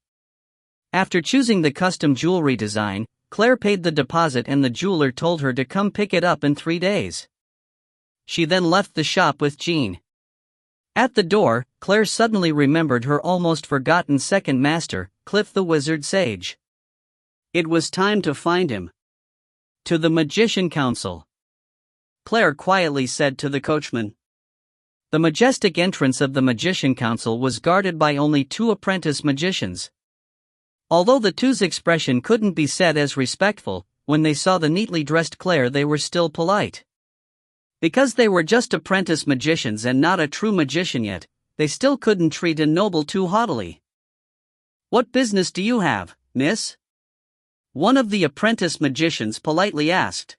After choosing the custom jewelry design, Claire paid the deposit and the jeweler told her to come pick it up in 3 days. She then left the shop with Jean. At the door, Claire suddenly remembered her almost forgotten second master, Cliff the Wizard Sage. It was time to find him. To the Magician Council. Claire quietly said to the coachman. The majestic entrance of the Magician Council was guarded by only 2 apprentice magicians. Although the two's expression couldn't be said as respectful, when they saw the neatly dressed Claire they were still polite. Because they were just apprentice magicians and not a true magician yet, they still couldn't treat a noble too haughtily. "What business do you have, miss?" one of the apprentice magicians politely asked.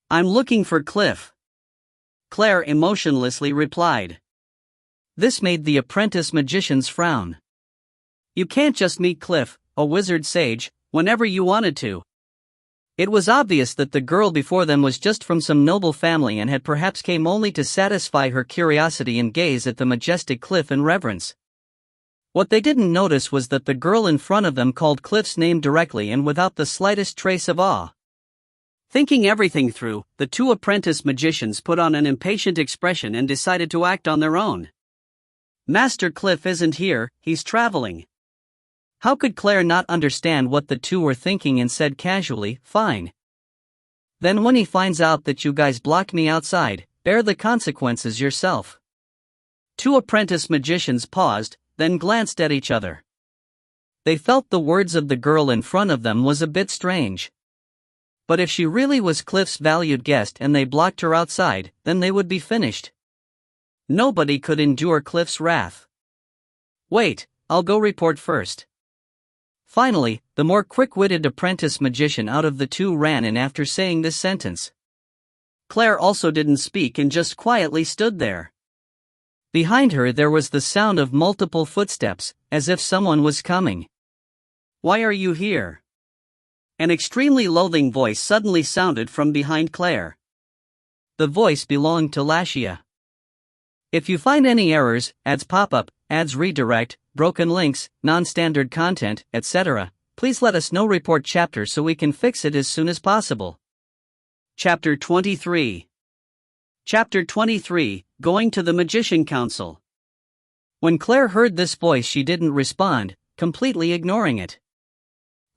"I'm looking for Cliff," Claire emotionlessly replied. This made the apprentice magicians frown. "You can't just meet Cliff, a wizard sage, whenever you wanted to." It was obvious that the girl before them was just from some noble family and had perhaps came only to satisfy her curiosity and gaze at the majestic Cliff in reverence. What they didn't notice was that the girl in front of them called Cliff's name directly and without the slightest trace of awe. Thinking everything through, the 2 apprentice magicians put on an impatient expression and decided to act on their own. "Master Cliff isn't here, he's traveling." How could Claire not understand what the two were thinking and said casually, "Fine. Then when he finds out that you guys blocked me outside, bear the consequences yourself." Two apprentice magicians paused, then glanced at each other. They felt the words of the girl in front of them was a bit strange. But if she really was Cliff's valued guest and they blocked her outside, then they would be finished. Nobody could endure Cliff's wrath. "Wait, I'll go report first." Finally, the more quick-witted apprentice magician out of the two ran in after saying this sentence. Claire also didn't speak and just quietly stood there. Behind her there was the sound of multiple footsteps, as if someone was coming. "Why are you here?" An extremely loathing voice suddenly sounded from behind Claire. The voice belonged to Lashia. "If you find any errors, ads pop up, ads redirect, broken links, non-standard content, etc., please let us know. Report chapter so we can fix it as soon as possible." Chapter 23. Chapter 23, Going to the Magician Council. When Claire heard this voice she didn't respond, completely ignoring it.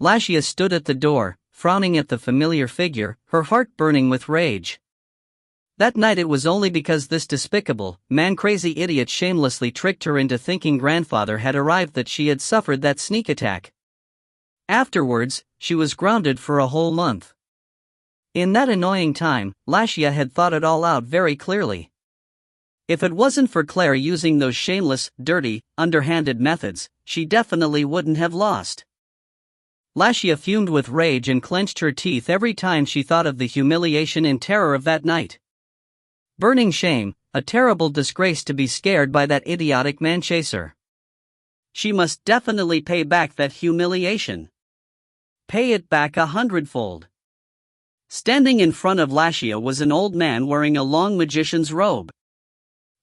Lashia stood at the door, frowning at the familiar figure, her heart burning with rage. That night it was only because this despicable, man-crazy idiot shamelessly tricked her into thinking grandfather had arrived that she had suffered that sneak attack. Afterwards, she was grounded for a whole month. In that annoying time, Lashia had thought it all out very clearly. If it wasn't for Claire using those shameless, dirty, underhanded methods, she definitely wouldn't have lost. Lashia fumed with rage and clenched her teeth every time she thought of the humiliation and terror of that night. Burning shame, a terrible disgrace to be scared by that idiotic man-chaser. She must definitely pay back that humiliation. Pay it back 100-fold. Standing in front of Lashia was an old man wearing a long magician's robe.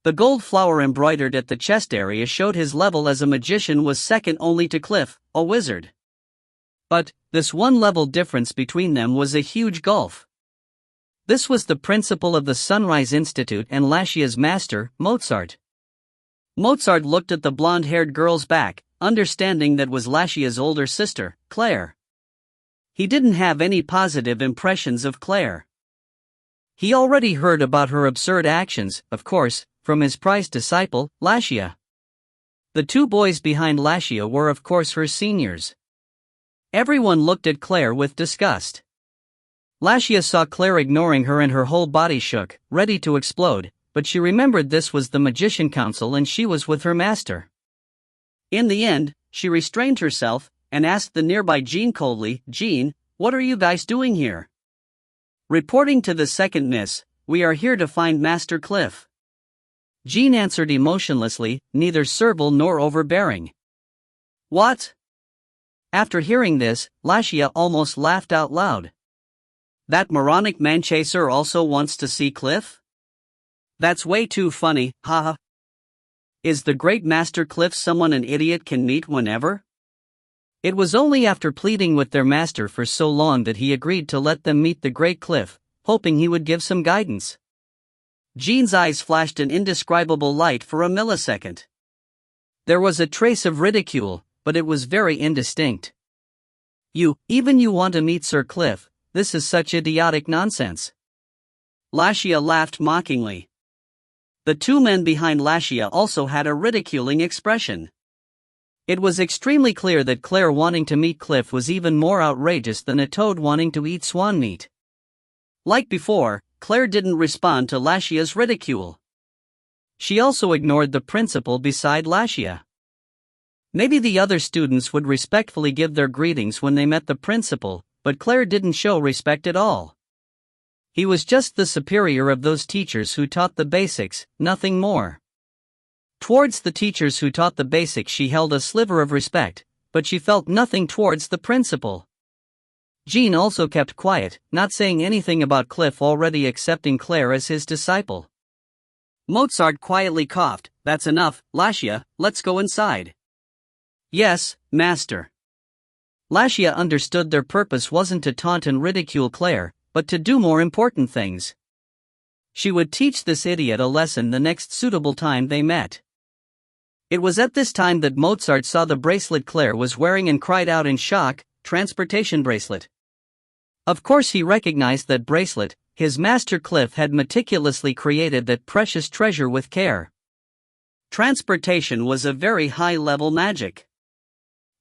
The gold flower embroidered at the chest area showed his level as a magician was second only to Cliff, a wizard. But this one level difference between them was a huge gulf. This was the principal of the Sunrise Institute and Lashia's master, Mozart. Mozart looked at the blonde-haired girl's back, understanding that was Lashia's older sister, Claire. He didn't have any positive impressions of Claire. He already heard about her absurd actions, of course, from his prized disciple, Lashia. The two boys behind Lashia were of course her seniors. Everyone looked at Claire with disgust. Lashia saw Claire ignoring her and her whole body shook, ready to explode, but she remembered this was the Magician Council and she was with her master. In the end, she restrained herself and asked the nearby Jean coldly, "Jean, what are you guys doing here?" "Reporting to the second miss, we are here to find Master Cliff." Jean answered emotionlessly, neither servile nor overbearing. "What?" After hearing this, Lashia almost laughed out loud. "That moronic man-chaser also wants to see Cliff? That's way too funny, haha. Is the great Master Cliff someone an idiot can meet whenever?" It was only after pleading with their master for so long that he agreed to let them meet the great Cliff, hoping he would give some guidance. Jean's eyes flashed an indescribable light for a millisecond. There was a trace of ridicule, but it was very indistinct. Even you want to meet Sir Cliff? This is such idiotic nonsense." Lashia laughed mockingly. The two men behind Lashia also had a ridiculing expression. It was extremely clear that Claire wanting to meet Cliff was even more outrageous than a toad wanting to eat swan meat. Like before, Claire didn't respond to Lashia's ridicule. She also ignored the principal beside Lashia. Maybe the other students would respectfully give their greetings when they met the principal, but Claire didn't show respect at all. He was just the superior of those teachers who taught the basics, nothing more. Towards the teachers who taught the basics she held a sliver of respect, but she felt nothing towards the principal. Jean also kept quiet, not saying anything about Cliff already accepting Claire as his disciple. Mozart quietly coughed. "That's enough, Lashia, let's go inside." "Yes, master." Lashia understood their purpose wasn't to taunt and ridicule Claire, but to do more important things. She would teach this idiot a lesson the next suitable time they met. It was at this time that Mozart saw the bracelet Claire was wearing and cried out in shock, "Transportation bracelet." Of course he recognized that bracelet. His master Cliff had meticulously created that precious treasure with care. Transportation was a very high-level magic.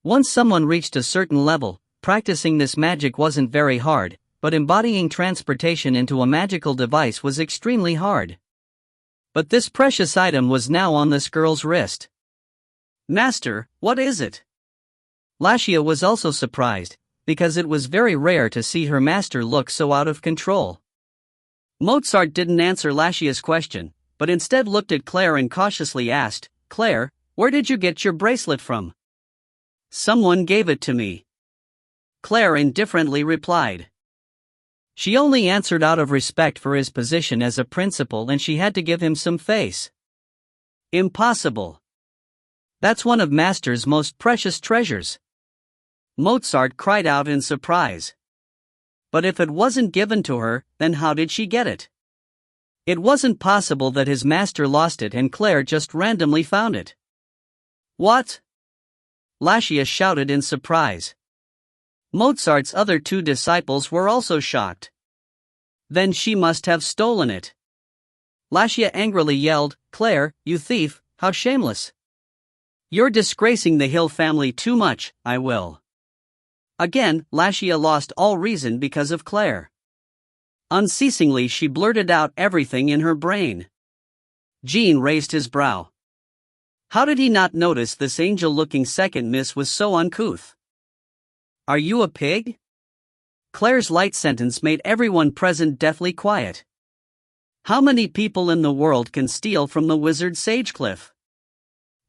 Once someone reached a certain level, practicing this magic wasn't very hard, but embodying transportation into a magical device was extremely hard. But this precious item was now on this girl's wrist. "Master, what is it?" Lashia was also surprised, because it was very rare to see her master look so out of control. Mozart didn't answer Lashia's question, but instead looked at Claire and cautiously asked, "Claire, where did you get your bracelet from?" "Someone gave it to me," Claire indifferently replied. She only answered out of respect for his position as a principal, and she had to give him some face. "Impossible. That's one of Master's most precious treasures." Mozart cried out in surprise. But if it wasn't given to her, then how did she get it? It wasn't possible that his master lost it and Claire just randomly found it. "What?" Lashia shouted in surprise. Mozart's other two disciples were also shocked. "Then she must have stolen it." Lashia angrily yelled, "Claire, you thief, how shameless! You're disgracing the Hill family too much, I will." Again, Lashia lost all reason because of Claire. Unceasingly she blurted out everything in her brain. Jean raised his brow. How did he not notice this angel-looking second miss was so uncouth? "Are you a pig?" Claire's light sentence made everyone present deathly quiet. How many people in the world can steal from the wizard Sagecliff?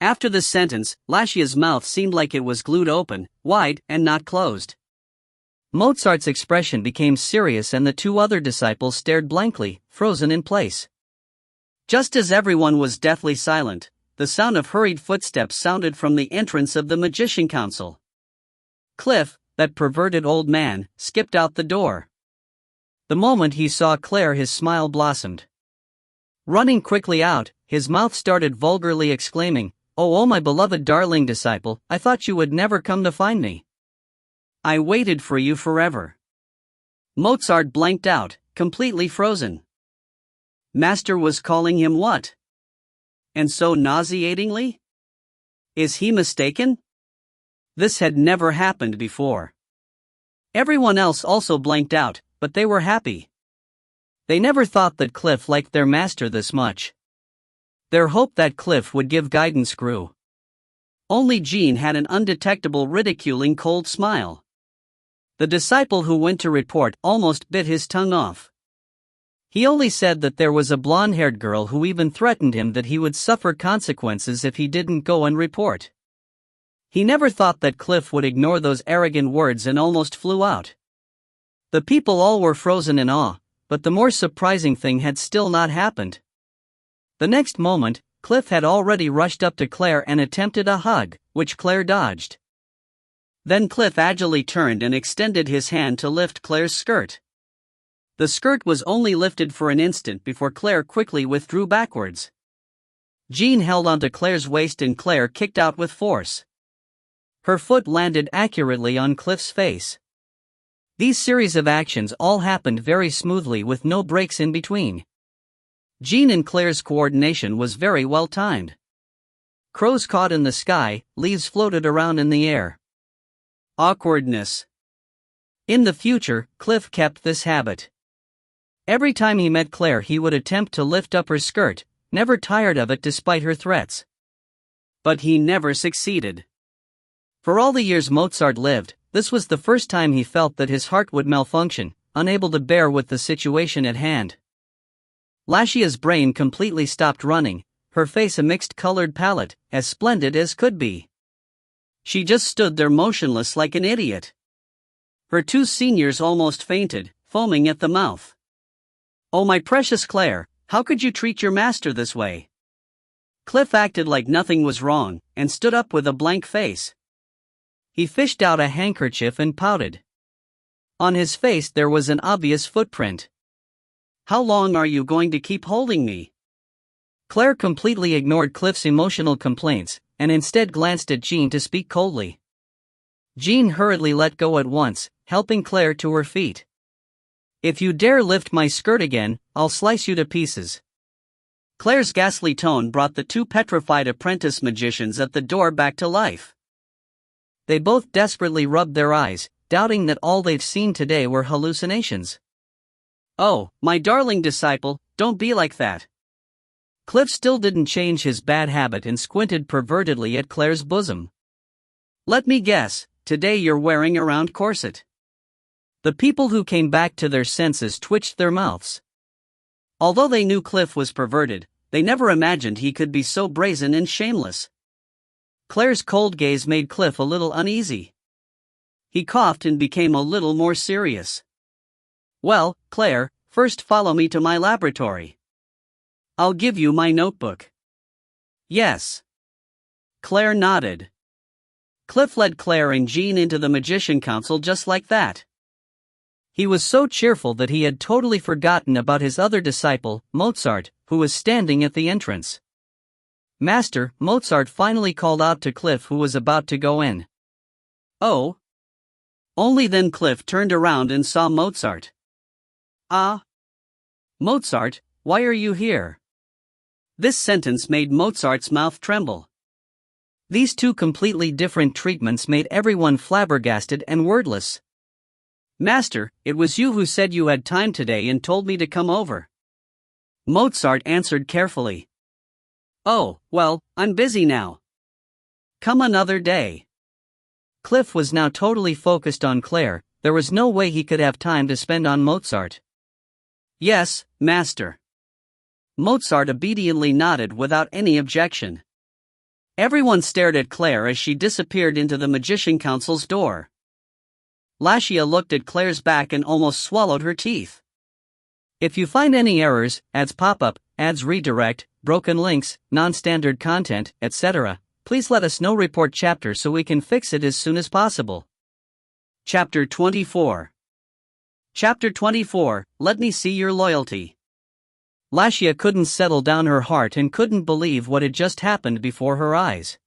After the sentence, Lashia's mouth seemed like it was glued open, wide, and not closed. Mozart's expression became serious and the two other disciples stared blankly, frozen in place. Just as everyone was deathly silent, the sound of hurried footsteps sounded from the entrance of the Magician Council. Cliff, that perverted old man, skipped out the door. The moment he saw Claire, his smile blossomed. Running quickly out, his mouth started vulgarly exclaiming, oh my beloved darling disciple, I thought you would never come to find me. I waited for you forever." Mozart blanked out, completely frozen. Master was calling him what? And so nauseatingly? Is he mistaken? This had never happened before. Everyone else also blanked out, but they were happy. They never thought that Cliff liked their master this much. Their hope that Cliff would give guidance grew. Only Jean had an undetectable ridiculing cold smile. The disciple who went to report almost bit his tongue off. He only said that there was a blonde-haired girl who even threatened him that he would suffer consequences if he didn't go and report. He never thought that Cliff would ignore those arrogant words and almost flew out. The people all were frozen in awe, but the more surprising thing had still not happened. The next moment, Cliff had already rushed up to Claire and attempted a hug, which Claire dodged. Then Cliff agilely turned and extended his hand to lift Claire's skirt. The skirt was only lifted for an instant before Claire quickly withdrew backwards. Jean held onto Claire's waist and Claire kicked out with force. Her foot landed accurately on Cliff's face. These series of actions all happened very smoothly with no breaks in between. Jean and Claire's coordination was very well timed. Crows caught in the sky, leaves floated around in the air. Awkwardness. In the future, Cliff kept this habit. Every time he met Claire he would attempt to lift up her skirt, never tired of it despite her threats. But he never succeeded. For all the years Mozart lived, this was the first time he felt that his heart would malfunction, unable to bear with the situation at hand. Lashia's brain completely stopped running, her face a mixed-colored palette, as splendid as could be. She just stood there motionless like an idiot. Her two seniors almost fainted, foaming at the mouth. "Oh my precious Claire, how could you treat your master this way?" Cliff acted like nothing was wrong, and stood up with a blank face. He fished out a handkerchief and pouted. On his face there was an obvious footprint. "How long are you going to keep holding me?" Claire completely ignored Cliff's emotional complaints, and instead glanced at Jean to speak coldly. Jean hurriedly let go at once, helping Claire to her feet. "If you dare lift my skirt again, I'll slice you to pieces." Claire's ghastly tone brought the two petrified apprentice magicians at the door back to life. They both desperately rubbed their eyes, doubting that all they've seen today were hallucinations. "Oh, my darling disciple, don't be like that." Cliff still didn't change his bad habit and squinted pervertedly at Claire's bosom. "Let me guess, today you're wearing a round corset." The people who came back to their senses twitched their mouths. Although they knew Cliff was perverted, they never imagined he could be so brazen and shameless. Claire's cold gaze made Cliff a little uneasy. He coughed and became a little more serious. "Well, Claire, first follow me to my laboratory. I'll give you my notebook." "Yes." Claire nodded. Cliff led Claire and Jean into the Magician Council just like that. He was so cheerful that he had totally forgotten about his other disciple, Mozart, who was standing at the entrance. "Master," Mozart finally called out to Cliff, who was about to go in. "Oh?" Only then Cliff turned around and saw Mozart. "Ah? Mozart, why are you here?" This sentence made Mozart's mouth tremble. These two completely different treatments made everyone flabbergasted and wordless. "Master, it was you who said you had time today and told me to come over." Mozart answered carefully. "Oh, well, I'm busy now. Come another day." Cliff was now totally focused on Claire. There was no way he could have time to spend on Mozart. "Yes, master." Mozart obediently nodded without any objection. Everyone stared at Claire as she disappeared into the Magician Council's door. Lashia looked at Claire's back and almost swallowed her teeth. If you find any errors, ads pop up, ads redirect, broken links, non-standard content, etc., please let us know. Report chapter so we can fix it as soon as possible. Chapter 24. Chapter 24, Let Me See Your Loyalty. Lashia couldn't settle down her heart and couldn't believe what had just happened before her eyes.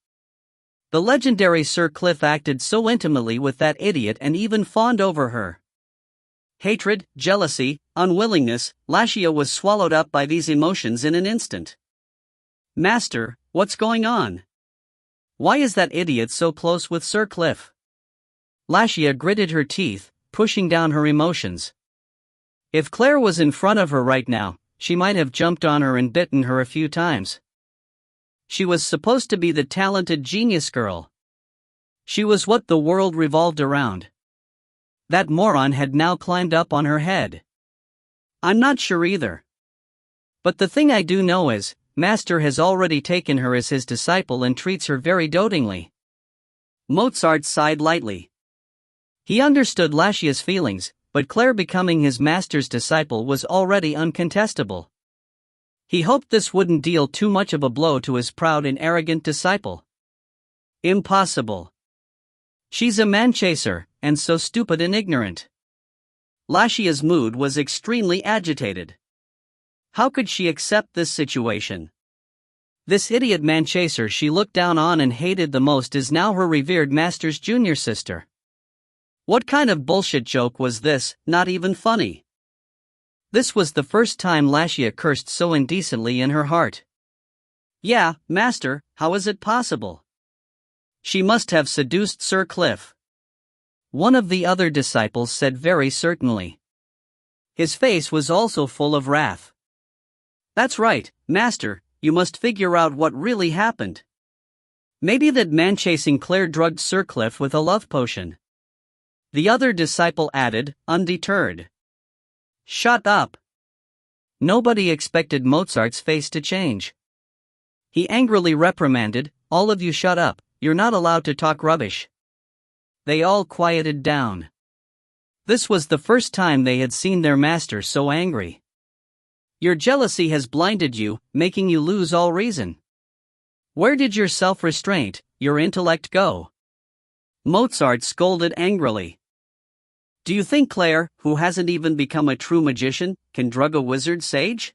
The legendary Sir Cliff acted so intimately with that idiot and even fawned over her. Hatred, jealousy, unwillingness, Lashia was swallowed up by these emotions in an instant. "Master, what's going on? Why is that idiot so close with Sir Cliff?" Lashia gritted her teeth, pushing down her emotions. If Claire was in front of her right now, she might have jumped on her and bitten her a few times. She was supposed to be the talented genius girl. She was what the world revolved around. That moron had now climbed up on her head. I'm not sure either. But the thing I do know is, Master has already taken her as his disciple and treats her very dotingly. Mozart sighed lightly. He understood Lashia's feelings, but Claire becoming his master's disciple was already uncontestable. He hoped this wouldn't deal too much of a blow to his proud and arrogant disciple. Impossible. She's a man-chaser, and so stupid and ignorant. Lashia's mood was extremely agitated. How could she accept this situation? This idiot man-chaser she looked down on and hated the most is now her revered master's junior sister. What kind of bullshit joke was this? Not even funny. This was the first time Lashia cursed so indecently in her heart. "Yeah, master, how is it possible? She must have seduced Sir Cliff," one of the other disciples said very certainly. His face was also full of wrath. "That's right, master, you must figure out what really happened. Maybe that man chasing Claire drugged Sir Cliff with a love potion," the other disciple added, undeterred. "Shut up." Nobody expected Mozart's face to change. He angrily reprimanded, "All of you shut up, you're not allowed to talk rubbish." They all quieted down. This was the first time they had seen their master so angry. "Your jealousy has blinded you, making you lose all reason. Where did your self-restraint, your intellect go?" Mozart scolded angrily. "Do you think Claire, who hasn't even become a true magician, can drug a wizard sage?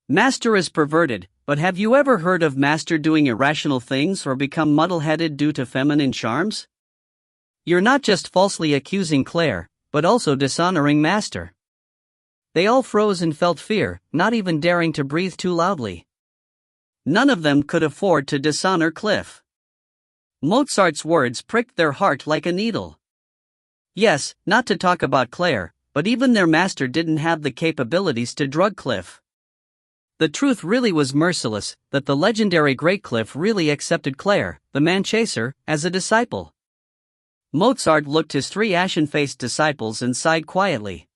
Master is perverted, But have you ever heard of Master doing irrational things or become muddle-headed due to feminine charms? You're not just falsely accusing Claire, but also dishonoring Master. They all froze and felt fear, not even daring to breathe too loudly. None of them could afford to dishonor Cliff. Mozart's words pricked their heart like a needle. Yes, not to talk about Claire, but even their master didn't have the capabilities to drug Cliff. The truth really was merciless, that the legendary Great Cliff really accepted Claire, the man-chaser, as a disciple. Mozart looked his 3 ashen-faced disciples and sighed quietly.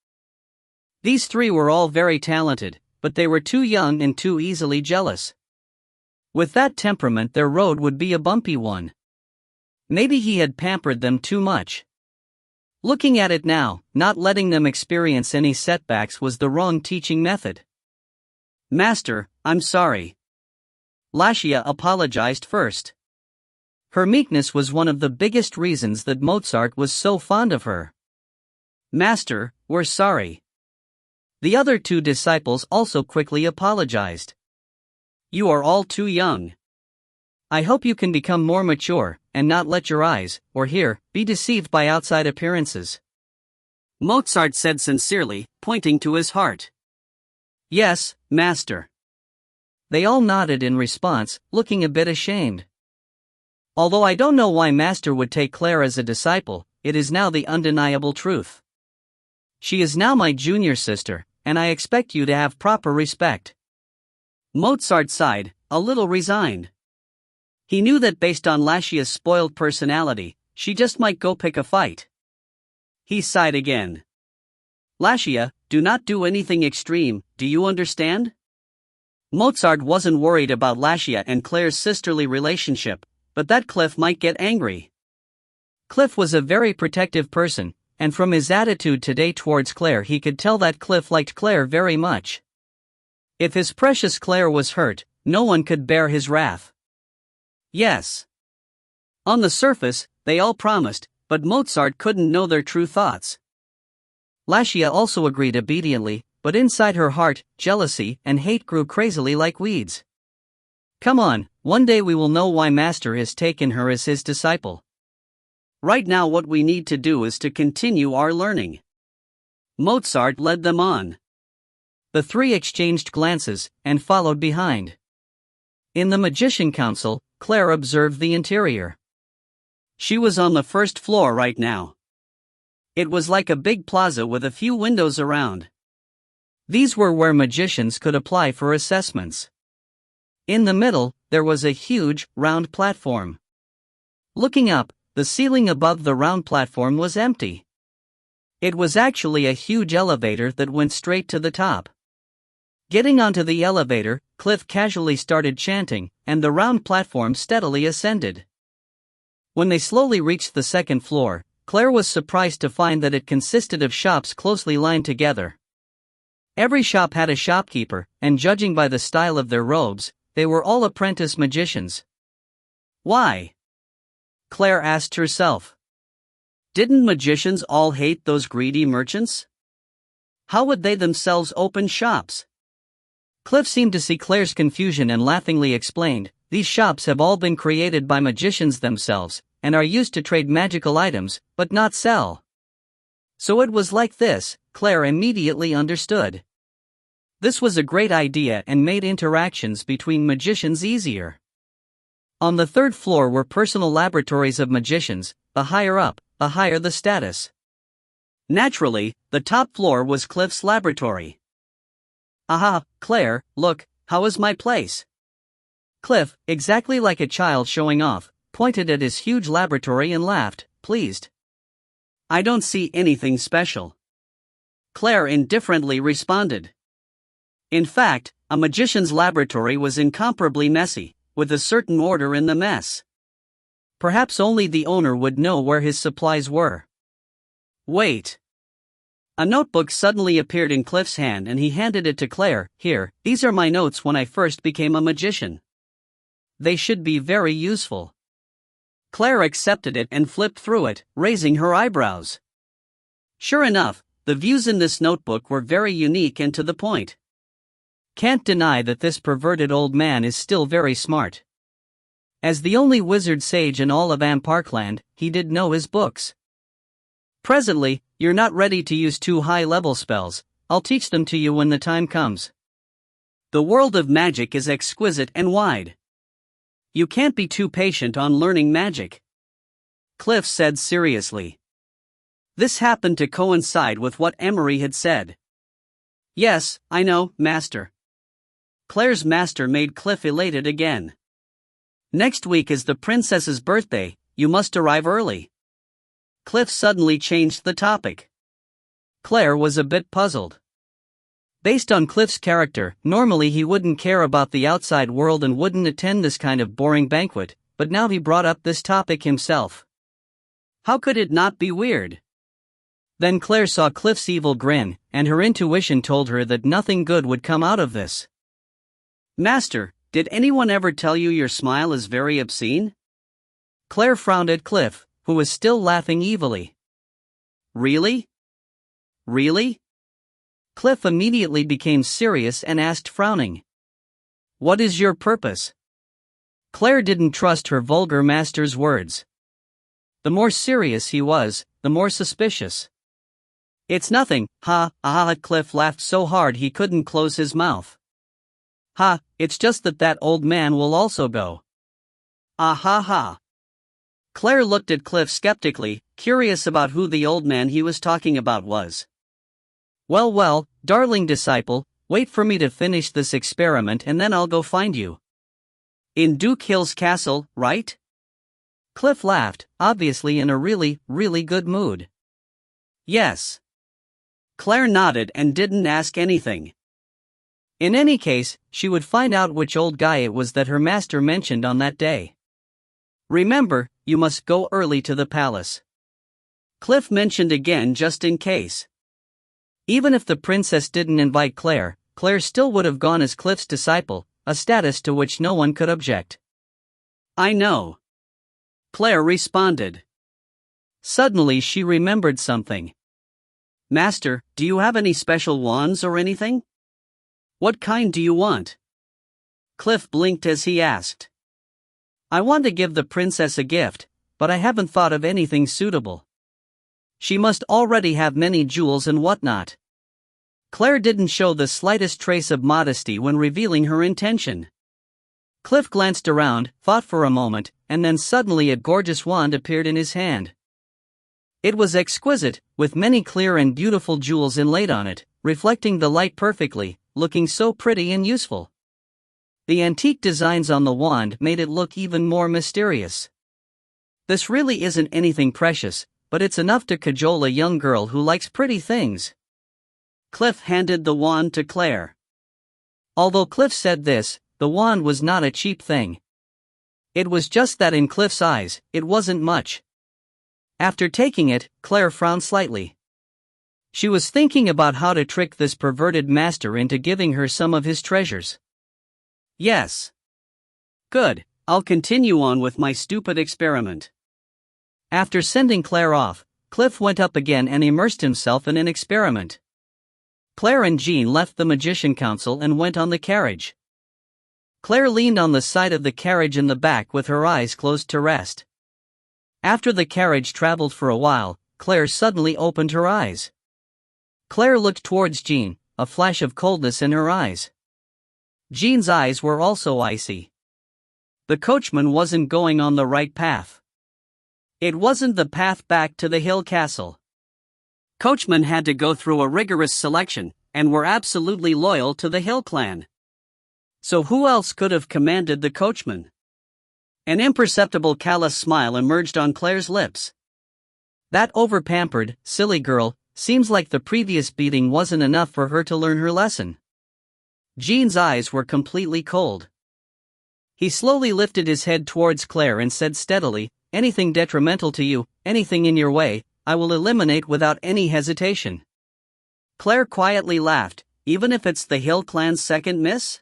These 3 were all very talented, but they were too young and too easily jealous. With that temperament, their road would be a bumpy one. Maybe he had pampered them too much. Looking at it now, not letting them experience any setbacks was the wrong teaching method. Master, I'm sorry. Lashia apologized first. Her meekness was one of the biggest reasons that Mozart was so fond of her. Master, we're sorry. The other 2 disciples also quickly apologized. You are all too young. I hope you can become more mature, and not let your eyes, or hear, be deceived by outside appearances. Mozart said sincerely, pointing to his heart. Yes, Master. They all nodded in response, looking a bit ashamed. Although I don't know why Master would take Claire as a disciple, it is now the undeniable truth. She is now my junior sister, and I expect you to have proper respect. Mozart sighed, a little resigned. He knew that based on Lashia's spoiled personality, she just might go pick a fight. He sighed again. Lashia, do not do anything extreme, do you understand? Mozart wasn't worried about Lashia and Claire's sisterly relationship, but that Cliff might get angry. Cliff was a very protective person, and from his attitude today towards Claire he could tell that Cliff liked Claire very much. If his precious Claire was hurt, no one could bear his wrath. Yes. On the surface, they all promised, but Mozart couldn't know their true thoughts. Lashia also agreed obediently, but inside her heart, jealousy and hate grew crazily like weeds. Come on, one day we will know why Master has taken her as his disciple. Right now what we need to do is to continue our learning. Mozart led them on. The 3 exchanged glances, and followed behind. In the Magician Council, Claire observed the interior. She was on the first floor right now. It was like a big plaza with a few windows around. These were where magicians could apply for assessments. In the middle, there was a huge, round platform. Looking up, the ceiling above the round platform was empty. It was actually a huge elevator that went straight to the top. Getting onto the elevator, Cliff casually started chanting, and the round platform steadily ascended. When they slowly reached the 2nd floor, Claire was surprised to find that it consisted of shops closely lined together. Every shop had a shopkeeper, and judging by the style of their robes, they were all apprentice magicians. Why? Claire asked herself. Didn't magicians all hate those greedy merchants? How would they themselves open shops? Cliff seemed to see Claire's confusion and laughingly explained, these shops have all been created by magicians themselves, and are used to trade magical items, but not sell. So it was like this, Claire immediately understood. This was a great idea and made interactions between magicians easier. On the 3rd floor were personal laboratories of magicians, the higher up, the higher the status. Naturally, the top floor was Cliff's laboratory. Aha, Claire, look, how is my place? Cliff, exactly like a child showing off, pointed at his huge laboratory and laughed, pleased. I don't see anything special. Claire indifferently responded. In fact, a magician's laboratory was incomparably messy, with a certain order in the mess. Perhaps only the owner would know where his supplies were. Wait. A notebook suddenly appeared in Cliff's hand and he handed it to Claire. Here, these are my notes when I first became a magician. They should be very useful. Claire accepted it and flipped through it, raising her eyebrows. Sure enough, the views in this notebook were very unique and to the point. Can't deny that this perverted old man is still very smart. As the only wizard sage in all of Amparkland, he did know his books. Presently, you're not ready to use 2 high-level spells. I'll teach them to you when the time comes. The world of magic is exquisite and wide. You can't be too patient on learning magic. Cliff said seriously. This happened to coincide with what Emery had said. Yes, I know, Master. Claire's master made Cliff elated again. Next week is the princess's birthday, you must arrive early. Cliff suddenly changed the topic. Claire was a bit puzzled. Based on Cliff's character, normally he wouldn't care about the outside world and wouldn't attend this kind of boring banquet, but now he brought up this topic himself. How could it not be weird? Then Claire saw Cliff's evil grin, and her intuition told her that nothing good would come out of this. Master, did anyone ever tell you your smile is very obscene? Claire frowned at Cliff, who was still laughing evilly. Really? Really? Cliff immediately became serious and asked, frowning. What is your purpose? Claire didn't trust her vulgar master's words. The more serious he was, the more suspicious. It's nothing, ha, ah, Cliff laughed so hard he couldn't close his mouth. Ha, it's just that old man will also go. Ah ha ha. Claire looked at Cliff skeptically, curious about who the old man he was talking about was. Well, darling disciple, wait for me to finish this experiment and then I'll go find you. In Duke Hill's castle, right? Cliff laughed, obviously in a really, really good mood. Yes. Claire nodded and didn't ask anything. In any case, she would find out which old guy it was that her master mentioned on that day. Remember, you must go early to the palace. Cliff mentioned again just in case. Even if the princess didn't invite Claire, Claire still would have gone as Cliff's disciple, a status to which no one could object. I know. Claire responded. Suddenly she remembered something. Master, do you have any special wands or anything? What kind do you want? Cliff blinked as he asked. I want to give the princess a gift, but I haven't thought of anything suitable. She must already have many jewels and whatnot. Claire didn't show the slightest trace of modesty when revealing her intention. Cliff glanced around, thought for a moment, and then suddenly a gorgeous wand appeared in his hand. It was exquisite, with many clear and beautiful jewels inlaid on it, reflecting the light perfectly, looking so pretty and useful. The antique designs on the wand made it look even more mysterious. This really isn't anything precious, but it's enough to cajole a young girl who likes pretty things. Cliff handed the wand to Claire. Although Cliff said this, the wand was not a cheap thing. It was just that in Cliff's eyes, it wasn't much. After taking it, Claire frowned slightly. She was thinking about how to trick this perverted master into giving her some of his treasures. Yes. Good, I'll continue on with my stupid experiment. After sending Claire off, Cliff went up again and immersed himself in an experiment. Claire and Jean left the Magician Council and went on the carriage. Claire leaned on the side of the carriage in the back with her eyes closed to rest. After the carriage traveled for a while, Claire suddenly opened her eyes. Claire looked towards Jean, a flash of coldness in her eyes. Jean's eyes were also icy. The coachman wasn't going on the right path. It wasn't the path back to the Hill Castle. Coachmen had to go through a rigorous selection, and were absolutely loyal to the Hill clan. So who else could have commanded the coachman? An imperceptible callous smile emerged on Claire's lips. That over-pampered, silly girl, seems like the previous beating wasn't enough for her to learn her lesson. Jean's eyes were completely cold. He slowly lifted his head towards Claire and said steadily, anything detrimental to you, anything in your way, I will eliminate without any hesitation. Claire quietly laughed, even if it's the Hill clan's second miss?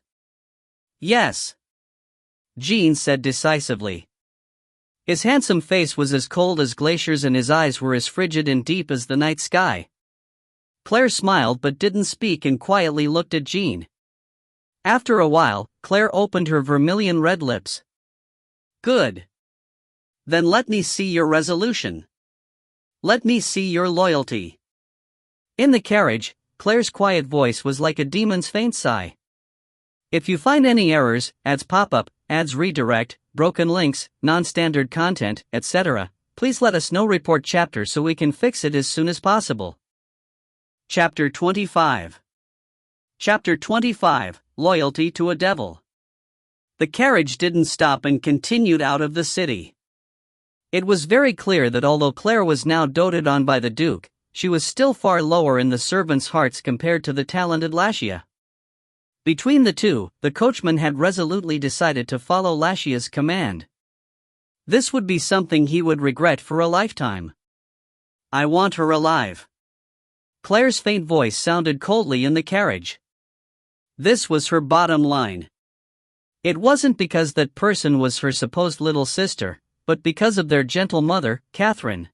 Yes. Jean said decisively. His handsome face was as cold as glaciers and his eyes were as frigid and deep as the night sky. Claire smiled but didn't speak and quietly looked at Jean. After a while, Claire opened her vermilion red lips. Good. Then let me see your resolution. Let me see your loyalty. In the carriage, Claire's quiet voice was like a demon's faint sigh. If you find any errors, ads pop up, ads redirect, broken links, non-standard content, etc., please let us know. Report chapter so we can fix it as soon as possible. Chapter 25. Chapter 25, Loyalty to a Devil. The carriage didn't stop and continued out of the city. It was very clear that although Claire was now doted on by the Duke, she was still far lower in the servants' hearts compared to the talented Lashia. Between the two, the coachman had resolutely decided to follow Lashia's command. This would be something he would regret for a lifetime. I want her alive. Claire's faint voice sounded coldly in the carriage. This was her bottom line. It wasn't because that person was her supposed little sister, but because of their gentle mother, Catherine.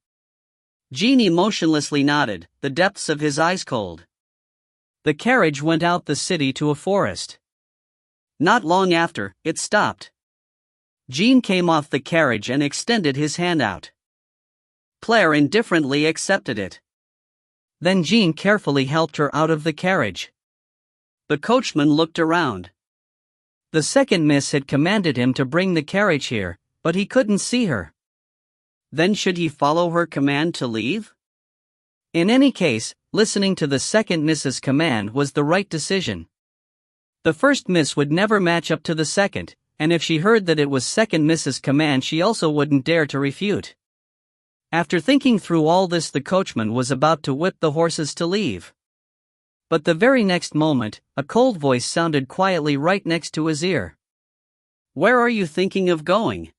Jean emotionlessly nodded, the depths of his eyes cold. The carriage went out the city to a forest. Not long after, it stopped. Jean came off the carriage and extended his hand out. Claire indifferently accepted it. Then Jean carefully helped her out of the carriage. The coachman looked around. The second miss had commanded him to bring the carriage here, but he couldn't see her. Then should he follow her command to leave? In any case, listening to the second miss's command was the right decision. The first miss would never match up to the second, and if she heard that it was second miss's command she also wouldn't dare to refute. After thinking through all this, the coachman was about to whip the horses to leave. But the very next moment, a cold voice sounded quietly right next to his ear. Where are you thinking of going?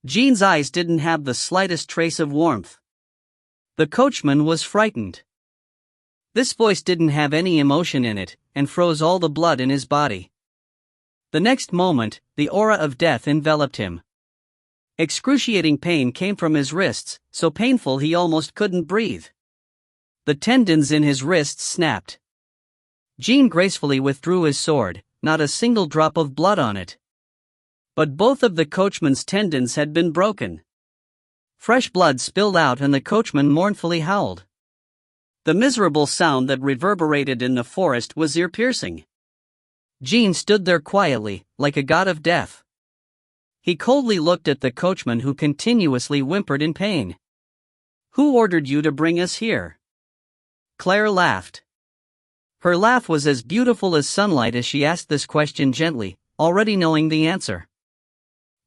Jean's eyes didn't have the slightest trace of warmth. The coachman was frightened. This voice didn't have any emotion in it, and froze all the blood in his body. The next moment, the aura of death enveloped him. Excruciating pain came from his wrists, so painful he almost couldn't breathe. The tendons in his wrists snapped. Jean gracefully withdrew his sword, not a single drop of blood on it. But both of the coachman's tendons had been broken. Fresh blood spilled out and the coachman mournfully howled. The miserable sound that reverberated in the forest was ear-piercing. Jean stood there quietly, like a god of death. He coldly looked at the coachman who continuously whimpered in pain. Who ordered you to bring us here? Claire laughed. Her laugh was as beautiful as sunlight as she asked this question gently, already knowing the answer.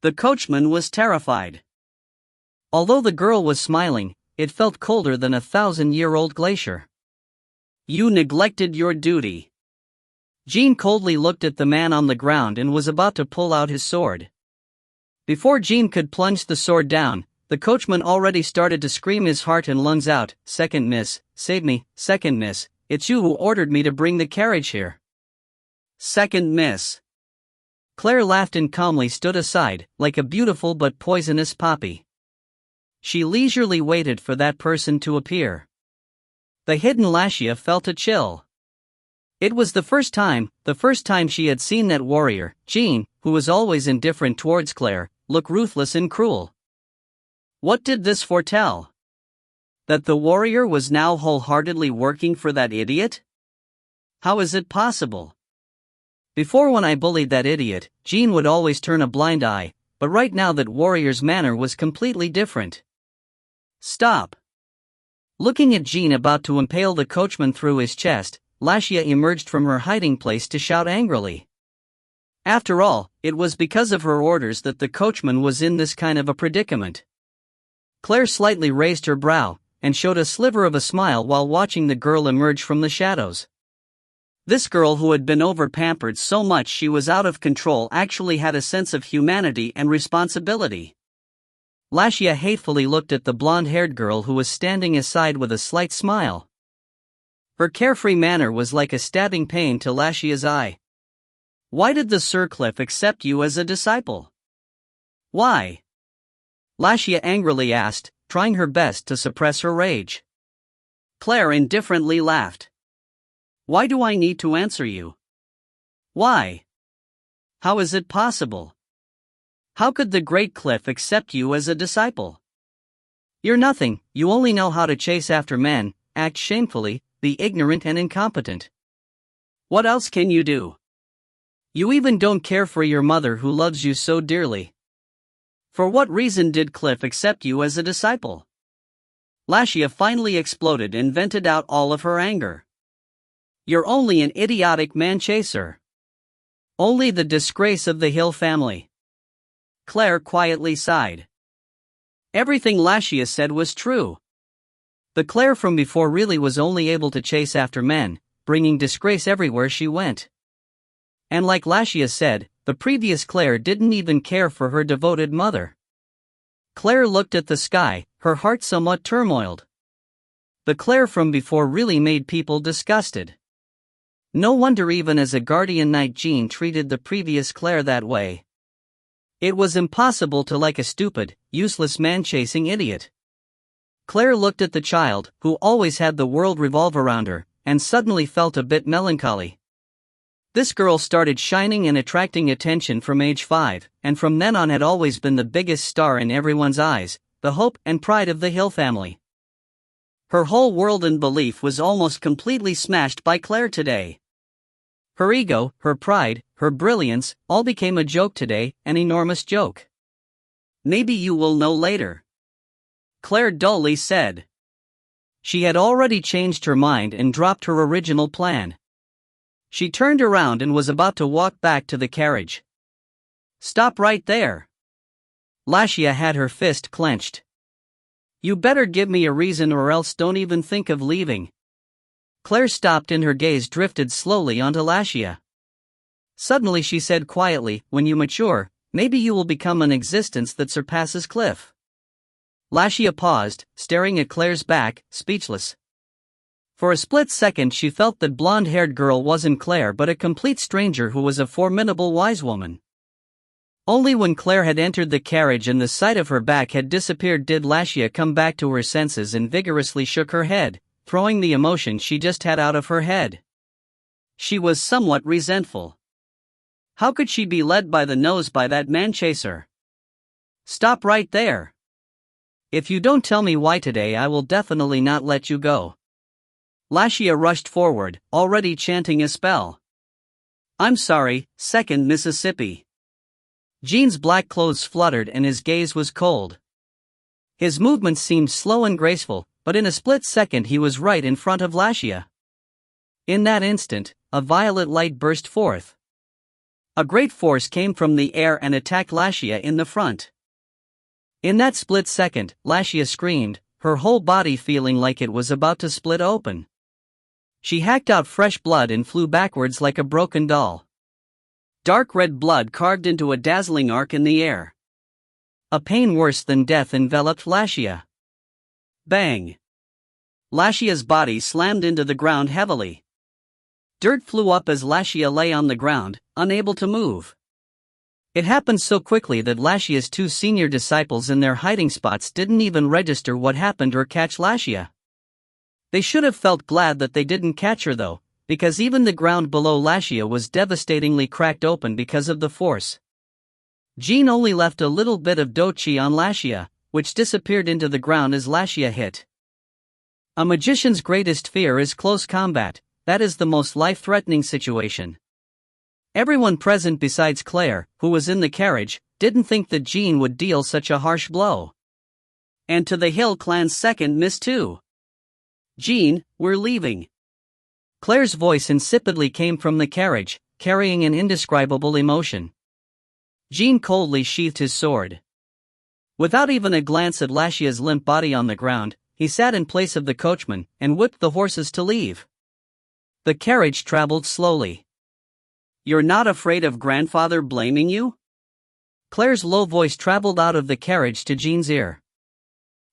The coachman was terrified. Although the girl was smiling, it felt colder than a 1,000-year-old glacier. You neglected your duty. Jean coldly looked at the man on the ground and was about to pull out his sword. Before Jean could plunge the sword down, the coachman already started to scream his heart and lungs out, Second miss, save me, second miss, it's you who ordered me to bring the carriage here. Second miss. Claire laughed and calmly stood aside, like a beautiful but poisonous poppy. She leisurely waited for that person to appear. The hidden Lashia felt a chill. It was the first time she had seen that warrior, Jean, who was always indifferent towards Claire, look ruthless and cruel. What did this foretell? That the warrior was now wholeheartedly working for that idiot? How is it possible? Before, when I bullied that idiot, Jean would always turn a blind eye, but right now that warrior's manner was completely different. Stop! Looking at Jean about to impale the coachman through his chest, Lashia emerged from her hiding place to shout angrily. After all, it was because of her orders that the coachman was in this kind of a predicament. Claire slightly raised her brow, and showed a sliver of a smile while watching the girl emerge from the shadows. This girl who had been over-pampered so much she was out of control actually had a sense of humanity and responsibility. Lashia hatefully looked at the blonde-haired girl who was standing aside with a slight smile. Her carefree manner was like a stabbing pain to Lashia's eye. Why did the Sir Cliff accept you as a disciple? Why? Lashia angrily asked, trying her best to suppress her rage. Claire indifferently laughed. Why do I need to answer you? Why? How is it possible? How could the great Cliff accept you as a disciple? You're nothing, you only know how to chase after men, act shamefully, be ignorant and incompetent. What else can you do? You even don't care for your mother who loves you so dearly. For what reason did Cliff accept you as a disciple? Lashia finally exploded and vented out all of her anger. You're only an idiotic man-chaser. Only the disgrace of the Hill family. Claire quietly sighed. Everything Lashia said was true. The Claire from before really was only able to chase after men, bringing disgrace everywhere she went. And like Lashia said, the previous Claire didn't even care for her devoted mother. Claire looked at the sky, her heart somewhat turmoiled. The Claire from before really made people disgusted. No wonder even as a guardian knight Jean treated the previous Claire that way. It was impossible to like a stupid, useless man-chasing idiot. Claire looked at the child, who always had the world revolve around her, and suddenly felt a bit melancholy. This girl started shining and attracting attention from age 5, and from then on had always been the biggest star in everyone's eyes, the hope and pride of the Hill family. Her whole world and belief was almost completely smashed by Claire today. Her ego, her pride, her brilliance, all became a joke today, an enormous joke. Maybe you will know later, Claire dully said. She had already changed her mind and dropped her original plan. She turned around and was about to walk back to the carriage. Stop right there. Lashia had her fist clenched. You better give me a reason or else don't even think of leaving. Claire stopped and her gaze drifted slowly onto Lashia. Suddenly she said quietly, when you mature, maybe you will become an existence that surpasses Cliff. Lashia paused, staring at Claire's back, speechless. For a split second she felt that blonde-haired girl wasn't Claire but a complete stranger who was a formidable wise woman. Only when Claire had entered the carriage and the sight of her back had disappeared did Lashia come back to her senses and vigorously shook her head, throwing the emotion she just had out of her head. She was somewhat resentful. How could she be led by the nose by that man-chaser? Stop right there. If you don't tell me why today I will definitely not let you go. Lashia rushed forward, already chanting a spell. I'm sorry, 2nd Mississippi. Jean's black clothes fluttered and his gaze was cold. His movements seemed slow and graceful, but in a split second he was right in front of Lashia. In that instant, a violet light burst forth. A great force came from the air and attacked Lashia in the front. In that split second, Lashia screamed, her whole body feeling like it was about to split open. She hacked out fresh blood and flew backwards like a broken doll. Dark red blood carved into a dazzling arc in the air. A pain worse than death enveloped Lashia. Bang! Lashia's body slammed into the ground heavily. Dirt flew up as Lashia lay on the ground, unable to move. It happened so quickly that Lashia's 2 senior disciples in their hiding spots didn't even register what happened or catch Lashia. They should have felt glad that they didn't catch her though, because even the ground below Lashia was devastatingly cracked open because of the force. Jean only left a little bit of dochi on Lashia, which disappeared into the ground as Lashia hit. A magician's greatest fear is close combat, that is the most life-threatening situation. Everyone present besides Claire, who was in the carriage, didn't think that Jean would deal such a harsh blow. And to the Hill clan's 2nd miss too. Jean, we're leaving. Claire's voice insipidly came from the carriage, carrying an indescribable emotion. Jean coldly sheathed his sword. Without even a glance at Lashia's limp body on the ground, he sat in place of the coachman and whipped the horses to leave. The carriage traveled slowly. You're not afraid of grandfather blaming you? Claire's low voice traveled out of the carriage to Jean's ear.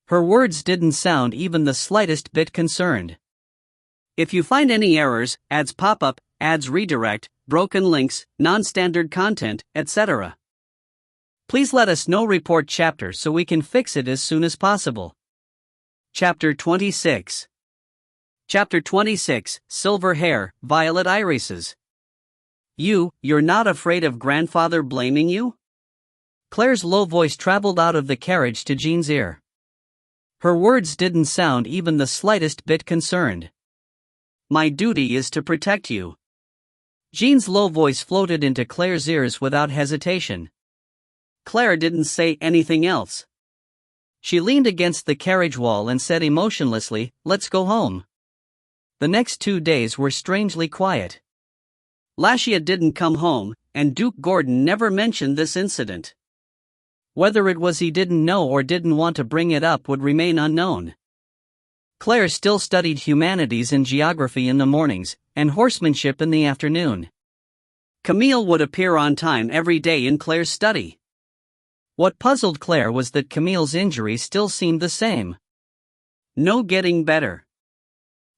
Her words didn't sound even the slightest bit concerned. If you find any errors, ads pop up, ads redirect, broken links, non-standard content, etc., please let us know. Report chapter so we can fix it as soon as possible. Chapter 26. Chapter 26, Silver Hair, Violet Irises. You're not afraid of grandfather blaming you? Claire's low voice traveled out of the carriage to Jean's ear. Her words didn't sound even the slightest bit concerned. My duty is to protect you. Jean's low voice floated into Claire's ears without hesitation. Claire didn't say anything else. She leaned against the carriage wall and said emotionlessly, "Let's go home." The next 2 days were strangely quiet. Lashia didn't come home, and Duke Gordon never mentioned this incident. Whether it was he didn't know or didn't want to bring it up would remain unknown. Claire still studied humanities and geography in the mornings, and horsemanship in the afternoon. Camille would appear on time every day in Claire's study. What puzzled Claire was that Camille's injury still seemed the same. No getting better.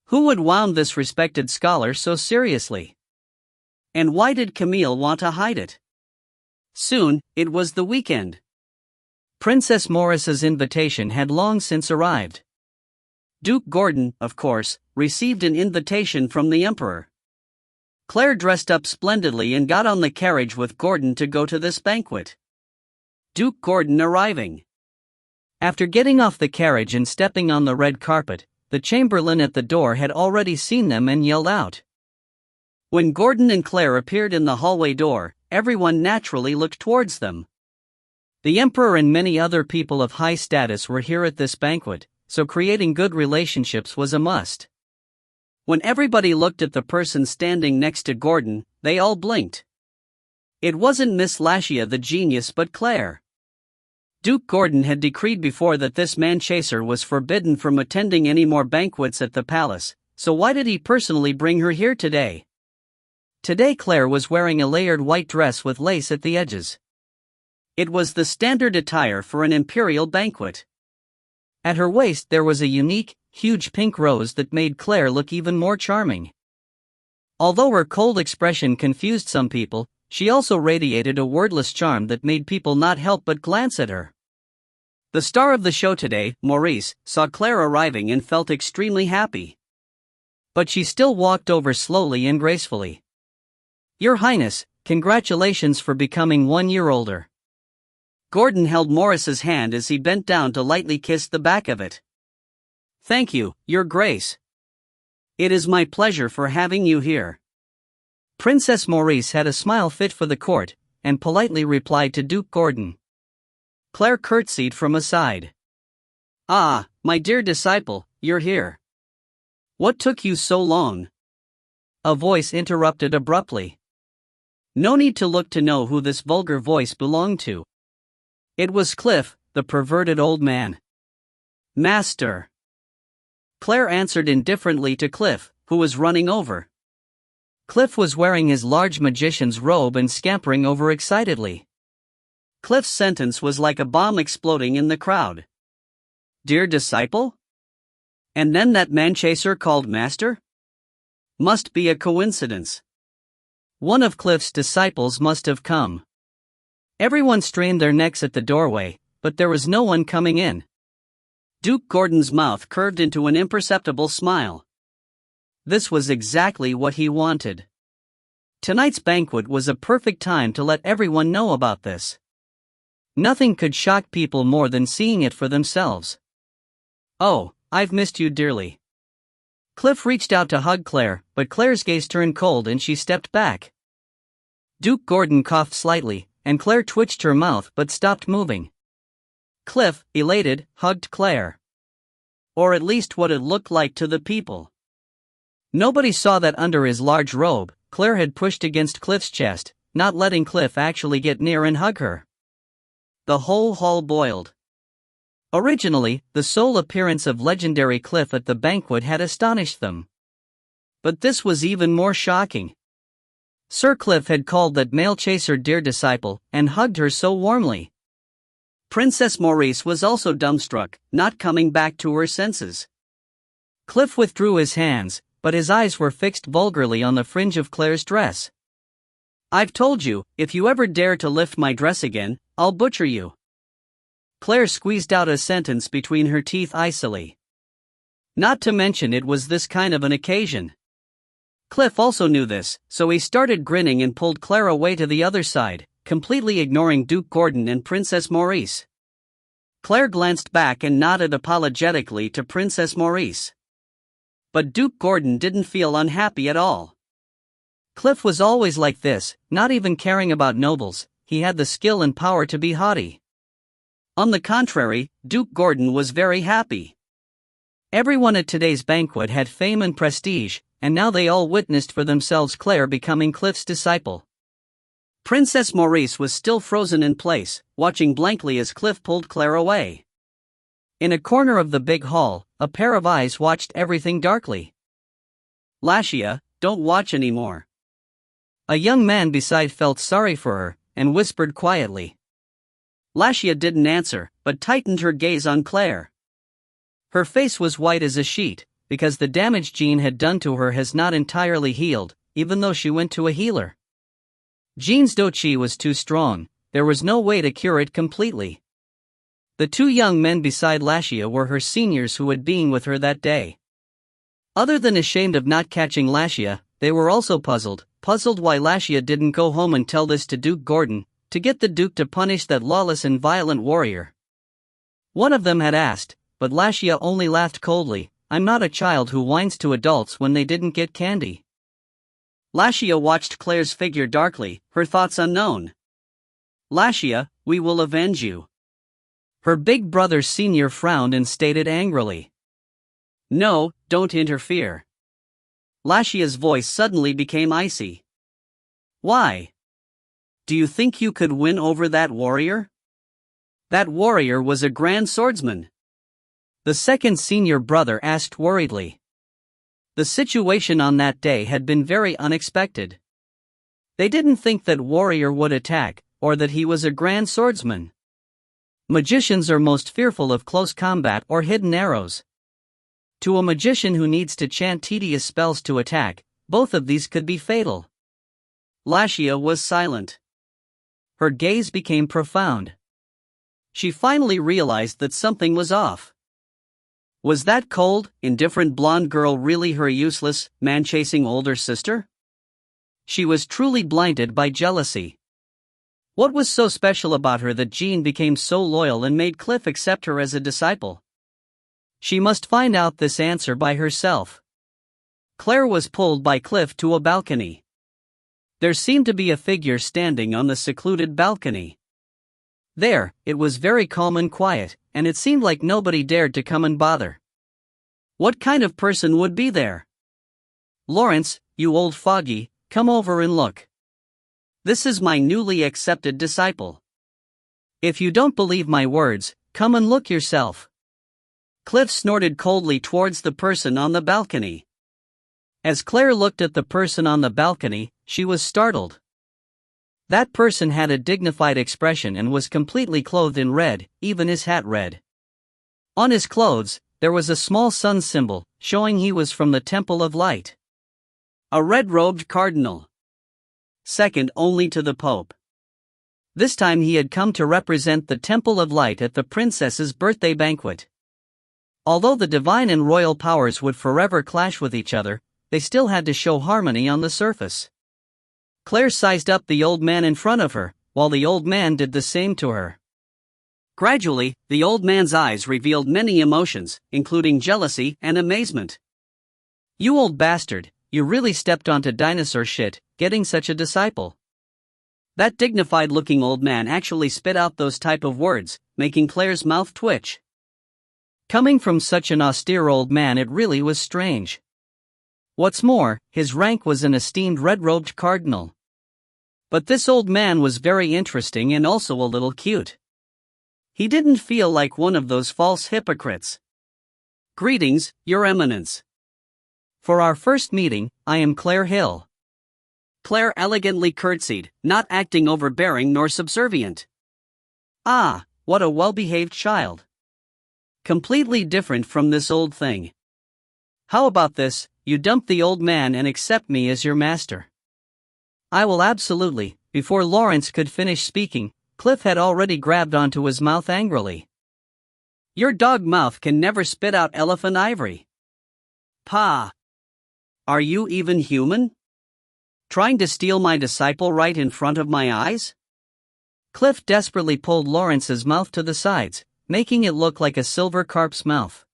Who would wound this respected scholar so seriously? And why did Camille want to hide it? Soon, it was the weekend. Princess Maurice's invitation had long since arrived. Duke Gordon, of course, received an invitation from the Emperor. Claire dressed up splendidly and got on the carriage with Gordon to go to this banquet. Duke Gordon arriving. After getting off the carriage and stepping on the red carpet, the chamberlain at the door had already seen them and yelled out. When Gordon and Claire appeared in the hallway door, everyone naturally looked towards them. The Emperor and many other people of high status were here at this banquet, so creating good relationships was a must. When everybody looked at the person standing next to Gordon, they all blinked. It wasn't Miss Lashia the genius but Claire. Duke Gordon had decreed before that this man-chaser was forbidden from attending any more banquets at the palace, so why did he personally bring her here today? Today Claire was wearing a layered white dress with lace at the edges. It was the standard attire for an imperial banquet. At her waist there was a unique, huge pink rose that made Claire look even more charming. Although her cold expression confused some people, she also radiated a wordless charm that made people not help but glance at her. The star of the show today, Maurice, saw Claire arriving and felt extremely happy. But she still walked over slowly and gracefully. Your Highness, congratulations for becoming 1 year older. Gordon held Maurice's hand as he bent down to lightly kiss the back of it. Thank you, Your Grace. It is my pleasure for having you here. Princess Maurice had a smile fit for the court, and politely replied to Duke Gordon. Claire curtsied from aside. Ah, my dear disciple, you're here. What took you so long? A voice interrupted abruptly. No need to look to know who this vulgar voice belonged to. It was Cliff, the perverted old man. Master. Claire answered indifferently to Cliff, who was running over. Cliff was wearing his large magician's robe and scampering over excitedly. Cliff's sentence was like a bomb exploding in the crowd. Dear disciple? And then that man-chaser called Master? Must be a coincidence. One of Cliff's disciples must have come. Everyone strained their necks at the doorway, but there was no one coming in. Duke Gordon's mouth curved into an imperceptible smile. This was exactly what he wanted. Tonight's banquet was a perfect time to let everyone know about this. Nothing could shock people more than seeing it for themselves. Oh, I've missed you dearly. Cliff reached out to hug Claire, but Claire's gaze turned cold and she stepped back. Duke Gordon coughed slightly, and Claire twitched her mouth but stopped moving. Cliff, elated, hugged Claire. Or at least what it looked like to the people. Nobody saw that under his large robe, Claire had pushed against Cliff's chest, not letting Cliff actually get near and hug her. The whole hall boiled. Originally, the sole appearance of legendary Cliff at the banquet had astonished them. But this was even more shocking. Sir Cliff had called that male chaser dear disciple, and hugged her so warmly. Princess Maurice was also dumbstruck, not coming back to her senses. Cliff withdrew his hands, but his eyes were fixed vulgarly on the fringe of Claire's dress. I've told you, if you ever dare to lift my dress again, I'll butcher you. Claire squeezed out a sentence between her teeth icily. Not to mention it was this kind of an occasion. Cliff also knew this, so he started grinning and pulled Claire away to the other side, completely ignoring Duke Gordon and Princess Maurice. Claire glanced back and nodded apologetically to Princess Maurice. But Duke Gordon didn't feel unhappy at all. Cliff was always like this, not even caring about nobles. He had the skill and power to be haughty. On the contrary, Duke Gordon was very happy. Everyone at today's banquet had fame and prestige, and now they all witnessed for themselves Claire becoming Cliff's disciple. Princess Maurice was still frozen in place, watching blankly as Cliff pulled Claire away. In a corner of the big hall, a pair of eyes watched everything darkly. "Lashia, don't watch anymore." A young man beside felt sorry for her, and whispered quietly. Lashia didn't answer, but tightened her gaze on Claire. Her face was white as a sheet, because the damage Jean had done to her has not entirely healed, even though she went to a healer. Jean's doqi was too strong, there was no way to cure it completely. The two young men beside Lashia were her seniors who had been with her that day. Other than ashamed of not catching Lashia, they were also puzzled why Lashia didn't go home and tell this to Duke Gordon, to get the Duke to punish that lawless and violent warrior. One of them had asked, but Lashia only laughed coldly. "I'm not a child who whines to adults when they didn't get candy." Lashia watched Claire's figure darkly, her thoughts unknown. "Lashia, we will avenge you." Her big brother senior frowned and stated angrily. "No, don't interfere." Lashia's voice suddenly became icy. "Why? Do you think you could win over that warrior?" "That warrior was a grand swordsman," the second senior brother asked worriedly. The situation on that day had been very unexpected. They didn't think that warrior would attack, or that he was a grand swordsman. Magicians are most fearful of close combat or hidden arrows. To a magician who needs to chant tedious spells to attack, both of these could be fatal. Lashia was silent. Her gaze became profound. She finally realized that something was off. Was that cold, indifferent blonde girl really her useless, man-chasing older sister? She was truly blinded by jealousy. What was so special about her that Jean became so loyal and made Cliff accept her as a disciple? She must find out this answer by herself. Claire was pulled by Cliff to a balcony. There seemed to be a figure standing on the secluded balcony. There, it was very calm and quiet, and it seemed like nobody dared to come and bother. What kind of person would be there? "Lawrence, you old foggy, come over and look. This is my newly accepted disciple. If you don't believe my words, come and look yourself." Cliff snorted coldly towards the person on the balcony. As Claire looked at the person on the balcony, she was startled. That person had a dignified expression and was completely clothed in red, even his hat red. On his clothes, there was a small sun symbol, showing he was from the Temple of Light. A red-robed cardinal. Second only to the Pope. This time he had come to represent the Temple of Light at the princess's birthday banquet. Although the divine and royal powers would forever clash with each other, they still had to show harmony on the surface. Claire sized up the old man in front of her, while the old man did the same to her. Gradually, the old man's eyes revealed many emotions, including jealousy and amazement. "You old bastard, you really stepped onto dinosaur shit, getting such a disciple." That dignified-looking old man actually spit out those type of words, making Claire's mouth twitch. Coming from such an austere old man, it really was strange. What's more, his rank was an esteemed red-robed cardinal. But this old man was very interesting and also a little cute. He didn't feel like one of those false hypocrites. "Greetings, Your Eminence. For our first meeting, I am Claire Hill." Claire elegantly curtsied, not acting overbearing nor subservient. "Ah, what a well-behaved child. Completely different from this old thing. How about this, you dump the old man and accept me as your master?" "I will absolutely." Before Lawrence could finish speaking, Cliff had already grabbed onto his mouth angrily. "Your dog mouth can never spit out elephant ivory." "Pa!" Are you even human? Trying to steal my disciple right in front of my eyes? Cliff desperately pulled Lawrence's mouth to the sides, making it look like a silver carp's mouth.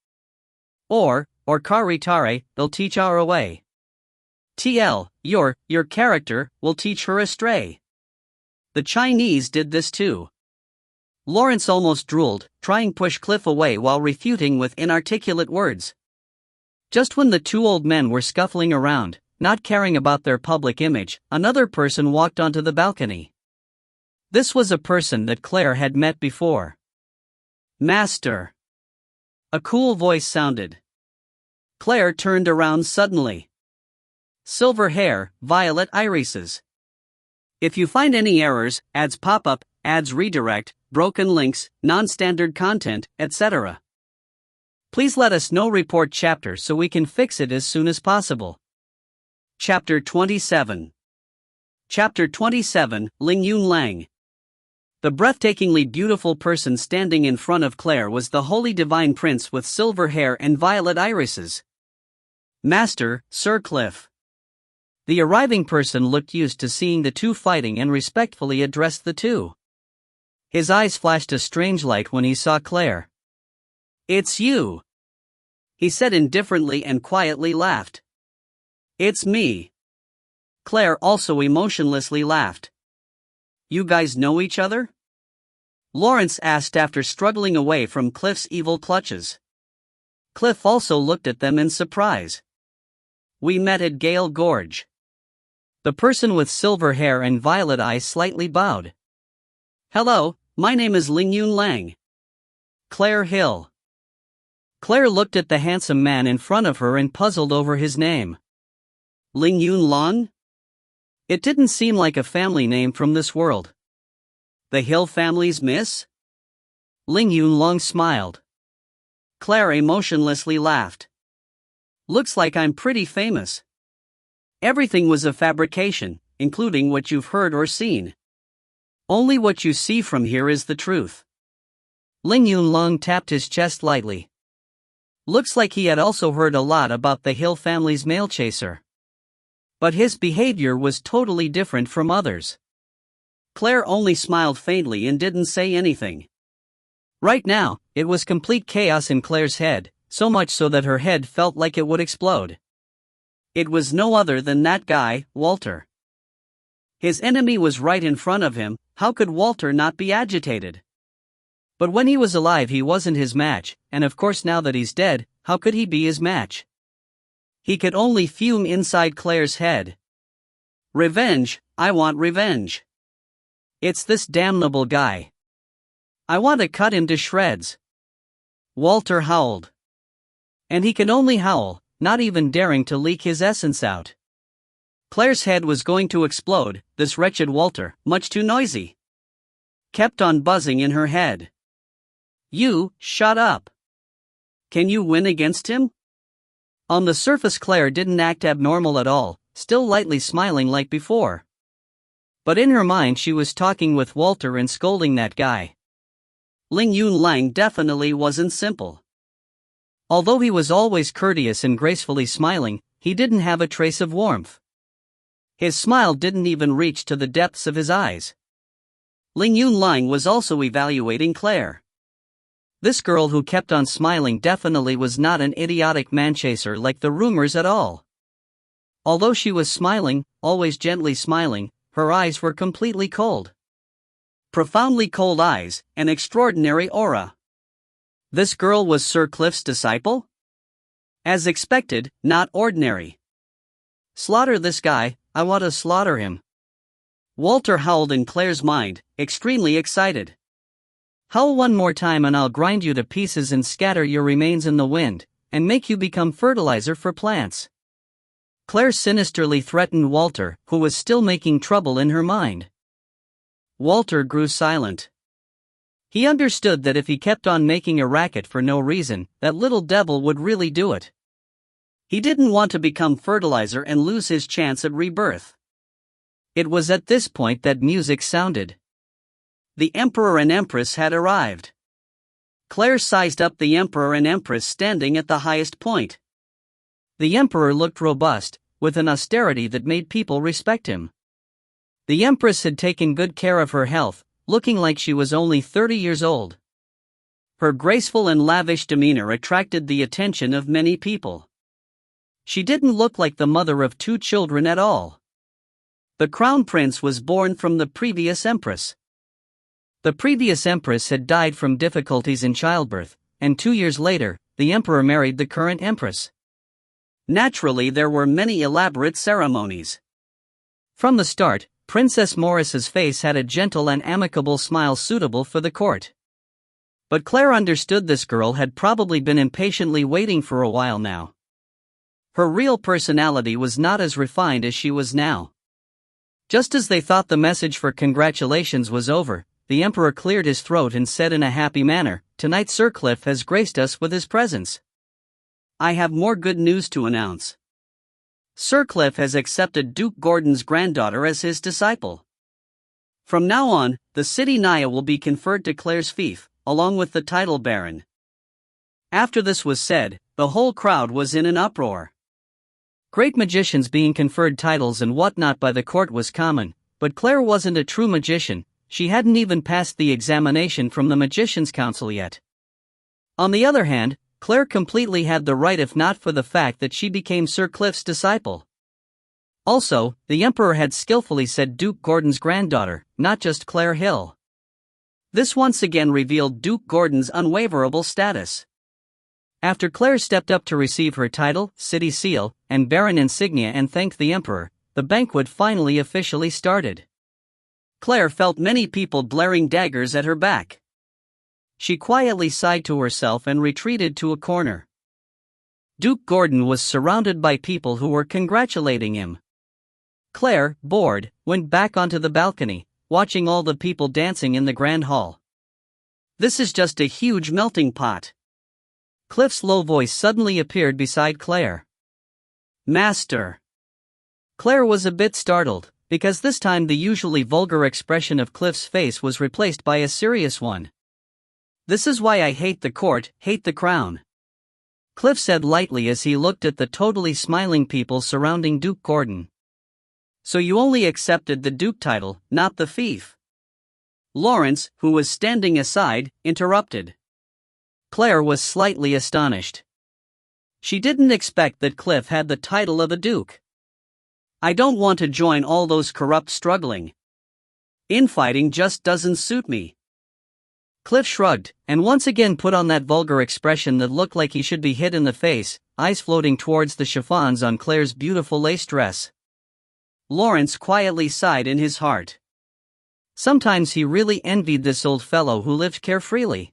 Or Karitare, they'll teach our way. TL, your character, will teach her astray. The Chinese did this too. Lawrence almost drooled, trying to push Cliff away while refuting with inarticulate words. Just when the two old men were scuffling around, not caring about their public image, another person walked onto the balcony. This was a person that Claire had met before. Master. A cool voice sounded. Claire turned around suddenly. Silver hair, violet irises. If you find any errors, ads pop up, ads redirect, broken links, non-standard content, etc. Please let us know. Report chapter so we can fix it as soon as possible. Chapter 27. Chapter 27, Lingyun Lang. The breathtakingly beautiful person standing in front of Claire was the holy divine prince with silver hair and violet irises. Master, Sir Cliff. The arriving person looked used to seeing the two fighting and respectfully addressed the two. His eyes flashed a strange light when he saw Claire. It's you, he said indifferently and quietly laughed. It's me. Claire also emotionlessly laughed. You guys know each other? Lawrence asked after struggling away from Cliff's evil clutches. Cliff also looked at them in surprise. We met at Gale Gorge. The person with silver hair and violet eyes slightly bowed. Hello, my name is Lingyun Lang. Claire Hill. Claire looked at the handsome man in front of her and puzzled over his name. Lingyun Lang? It didn't seem like a family name from this world. The Hill family's miss? Lingyun Lang smiled. Claire emotionlessly laughed. Looks like I'm pretty famous. Everything was a fabrication, including what you've heard or seen. Only what you see from here is the truth. Lingyun Lang tapped his chest lightly. Looks like he had also heard a lot about the Hill family's male chaser. But his behavior was totally different from others. Claire only smiled faintly and didn't say anything. Right now, it was complete chaos in Claire's head, so much so that her head felt like it would explode. It was no other than that guy, Walter. His enemy was right in front of him. How could Walter not be agitated? But when he was alive he wasn't his match, and of course now that he's dead, how could he be his match? He could only fume inside Claire's head. Revenge, I want revenge. It's this damnable guy. I want to cut him to shreds. Walter howled. And he could only howl, not even daring to leak his essence out. Claire's head was going to explode. This wretched Walter, much too noisy, kept on buzzing in her head. You, shut up. Can you win against him? On the surface Claire didn't act abnormal at all, still lightly smiling like before. But in her mind she was talking with Walter and scolding that guy. Lingyun Lang definitely wasn't simple. Although he was always courteous and gracefully smiling, he didn't have a trace of warmth. His smile didn't even reach to the depths of his eyes. Lingyun Lang was also evaluating Claire. This girl who kept on smiling definitely was not an idiotic man-chaser like the rumors at all. Although she was smiling, always gently smiling, her eyes were completely cold. Profoundly cold eyes, an extraordinary aura. This girl was Sir Cliff's disciple? As expected, not ordinary. Slaughter this guy, I want to slaughter him. Walter howled in Claire's mind, extremely excited. Howl one more time and I'll grind you to pieces and scatter your remains in the wind, and make you become fertilizer for plants. Claire sinisterly threatened Walter, who was still making trouble in her mind. Walter grew silent. He understood that if he kept on making a racket for no reason, that little devil would really do it. He didn't want to become fertilizer and lose his chance at rebirth. It was at this point that music sounded. The Emperor and Empress had arrived. Claire sized up the Emperor and Empress standing at the highest point. The Emperor looked robust, with an austerity that made people respect him. The Empress had taken good care of her health, looking like she was only 30 years old. Her graceful and lavish demeanor attracted the attention of many people. She didn't look like the mother of 2 children at all. The crown prince was born from the previous empress. The previous empress had died from difficulties in childbirth, and 2 years later, the emperor married the current empress. Naturally, there were many elaborate ceremonies. From the start, Princess Morris's face had a gentle and amicable smile suitable for the court. But Claire understood this girl had probably been impatiently waiting for a while now. Her real personality was not as refined as she was now. Just as they thought the message for congratulations was over, the emperor cleared his throat and said in a happy manner, "Tonight Sir Cliff has graced us with his presence. I have more good news to announce. Sir Cliff has accepted Duke Gordon's granddaughter as his disciple. From now on, the city Naya will be conferred to Claire's fief, along with the title Baron." After this was said, the whole crowd was in an uproar. Great magicians being conferred titles and whatnot by the court was common, but Claire wasn't a true magician. She hadn't even passed the examination from the Magician's Council yet. On the other hand, Claire completely had the right if not for the fact that she became Sir Cliff's disciple. Also, the Emperor had skillfully said Duke Gordon's granddaughter, not just Claire Hill. This once again revealed Duke Gordon's unwaverable status. After Claire stepped up to receive her title, city seal, and Baron insignia and thanked the Emperor, the banquet finally officially started. Claire felt many people blaring daggers at her back. She quietly sighed to herself and retreated to a corner. Duke Gordon was surrounded by people who were congratulating him. Claire, bored, went back onto the balcony, watching all the people dancing in the grand hall. "This is just a huge melting pot." Cliff's low voice suddenly appeared beside Claire. "Master." Claire was a bit startled, because this time the usually vulgar expression of Cliff's face was replaced by a serious one. "This is why I hate the court, hate the crown," Cliff said lightly as he looked at the totally smiling people surrounding Duke Gordon. "So you only accepted the Duke title, not the fief?" Lawrence, who was standing aside, interrupted. Claire was slightly astonished. She didn't expect that Cliff had the title of a duke. "I don't want to join all those corrupt struggling. Infighting just doesn't suit me." Cliff shrugged, and once again put on that vulgar expression that looked like he should be hit in the face, eyes floating towards the chiffons on Claire's beautiful lace dress. Lawrence quietly sighed in his heart. Sometimes he really envied this old fellow who lived carefreely.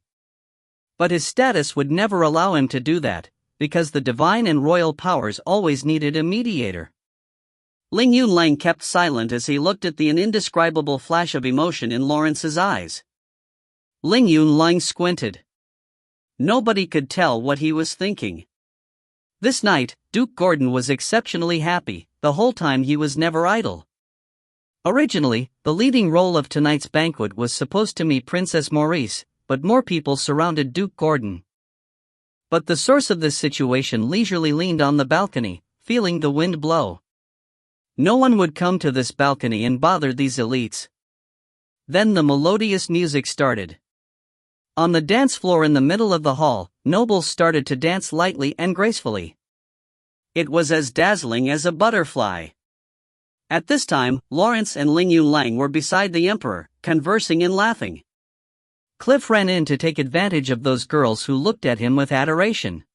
But his status would never allow him to do that, because the divine and royal powers always needed a mediator. Ling Yunlang kept silent as he looked at the indescribable flash of emotion in Lawrence's eyes. Ling Yunlang squinted. Nobody could tell what he was thinking. This night, Duke Gordon was exceptionally happy. The whole time he was never idle. Originally, the leading role of tonight's banquet was supposed to meet Princess Maurice, but more people surrounded Duke Gordon. But the source of this situation leisurely leaned on the balcony, feeling the wind blow. No one would come to this balcony and bother these elites. Then the melodious music started. On the dance floor in the middle of the hall, nobles started to dance lightly and gracefully. It was as dazzling as a butterfly. At this time, Lawrence and Ling Yunlang were beside the Emperor, conversing and laughing. Cliff ran in to take advantage of those girls who looked at him with adoration.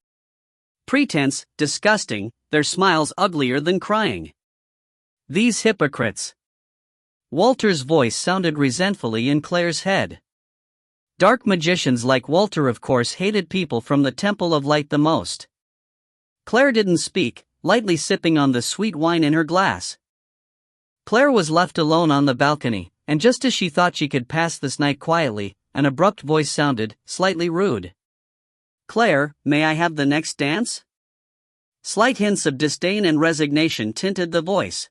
Pretense, disgusting, their smiles uglier than crying. These hypocrites. Walter's voice sounded resentfully in Claire's head. Dark magicians like Walter of course hated people from the Temple of Light the most. Claire didn't speak, lightly sipping on the sweet wine in her glass. Claire was left alone on the balcony, and just as she thought she could pass this night quietly, an abrupt voice sounded, slightly rude. "Claire, may I have the next dance?" Slight hints of disdain and resignation tinted the voice.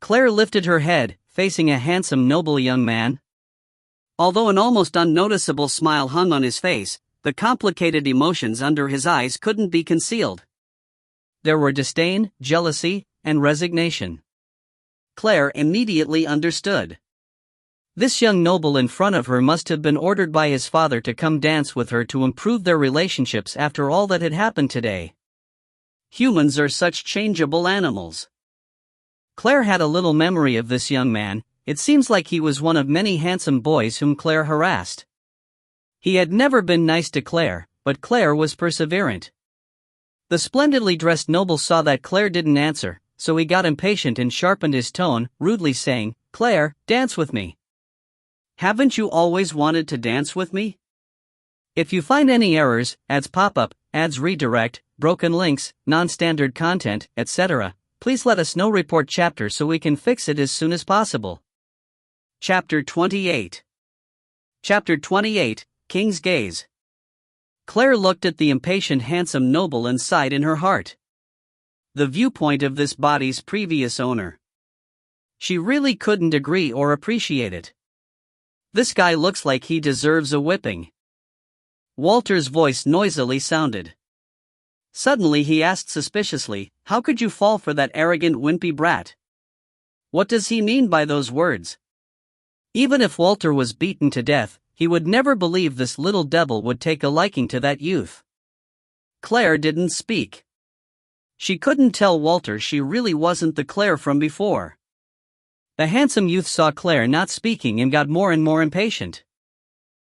Claire lifted her head, facing a handsome noble young man. Although an almost unnoticeable smile hung on his face, the complicated emotions under his eyes couldn't be concealed. There were disdain, jealousy, and resignation. Claire immediately understood. This young noble in front of her must have been ordered by his father to come dance with her to improve their relationships after all that had happened today. Humans are such changeable animals. Claire had a little memory of this young man. It seems like he was one of many handsome boys whom Claire harassed. He had never been nice to Claire, but Claire was perseverant. The splendidly dressed noble saw that Claire didn't answer, so he got impatient and sharpened his tone, rudely saying, "Claire, dance with me. Haven't you always wanted to dance with me? If you find any errors, ads pop up, ads redirect, broken links, non-standard content, etc., please let us know. Report chapter so we can fix it as soon as possible." Chapter 28. Chapter 28, King's Gaze. Claire looked at the impatient handsome noble and sighed in her heart. The viewpoint of this body's previous owner. She really couldn't agree or appreciate it. This guy looks like he deserves a whipping. Walter's voice noisily sounded. Suddenly he asked suspiciously, "How could you fall for that arrogant wimpy brat? What does he mean by those words?" Even if Walter was beaten to death, he would never believe this little devil would take a liking to that youth. Claire didn't speak. She couldn't tell Walter she really wasn't the Claire from before. The handsome youth saw Claire not speaking and got more and more impatient.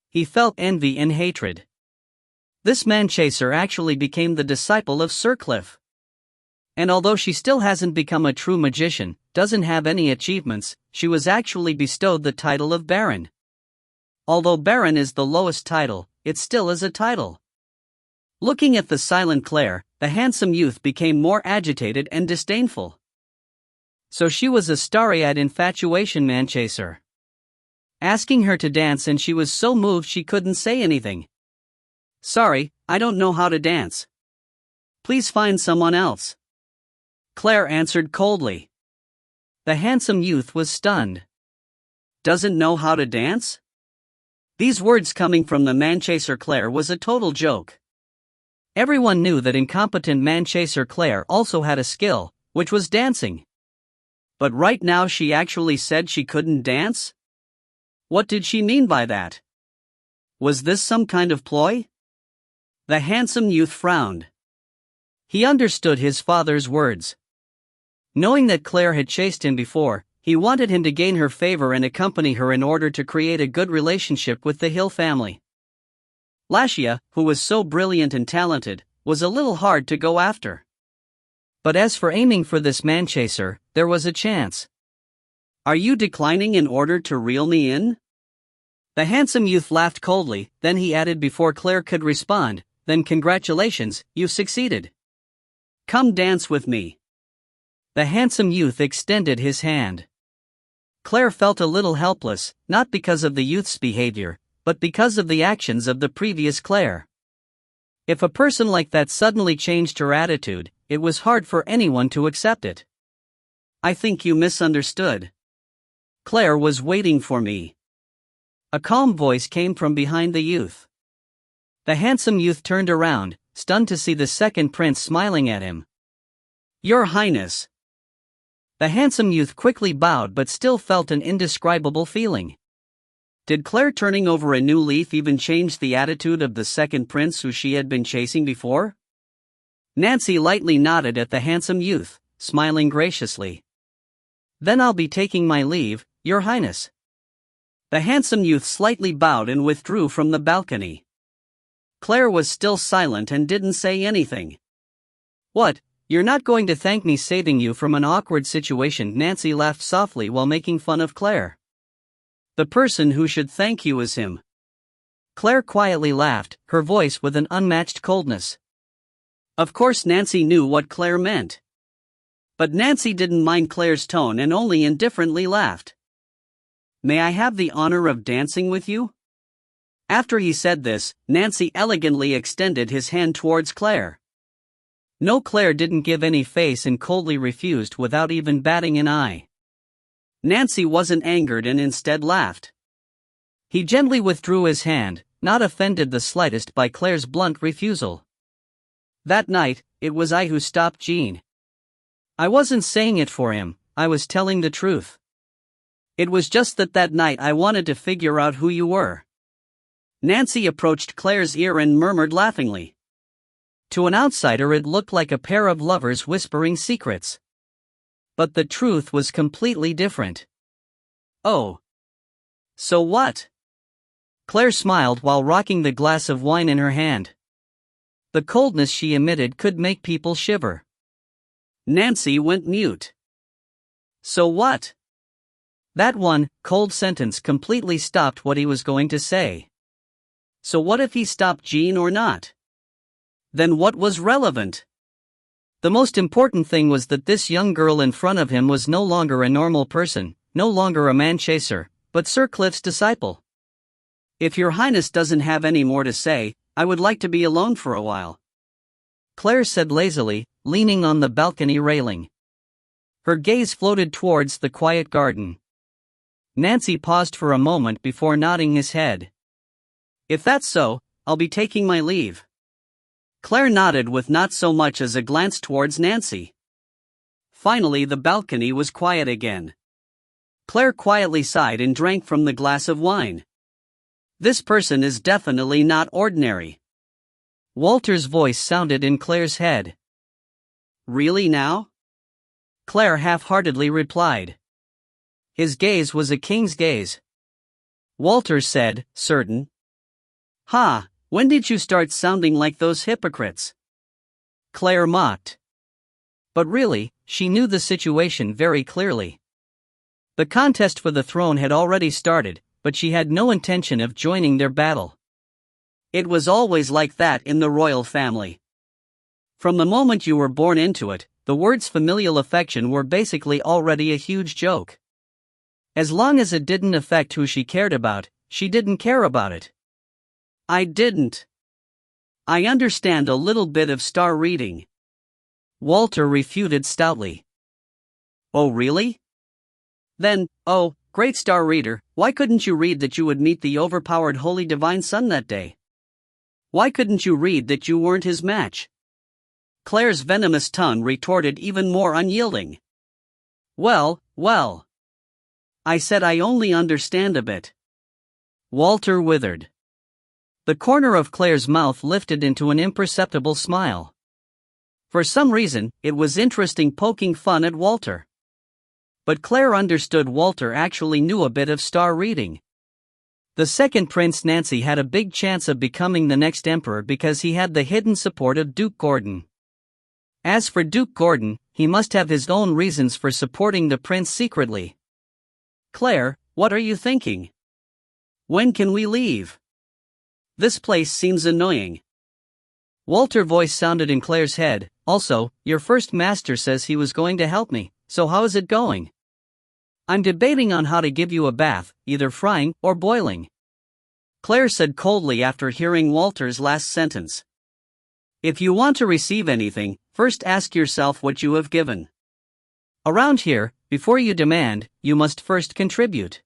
He felt envy and hatred. This man-chaser actually became the disciple of Sir Cliff. And although she still hasn't become a true magician, doesn't have any achievements, she was actually bestowed the title of Baron. Although Baron is the lowest title, it still is a title. Looking at the silent Claire, the handsome youth became more agitated and disdainful. So she was a starry-eyed infatuation man-chaser. Asking her to dance, and she was so moved she couldn't say anything. "Sorry, I don't know how to dance. Please find someone else," Claire answered coldly. The handsome youth was stunned. Doesn't know how to dance? These words coming from the man-chaser Claire was a total joke. Everyone knew that incompetent man-chaser Claire also had a skill, which was dancing. But right now she actually said she couldn't dance? What did she mean by that? Was this some kind of ploy? The handsome youth frowned. He understood his father's words. Knowing that Claire had chased him before, he wanted him to gain her favor and accompany her in order to create a good relationship with the Hill family. Lashia, who was so brilliant and talented, was a little hard to go after. But as for aiming for this man-chaser, there was a chance. "Are you declining in order to reel me in?" The handsome youth laughed coldly, then he added before Claire could respond, "Then congratulations, you've succeeded. Come dance with me." The handsome youth extended his hand. Claire felt a little helpless, not because of the youth's behavior, but because of the actions of the previous Claire. If a person like that suddenly changed her attitude, it was hard for anyone to accept it. "I think you misunderstood. Claire was waiting for me." A calm voice came from behind the youth. The handsome youth turned around, stunned to see the second prince smiling at him. "Your Highness." The handsome youth quickly bowed but still felt an indescribable feeling. Did Claire turning over a new leaf even change the attitude of the second prince who she had been chasing before? Nancy lightly nodded at the handsome youth, smiling graciously. "Then I'll be taking my leave, Your Highness." The handsome youth slightly bowed and withdrew from the balcony. Claire was still silent and didn't say anything. "What, you're not going to thank me saving you from an awkward situation?" Nancy laughed softly while making fun of Claire. "The person who should thank you is him." Claire quietly laughed, her voice with an unmatched coldness. Of course Nancy knew what Claire meant. But Nancy didn't mind Claire's tone and only indifferently laughed. "May I have the honor of dancing with you?" After he said this, Nancy elegantly extended his hand towards Claire. No, Claire didn't give any face and coldly refused without even batting an eye. Nancy wasn't angered and instead laughed. He gently withdrew his hand, not offended the slightest by Claire's blunt refusal. "That night, it was I who stopped Jean. I wasn't saying it for him, I was telling the truth. It was just that night I wanted to figure out who you were. Nancy approached Claire's ear and murmured laughingly. To an outsider it looked like a pair of lovers whispering secrets. But the truth was completely different. Oh. So what? Claire smiled while rocking the glass of wine in her hand. The coldness she emitted could make people shiver. Nancy went mute. So what? That one, cold sentence completely stopped what he was going to say. So what if he stopped Jean or not? Then what was relevant? The most important thing was that this young girl in front of him was no longer a normal person, no longer a man-chaser, but Sir Cliff's disciple. If your highness doesn't have any more to say, I would like to be alone for a while, Claire said lazily, leaning on the balcony railing. Her gaze floated towards the quiet garden. Nancy paused for a moment before nodding his head. If that's so, I'll be taking my leave. Claire nodded with not so much as a glance towards Nancy. Finally the balcony was quiet again. Claire quietly sighed and drank from the glass of wine. This person is definitely not ordinary. Walter's voice sounded in Claire's head. Really now? Claire half-heartedly replied. His gaze was a king's gaze. Walter said, certain. Ha, when did you start sounding like those hypocrites? Claire mocked. But really, she knew the situation very clearly. The contest for the throne had already started, but she had no intention of joining their battle. It was always like that in the royal family. From the moment you were born into it, the words familial affection were basically already a huge joke. As long as it didn't affect who she cared about, she didn't care about it. I didn't. I understand a little bit of star reading. Walter refuted stoutly. Oh really? Then, oh, great star reader, why couldn't you read that you would meet the overpowered holy divine son that day? Why couldn't you read that you weren't his match? Claire's venomous tongue retorted even more unyielding. Well. I said I only understand a bit. Walter withered. The corner of Claire's mouth lifted into an imperceptible smile. For some reason, it was interesting poking fun at Walter. But Claire understood Walter actually knew a bit of star reading. The second Prince Nancy had a big chance of becoming the next emperor because he had the hidden support of Duke Gordon. As for Duke Gordon, he must have his own reasons for supporting the prince secretly. Claire, what are you thinking? When can we leave? This place seems annoying. Walter's voice sounded in Claire's head. Also, your first master says he was going to help me, so how is it going? I'm debating on how to give you a bath, either frying or boiling. Claire said coldly after hearing Walter's last sentence. If you want to receive anything, first ask yourself what you have given. Around here, before you demand, you must first contribute.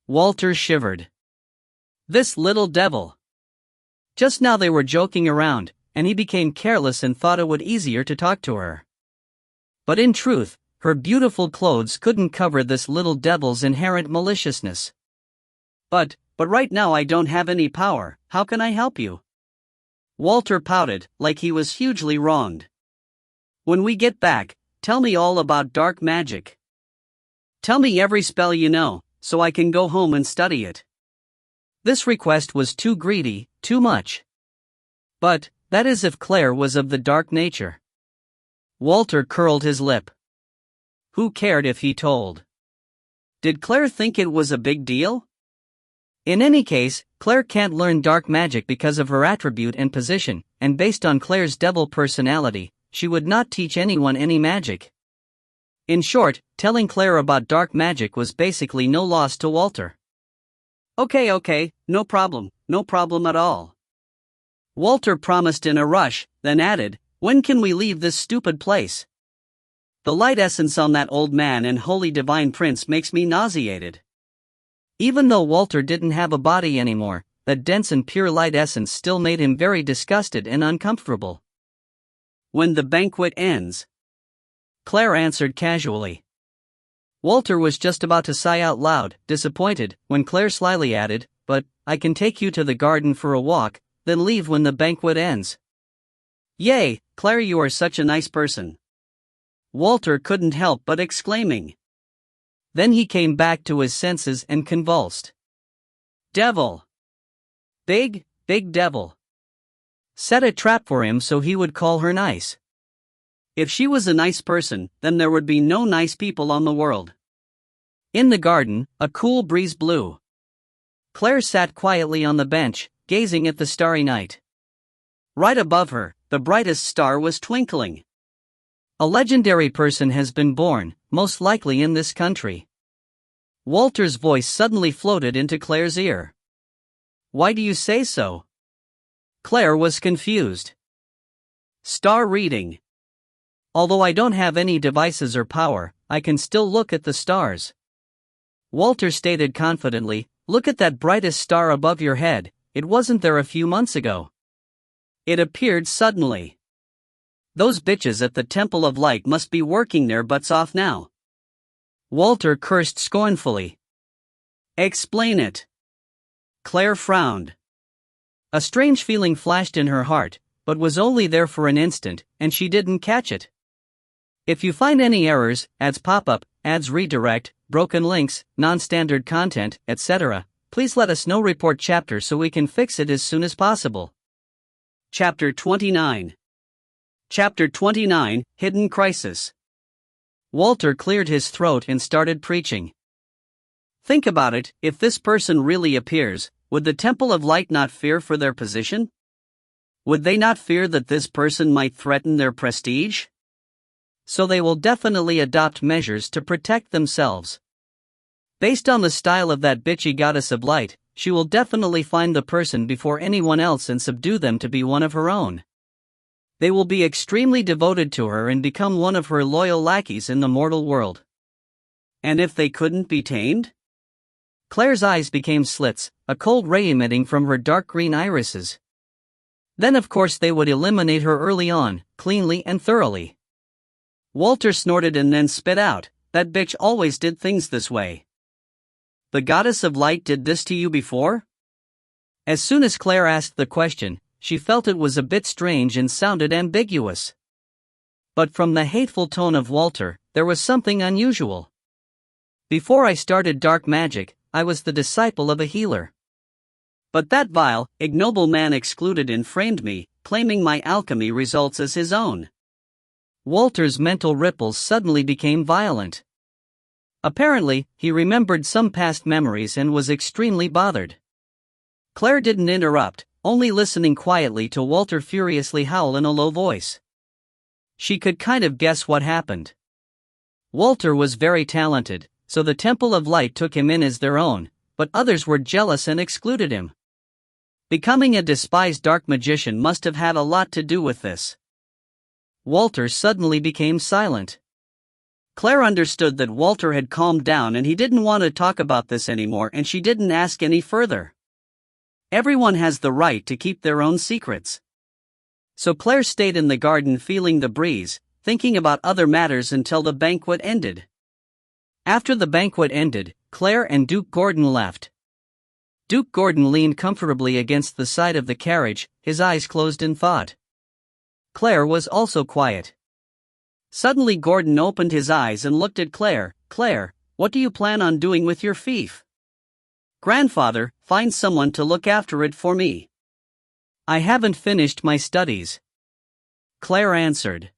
Walter shivered. This little devil. Just now they were joking around, and he became careless and thought it would easier to talk to her. But in truth, her beautiful clothes couldn't cover this little devil's inherent maliciousness. But right now I don't have any power, how can I help you? Walter pouted, like he was hugely wronged. When we get back, tell me all about dark magic. Tell me every spell you know, so I can go home and study it. This request was too greedy, too much. But, that is if Claire was of the dark nature. Walter curled his lip. Who cared if he told? Did Claire think it was a big deal? In any case, Claire can't learn dark magic because of her attribute and position, and based on Claire's devil personality, she would not teach anyone any magic. In short, telling Claire about dark magic was basically no loss to Walter. Okay, no problem at all. Walter promised in a rush, then added, when can we leave this stupid place? The light essence on that old man and holy divine prince makes me nauseated. Even though Walter didn't have a body anymore, that dense and pure light essence still made him very disgusted and uncomfortable. When the banquet ends. Claire answered casually. Walter was just about to sigh out loud, disappointed, when Claire slyly added, "But I can take you to the garden for a walk, then leave when the banquet ends." "Yay, Claire, you are such a nice person," Walter couldn't help but exclaiming. Then he came back to his senses and convulsed. Devil! Big devil! Set a trap for him so he would call her nice. If she was a nice person, then there would be no nice people on the world. In the garden, a cool breeze blew. Claire sat quietly on the bench, gazing at the starry night. Right above her, the brightest star was twinkling. A legendary person has been born, most likely in this country. Walter's voice suddenly floated into Claire's ear. "Why do you say so?" Claire was confused. Star reading. "Although I don't have any devices or power, I can still look at the stars." Walter stated confidently, "Look at that brightest star above your head, it wasn't there a few months ago. It appeared suddenly. Those bitches at the Temple of Light must be working their butts off now." Walter cursed scornfully. "Explain it." Claire frowned. A strange feeling flashed in her heart, but was only there for an instant, and she didn't catch it. If you find any errors, ads pop up, ads redirect, broken links, non-standard content, etc., please let us know. Report chapter so we can fix it as soon as possible. Chapter 29. Chapter 29, Hidden Crisis. Walter cleared his throat and started preaching. Think about it, if this person really appears, would the Temple of Light not fear for their position? Would they not fear that this person might threaten their prestige? So they will definitely adopt measures to protect themselves. Based on the style of that bitchy goddess of light, she will definitely find the person before anyone else and subdue them to be one of her own. They will be extremely devoted to her and become one of her loyal lackeys in the mortal world. And if they couldn't be tamed? Claire's eyes became slits, a cold ray emitting from her dark green irises. Then of course they would eliminate her early on, cleanly and thoroughly. Walter snorted and then spit out, "That bitch always did things this way." "The goddess of light did this to you before?" As soon as Claire asked the question, she felt it was a bit strange and sounded ambiguous. But from the hateful tone of Walter, there was something unusual. "Before I started dark magic, I was the disciple of a healer. But that vile, ignoble man excluded and framed me, claiming my alchemy results as his own." Walter's mental ripples suddenly became violent. Apparently, he remembered some past memories and was extremely bothered. Claire didn't interrupt, only listening quietly to Walter furiously howl in a low voice. She could kind of guess what happened. Walter was very talented, so the Temple of Light took him in as their own, but others were jealous and excluded him. Becoming a despised dark magician must have had a lot to do with this. Walter suddenly became silent. Claire understood that Walter had calmed down and he didn't want to talk about this anymore, and she didn't ask any further. Everyone has the right to keep their own secrets. So Claire stayed in the garden feeling the breeze, thinking about other matters until the banquet ended. After the banquet ended, Claire and Duke Gordon left. Duke Gordon leaned comfortably against the side of the carriage, his eyes closed in thought. Claire was also quiet. Suddenly Gordon opened his eyes and looked at Claire. "Claire, what do you plan on doing with your fief?" "Grandfather, find someone to look after it for me. I haven't finished my studies," Claire answered.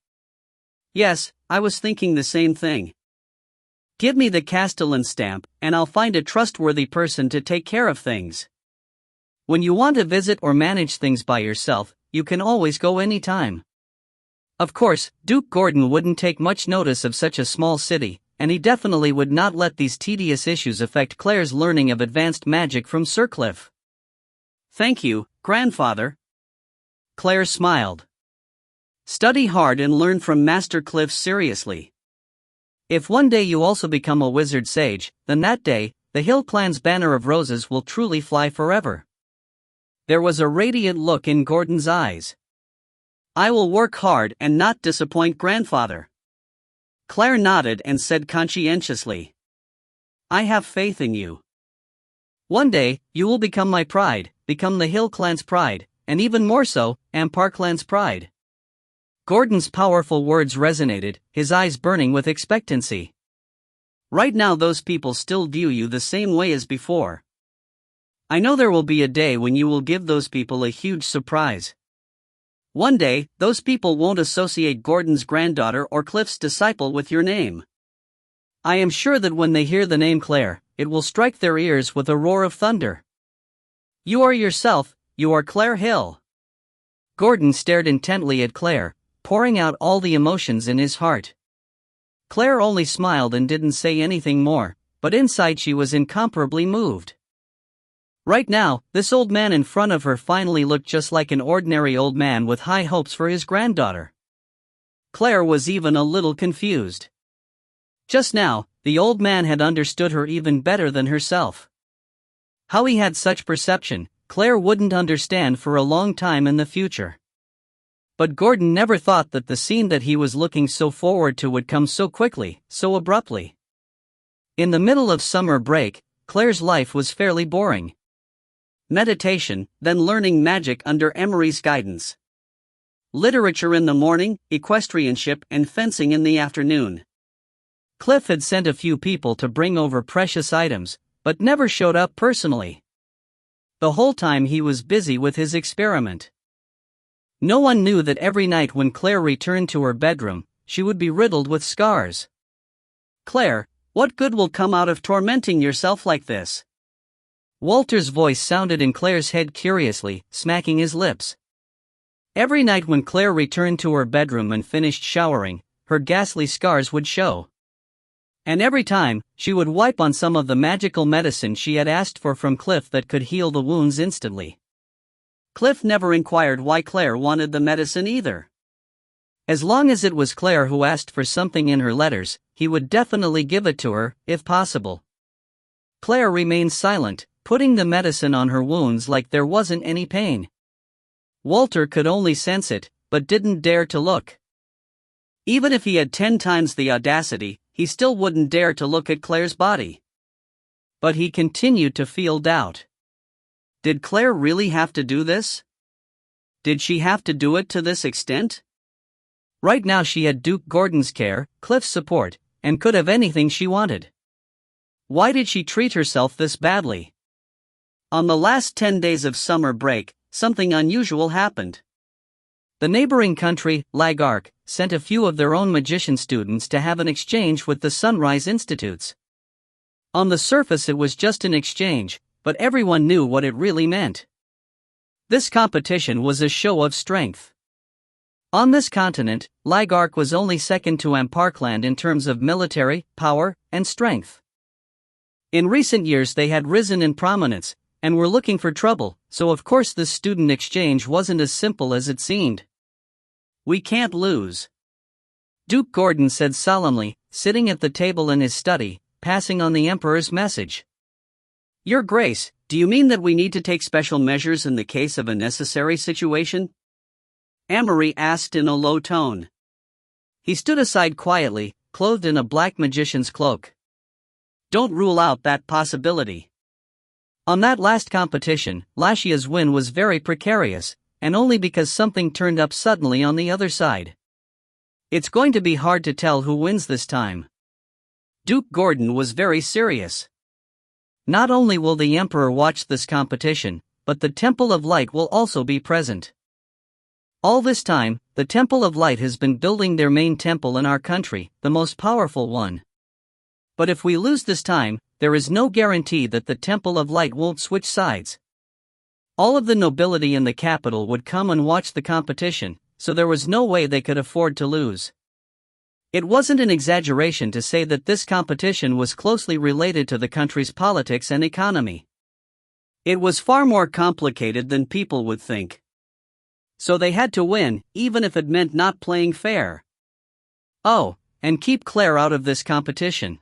"Yes, I was thinking the same thing. Give me the Castellan stamp, and I'll find a trustworthy person to take care of things. When you want to visit or manage things by yourself, you can always go anytime." Of course, Duke Gordon wouldn't take much notice of such a small city, and he definitely would not let these tedious issues affect Claire's learning of advanced magic from Sir Cliff. "Thank you, Grandfather." Claire smiled. "Study hard and learn from Master Cliff seriously. If one day you also become a wizard sage, then that day, the Hill Clan's banner of roses will truly fly forever." There was a radiant look in Gordon's eyes. "I will work hard and not disappoint Grandfather." Claire nodded and said conscientiously, "I have faith in you. One day, you will become my pride, become the Hill clan's pride, and even more so, Ampar clan's pride." Gordon's powerful words resonated, his eyes burning with expectancy. "Right now those people still view you the same way as before. I know there will be a day when you will give those people a huge surprise. One day, those people won't associate Gordon's granddaughter or Cliff's disciple with your name. I am sure that when they hear the name Claire, it will strike their ears with a roar of thunder. You are yourself, you are Claire Hill." Gordon stared intently at Claire, pouring out all the emotions in his heart. Claire only smiled and didn't say anything more, but inside she was incomparably moved. Right now, this old man in front of her finally looked just like an ordinary old man with high hopes for his granddaughter. Claire was even a little confused. Just now, the old man had understood her even better than herself. How he had such perception, Claire wouldn't understand for a long time in the future. But Gordon never thought that the scene that he was looking so forward to would come so quickly, so abruptly. In the middle of summer break, Claire's life was fairly boring. Meditation, then learning magic under Emery's guidance. Literature in the morning, equestrianship and fencing in the afternoon. Cliff had sent a few people to bring over precious items, but never showed up personally. The whole time he was busy with his experiment. No one knew that every night when Claire returned to her bedroom, she would be riddled with scars. "Claire, what good will come out of tormenting yourself like this?" Walter's voice sounded in Claire's head curiously, smacking his lips. Every night when Claire returned to her bedroom and finished showering, her ghastly scars would show. And every time, she would wipe on some of the magical medicine she had asked for from Cliff that could heal the wounds instantly. Cliff never inquired why Claire wanted the medicine either. As long as it was Claire who asked for something in her letters, he would definitely give it to her, if possible. Claire remained silent, putting the medicine on her wounds like there wasn't any pain. Walter could only sense it, but didn't dare to look. Even if he had 10 times the audacity, he still wouldn't dare to look at Claire's body. But he continued to feel doubt. Did Claire really have to do this? Did she have to do it to this extent? Right now she had Duke Gordon's care, Cliff's support, and could have anything she wanted. Why did she treat herself this badly? On the last 10 days of summer break, something unusual happened. The neighboring country, Lagark, sent a few of their own magician students to have an exchange with the Sunrise Institutes. On the surface it was just an exchange, but everyone knew what it really meant. This competition was a show of strength. On this continent, Lagark was only second to Amparkland in terms of military, power, and strength. In recent years they had risen in prominence, and were looking for trouble, so of course this student exchange wasn't as simple as it seemed. "We can't lose," Duke Gordon said solemnly, sitting at the table in his study, passing on the Emperor's message. "Your Grace, do you mean that we need to take special measures in the case of a necessary situation?" Amory asked in a low tone. He stood aside quietly, clothed in a black magician's cloak. "Don't rule out that possibility. On that last competition, Lashia's win was very precarious, and only because something turned up suddenly on the other side. It's going to be hard to tell who wins this time." Duke Gordon was very serious. Not only will the Emperor watch this competition, but the Temple of Light will also be present. All this time, the Temple of Light has been building their main temple in our country, the most powerful one. But if we lose this time, there is no guarantee that the Temple of Light won't switch sides. All of the nobility in the capital would come and watch the competition, so there was no way they could afford to lose. It wasn't an exaggeration to say that this competition was closely related to the country's politics and economy. It was far more complicated than people would think. So they had to win, even if it meant not playing fair. Oh, and keep Claire out of this competition.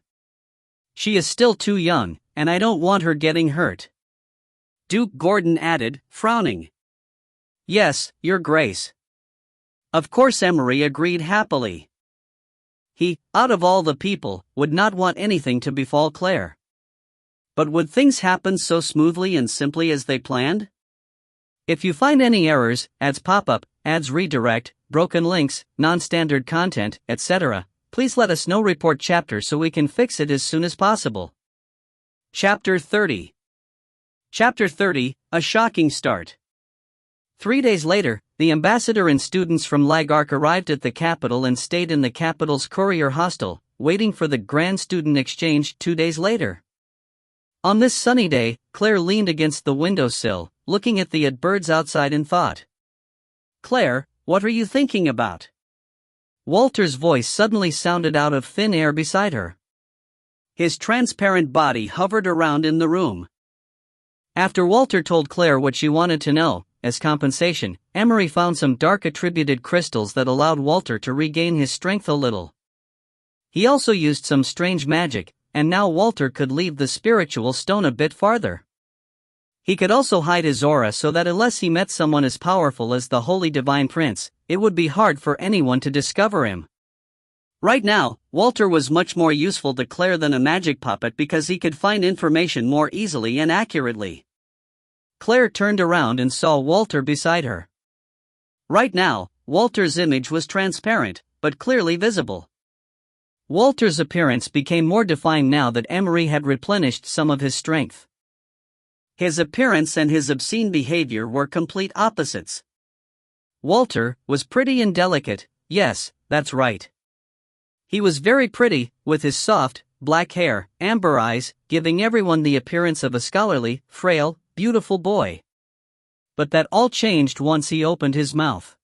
She is still too young, and I don't want her getting hurt," Duke Gordon added, frowning. "Yes, Your Grace." Of course Emery agreed happily. He, out of all the people, would not want anything to befall Claire. But would things happen so smoothly and simply as they planned? If you find any errors, ads pop up, ads redirect, broken links, non-standard content, etc., please let us know. Report chapter so we can fix it as soon as possible. Chapter 30. Chapter 30, A Shocking Start. 3 days later, the ambassador and students from Lagark arrived at the capital and stayed in the capital's courier hostel, waiting for the grand student exchange 2 days later. On this sunny day, Claire leaned against the windowsill, looking at the birds outside and thought. "Claire, what are you thinking about?" Walter's voice suddenly sounded out of thin air beside her. His transparent body hovered around in the room. After Walter told Claire what she wanted to know, as compensation, Emery found some dark attributed crystals that allowed Walter to regain his strength a little. He also used some strange magic, and now Walter could leave the spiritual stone a bit farther. He could also hide his aura so that unless he met someone as powerful as the Holy Divine Prince, it would be hard for anyone to discover him. Right now, Walter was much more useful to Claire than a magic puppet because he could find information more easily and accurately. Claire turned around and saw Walter beside her. Right now, Walter's image was transparent, but clearly visible. Walter's appearance became more defined now that Emery had replenished some of his strength. His appearance and his obscene behavior were complete opposites. Walter was pretty and delicate, yes, that's right. He was very pretty, with his soft, black hair, amber eyes, giving everyone the appearance of a scholarly, frail, beautiful boy. But that all changed once he opened his mouth.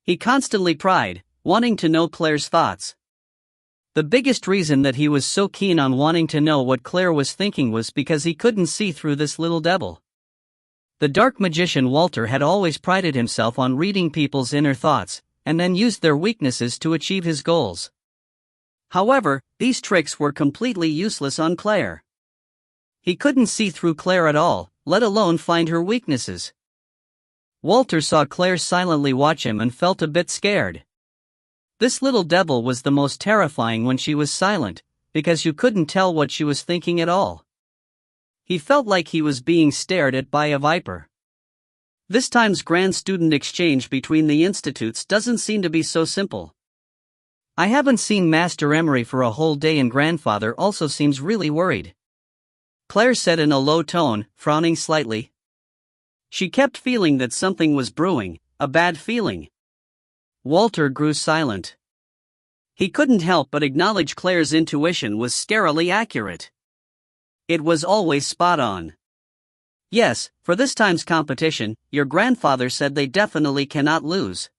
He constantly pried, wanting to know Claire's thoughts. The biggest reason that he was so keen on wanting to know what Claire was thinking was because he couldn't see through this little devil. The dark magician Walter had always prided himself on reading people's inner thoughts, and then used their weaknesses to achieve his goals. However, these tricks were completely useless on Claire. He couldn't see through Claire at all, let alone find her weaknesses. Walter saw Claire silently watch him and felt a bit scared. This little devil was the most terrifying when she was silent, because you couldn't tell what she was thinking at all. He felt like he was being stared at by a viper. This time's grand student exchange between the institutes doesn't seem to be so simple. I haven't seen Master Emery for a whole day and grandfather also seems really worried. Claire said in a low tone, frowning slightly. She kept feeling that something was brewing, a bad feeling. Walter grew silent. He couldn't help but acknowledge Claire's intuition was scarily accurate. It was always spot on. Yes, for this time's competition, your grandfather said they definitely cannot lose.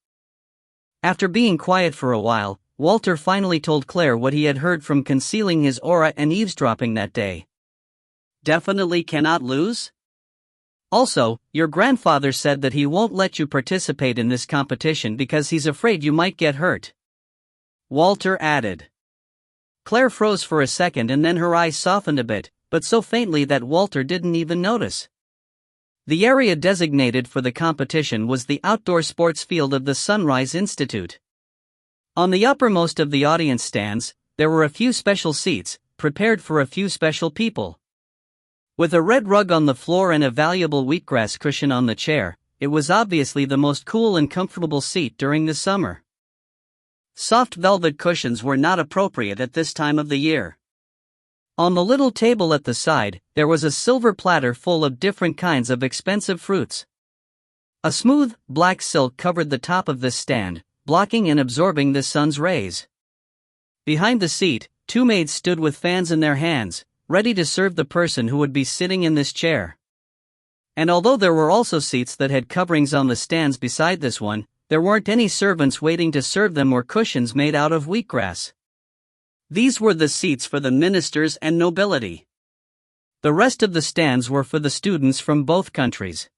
After being quiet for a while, Walter finally told Claire what he had heard from concealing his aura and eavesdropping that day. Definitely cannot lose? Also, your grandfather said that he won't let you participate in this competition because he's afraid you might get hurt. Walter added. Claire froze for a second and then her eyes softened a bit, but so faintly that Walter didn't even notice. The area designated for the competition was the outdoor sports field of the Sunrise Institute. On the uppermost of the audience stands, there were a few special seats, prepared for a few special people. With a red rug on the floor and a valuable wheatgrass cushion on the chair, it was obviously the most cool and comfortable seat during the summer. Soft velvet cushions were not appropriate at this time of the year. On the little table at the side, there was a silver platter full of different kinds of expensive fruits. A smooth, black silk covered the top of this stand, blocking and absorbing the sun's rays. Behind the seat, two maids stood with fans in their hands, ready to serve the person who would be sitting in this chair. And although there were also seats that had coverings on the stands beside this one, there weren't any servants waiting to serve them or cushions made out of wheatgrass. These were the seats for the ministers and nobility. The rest of the stands were for the students from both countries.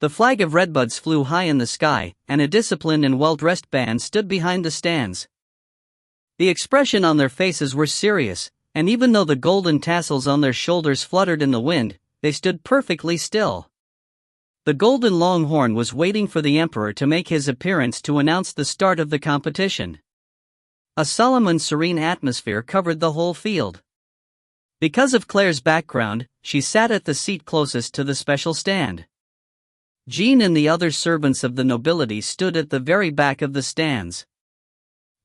The flag of redbuds flew high in the sky, and a disciplined and well-dressed band stood behind the stands. The expression on their faces were serious, and even though the golden tassels on their shoulders fluttered in the wind, they stood perfectly still. The golden longhorn was waiting for the emperor to make his appearance to announce the start of the competition. A solemn and serene atmosphere covered the whole field. Because of Claire's background, she sat at the seat closest to the special stand. Jean and the other servants of the nobility stood at the very back of the stands.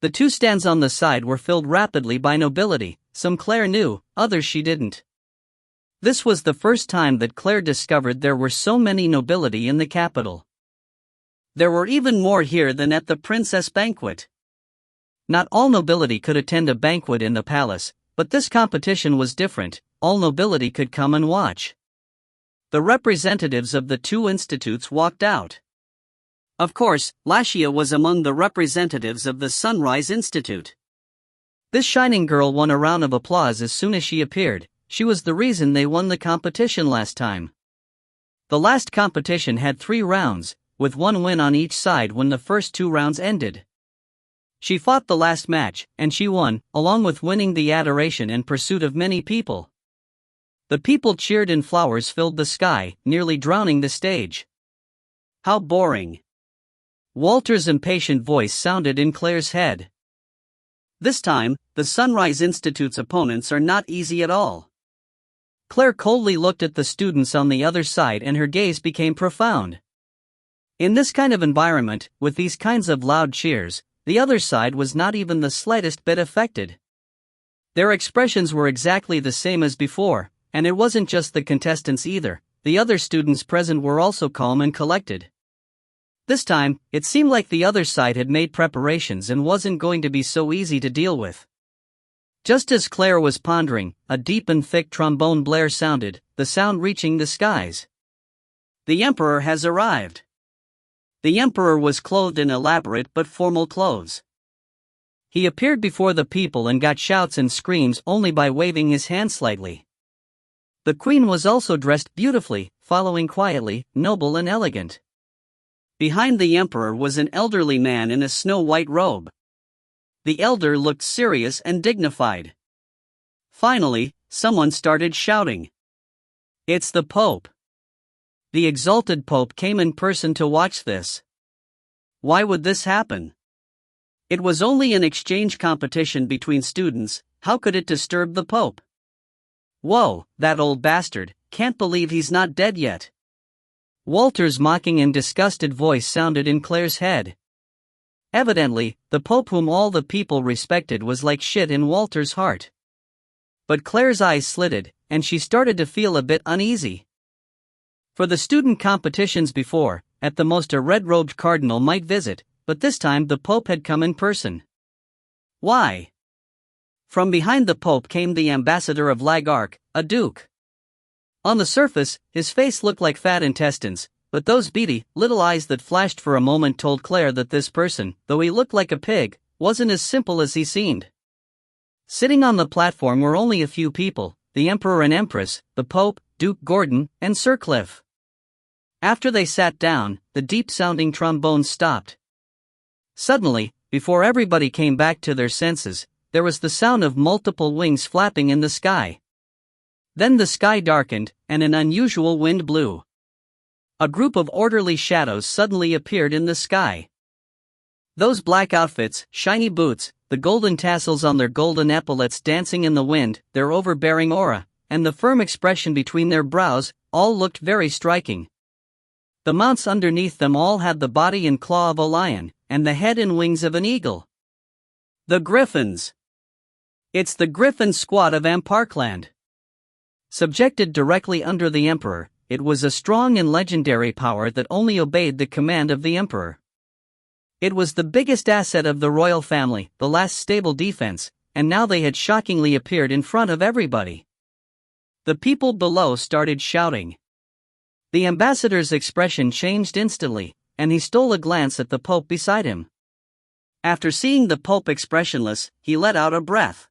The two stands on the side were filled rapidly by nobility, some Claire knew, others she didn't. This was the first time that Claire discovered there were so many nobility in the capital. There were even more here than at the princess banquet. Not all nobility could attend a banquet in the palace, but this competition was different. All nobility could come and watch. The representatives of the two institutes walked out. Of course, Lashia was among the representatives of the Sunrise Institute. This shining girl won a round of applause as soon as she appeared. She was the reason they won the competition last time. The last competition had 3 rounds, with 1 win on each side when the first 2 rounds ended. She fought the last match, and she won, along with winning the adoration and pursuit of many people. The people cheered and flowers filled the sky, nearly drowning the stage. How boring! Walter's impatient voice sounded in Claire's head. This time, the Sunrise Institute's opponents are not easy at all. Claire coldly looked at the students on the other side and her gaze became profound. In this kind of environment, with these kinds of loud cheers, the other side was not even the slightest bit affected. Their expressions were exactly the same as before, and it wasn't just the contestants either, the other students present were also calm and collected. This time, it seemed like the other side had made preparations and wasn't going to be so easy to deal with. Just as Claire was pondering, a deep and thick trombone blare sounded, the sound reaching the skies. The Emperor has arrived. The Emperor was clothed in elaborate but formal clothes. He appeared before the people and got shouts and screams only by waving his hand slightly. The Queen was also dressed beautifully, following quietly, noble and elegant. Behind the Emperor was an elderly man in a snow-white robe. The elder looked serious and dignified. Finally, someone started shouting. It's the Pope. The exalted Pope came in person to watch this. Why would this happen? It was only an exchange competition between students, how could it disturb the Pope? Whoa, that old bastard, can't believe he's not dead yet. Walter's mocking and disgusted voice sounded in Claire's head. Evidently, the Pope whom all the people respected was like shit in Walter's heart. But Claire's eyes slitted, and she started to feel a bit uneasy. For the student competitions before, at the most a red-robed cardinal might visit, but this time the Pope had come in person. Why? From behind the Pope came the ambassador of Lagark, a duke. On the surface, his face looked like fat intestines, but those beady, little eyes that flashed for a moment told Claire that this person, though he looked like a pig, wasn't as simple as he seemed. Sitting on the platform were only a few people, the Emperor and Empress, the Pope, Duke Gordon, and Sir Cliff. After they sat down, the deep-sounding trombone stopped. Suddenly, before everybody came back to their senses, there was the sound of multiple wings flapping in the sky. Then the sky darkened, and an unusual wind blew. A group of orderly shadows suddenly appeared in the sky. Those black outfits, shiny boots, the golden tassels on their golden epaulets dancing in the wind, their overbearing aura, and the firm expression between their brows, all looked very striking. The mounts underneath them all had the body and claw of a lion, and the head and wings of an eagle. The Griffins! It's the Griffin squad of Amparkland. Subjected directly under the Emperor, it was a strong and legendary power that only obeyed the command of the Emperor. It was the biggest asset of the royal family, the last stable defense, and now they had shockingly appeared in front of everybody. The people below started shouting. The ambassador's expression changed instantly, and he stole a glance at the Pope beside him. After seeing the Pope expressionless, he let out a breath.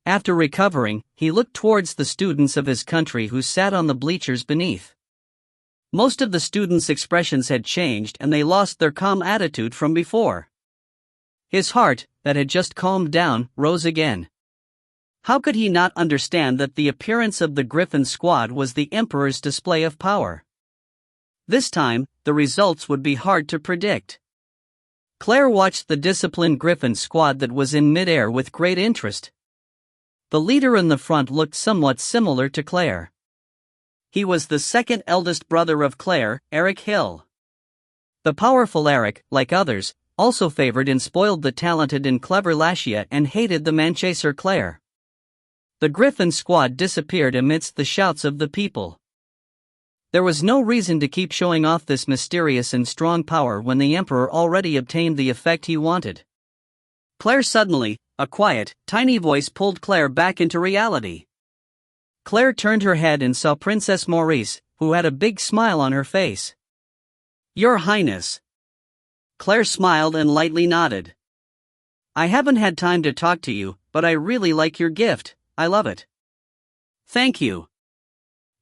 After recovering, he looked towards the students of his country who sat on the bleachers beneath. Most of the students' expressions had changed and they lost their calm attitude from before. His heart, that had just calmed down, rose again. How could he not understand that the appearance of the Griffin squad was the Emperor's display of power? This time, the results would be hard to predict. Claire watched the disciplined griffin squad that was in midair with great interest. The leader in the front looked somewhat similar to Claire. He was the second eldest brother of Claire, Eric Hill. The powerful Eric, like others, also favored and spoiled the talented and clever Lashia and hated the manchaser Claire. The griffin squad disappeared amidst the shouts of the people. There was no reason to keep showing off this mysterious and strong power when the Emperor already obtained the effect he wanted. Claire suddenly, a quiet, tiny voice pulled Claire back into reality. Claire turned her head and saw Princess Maurice, who had a big smile on her face. "Your Highness." Claire smiled and lightly nodded. "I haven't had time to talk to you, but I really like your gift, I love it." "Thank you."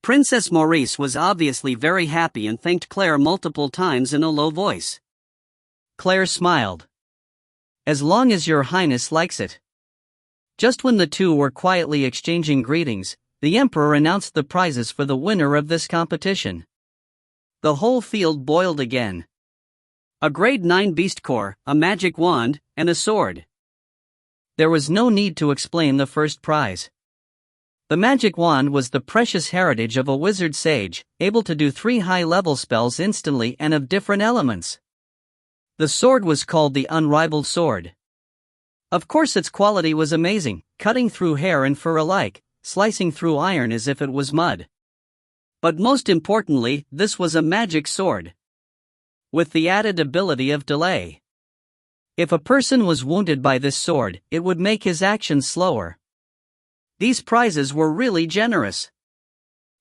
Princess Maurice was obviously very happy and thanked Claire multiple times in a low voice. Claire smiled. "As long as your Highness likes it." Just when the two were quietly exchanging greetings, the Emperor announced the prizes for the winner of this competition. The whole field boiled again. A grade 9 beast core, a magic wand, and a sword. There was no need to explain the first prize. The magic wand was the precious heritage of a wizard sage, able to do 3 high-level spells instantly and of different elements. The sword was called the Unrivaled Sword. Of course its quality was amazing, cutting through hair and fur alike, slicing through iron as if it was mud. But most importantly, this was a magic sword, with the added ability of delay. If a person was wounded by this sword, it would make his actions slower. These prizes were really generous.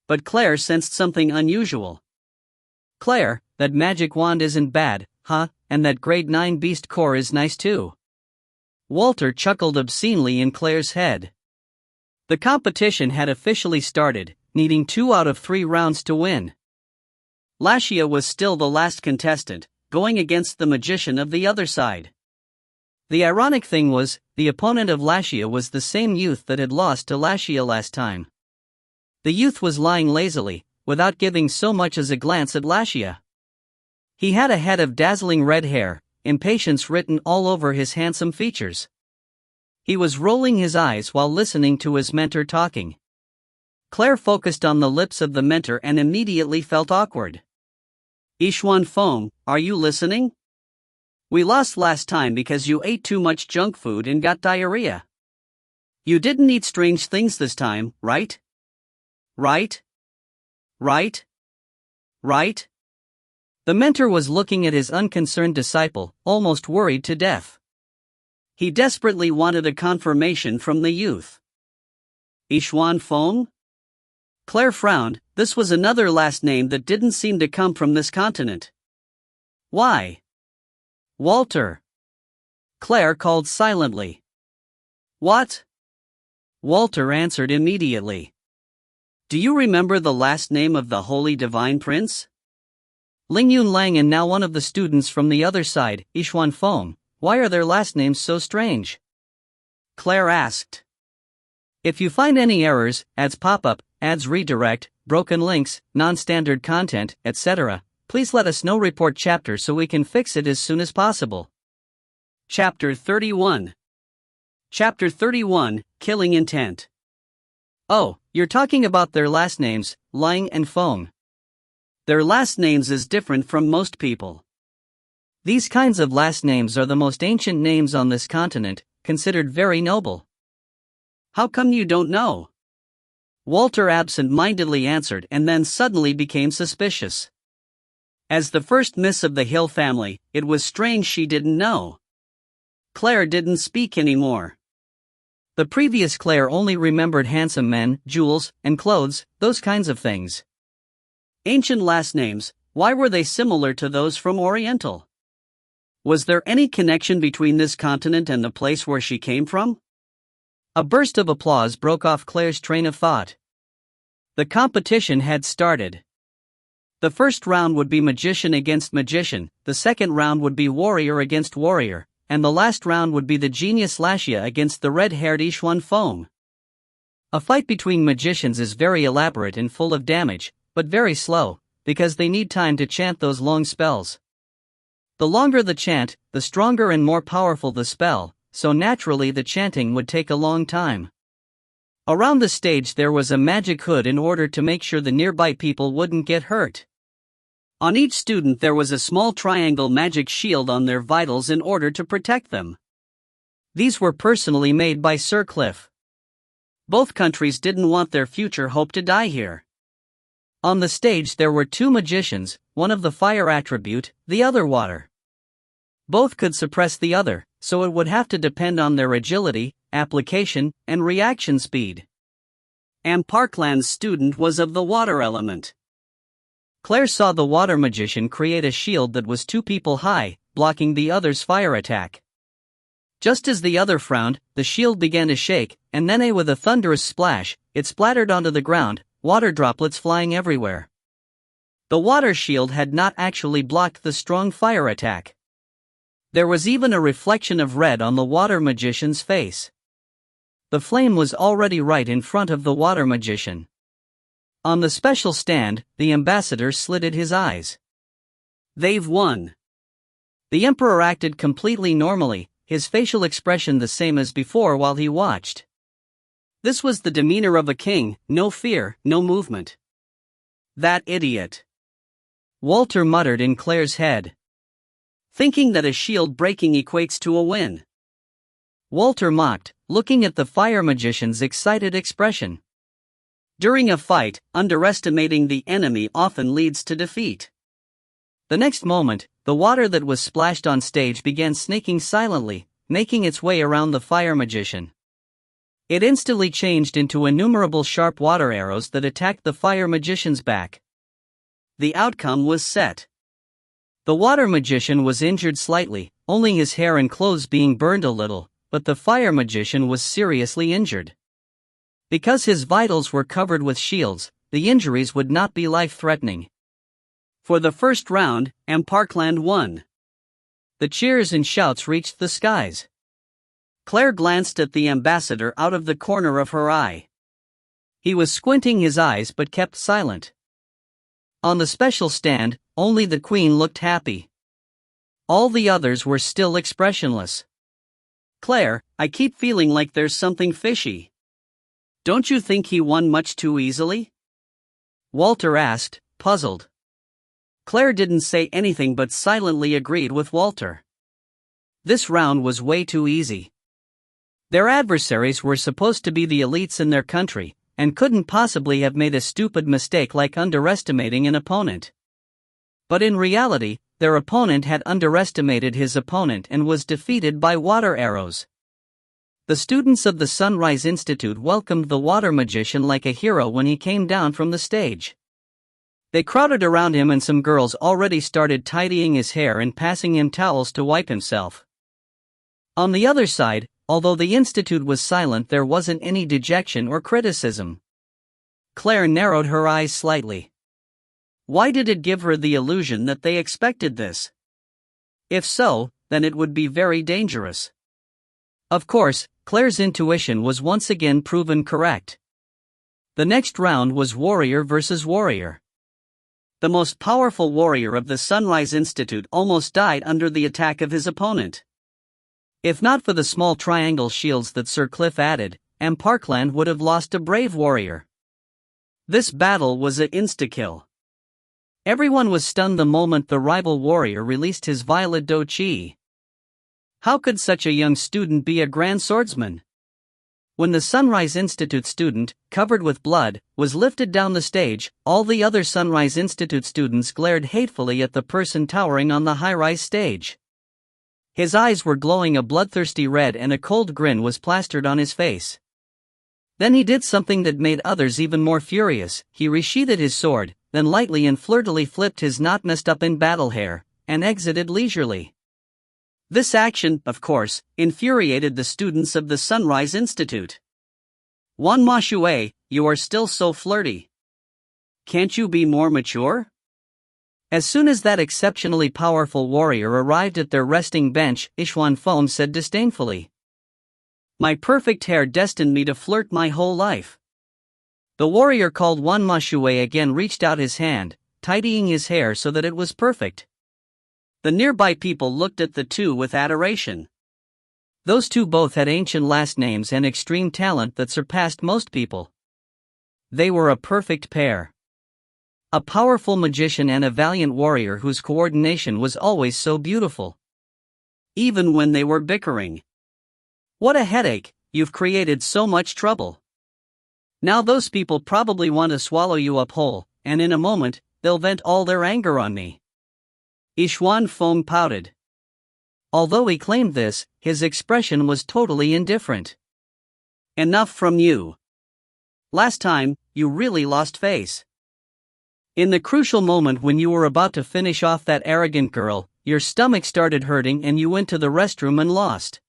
But Claire sensed something unusual. "Claire, that magic wand isn't bad, huh, and that grade 9 beast core is nice too." Walter chuckled obscenely in Claire's head. The competition had officially started, needing 2 out of 3 rounds to win. Lashia was still the last contestant, going against the magician of the other side. The ironic thing was, the opponent of Lashia was the same youth that had lost to Lashia last time. The youth was lying lazily, without giving so much as a glance at Lashia. He had a head of dazzling red hair, impatience written all over his handsome features. He was rolling his eyes while listening to his mentor talking. Claire focused on the lips of the mentor and immediately felt awkward. "Yixuan Feng, are you listening? We lost last time because you ate too much junk food and got diarrhea. You didn't eat strange things this time, right? Right? Right? Right?" The mentor was looking at his unconcerned disciple, almost worried to death. He desperately wanted a confirmation from the youth. "Yixuan Feng?" Claire frowned. This was another last name that didn't seem to come from this continent. "Why?" "Walter." Claire called silently. "What?" Walter answered immediately. "Do you remember the last name of the Holy Divine Prince?" "Lingyun Lang, and now one of the students from the other side, Yixuan Feng. Why are their last names so strange?" Claire asked. "If you find any errors, ads pop-up, ads redirect, broken links, non-standard content, etc., please let us know. Report chapter so we can fix it as soon as possible." Chapter 31. Chapter 31, Killing Intent. "Oh, you're talking about their last names, Lang and Feng. Their last names is different from most people. These kinds of last names are the most ancient names on this continent, considered very noble." "How come you don't know?" Walter absent-mindedly answered and then suddenly became suspicious. As the first miss of the Hill family, it was strange she didn't know. Claire didn't speak anymore. The previous Claire only remembered handsome men, jewels, and clothes, those kinds of things. Ancient last names, why were they similar to those from Oriental? Was there any connection between this continent and the place where she came from? A burst of applause broke off Claire's train of thought. The competition had started. The first round would be magician against magician, the second round would be warrior against warrior, and the last round would be the genius Lashia against the red-haired Yixuan Feng. A fight between magicians is very elaborate and full of damage, but very slow, because they need time to chant those long spells. The longer the chant, the stronger and more powerful the spell, so naturally the chanting would take a long time. Around the stage there was a magic hood in order to make sure the nearby people wouldn't get hurt. On each student there was a small triangle magic shield on their vitals in order to protect them. These were personally made by Sir Cliff. Both countries didn't want their future hope to die here. On the stage there were two magicians, one of the fire attribute, the other water. Both could suppress the other, so it would have to depend on their agility, application, and reaction speed. Parkland's student was of the water element. Claire saw the water magician create a shield that was 2 people high, blocking the other's fire attack. Just as the other frowned, the shield began to shake, and then with a thunderous splash, it splattered onto the ground, water droplets flying everywhere. The water shield had not actually blocked the strong fire attack. There was even a reflection of red on the water magician's face. The flame was already right in front of the water magician. On the special stand, the ambassador slitted his eyes. They've won. The emperor acted completely normally, his facial expression the same as before while he watched. This was the demeanor of a king, no fear, no movement. That idiot. Walter muttered in Claire's head. Thinking that a shield breaking equates to a win. Walter mocked, looking at the fire magician's excited expression. During a fight, underestimating the enemy often leads to defeat. The next moment, the water that was splashed on stage began snaking silently, making its way around the fire magician. It instantly changed into innumerable sharp water arrows that attacked the fire magician's back. The outcome was set. The water magician was injured slightly, only his hair and clothes being burned a little, but the fire magician was seriously injured. Because his vitals were covered with shields, the injuries would not be life-threatening. For the first round, Parkland won. The cheers and shouts reached the skies. Claire glanced at the ambassador out of the corner of her eye. He was squinting his eyes but kept silent. On the special stand, only the queen looked happy. All the others were still expressionless. Claire, I keep feeling like there's something fishy. Don't you think he won much too easily? Walter asked, puzzled. Claire didn't say anything but silently agreed with Walter. This round was way too easy. Their adversaries were supposed to be the elites in their country, and couldn't possibly have made a stupid mistake like underestimating an opponent. But in reality, their opponent had underestimated his opponent and was defeated by water arrows. The students of the Sunrise Institute welcomed the water magician like a hero when he came down from the stage. They crowded around him and some girls already started tidying his hair and passing him towels to wipe himself. On the other side, although the institute was silent, there wasn't any dejection or criticism. Claire narrowed her eyes slightly. Why did it give her the illusion that they expected this? If so, then it would be very dangerous. Of course, Claire's intuition was once again proven correct. The next round was warrior versus warrior. The most powerful warrior of the Sunrise Institute almost died under the attack of his opponent. If not for the small triangle shields that Sir Cliff added, Parkland would have lost a brave warrior. This battle was an insta-kill. Everyone was stunned the moment the rival warrior released his violet do chi. How could such a young student be a grand swordsman? When the Sunrise Institute student, covered with blood, was lifted down the stage, all the other Sunrise Institute students glared hatefully at the person towering on the high-rise stage. His eyes were glowing a bloodthirsty red and a cold grin was plastered on his face. Then he did something that made others even more furious. He resheathed his sword, then lightly and flirtily flipped his not messed up in battle hair, and exited leisurely. This action, of course, infuriated the students of the Sunrise Institute. Wan Ma Shui, you are still so flirty. Can't you be more mature? As soon as that exceptionally powerful warrior arrived at their resting bench, Yixuan Feng said disdainfully. My perfect hair destined me to flirt my whole life. The warrior called Wan Ma Shui again reached out his hand, tidying his hair so that it was perfect. The nearby people looked at the two with adoration. Those two both had ancient last names and extreme talent that surpassed most people. They were a perfect pair. A powerful magician and a valiant warrior whose coordination was always so beautiful. Even when they were bickering. What a headache, you've created so much trouble. Now those people probably want to swallow you up whole, and in a moment, they'll vent all their anger on me. Yixuan Feng pouted. Although he claimed this, his expression was totally indifferent. Enough from you. Last time, you really lost face. In the crucial moment when you were about to finish off that arrogant girl, your stomach started hurting and you went to the restroom and lost.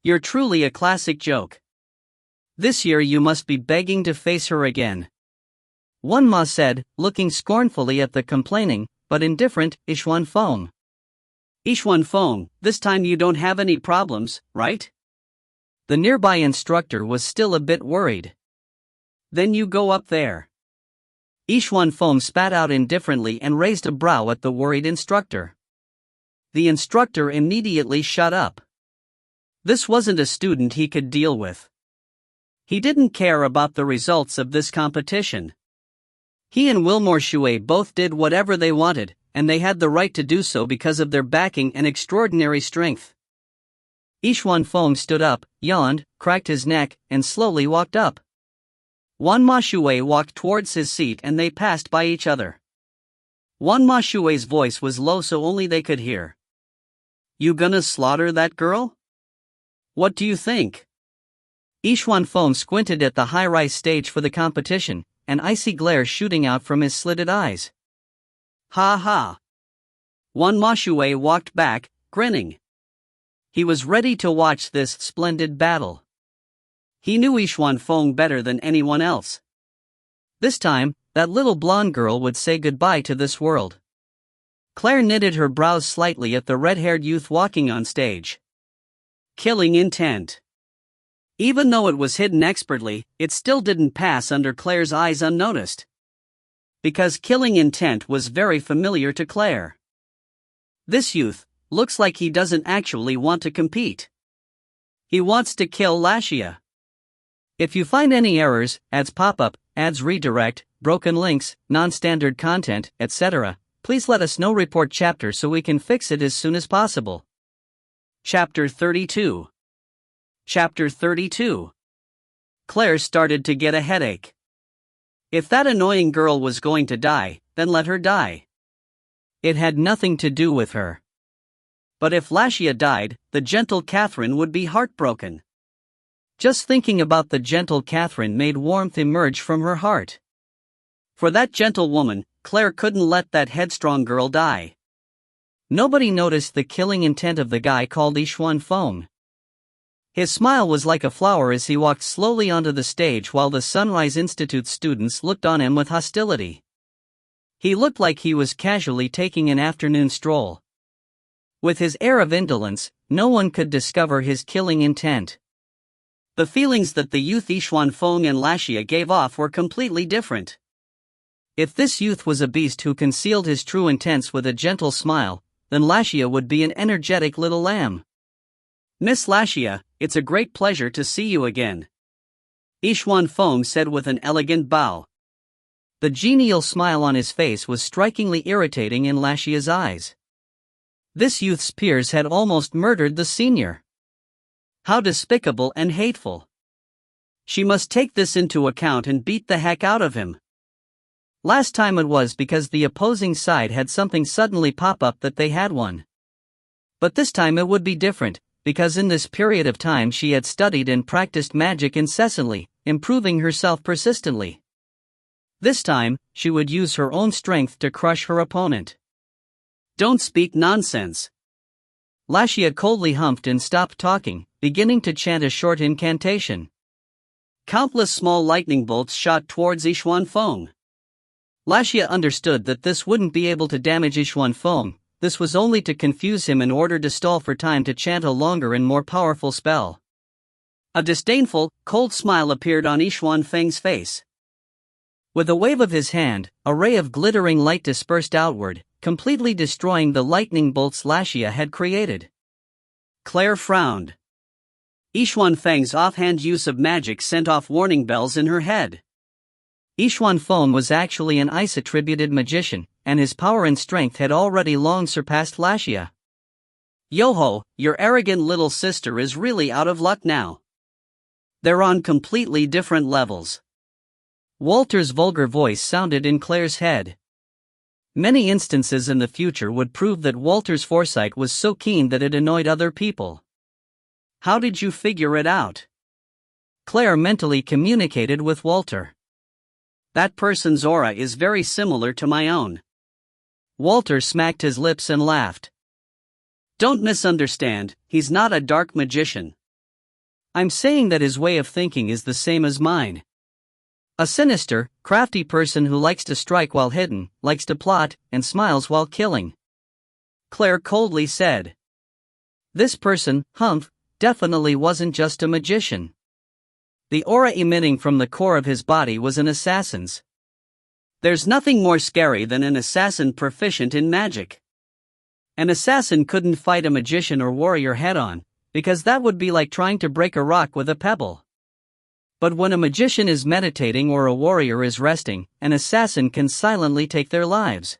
You're truly a classic joke. This year you must be begging to face her again. One Ma said, looking scornfully at the complaining, but indifferent, Yixuan Feng. Yixuan Feng, this time you don't have any problems, right? The nearby instructor was still a bit worried. Then you go up there. Yixuan Feng spat out indifferently and raised a brow at the worried instructor. The instructor immediately shut up. This wasn't a student he could deal with. He didn't care about the results of this competition. He and Wilmore Shui both did whatever they wanted, and they had the right to do so because of their backing and extraordinary strength. Yixuan Feng stood up, yawned, cracked his neck, and slowly walked up. Wan Ma Shui walked towards his seat and they passed by each other. Wan Ma Shui's voice was low so only they could hear. You gonna slaughter that girl? What do you think? Yixuan Feng squinted at the high-rise stage for the competition, an icy glare shooting out from his slitted eyes. Ha ha. Wan Ma Shui walked back, grinning. He was ready to watch this splendid battle. He knew Yixuan Feng better than anyone else. This time, that little blonde girl would say goodbye to this world. Claire knitted her brows slightly at the red-haired youth walking on stage. Killing intent. Even though it was hidden expertly, it still didn't pass under Claire's eyes unnoticed. Because killing intent was very familiar to Claire. This youth looks like he doesn't actually want to compete. He wants to kill Lashia. If you find any errors, ads pop up, ads redirect, broken links, non-standard content, etc., please let us know. Report chapter so we can fix it as soon as possible. Chapter 32. Chapter 32. Claire started to get a headache. If that annoying girl was going to die, then let her die. It had nothing to do with her. But if Lashia died, the gentle Catherine would be heartbroken. Just thinking about the gentle Catherine made warmth emerge from her heart. For that gentle woman, Claire couldn't let that headstrong girl die. Nobody noticed the killing intent of the guy called Yixuan Feng. His smile was like a flower as he walked slowly onto the stage while the Sunrise Institute students looked on him with hostility. He looked like he was casually taking an afternoon stroll. With his air of indolence, no one could discover his killing intent. The feelings that the youth Yixuan Feng and Lashia gave off were completely different. If this youth was a beast who concealed his true intents with a gentle smile, then Lashia would be an energetic little lamb. Miss Lashia, it's a great pleasure to see you again. Yixuan Feng said with an elegant bow. The genial smile on his face was strikingly irritating in Lashia's eyes. This youth's peers had almost murdered the senior. How despicable and hateful. She must take this into account and beat the heck out of him. Last time it was because the opposing side had something suddenly pop up that they had won. But this time it would be different, because in this period of time she had studied and practiced magic incessantly, improving herself persistently. This time, she would use her own strength to crush her opponent. Don't speak nonsense. Lashia coldly humphed and stopped talking, beginning to chant a short incantation. Countless small lightning bolts shot towards Yixuan Feng. Lashia understood that this wouldn't be able to damage Yixuan Feng. This was only to confuse him in order to stall for time to chant a longer and more powerful spell. A disdainful, cold smile appeared on Yixuan Feng's face. With a wave of his hand, a ray of glittering light dispersed outward, completely destroying the lightning bolts Lashia had created. Claire frowned. Yixuan Feng's offhand use of magic sent off warning bells in her head. Yixuan Feng was actually an ice-attributed magician, and his power and strength had already long surpassed Lashia. Yoho, your arrogant little sister is really out of luck now. They're on completely different levels. Walter's vulgar voice sounded in Claire's head. Many instances in the future would prove that Walter's foresight was so keen that it annoyed other people. How did you figure it out? Claire mentally communicated with Walter. That person's aura is very similar to my own. Walter smacked his lips and laughed. Don't misunderstand, he's not a dark magician. I'm saying that his way of thinking is the same as mine. A sinister, crafty person who likes to strike while hidden, likes to plot, and smiles while killing. Claire coldly said. This person, Humph, definitely wasn't just a magician. The aura emitting from the core of his body was an assassin's. There's nothing more scary than an assassin proficient in magic. An assassin couldn't fight a magician or warrior head-on, because that would be like trying to break a rock with a pebble. But when a magician is meditating or a warrior is resting, an assassin can silently take their lives.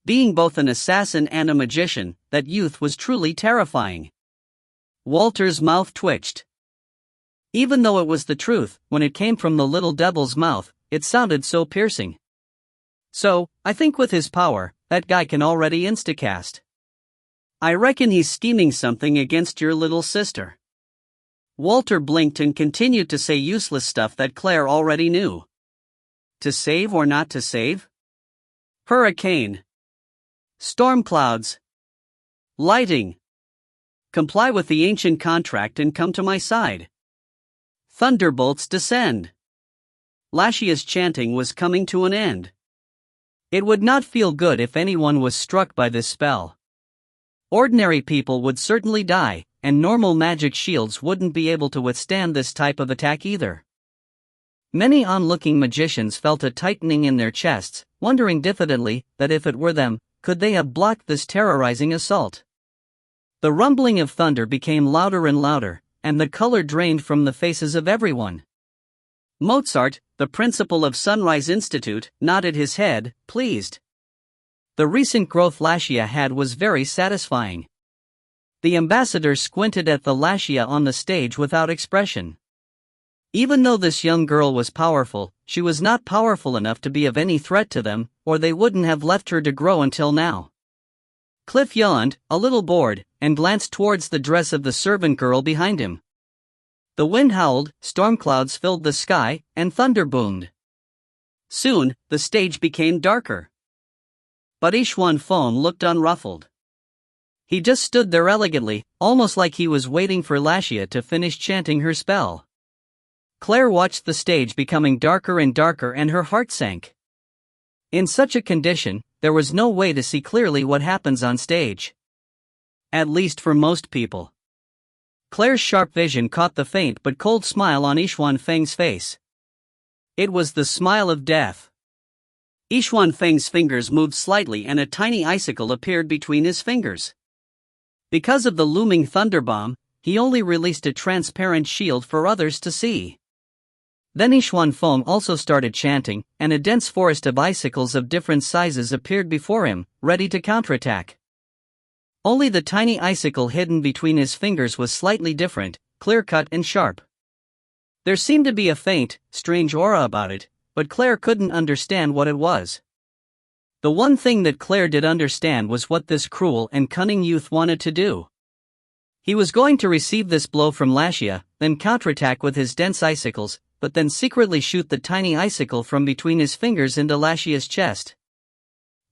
Being both an assassin and a magician, that youth was truly terrifying. Walter's mouth twitched. Even though it was the truth, when it came from the little devil's mouth, it sounded so piercing. So, I think with his power, that guy can already instacast. I reckon he's scheming something against your little sister. Walter blinked and continued to say useless stuff that Claire already knew. To save or not to save? Hurricane. Storm clouds. Lighting. Comply with the ancient contract and come to my side. Thunderbolts descend. Lashia's chanting was coming to an end. It would not feel good if anyone was struck by this spell. Ordinary people would certainly die, and normal magic shields wouldn't be able to withstand this type of attack either. Many onlooking magicians felt a tightening in their chests, wondering diffidently that if it were them, could they have blocked this terrorizing assault. The rumbling of thunder became louder and louder, and the color drained from the faces of everyone. Mozart, the principal of Sunrise Institute, nodded his head, pleased. The recent growth Lashia had was very satisfying. The ambassador squinted at the Lashia on the stage without expression. Even though this young girl was powerful, she was not powerful enough to be of any threat to them, or they wouldn't have left her to grow until now. Cliff yawned, a little bored, and glanced towards the dress of the servant girl behind him. The wind howled, storm clouds filled the sky, and thunder boomed. Soon, the stage became darker. But Yixuan Feng looked unruffled. He just stood there elegantly, almost like he was waiting for Lashia to finish chanting her spell. Claire watched the stage becoming darker and darker and her heart sank. In such a condition, there was no way to see clearly what happens on stage. At least for most people. Claire's sharp vision caught the faint but cold smile on Yixuan Feng's face. It was the smile of death. Yixuan Feng's fingers moved slightly and a tiny icicle appeared between his fingers. Because of the looming thunderbomb, he only released a transparent shield for others to see. Then Yixuan Feng also started chanting, and a dense forest of icicles of different sizes appeared before him, ready to counterattack. Only the tiny icicle hidden between his fingers was slightly different, clear-cut and sharp. There seemed to be a faint, strange aura about it, but Claire couldn't understand what it was. The one thing that Claire did understand was what this cruel and cunning youth wanted to do. He was going to receive this blow from Lashia, then counterattack with his dense icicles, but then secretly shoot the tiny icicle from between his fingers into Lashia's chest.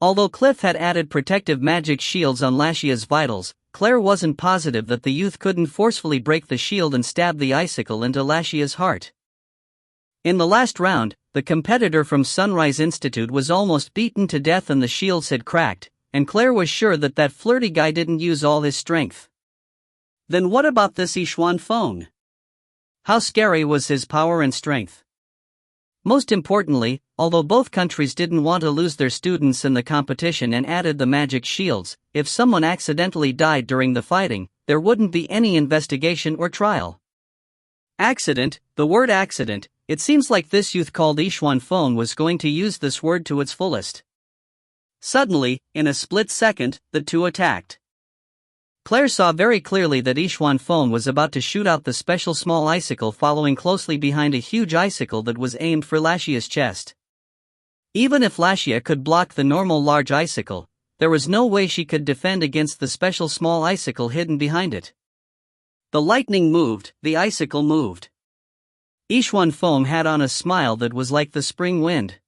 Although Cliff had added protective magic shields on Lashia's vitals, Claire wasn't positive that the youth couldn't forcefully break the shield and stab the icicle into Lashia's heart. In the last round, the competitor from Sunrise Institute was almost beaten to death and the shields had cracked, and Claire was sure that that flirty guy didn't use all his strength. Then what about this Yixuan Feng? How scary was his power and strength? Most importantly, although both countries didn't want to lose their students in the competition and added the magic shields, if someone accidentally died during the fighting, there wouldn't be any investigation or trial. Accident, the word accident, it seems like this youth called Yixuan Feng was going to use this word to its fullest. Suddenly, in a split second, the two attacked. Claire saw very clearly that Yixuan Feng was about to shoot out the special small icicle following closely behind a huge icicle that was aimed for Lashia's chest. Even if Lashia could block the normal large icicle, there was no way she could defend against the special small icicle hidden behind it. The lightning moved, the icicle moved. Yixuan Feng had on a smile that was like the spring wind.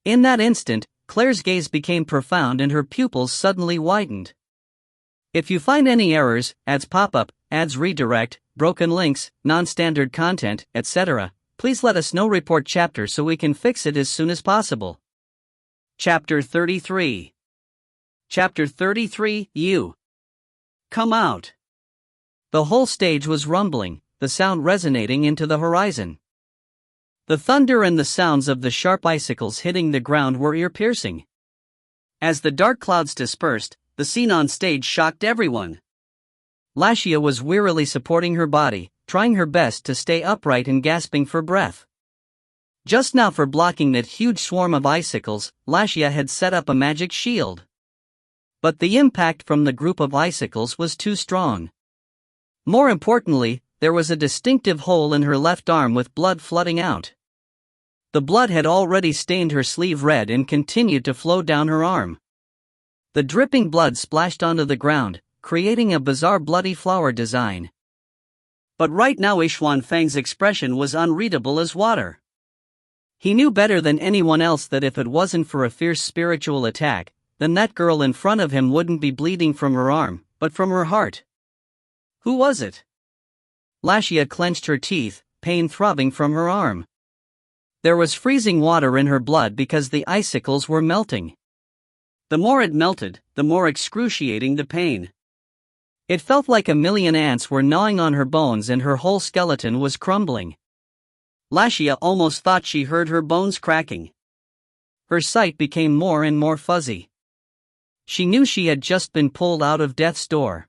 In that instant, Claire's gaze became profound and her pupils suddenly widened. If you find any errors, ads pop up, ads redirect, broken links, non-standard content, etc., please let us know. Report chapter so we can fix it as soon as possible. Chapter 33. Chapter 33, You. Come out. The whole stage was rumbling, the sound resonating into the horizon. The thunder and the sounds of the sharp icicles hitting the ground were ear-piercing. As the dark clouds dispersed, the scene on stage shocked everyone. Lashia was wearily supporting her body, trying her best to stay upright and gasping for breath. Just now, for blocking that huge swarm of icicles, Lashia had set up a magic shield. But the impact from the group of icicles was too strong. More importantly, there was a distinctive hole in her left arm with blood flooding out. The blood had already stained her sleeve red and continued to flow down her arm. The dripping blood splashed onto the ground, creating a bizarre bloody flower design. But right now Yixuan Feng's expression was unreadable as water. He knew better than anyone else that if it wasn't for a fierce spiritual attack, then that girl in front of him wouldn't be bleeding from her arm, but from her heart. Who was it? Lashia clenched her teeth, pain throbbing from her arm. There was freezing water in her blood because the icicles were melting. The more it melted, the more excruciating the pain. It felt like a million ants were gnawing on her bones and her whole skeleton was crumbling. Lashia almost thought she heard her bones cracking. Her sight became more and more fuzzy. She knew she had just been pulled out of death's door.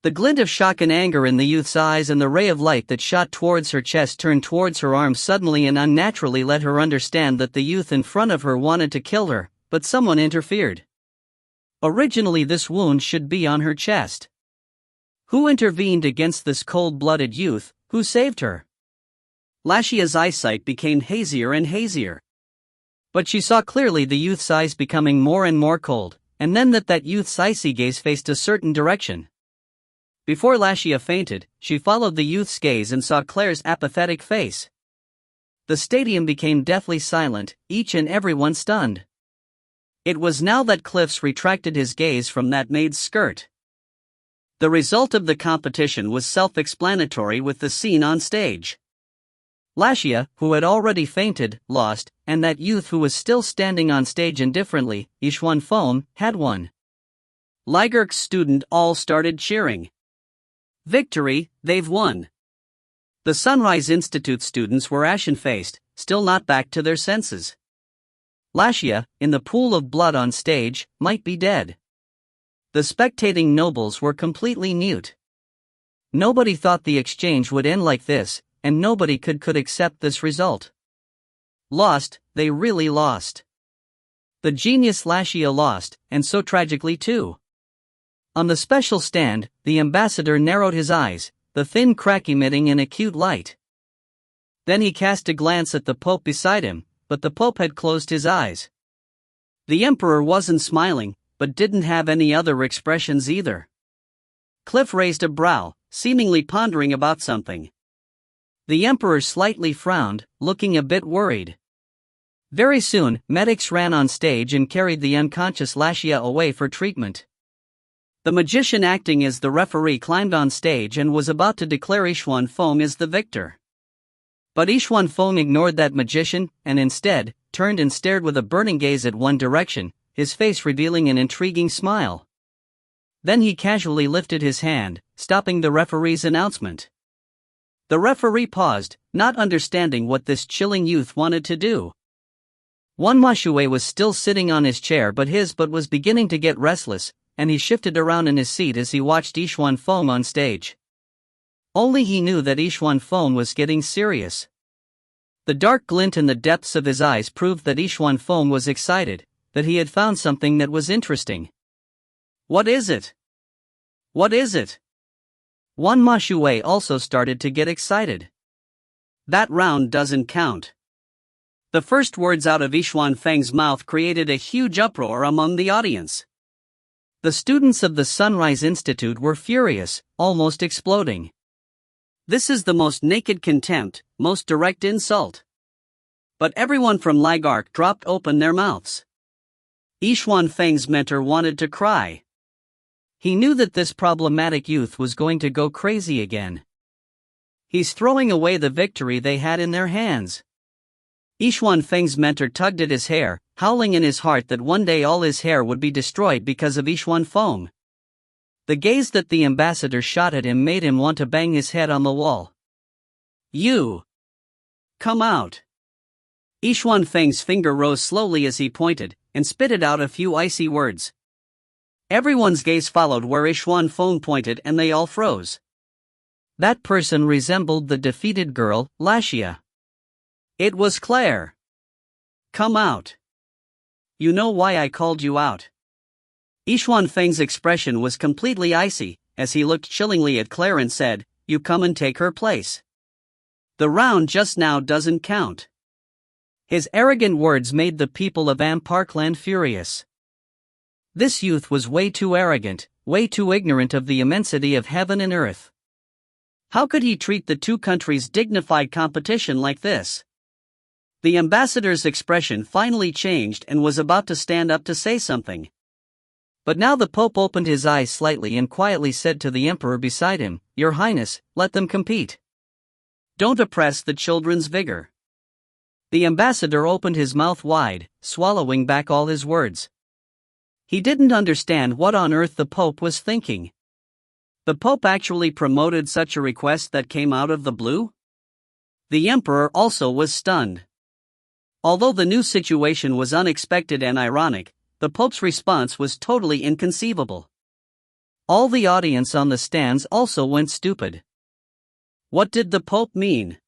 The glint of shock and anger in the youth's eyes and the ray of light that shot towards her chest turned towards her arm suddenly and unnaturally let her understand that the youth in front of her wanted to kill her, but someone interfered. Originally this wound should be on her chest. Who intervened against this cold-blooded youth? Who saved her? Lashia's eyesight became hazier and hazier. But she saw clearly the youth's eyes becoming more and more cold, and then that youth's icy gaze faced a certain direction. Before Lashia fainted, she followed the youth's gaze and saw Claire's apathetic face. The stadium became deathly silent, each and everyone stunned. It was now that Cliffs retracted his gaze from that maid's skirt. The result of the competition was self-explanatory with the scene on stage. Lashia, who had already fainted, lost, and that youth who was still standing on stage indifferently, Yixuan Feng, had won. Ligerk's students all started cheering. Victory, they've won. The Sunrise Institute students were ashen-faced, still not back to their senses. Lashia, in the pool of blood on stage, might be dead. The spectating nobles were completely mute. Nobody thought the exchange would end like this, and nobody could accept this result. Lost, they really lost. The genius Lashia lost, and so tragically too. On the special stand, the ambassador narrowed his eyes, the thin crack emitting an acute light. Then he cast a glance at the Pope beside him, but the Pope had closed his eyes. The Emperor wasn't smiling, but didn't have any other expressions either. Cliff raised a brow, seemingly pondering about something. The Emperor slightly frowned, looking a bit worried. Very soon, medics ran on stage and carried the unconscious Lashia away for treatment. The magician acting as the referee climbed on stage and was about to declare Yixuan Feng as the victor. But Yixuan Feng ignored that magician, and instead, turned and stared with a burning gaze at one direction, his face revealing an intriguing smile. Then he casually lifted his hand, stopping the referee's announcement. The referee paused, not understanding what this chilling youth wanted to do. Wan Mashue was still sitting on his chair, but his butt was beginning to get restless, and he shifted around in his seat as he watched Yixuan Feng on stage. Only he knew that Yixuan Feng was getting serious. The dark glint in the depths of his eyes proved that Yixuan Feng was excited, that he had found something that was interesting. What is it? What is it? Wan Mashue also started to get excited. That round doesn't count. The first words out of Yixuan Feng's mouth created a huge uproar among the audience. The students of the Sunrise Institute were furious, almost exploding. This is the most naked contempt, most direct insult. But everyone from Ligark dropped open their mouths. Yixuan Feng's mentor wanted to cry. He knew that this problematic youth was going to go crazy again. He's throwing away the victory they had in their hands. Yixuan Feng's mentor tugged at his hair, howling in his heart that one day all his hair would be destroyed because of Yixuan Feng. The gaze that the ambassador shot at him made him want to bang his head on the wall. You! Come out! Yixuan Feng's finger rose slowly as he pointed, and spitted out a few icy words. Everyone's gaze followed where Yixuan Feng pointed and they all froze. That person resembled the defeated girl, Lashia. It was Claire. Come out. You know why I called you out. Yixuan Feng's expression was completely icy, as he looked chillingly at Claire and said, You come and take her place. The round just now doesn't count. His arrogant words made the people of Parkland furious. This youth was way too arrogant, way too ignorant of the immensity of heaven and earth. How could he treat the two countries' dignified competition like this? The ambassador's expression finally changed and was about to stand up to say something. But now the Pope opened his eyes slightly and quietly said to the emperor beside him, Your Highness, let them compete. Don't oppress the children's vigor. The ambassador opened his mouth wide, swallowing back all his words. He didn't understand what on earth the Pope was thinking. The Pope actually promoted such a request that came out of the blue? The emperor also was stunned. Although the new situation was unexpected and ironic, the Pope's response was totally inconceivable. All the audience on the stands also went stupid. What did the Pope mean?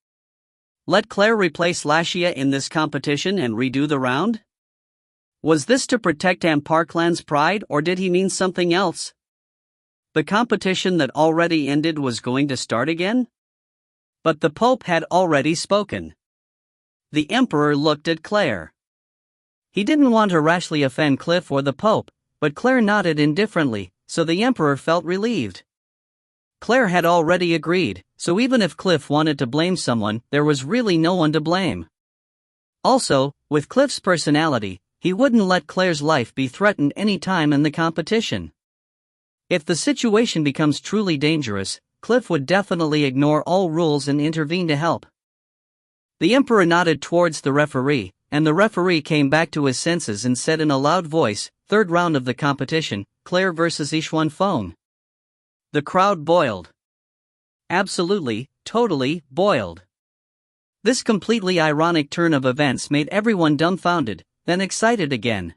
Let Claire replace Lashia in this competition and redo the round? Was this to protect Parkland's pride, or did he mean something else? The competition that already ended was going to start again? But the Pope had already spoken. The emperor looked at Claire. He didn't want to rashly offend Cliff or the Pope, but Claire nodded indifferently, so the emperor felt relieved. Claire had already agreed, so even if Cliff wanted to blame someone, there was really no one to blame. Also, with Cliff's personality, he wouldn't let Claire's life be threatened any time in the competition. If the situation becomes truly dangerous, Cliff would definitely ignore all rules and intervene to help. The emperor nodded towards the referee, and the referee came back to his senses and said in a loud voice, Third round of the competition, Claire versus Yixuan Feng. The crowd boiled. Absolutely, totally, boiled. This completely ironic turn of events made everyone dumbfounded, then excited again.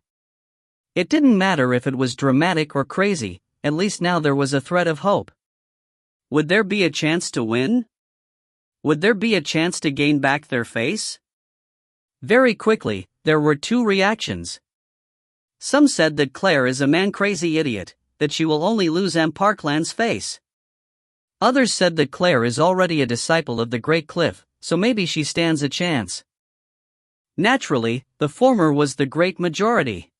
It didn't matter if it was dramatic or crazy, at least now there was a thread of hope. Would there be a chance to win? Would there be a chance to gain back their face? Very quickly, there were two reactions. Some said that Claire is a man-crazy idiot, that she will only lose Parkland's face. Others said that Claire is already a disciple of the Great Cliff, so maybe she stands a chance. Naturally, the former was the great majority.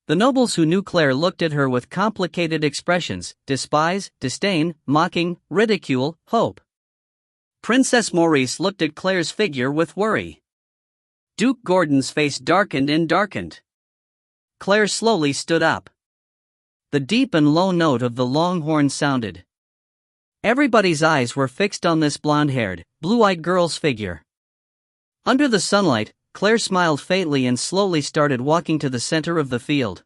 The nobles who knew Claire looked at her with complicated expressions: despise, disdain, mocking, ridicule, hope. Princess Maurice looked at Claire's figure with worry. Duke Gordon's face darkened and darkened. Claire slowly stood up. The deep and low note of the long horn sounded. Everybody's eyes were fixed on this blonde-haired, blue-eyed girl's figure. Under the sunlight, Claire smiled faintly and slowly started walking to the center of the field.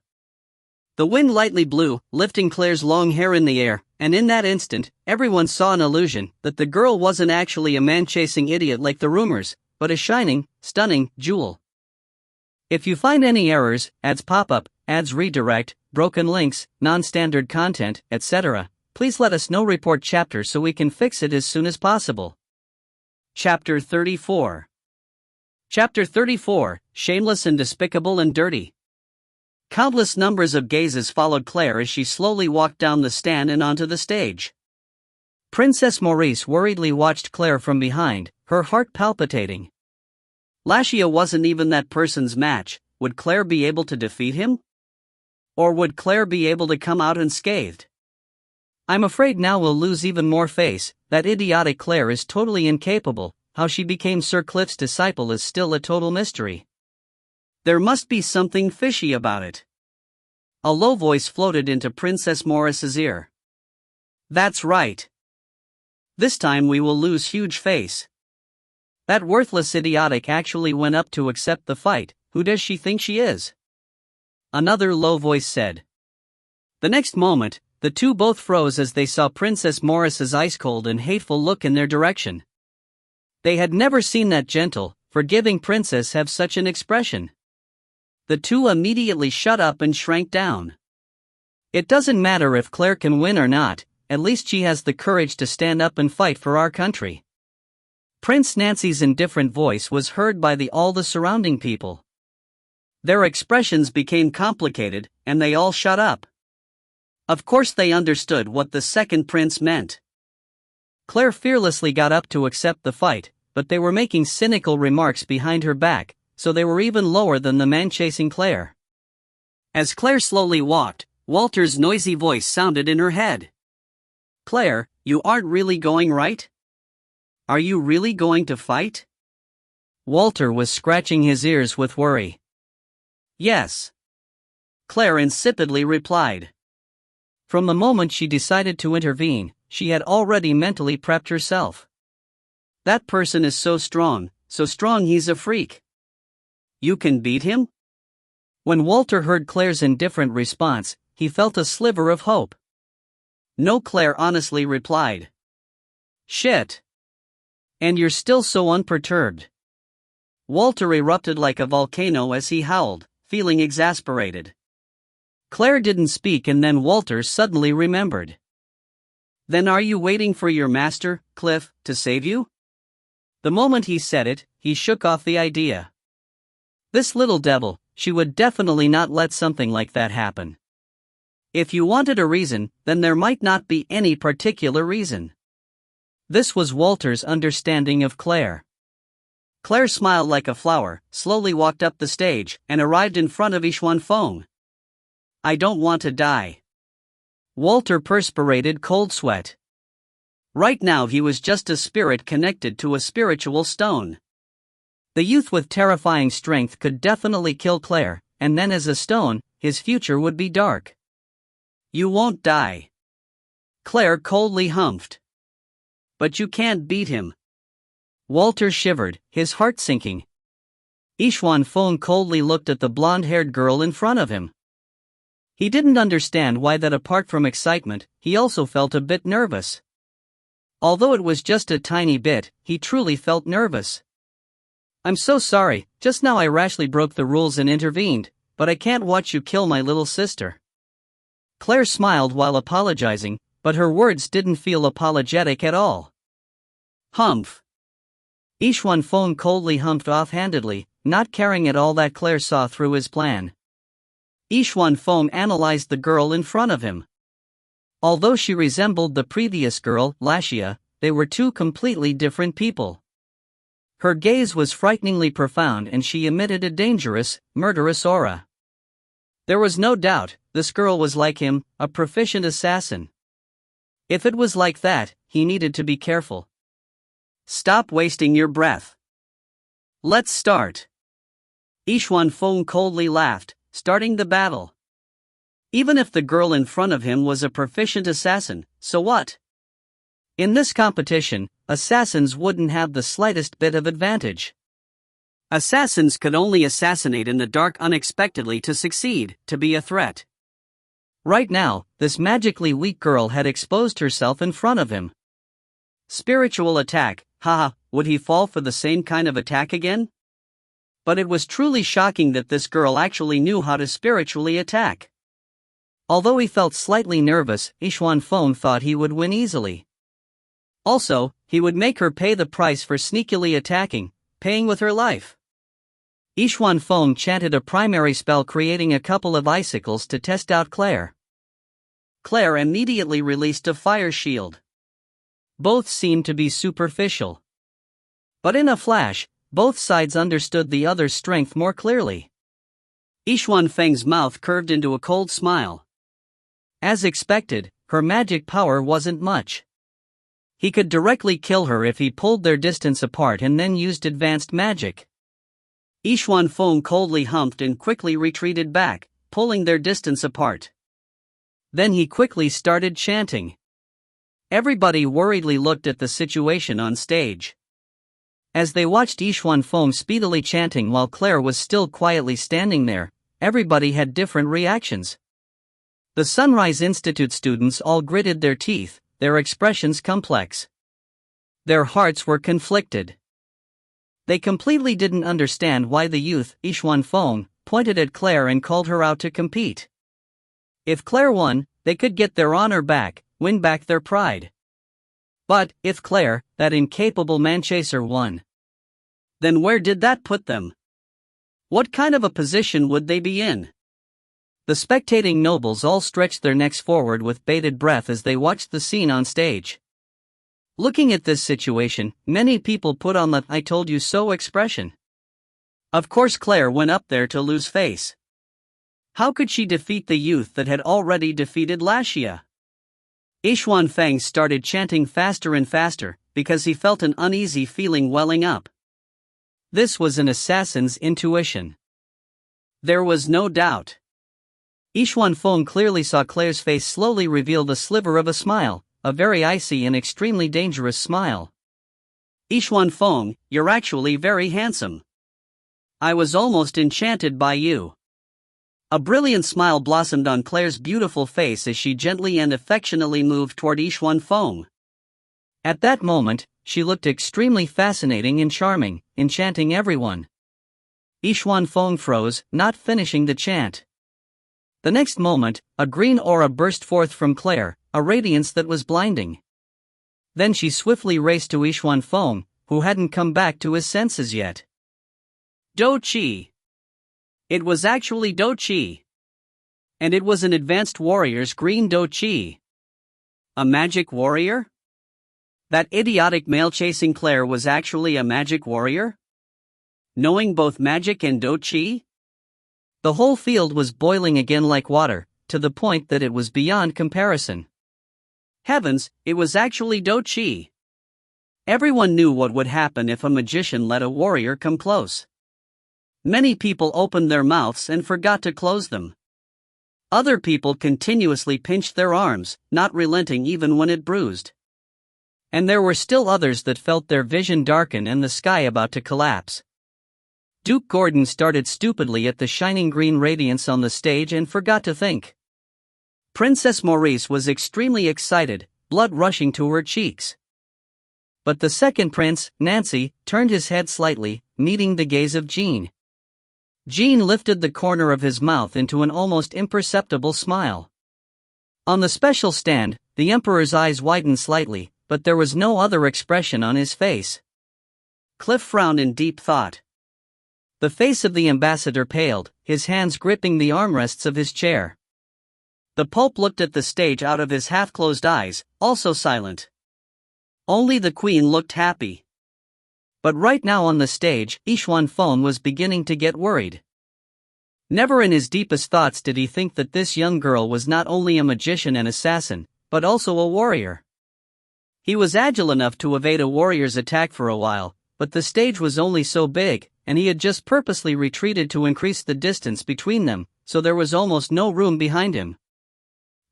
The wind lightly blew, lifting Claire's long hair in the air, and in that instant, everyone saw an illusion that the girl wasn't actually a man-chasing idiot like the rumors, but a shining, stunning jewel. If you find any errors, ads pop up, ads redirect, broken links, non-standard content, etc., please let us know. Report chapter so we can fix it as soon as possible. Chapter 34. Chapter 34, Shameless and Despicable and Dirty. Countless numbers of gazes followed Claire as she slowly walked down the stand and onto the stage. Princess Maurice worriedly watched Claire from behind, her heart palpitating. Lashia wasn't even that person's match. Would Claire be able to defeat him? Or would Claire be able to come out unscathed? I'm afraid now we'll lose even more face. That idiotic Claire is totally incapable. How she became Sir Cliff's disciple is still a total mystery. There must be something fishy about it. A low voice floated into Princess Maurice's ear. That's right. This time we will lose huge face. That worthless idiotic actually went up to accept the fight. Who does she think she is? Another low voice said. The next moment, the two both froze as they saw Princess Maurice's ice-cold and hateful look in their direction. They had never seen that gentle, forgiving princess have such an expression. The two immediately shut up and shrank down. It doesn't matter if Claire can win or not, at least she has the courage to stand up and fight for our country. Prince Nancy's indifferent voice was heard by all the surrounding people. Their expressions became complicated, and they all shut up. Of course they understood what the second prince meant. Claire fearlessly got up to accept the fight, but they were making cynical remarks behind her back, so they were even lower than the man chasing Claire. As Claire slowly walked, Walter's noisy voice sounded in her head. Claire, you aren't really going right? Are you really going to fight? Walter was scratching his ears with worry. Yes. Claire insipidly replied. From the moment she decided to intervene, she had already mentally prepped herself. That person is so strong he's a freak. You can beat him? When Walter heard Claire's indifferent response, he felt a sliver of hope. No, Claire honestly replied. Shit. And you're still so unperturbed. Walter erupted like a volcano as he howled, feeling exasperated. Claire didn't speak, and then Walter suddenly remembered. Then are you waiting for your master, Cliff, to save you? The moment he said it, he shook off the idea. This little devil, she would definitely not let something like that happen. If you wanted a reason, then there might not be any particular reason. This was Walter's understanding of Claire. Claire smiled like a flower, slowly walked up the stage, and arrived in front of Yixuan Feng. I don't want to die. Walter perspirated cold sweat. Right now he was just a spirit connected to a spiritual stone. The youth with terrifying strength could definitely kill Claire, and then as a stone, his future would be dark. You won't die. Claire coldly humphed. But you can't beat him. Walter shivered, his heart sinking. Yixuan Feng coldly looked at the blonde-haired girl in front of him. He didn't understand why that. Apart from excitement, he also felt a bit nervous. Although it was just a tiny bit, he truly felt nervous. I'm so sorry, just now I rashly broke the rules and intervened, but I can't watch you kill my little sister. Claire smiled while apologizing, but her words didn't feel apologetic at all. Humph. Yixuan Feng coldly humphed offhandedly, not caring at all that Claire saw through his plan. Yixuan Feng analyzed the girl in front of him. Although she resembled the previous girl, Lashia, they were two completely different people. Her gaze was frighteningly profound and she emitted a dangerous, murderous aura. There was no doubt, this girl was like him, a proficient assassin. If it was like that, he needed to be careful. Stop wasting your breath. Let's start. Yixuan Feng coldly laughed, starting the battle. Even if the girl in front of him was a proficient assassin, so what? In this competition, assassins wouldn't have the slightest bit of advantage. Assassins could only assassinate in the dark unexpectedly to succeed, to be a threat. Right now, this magically weak girl had exposed herself in front of him. Spiritual attack, haha, would he fall for the same kind of attack again? But it was truly shocking that this girl actually knew how to spiritually attack. Although he felt slightly nervous, Yixuan Feng thought he would win easily. Also, he would make her pay the price for sneakily attacking, paying with her life. Yixuan Feng chanted a primary spell creating a couple of icicles to test out Claire. Claire immediately released a fire shield. Both seemed to be superficial. But in a flash, both sides understood the other's strength more clearly. Yixuan Feng's mouth curved into a cold smile. As expected, her magic power wasn't much. He could directly kill her if he pulled their distance apart and then used advanced magic. Yixuan Feng coldly humped and quickly retreated back, pulling their distance apart. Then he quickly started chanting. Everybody worriedly looked at the situation on stage. As they watched Yixuan Feng speedily chanting while Claire was still quietly standing there, everybody had different reactions. The Sunrise Institute students all gritted their teeth, their expressions complex. Their hearts were conflicted. They completely didn't understand why the youth, Yixuan Feng, pointed at Claire and called her out to compete. If Claire won, they could get their honor back, win back their pride. But, if Claire, that incapable manchaser, won, then where did that put them? What kind of a position would they be in? The spectating nobles all stretched their necks forward with bated breath as they watched the scene on stage. Looking at this situation, many people put on the "I told you so" expression. Of course Claire went up there to lose face. How could she defeat the youth that had already defeated Lashia? Yixuan Feng started chanting faster and faster, because he felt an uneasy feeling welling up. This was an assassin's intuition. There was no doubt. Yixuan Feng clearly saw Claire's face slowly reveal the sliver of a smile, a very icy and extremely dangerous smile. Yixuan Feng, you're actually very handsome. I was almost enchanted by you. A brilliant smile blossomed on Claire's beautiful face as she gently and affectionately moved toward Yixuan Feng. At that moment, she looked extremely fascinating and charming, enchanting everyone. Yixuan Feng froze, not finishing the chant. The next moment, a green aura burst forth from Claire, a radiance that was blinding. Then she swiftly raced to Yixuan Feng, who hadn't come back to his senses yet. Do Qi. It was actually Do Qi. And it was an advanced warrior's green Do Qi. A magic warrior? That idiotic male chasing Claire was actually a magic warrior? Knowing both magic and Do Qi? The whole field was boiling again like water, to the point that it was beyond comparison. Heavens, it was actually Do Qi. Everyone knew what would happen if a magician let a warrior come close. Many people opened their mouths and forgot to close them. Other people continuously pinched their arms, not relenting even when it bruised. And there were still others that felt their vision darken and the sky about to collapse. Duke Gordon started stupidly at the shining green radiance on the stage and forgot to think. Princess Maurice was extremely excited, blood rushing to her cheeks. But the second prince, Nancy, turned his head slightly, meeting the gaze of Jean. Jean lifted the corner of his mouth into an almost imperceptible smile. On the special stand, the emperor's eyes widened slightly, but there was no other expression on his face. Cliff frowned in deep thought. The face of the ambassador paled, his hands gripping the armrests of his chair. The Pope looked at the stage out of his half-closed eyes, also silent. Only the Queen looked happy. But right now on the stage, Yixuan Feng was beginning to get worried. Never in his deepest thoughts did he think that this young girl was not only a magician and assassin, but also a warrior. He was agile enough to evade a warrior's attack for a while, but the stage was only so big, and he had just purposely retreated to increase the distance between them, so there was almost no room behind him.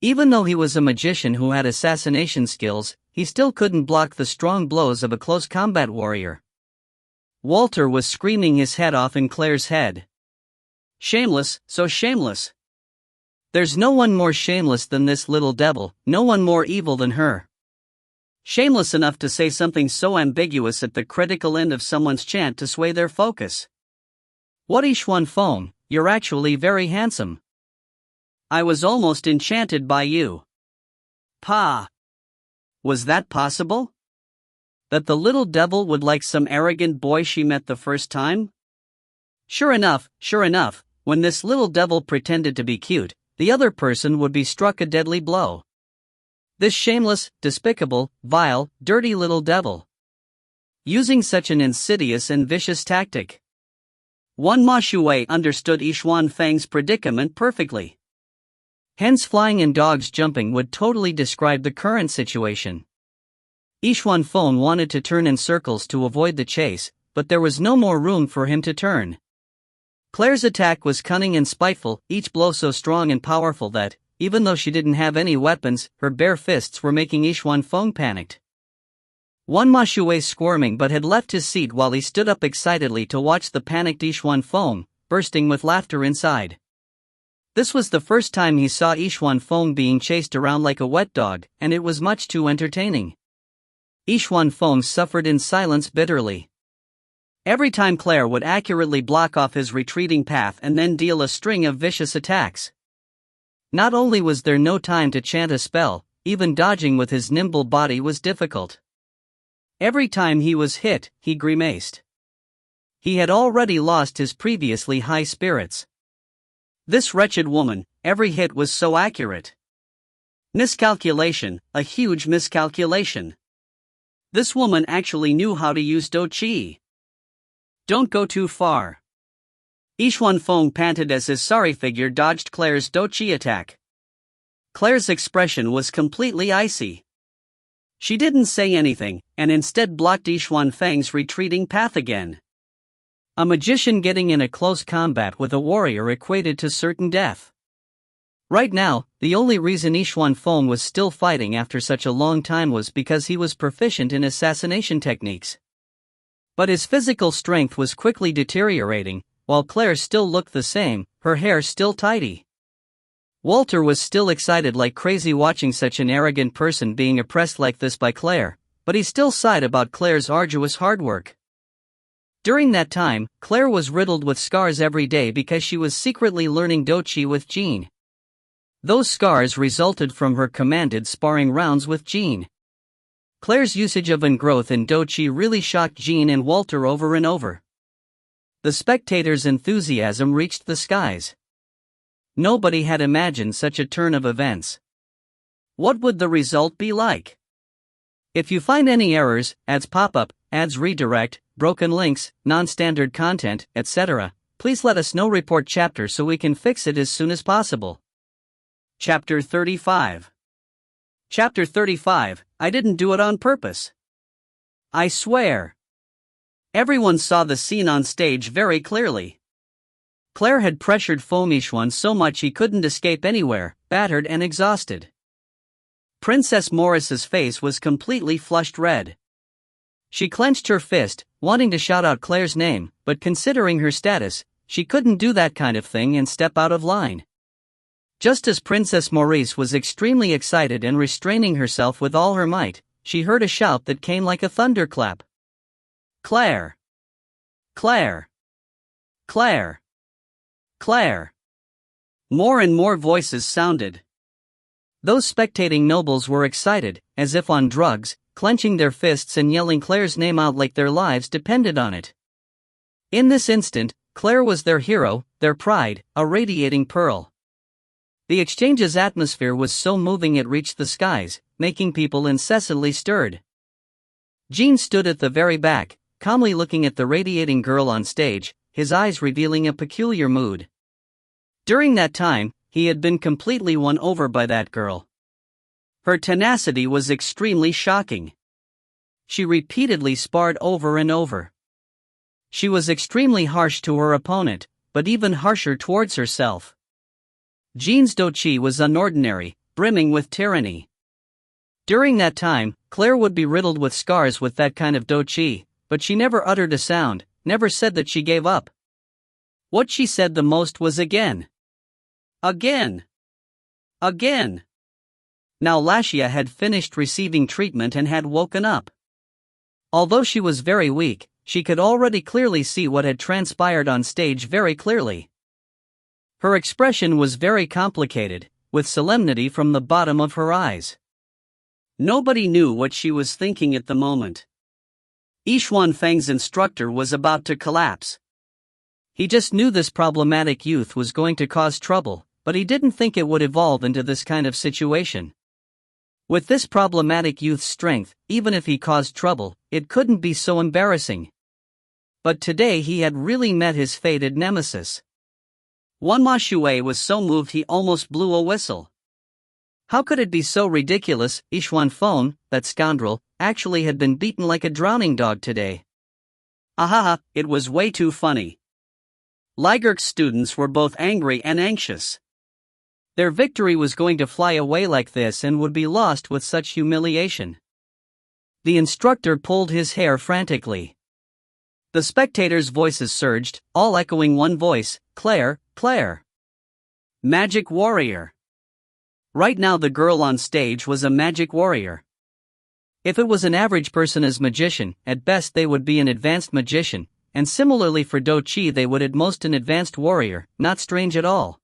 Even though he was a magician who had assassination skills, he still couldn't block the strong blows of a close combat warrior. Walter was screaming his head off in Claire's head. Shameless, so shameless. There's no one more shameless than this little devil, no one more evil than her. Shameless enough to say something so ambiguous at the critical end of someone's chant to sway their focus. What Yixuan Feng, you're actually very handsome. I was almost enchanted by you. Pa! Was that possible? That the little devil would like some arrogant boy she met the first time? Sure enough, when this little devil pretended to be cute, the other person would be struck a deadly blow. This shameless, despicable, vile, dirty little devil. Using such an insidious and vicious tactic. Ma Shui understood Yixuan Feng's predicament perfectly. Hens flying and dogs jumping would totally describe the current situation. Yixuan Feng wanted to turn in circles to avoid the chase, but there was no more room for him to turn. Claire's attack was cunning and spiteful, each blow so strong and powerful that, even though she didn't have any weapons, her bare fists were making Yixuan Feng panicked. Ma Shui squirming but had left his seat while he stood up excitedly to watch the panicked Yixuan Feng, bursting with laughter inside. This was the first time he saw Yixuan Feng being chased around like a wet dog, and it was much too entertaining. Yixuan Feng suffered in silence bitterly. Every time Claire would accurately block off his retreating path and then deal a string of vicious attacks. Not only was there no time to chant a spell, even dodging with his nimble body was difficult. Every time he was hit, he grimaced. He had already lost his previously high spirits. This wretched woman, every hit was so accurate. Miscalculation, a huge miscalculation. This woman actually knew how to use Do Chi. Don't go too far. Yixuan Feng panted as his sorry figure dodged Claire's Do Chi attack. Claire's expression was completely icy. She didn't say anything, and instead blocked Yixuan Feng's retreating path again. A magician getting in a close combat with a warrior equated to certain death. Right now, the only reason Yixuan Feng was still fighting after such a long time was because he was proficient in assassination techniques. But his physical strength was quickly deteriorating, while Claire still looked the same, her hair still tidy. Walter was still excited like crazy watching such an arrogant person being oppressed like this by Claire, but he still sighed about Claire's arduous hard work. During that time, Claire was riddled with scars every day because she was secretly learning Do Chi with Jean. Those scars resulted from her commanded sparring rounds with Jean. Claire's usage of growth in Do Chi really shocked Jean and Walter over and over. The spectators' enthusiasm reached the skies. Nobody had imagined such a turn of events. What would the result be like? If you find any errors, ads pop up, ads redirect, broken links, non-standard content, etc., please let us know. Report chapter so we can fix it as soon as possible. Chapter 35. Chapter 35, I didn't do it on purpose. I swear. Everyone saw the scene on stage very clearly. Claire had pressured Yixuan so much he couldn't escape anywhere, battered and exhausted. Princess Morris's face was completely flushed red. She clenched her fist, wanting to shout out Claire's name, but considering her status, she couldn't do that kind of thing and step out of line. Just as Princess Maurice was extremely excited and restraining herself with all her might, she heard a shout that came like a thunderclap. Claire! Claire! Claire! Claire! More and more voices sounded. Those spectating nobles were excited, as if on drugs, clenching their fists and yelling Claire's name out like their lives depended on it. In this instant, Claire was their hero, their pride, a radiating pearl. The exchange's atmosphere was so moving it reached the skies, making people incessantly stirred. Jean stood at the very back, calmly looking at the radiating girl on stage, his eyes revealing a peculiar mood. During that time, he had been completely won over by that girl. Her tenacity was extremely shocking. She repeatedly sparred over and over. She was extremely harsh to her opponent, but even harsher towards herself. Jean's Do Chi was unordinary, brimming with tyranny. During that time, Claire would be riddled with scars with that kind of Do Chi, but she never uttered a sound, never said that she gave up. What she said the most was again. Again. Again. Now Lashia had finished receiving treatment and had woken up. Although she was very weak, she could already clearly see what had transpired on stage very clearly. Her expression was very complicated, with solemnity from the bottom of her eyes. Nobody knew what she was thinking at the moment. Yixuan Feng's instructor was about to collapse. He just knew this problematic youth was going to cause trouble, but he didn't think it would evolve into this kind of situation. With this problematic youth's strength, even if he caused trouble, it couldn't be so embarrassing. But today he had really met his fated nemesis. Wanma Shui was so moved he almost blew a whistle. How could it be so ridiculous? Yixuan Feng, that scoundrel, actually had been beaten like a drowning dog today. Ahaha, it was way too funny. Ligert's students were both angry and anxious. Their victory was going to fly away like this and would be lost with such humiliation. The instructor pulled his hair frantically. The spectators' voices surged, all echoing one voice, Claire, Claire. Magic warrior. Right now the girl on stage was a magic warrior. If it was an average person as magician, at best they would be an advanced magician, and similarly for Do Chi they would at most an advanced warrior, not strange at all.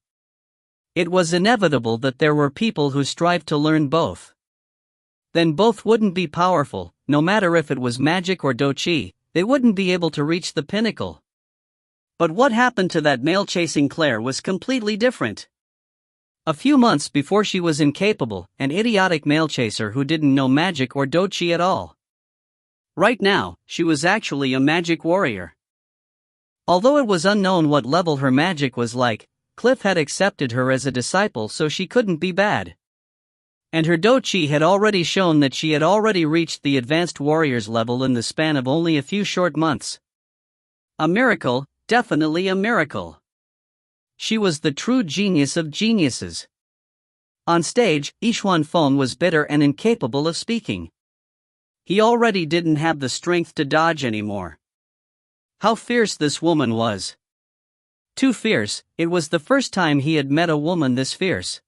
It was inevitable that there were people who strived to learn both. Then both wouldn't be powerful, no matter if it was magic or Do Chi, they wouldn't be able to reach the pinnacle. But what happened to that male-chasing Claire was completely different. A few months before she was incapable, an idiotic male-chaser who didn't know magic or Do Chi at all. Right now, she was actually a magic warrior. Although it was unknown what level her magic was like, Cliff had accepted her as a disciple so she couldn't be bad. And her Do Chi had already shown that she had already reached the advanced warrior's level in the span of only a few short months. A miracle, definitely a miracle. She was the true genius of geniuses. On stage, Yixuan Feng was bitter and incapable of speaking. He already didn't have the strength to dodge anymore. How fierce this woman was. Too fierce, it was the first time he had met a woman this fierce.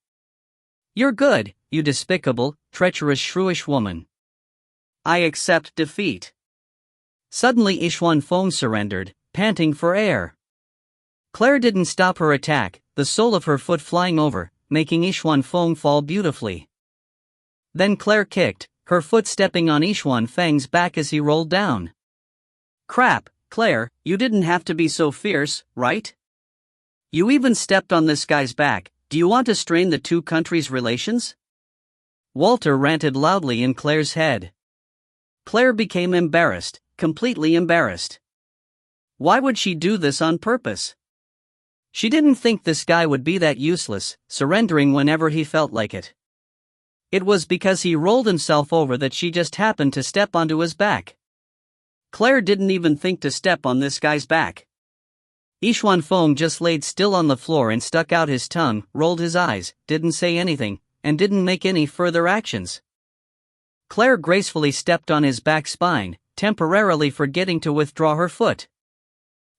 You're good, you despicable, treacherous shrewish woman. I accept defeat. Suddenly Yixuan Feng surrendered, panting for air. Claire didn't stop her attack, the sole of her foot flying over, making Yixuan Feng fall beautifully. Then Claire kicked, her foot stepping on Yixuan Feng's back as he rolled down. Crap, Claire, you didn't have to be so fierce, right? You even stepped on this guy's back. Do you want to strain the two countries' relations? Walter ranted loudly in Claire's head. Claire became embarrassed, completely embarrassed. Why would she do this on purpose? She didn't think this guy would be that useless, surrendering whenever he felt like it. It was because he rolled himself over that she just happened to step onto his back. Claire didn't even think to step on this guy's back. Yixuan Feng just laid still on the floor and stuck out his tongue, rolled his eyes, didn't say anything, and didn't make any further actions. Claire gracefully stepped on his back spine, temporarily forgetting to withdraw her foot.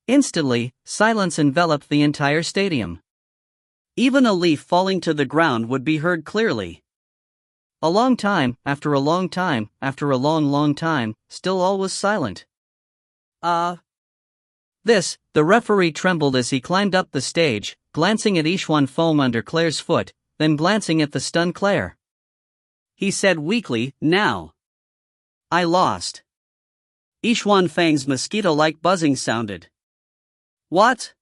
Instantly, silence enveloped the entire stadium. Even a leaf falling to the ground would be heard clearly. A long time, after a long time, after a long, long time, still all was silent. The referee trembled as he climbed up the stage, glancing at Yixuan Feng under Claire's foot, then glancing at the stunned Claire. He said weakly, "Now." I lost. Yixuan Feng's mosquito-like buzzing sounded. What?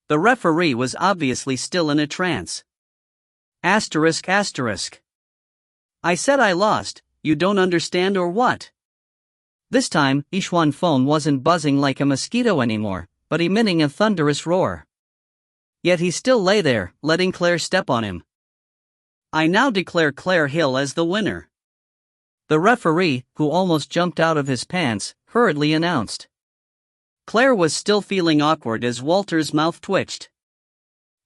The referee was obviously still in a trance. Asterisk. I said I lost, you don't understand or what? This time, Yixuan Feng wasn't buzzing like a mosquito anymore, but emitting a thunderous roar. Yet he still lay there, letting Claire step on him. I now declare Claire Hill as the winner. The referee, who almost jumped out of his pants, hurriedly announced. Claire was still feeling awkward as Walter's mouth twitched.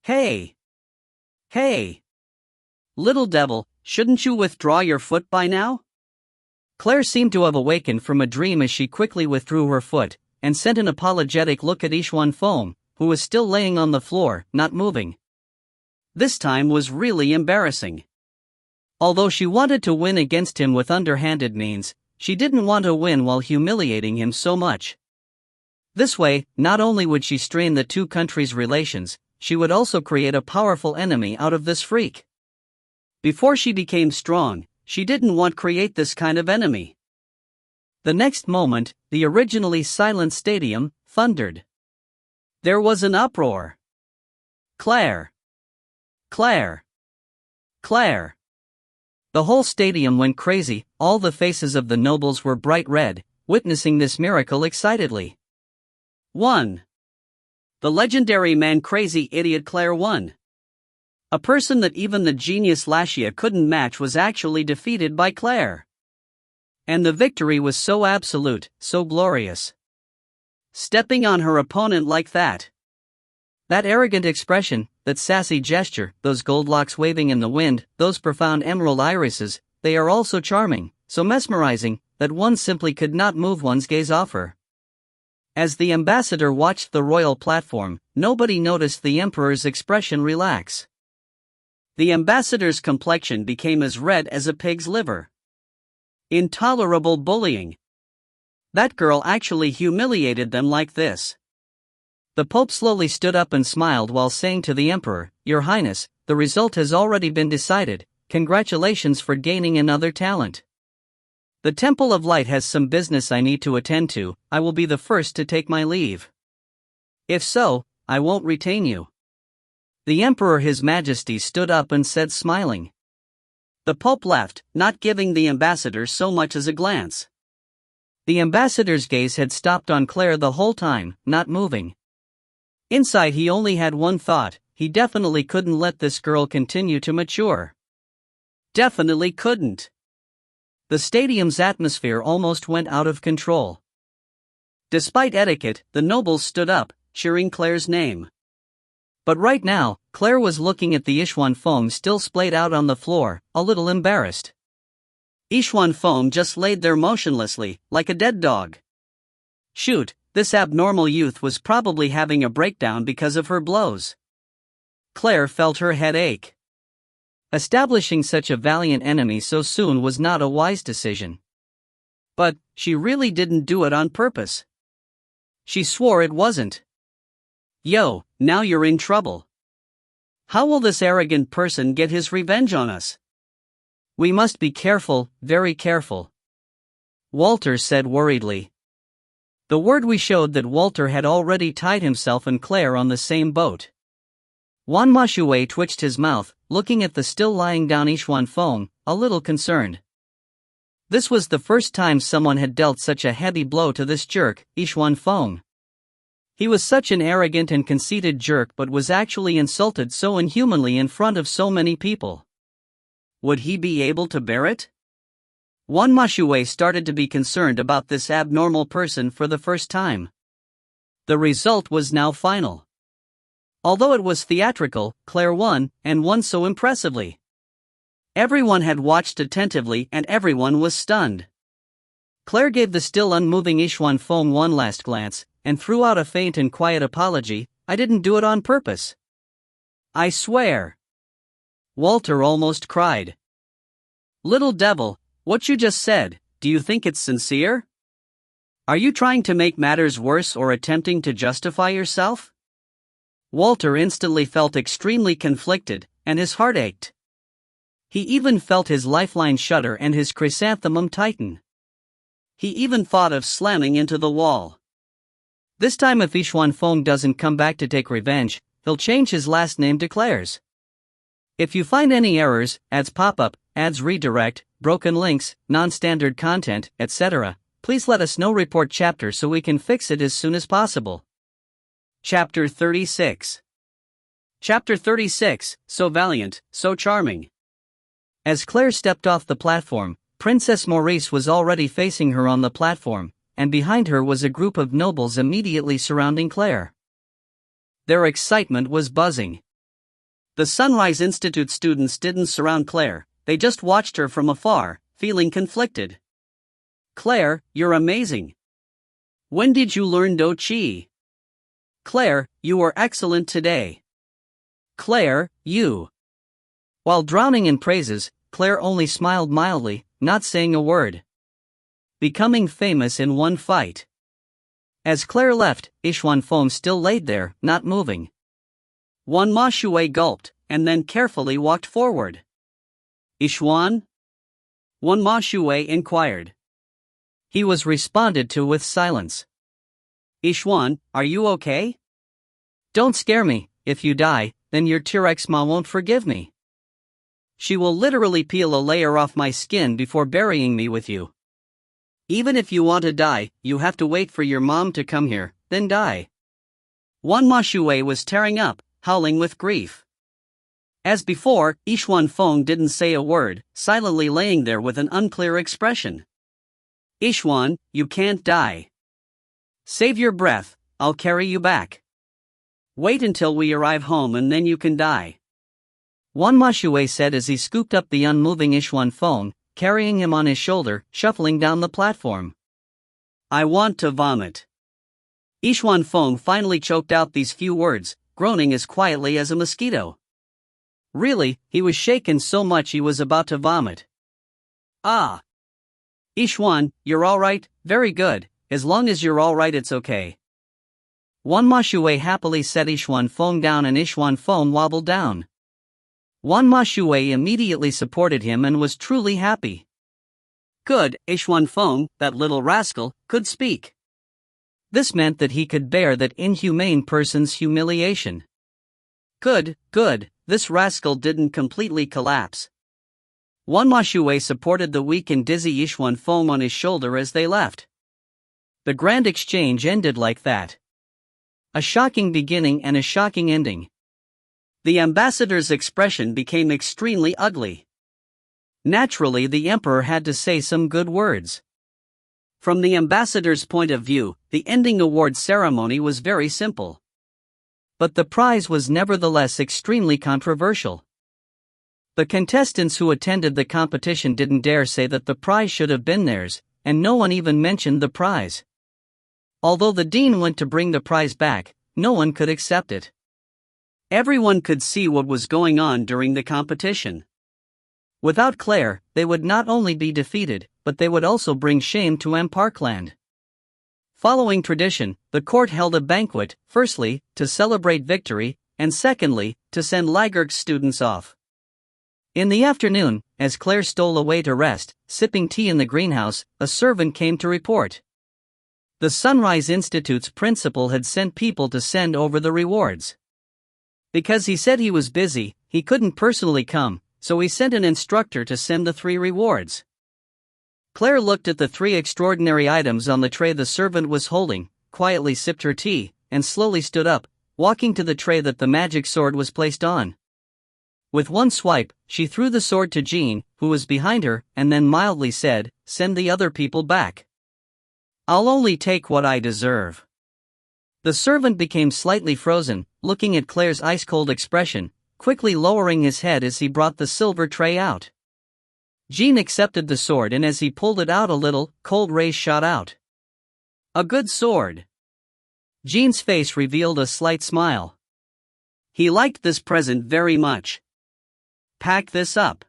Hey! Little devil, shouldn't you withdraw your foot by now? Claire seemed to have awakened from a dream as she quickly withdrew her foot, and sent an apologetic look at Yixuan Feng, who was still laying on the floor, not moving. This time was really embarrassing. Although she wanted to win against him with underhanded means, she didn't want to win while humiliating him so much. This way, not only would she strain the two countries' relations, she would also create a powerful enemy out of this freak. Before she became strong, she didn't want to create this kind of enemy. The next moment, the originally silent stadium thundered. There was an uproar. Claire! Claire! Claire! The whole stadium went crazy. All the faces of the nobles were bright red, witnessing this miracle excitedly. 1. The legendary man-crazy idiot Claire won. A person that even the genius Lashia couldn't match was actually defeated by Claire. And the victory was so absolute, so glorious. Stepping on her opponent like that. That arrogant expression, that sassy gesture, those gold locks waving in the wind, those profound emerald irises, they are all so charming, so mesmerizing, that one simply could not move one's gaze off her. As the ambassador watched the royal platform, nobody noticed the emperor's expression relax. The ambassador's complexion became as red as a pig's liver. Intolerable bullying. That girl actually humiliated them like this. The Pope slowly stood up and smiled while saying to the emperor, "Your Highness, the result has already been decided. Congratulations for gaining another talent. The Temple of Light has some business I need to attend to. I will be the first to take my leave. If so, I won't retain you." The Emperor His Majesty stood up and said, smiling. The Pope left, not giving the ambassador so much as a glance. The ambassador's gaze had stopped on Claire the whole time, not moving. Inside he only had one thought: he definitely couldn't let this girl continue to mature. Definitely couldn't. The stadium's atmosphere almost went out of control. Despite etiquette, the nobles stood up, cheering Claire's name. But right now, Claire was looking at the Yixuan Feng still splayed out on the floor, a little embarrassed. Yixuan Feng just laid there motionlessly, like a dead dog. Shoot, this abnormal youth was probably having a breakdown because of her blows. Claire felt her head ache. Establishing such a valiant enemy so soon was not a wise decision. But she really didn't do it on purpose. She swore it wasn't. Yo, now you're in trouble. How will this arrogant person get his revenge on us? We must be careful, very careful. Walter said worriedly. The word we showed that Walter had already tied himself and Claire on the same boat. Wan Mashui twitched his mouth, looking at the still lying down Yixuan Feng, a little concerned. This was the first time someone had dealt such a heavy blow to this jerk, Yixuan Feng. He was such an arrogant and conceited jerk, but was actually insulted so inhumanly in front of so many people. Would he be able to bear it? Wan Mashui started to be concerned about this abnormal person for the first time. The result was now final. Although it was theatrical, Claire won, and won so impressively. Everyone had watched attentively and everyone was stunned. Claire gave the still unmoving Yixuan Feng one last glance, and threw out a faint and quiet apology. "I didn't do it on purpose. I swear." Walter almost cried. "Little devil, what you just said, do you think it's sincere? Are you trying to make matters worse or attempting to justify yourself?" Walter instantly felt extremely conflicted, and his heart ached. He even felt his lifeline shudder and his chrysanthemum tighten. He even thought of slamming into the wall. This time if Yixuan Feng doesn't come back to take revenge, he'll change his last name to Claire's. If you find any errors, ads pop up, ads redirect, broken links, non-standard content, etc., please let us know. Report chapter so we can fix it as soon as possible. Chapter 36. Chapter 36, so valiant, so charming. As Claire stepped off the platform, Princess Maurice was already facing her on the platform, and behind her was a group of nobles immediately surrounding Claire. Their excitement was buzzing. The Sunrise Institute students didn't surround Claire, they just watched her from afar, feeling conflicted. "Claire, you're amazing. When did you learn Do Chi? Claire, you were excellent today. Claire, you." While drowning in praises, Claire only smiled mildly, not saying a word. Becoming famous in one fight. As Claire left, Yixuan Feng still laid there, not moving. Wan Ma Shui gulped, and then carefully walked forward. Yixuan? Wan Ma Shui inquired. He was responded to with silence. Yixuan, are you okay? Don't scare me. If you die, then your T-Rex ma won't forgive me. She will literally peel a layer off my skin before burying me with you. Even if you want to die, you have to wait for your mom to come here, then die. Wan Ma Shui was tearing up, howling with grief. As before, Yixuan Feng didn't say a word, silently laying there with an unclear expression. Yixuan, you can't die. Save your breath, I'll carry you back. Wait until we arrive home and then you can die. Wan Ma Shui said as he scooped up the unmoving Yixuan Feng, carrying him on his shoulder, shuffling down the platform. I want to vomit. Yixuan Feng finally choked out these few words, groaning as quietly as a mosquito. Really, he was shaken so much he was about to vomit. Ah! Yixuan, you're alright, very good, as long as you're alright it's okay. Wan Ma Shui happily set Yixuan Feng down and Yixuan Feng wobbled down. Wan Ma Shui immediately supported him and was truly happy. Good, Yixuan Feng, that little rascal, could speak. This meant that he could bear that inhumane person's humiliation. Good, this rascal didn't completely collapse. Wan Ma Shui supported the weak and dizzy Yixuan Feng on his shoulder as they left. The grand exchange ended like that. A shocking beginning and a shocking ending. The ambassador's expression became extremely ugly. Naturally, the emperor had to say some good words. From the ambassador's point of view, the ending award ceremony was very simple. But the prize was nevertheless extremely controversial. The contestants who attended the competition didn't dare say that the prize should have been theirs, and no one even mentioned the prize. Although the dean went to bring the prize back, no one could accept it. Everyone could see what was going on during the competition. Without Claire, they would not only be defeated, but they would also bring shame to Parkland. Following tradition, the court held a banquet, firstly, to celebrate victory, and secondly, to send Lagerk's students off. In the afternoon, as Claire stole away to rest, sipping tea in the greenhouse, a servant came to report. The Sunrise Institute's principal had sent people to send over the rewards. Because he said he was busy, he couldn't personally come, so he sent an instructor to send the 3 rewards. Claire looked at the 3 extraordinary items on the tray the servant was holding, quietly sipped her tea, and slowly stood up, walking to the tray that the magic sword was placed on. With one swipe, she threw the sword to Jean, who was behind her, and then mildly said, "Send the other people back. I'll only take what I deserve." The servant became slightly frozen, looking at Claire's ice-cold expression, quickly lowering his head as he brought the silver tray out. Jean accepted the sword, and as he pulled it out a little, cold rays shot out. A good sword. Jean's face revealed a slight smile. He liked this present very much. Pack this up.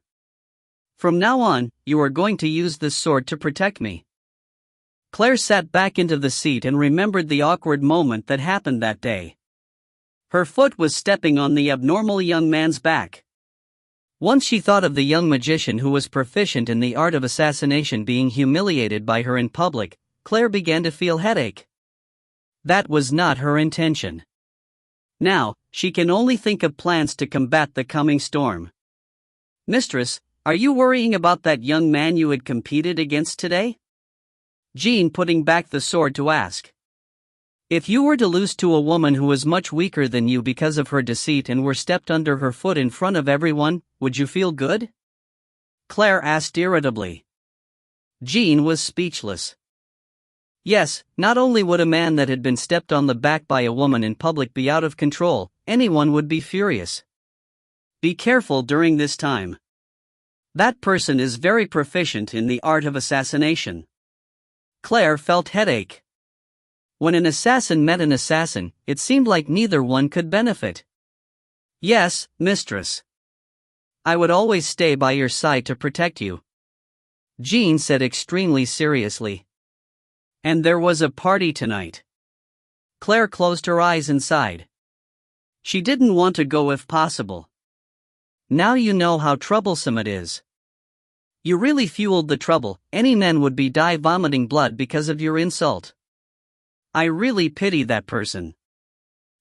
From now on, you are going to use this sword to protect me. Claire sat back into the seat and remembered the awkward moment that happened that day. Her foot was stepping on the abnormal young man's back. Once she thought of the young magician who was proficient in the art of assassination being humiliated by her in public, Claire began to feel headache. That was not her intention. Now, she can only think of plans to combat the coming storm. Mistress, are you worrying about that young man you had competed against today? Jean putting back the sword to ask. If you were to lose to a woman who was much weaker than you because of her deceit and were stepped under her foot in front of everyone, would you feel good? Claire asked irritably. Jean was speechless. Yes, not only would a man that had been stepped on the back by a woman in public be out of control, anyone would be furious. Be careful during this time. That person is very proficient in the art of assassination. Claire felt headache. When an assassin met an assassin, it seemed like neither one could benefit. Yes, mistress. I would always stay by your side to protect you. Jean said extremely seriously. And there was a party tonight. Claire closed her eyes and sighed. She didn't want to go if possible. Now you know how troublesome it is. You really fueled the trouble. Any men would be vomiting blood because of your insult. I really pity that person.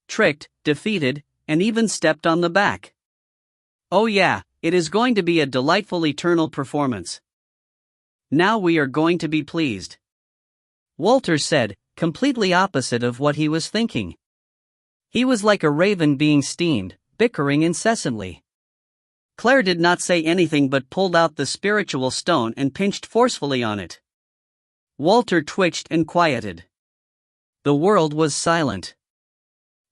Tricked, defeated, and even stepped on the back. Oh yeah, it is going to be a delightful eternal performance. Now we are going to be pleased. Walter said, completely opposite of what he was thinking. He was like a raven being steamed, bickering incessantly. Claire did not say anything but pulled out the spiritual stone and pinched forcefully on it. Walter twitched and quieted. The world was silent.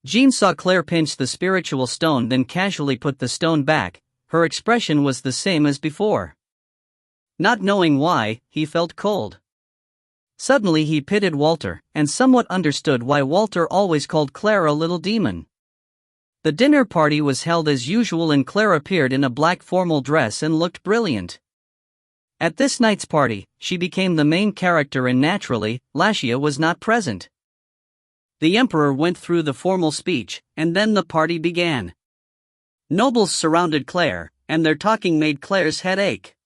Jean saw Claire pinch the spiritual stone, then casually put the stone back. Her expression was the same as before. Not knowing why, he felt cold. Suddenly he pitied Walter, and somewhat understood why Walter always called Claire a little demon. The dinner party was held as usual and Claire appeared in a black formal dress and looked brilliant. At this night's party, she became the main character and naturally, Lashia was not present. The emperor went through the formal speech, and then the party began. Nobles surrounded Claire, and their talking made Claire's head ache.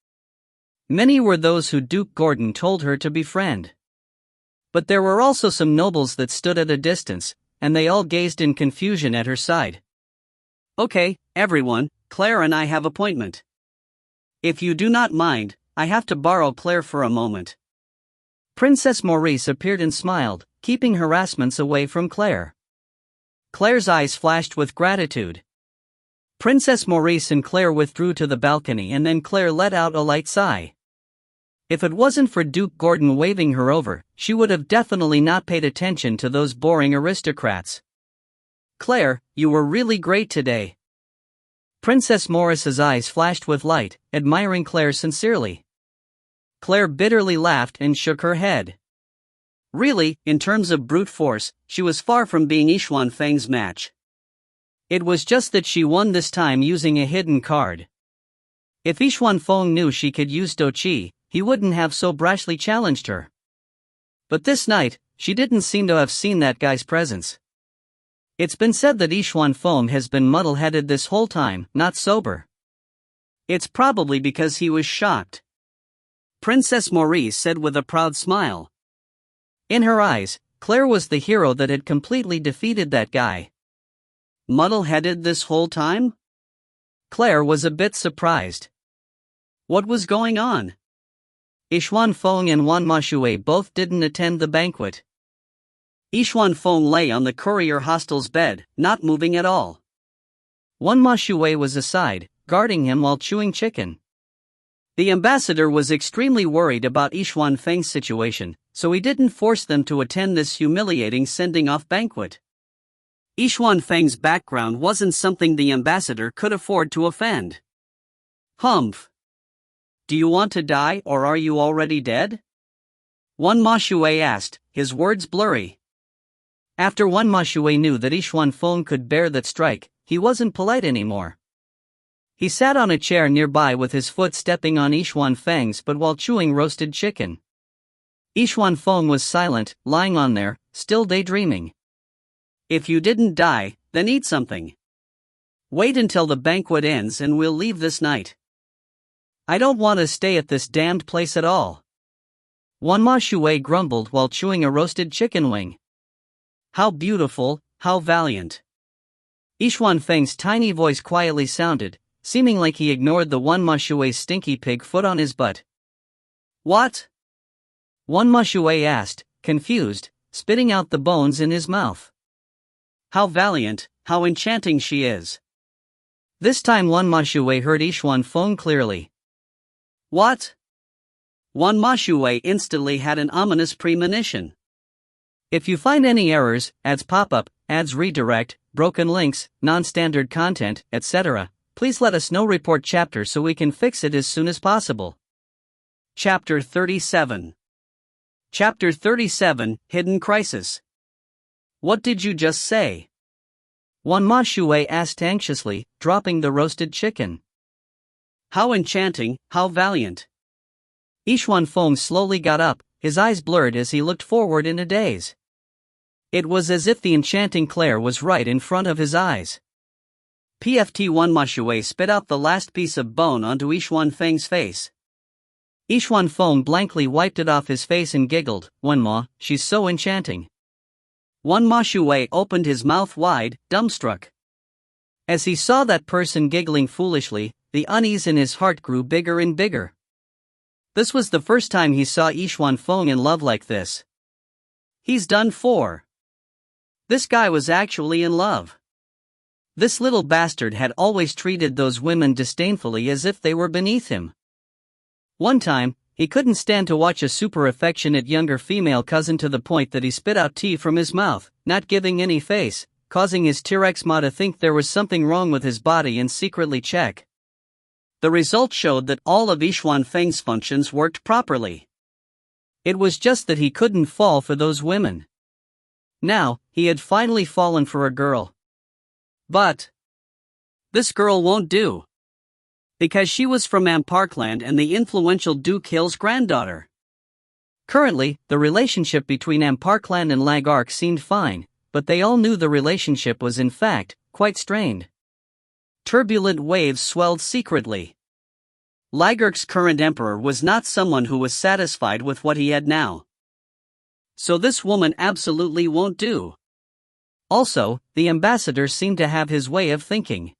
Many were those who Duke Gordon told her to befriend. But there were also some nobles that stood at a distance, and they all gazed in confusion at her side. Okay, everyone, Claire and I have appointment. If you do not mind, I have to borrow Claire for a moment. Princess Maurice appeared and smiled, keeping harassments away from Claire. Claire's eyes flashed with gratitude. Princess Maurice and Claire withdrew to the balcony and then Claire let out a light sigh. If it wasn't for Duke Gordon waving her over, she would have definitely not paid attention to those boring aristocrats. Claire, you were really great today. Princess Maurice's eyes flashed with light, admiring Claire sincerely. Claire bitterly laughed and shook her head. Really, in terms of brute force, she was far from being Yixuan Feng's match. It was just that she won this time using a hidden card. If Yixuan Feng knew she could use Doqi, he wouldn't have so brashly challenged her. But this night, she didn't seem to have seen that guy's presence. It's been said that Yixuan Feng has been muddle-headed this whole time, not sober. It's probably because he was shocked. Princess Maurice said with a proud smile. In her eyes, Claire was the hero that had completely defeated that guy. Muddle-headed this whole time? Claire was a bit surprised. What was going on? Yixuan Feng and Wan Mashui both didn't attend the banquet. Yixuan Feng lay on the courier hostel's bed, not moving at all. Wan Mashui was aside, guarding him while chewing chicken. The ambassador was extremely worried about Yixuan Feng's situation, so he didn't force them to attend this humiliating sending-off banquet. Yixuan Feng's background wasn't something the ambassador could afford to offend. Humph. Do you want to die or are you already dead? Wan Mashui asked, his words blurry. After Wan Mashui knew that Yixuan Feng could bear that strike, he wasn't polite anymore. He sat on a chair nearby with his foot stepping on Yixuan Feng's but while chewing roasted chicken. Yixuan Feng was silent, lying on there, still daydreaming. If you didn't die, then eat something. Wait until the banquet ends and we'll leave this night. I don't want to stay at this damned place at all. Wan Mashui grumbled while chewing a roasted chicken wing. How beautiful, how valiant. Yixuan Feng's tiny voice quietly sounded, seeming like he ignored the Wan Mashui's stinky pig foot on his butt. What? Wan Mashui asked, confused, spitting out the bones in his mouth. How valiant, how enchanting she is. This time Wan Mashui heard Yixuan Feng clearly. What? Wan Mashui instantly had an ominous premonition. If you find any errors, ads pop up, ads redirect, broken links, non-standard content, etc., please let us know. Report chapter so we can fix it as soon as possible. Chapter 37. Chapter 37, Hidden Crisis. What did you just say? Wan Mashui asked anxiously, dropping the roasted chicken. How enchanting, how valiant. Yixuan Feng slowly got up, his eyes blurred as he looked forward in a daze. It was as if the enchanting Claire was right in front of his eyes. PFT1 Mashui spit out the last piece of bone onto Yixuan Feng's face. Yixuan Feng blankly wiped it off his face and giggled, "Wenma, she's so enchanting." Wan Mashui opened his mouth wide, dumbstruck. As he saw that person giggling foolishly, the unease in his heart grew bigger and bigger. This was the first time he saw Yixuan Feng in love like this. He's done for. This guy was actually in love. This little bastard had always treated those women disdainfully as if they were beneath him. One time, he couldn't stand to watch a super affectionate younger female cousin to the point that he spit out tea from his mouth, not giving any face, causing his T-Rex ma to think there was something wrong with his body and secretly check. The result showed that all of Yixuan Feng's functions worked properly. It was just that he couldn't fall for those women. Now, he had finally fallen for a girl. But this girl won't do. Because she was from Amparkland and the influential Duke Hill's granddaughter. Currently, the relationship between Amparkland and Lagark seemed fine, but they all knew the relationship was in fact quite strained. Turbulent waves swelled secretly. Lagark's current emperor was not someone who was satisfied with what he had now. So this woman absolutely won't do. Also, the ambassador seemed to have his way of thinking.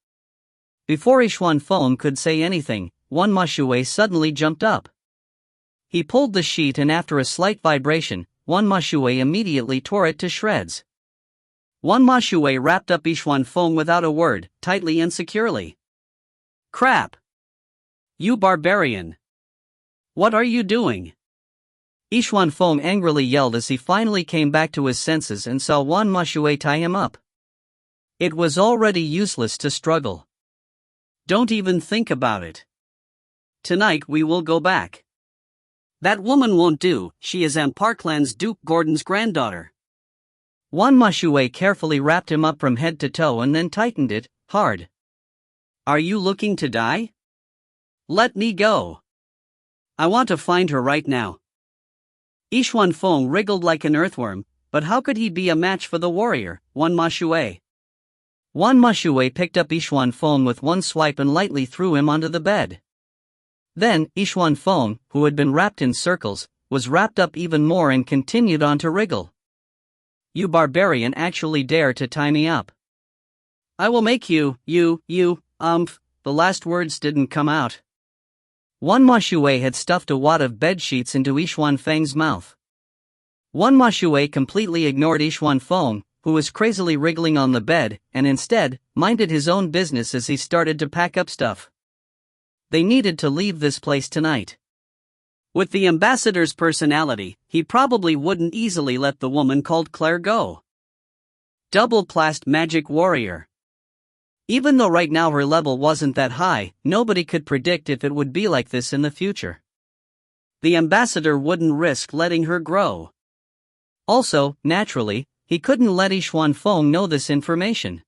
Before Yixuan Feng could say anything, Wan Mashui suddenly jumped up. He pulled the sheet and after a slight vibration, Wan Mashui immediately tore it to shreds. Wan Mashui wrapped up Yixuan Feng without a word, tightly and securely. "Crap! You barbarian! What are you doing?" Yixuan Feng angrily yelled as he finally came back to his senses and saw Wan Mashui tie him up. It was already useless to struggle. "Don't even think about it. Tonight we will go back. That woman won't do, she is Amparkland's Duke Gordon's granddaughter." Wan Mashui carefully wrapped him up from head to toe and then tightened it, hard. "Are you looking to die? Let me go. I want to find her right now." Yixuan Feng wriggled like an earthworm, but how could he be a match for the warrior, Wan Mashui? Wan Mashui picked up Yixuan Feng with one swipe and lightly threw him onto the bed. Then, Yixuan Feng, who had been wrapped in circles, was wrapped up even more and continued on to wriggle. "You barbarian actually dare to tie me up. I will make you, the last words didn't come out. Wan Mashui had stuffed a wad of bed sheets into Yixuan Feng's mouth. Wan Mashui completely ignored Yixuan Feng, who was crazily wriggling on the bed, and instead, minded his own business as he started to pack up stuff. They needed to leave this place tonight. With the ambassador's personality, he probably wouldn't easily let the woman called Claire go. Double-classed magic warrior. Even though right now her level wasn't that high, nobody could predict if it would be like this in the future. The ambassador wouldn't risk letting her grow. Also, naturally, he couldn't let Yixuan Feng know this information.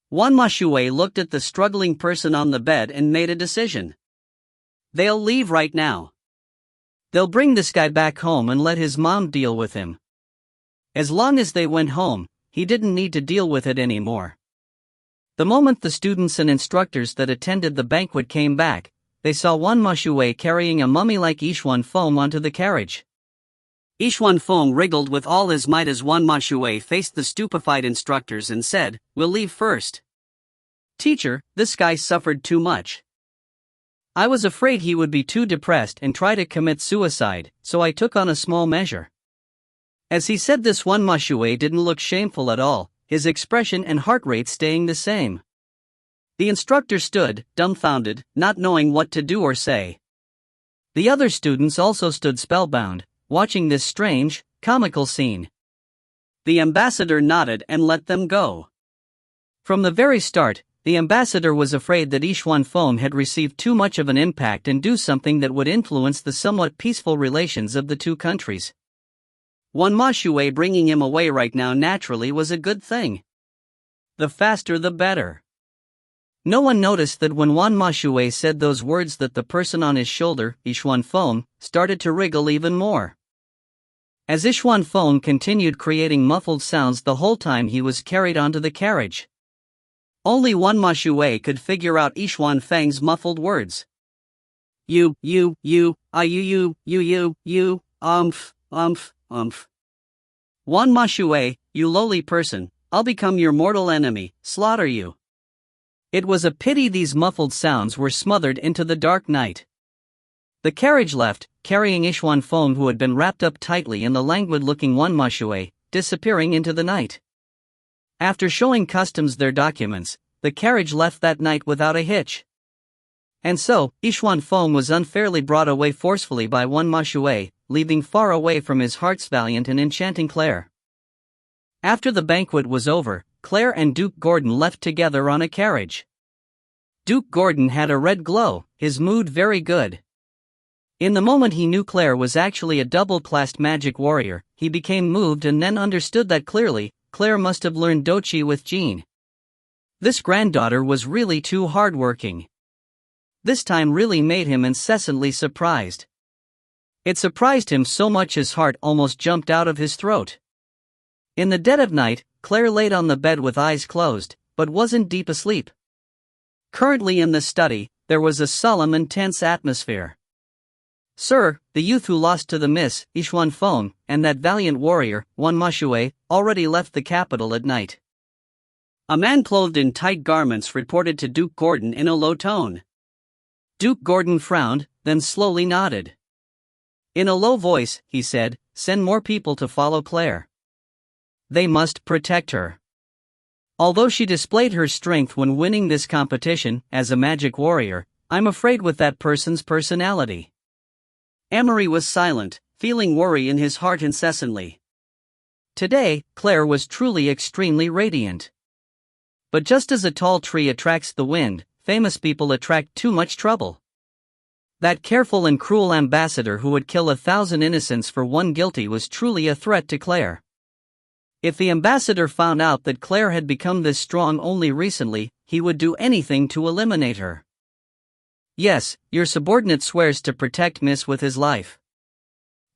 Wan Mashui looked at the struggling person on the bed and made a decision. They'll leave right now. They'll bring this guy back home and let his mom deal with him. As long as they went home, he didn't need to deal with it anymore. The moment the students and instructors that attended the banquet came back, they saw Wan Mashui carrying a mummy like Yixuan Feng onto the carriage. Yixuan Feng wriggled with all his might as Wan Mashui faced the stupefied instructors and said, "We'll leave first. Teacher, this guy suffered too much. I was afraid he would be too depressed and try to commit suicide, so I took on a small measure." As he said this, Wan Mashui didn't look shameful at all, his expression and heart rate staying the same. The instructor stood, dumbfounded, not knowing what to do or say. The other students also stood spellbound, watching this strange, comical scene. The ambassador nodded and let them go. From the very start, the ambassador was afraid that Yixuan Feng had received too much of an impact and do something that would influence the somewhat peaceful relations of the two countries. Wan Mashui bringing him away right now naturally was a good thing. The faster the better. No one noticed that when Wan Mashui said those words that the person on his shoulder, Yixuan Feng, started to wriggle even more. as Yixuan Feng continued creating muffled sounds the whole time he was carried onto the carriage. Only one Ma Shui could figure out Yixuan Feng's muffled words. You, umph. One Ma Shui, you lowly person, I'll become your mortal enemy, slaughter you. It was a pity these muffled sounds were smothered into the dark night. The carriage left, carrying Yixuan Feng, who had been wrapped up tightly in the languid-looking one Ma Shui, disappearing into the night. After showing customs their documents, the carriage left that night without a hitch. And so, Yixuan Feng was unfairly brought away forcefully by one Ma Shui, leaving far away from his heart's valiant and enchanting Claire. After the banquet was over, Claire and Duke Gordon left together on a carriage. Duke Gordon had a red glow, his mood very good. In the moment he knew Claire was actually a double-classed magic warrior, he became moved and then understood that clearly, Claire must have learned Dochi with Jean. This granddaughter was really too hardworking. This time really made him incessantly surprised. It surprised him so much his heart almost jumped out of his throat. In the dead of night, Claire laid on the bed with eyes closed, but wasn't deep asleep. Currently in the study, there was a solemn and tense atmosphere. Sir, the youth who lost to the Miss, Yixuan Feng, and that valiant warrior, one Ma Shui, already left the capital at night. A man clothed in tight garments reported to Duke Gordon in a low tone. Duke Gordon frowned, then slowly nodded. In a low voice, he said, "Send more people to follow Claire. They must protect her. Although she displayed her strength when winning this competition, as a magic warrior, I'm afraid with that person's personality." Emery was silent, feeling worry in his heart incessantly. Today, Claire was truly extremely radiant. But just as a tall tree attracts the wind, famous people attract too much trouble. That careful and cruel ambassador who would kill 1,000 innocents for one guilty was truly a threat to Claire. If the ambassador found out that Claire had become this strong only recently, he would do anything to eliminate her. Yes, your subordinate swears to protect Miss with his life.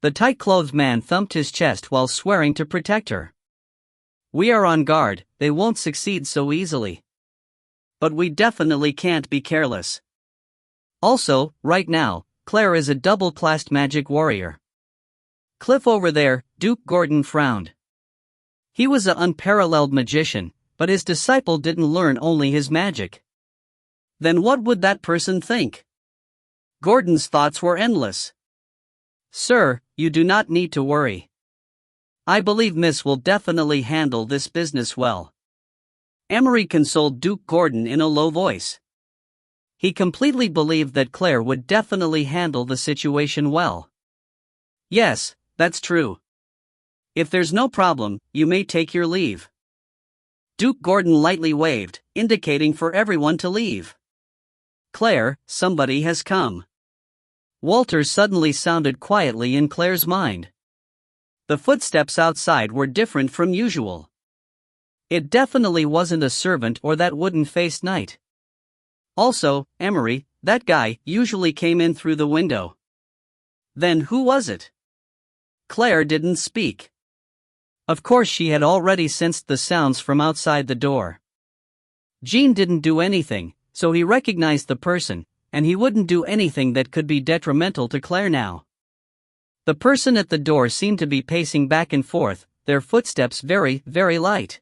The tight-clothed man thumped his chest while swearing to protect her. We are on guard, they won't succeed so easily. But we definitely can't be careless. Also, right now, Claire is a double-classed magic warrior. Cliff over there, Duke Gordon frowned. He was an unparalleled magician, but his disciple didn't learn only his magic. Then what would that person think? Gordon's thoughts were endless. Sir, you do not need to worry. I believe Miss will definitely handle this business well. Emery consoled Duke Gordon in a low voice. He completely believed that Claire would definitely handle the situation well. Yes, that's true. If there's no problem, you may take your leave. Duke Gordon lightly waved, indicating for everyone to leave. Claire, somebody has come. Walter suddenly sounded quietly in Claire's mind. The footsteps outside were different from usual. It definitely wasn't a servant or that wooden-faced knight. Also, Emery, that guy, usually came in through the window. Then who was it? Claire didn't speak. Of course she had already sensed the sounds from outside the door. Jean didn't do anything, so he recognized the person, and he wouldn't do anything that could be detrimental to Claire now. The person at the door seemed to be pacing back and forth, their footsteps very, very light.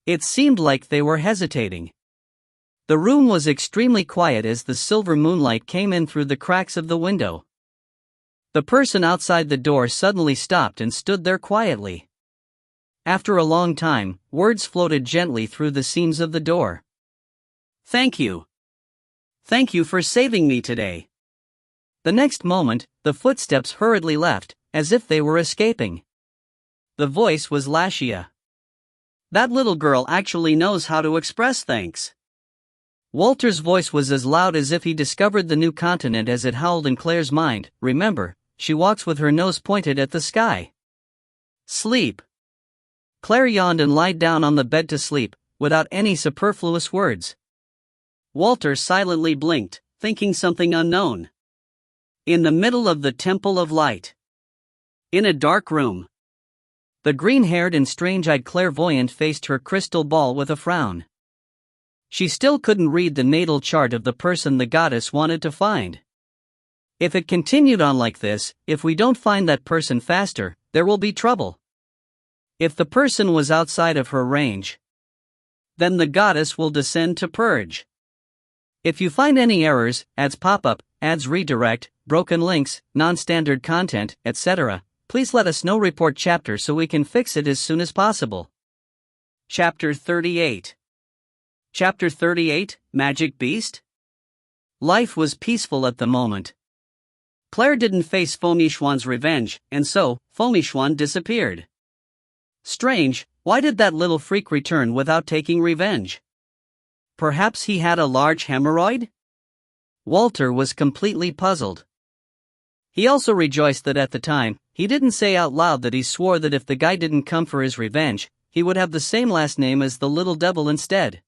It seemed like they were hesitating. The room was extremely quiet as the silver moonlight came in through the cracks of the window. The person outside the door suddenly stopped and stood there quietly. After a long time, words floated gently through the seams of the door. Thank you. Thank you for saving me today. The next moment, the footsteps hurriedly left, as if they were escaping. The voice was Lashia. That little girl actually knows how to express thanks. Walter's voice was as loud as if he discovered the new continent as it howled in Claire's mind. Remember, she walks with her nose pointed at the sky. Sleep. Claire yawned and lied down on the bed to sleep, without any superfluous words. Walter silently blinked, thinking something unknown. In the middle of the Temple of Light. In a dark room. The green-haired and strange-eyed clairvoyant faced her crystal ball with a frown. She still couldn't read the natal chart of the person the goddess wanted to find. If it continued on like this, if we don't find that person faster, there will be trouble. If the person was outside of her range, then the goddess will descend to purge. If you find any errors, ads pop up, ads redirect, broken links, non-standard content, etc., please let us know. Report chapter so we can fix it as soon as possible. Chapter 38. Chapter 38, Magic Beast? Life was peaceful at the moment. Claire didn't face Yixuan's revenge, and so, Yixuan disappeared. Strange, why did that little freak return without taking revenge? Perhaps he had a large hemorrhoid? Walter was completely puzzled. He also rejoiced that at the time, he didn't say out loud that he swore that if the guy didn't come for his revenge, he would have the same last name as the little devil instead.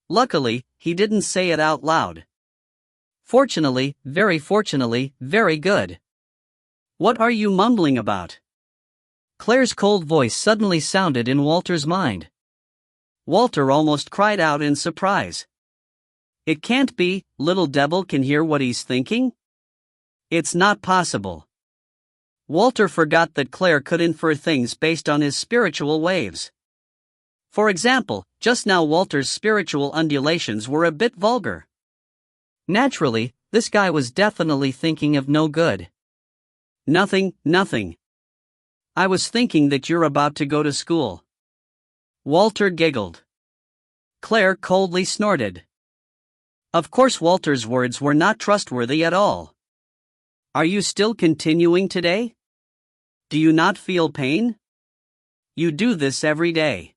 Luckily, he didn't say it out loud. Fortunately, very good. What are you mumbling about? Claire's cold voice suddenly sounded in Walter's mind. Walter almost cried out in surprise. It can't be, little devil can hear what he's thinking? It's not possible. Walter forgot that Claire could infer things based on his spiritual waves. For example, just now Walter's spiritual undulations were a bit vulgar. Naturally, this guy was definitely thinking of no good. Nothing. I was thinking that you're about to go to school. Walter giggled. Claire coldly snorted. Of course Walter's words were not trustworthy at all. Are you still continuing today? Do you not feel pain? You do this every day.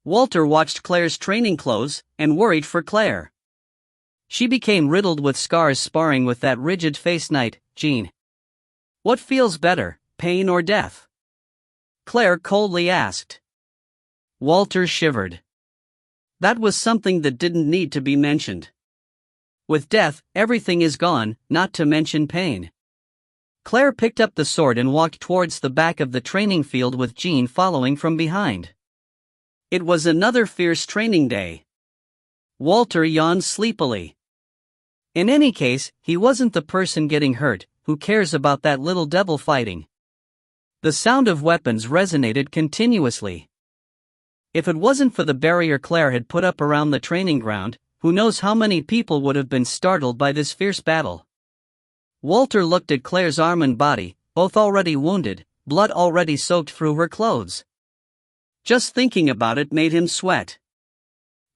Walter watched Claire's training clothes, and worried for Claire. She became riddled with scars sparring with that rigid-faced knight, Jean. What feels better, pain or death? Claire coldly asked. Walter shivered. That was something that didn't need to be mentioned. With death, everything is gone, not to mention pain. Claire picked up the sword and walked towards the back of the training field with Jean following from behind. It was another fierce training day. Walter yawned sleepily. In any case, he wasn't the person getting hurt. Who cares about that little devil fighting? The sound of weapons resonated continuously. If it wasn't for the barrier Claire had put up around the training ground, who knows how many people would have been startled by this fierce battle. Walter looked at Claire's arm and body, both already wounded, blood already soaked through her clothes. Just thinking about it made him sweat.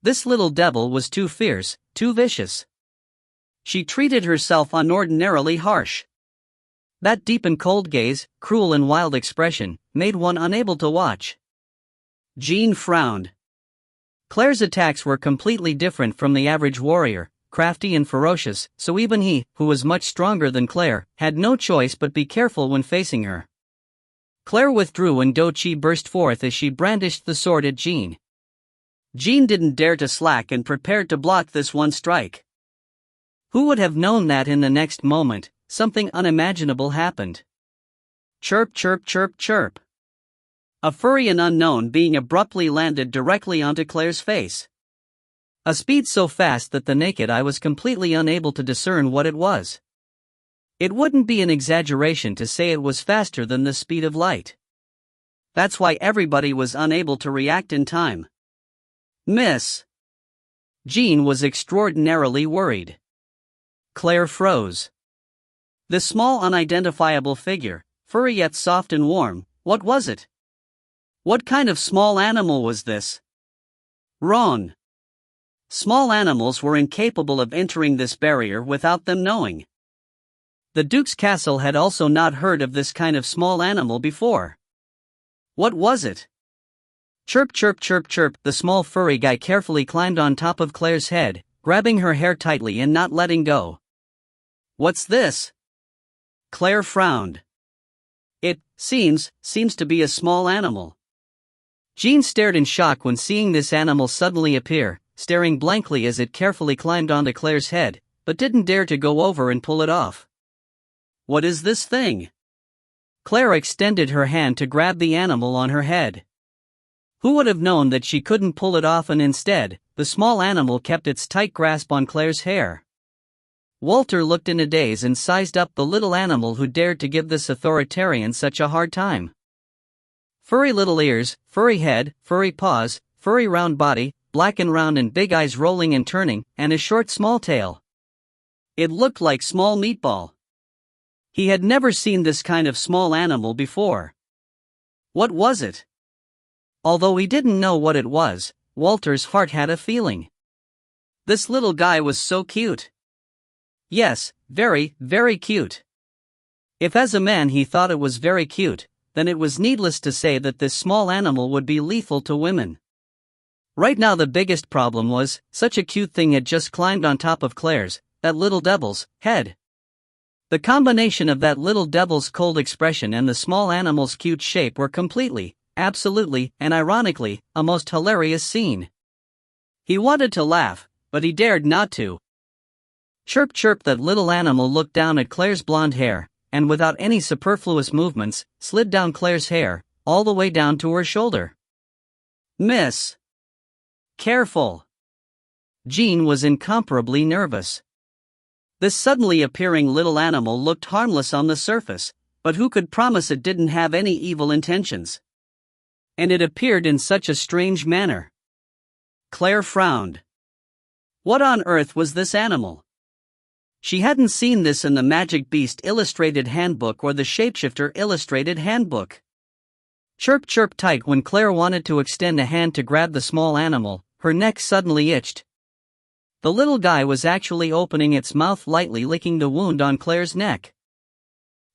This little devil was too fierce, too vicious. She treated herself unordinarily harsh. That deep and cold gaze, cruel and wild expression, made one unable to watch. Jean frowned. Claire's attacks were completely different from the average warrior, crafty and ferocious, so even he, who was much stronger than Claire, had no choice but be careful when facing her. Claire withdrew and Do Chi burst forth as she brandished the sword at Jean. Jean didn't dare to slack and prepared to block this one strike. Who would have known that in the next moment, something unimaginable happened? Chirp chirp chirp chirp. A furry and unknown being abruptly landed directly onto Claire's face. A speed so fast that the naked eye was completely unable to discern what it was. It wouldn't be an exaggeration to say it was faster than the speed of light. That's why everybody was unable to react in time. Miss. Jean was extraordinarily worried. Claire froze. This small unidentifiable figure, furry yet soft and warm, what was it? What kind of small animal was this? Wrong. Small animals were incapable of entering this barrier without them knowing. The Duke's castle had also not heard of this kind of small animal before. What was it? Chirp chirp chirp chirp. The small furry guy carefully climbed on top of Claire's head, grabbing her hair tightly and not letting go. What's this? Claire frowned. It seems to be a small animal. Jean stared in shock when seeing this animal suddenly appear, staring blankly as it carefully climbed onto Claire's head, but didn't dare to go over and pull it off. What is this thing? Claire extended her hand to grab the animal on her head. Who would have known that she couldn't pull it off, and instead, the small animal kept its tight grasp on Claire's hair. Walter looked in a daze and sized up the little animal who dared to give this authoritarian such a hard time. Furry little ears, furry head, furry paws, furry round body, black and round and big eyes rolling and turning, and a short small tail. It looked like small meatball. He had never seen this kind of small animal before. What was it? Although he didn't know what it was, Walter's heart had a feeling. This little guy was so cute. Yes, very, very cute. If as a man he thought it was very cute, then it was needless to say that this small animal would be lethal to women. Right now the biggest problem was, such a cute thing had just climbed on top of Claire's, that little devil's, head. The combination of that little devil's cold expression and the small animal's cute shape were completely, absolutely, and ironically, a most hilarious scene. He wanted to laugh, but he dared not to. Chirp chirp, that little animal looked down at Claire's blonde hair, and without any superfluous movements, slid down Claire's hair, all the way down to her shoulder. Miss. Careful. Jean was incomparably nervous. This suddenly appearing little animal looked harmless on the surface, but who could promise it didn't have any evil intentions? And it appeared in such a strange manner. Claire frowned. What on earth was this animal? She hadn't seen this in the Magic Beast Illustrated Handbook or the Shapeshifter Illustrated Handbook. Chirp chirp tight. When Claire wanted to extend a hand to grab the small animal, her neck suddenly itched. The little guy was actually opening its mouth, lightly licking the wound on Claire's neck.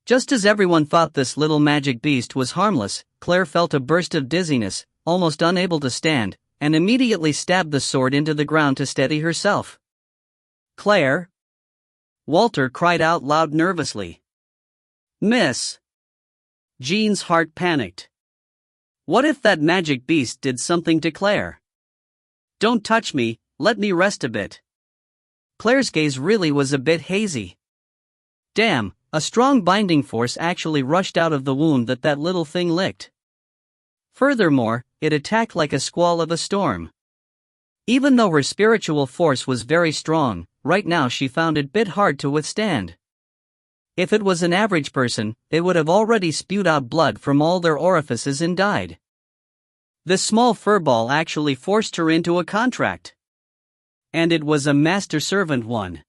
Just as everyone thought this little magic beast was harmless, Claire felt a burst of dizziness, almost unable to stand, and immediately stabbed the sword into the ground to steady herself. Claire? Walter cried out loud nervously. Miss. Jean's heart panicked. What if that magic beast did something to Claire? Don't touch me, let me rest a bit. Claire's gaze really was a bit hazy. Damn, a strong binding force actually rushed out of the wound that little thing licked. Furthermore, it attacked like a squall of a storm. Even though her spiritual force was very strong, right now she found it a bit hard to withstand. If it was an average person, they would have already spewed out blood from all their orifices and died. This small furball actually forced her into a contract. And it was a master-servant one.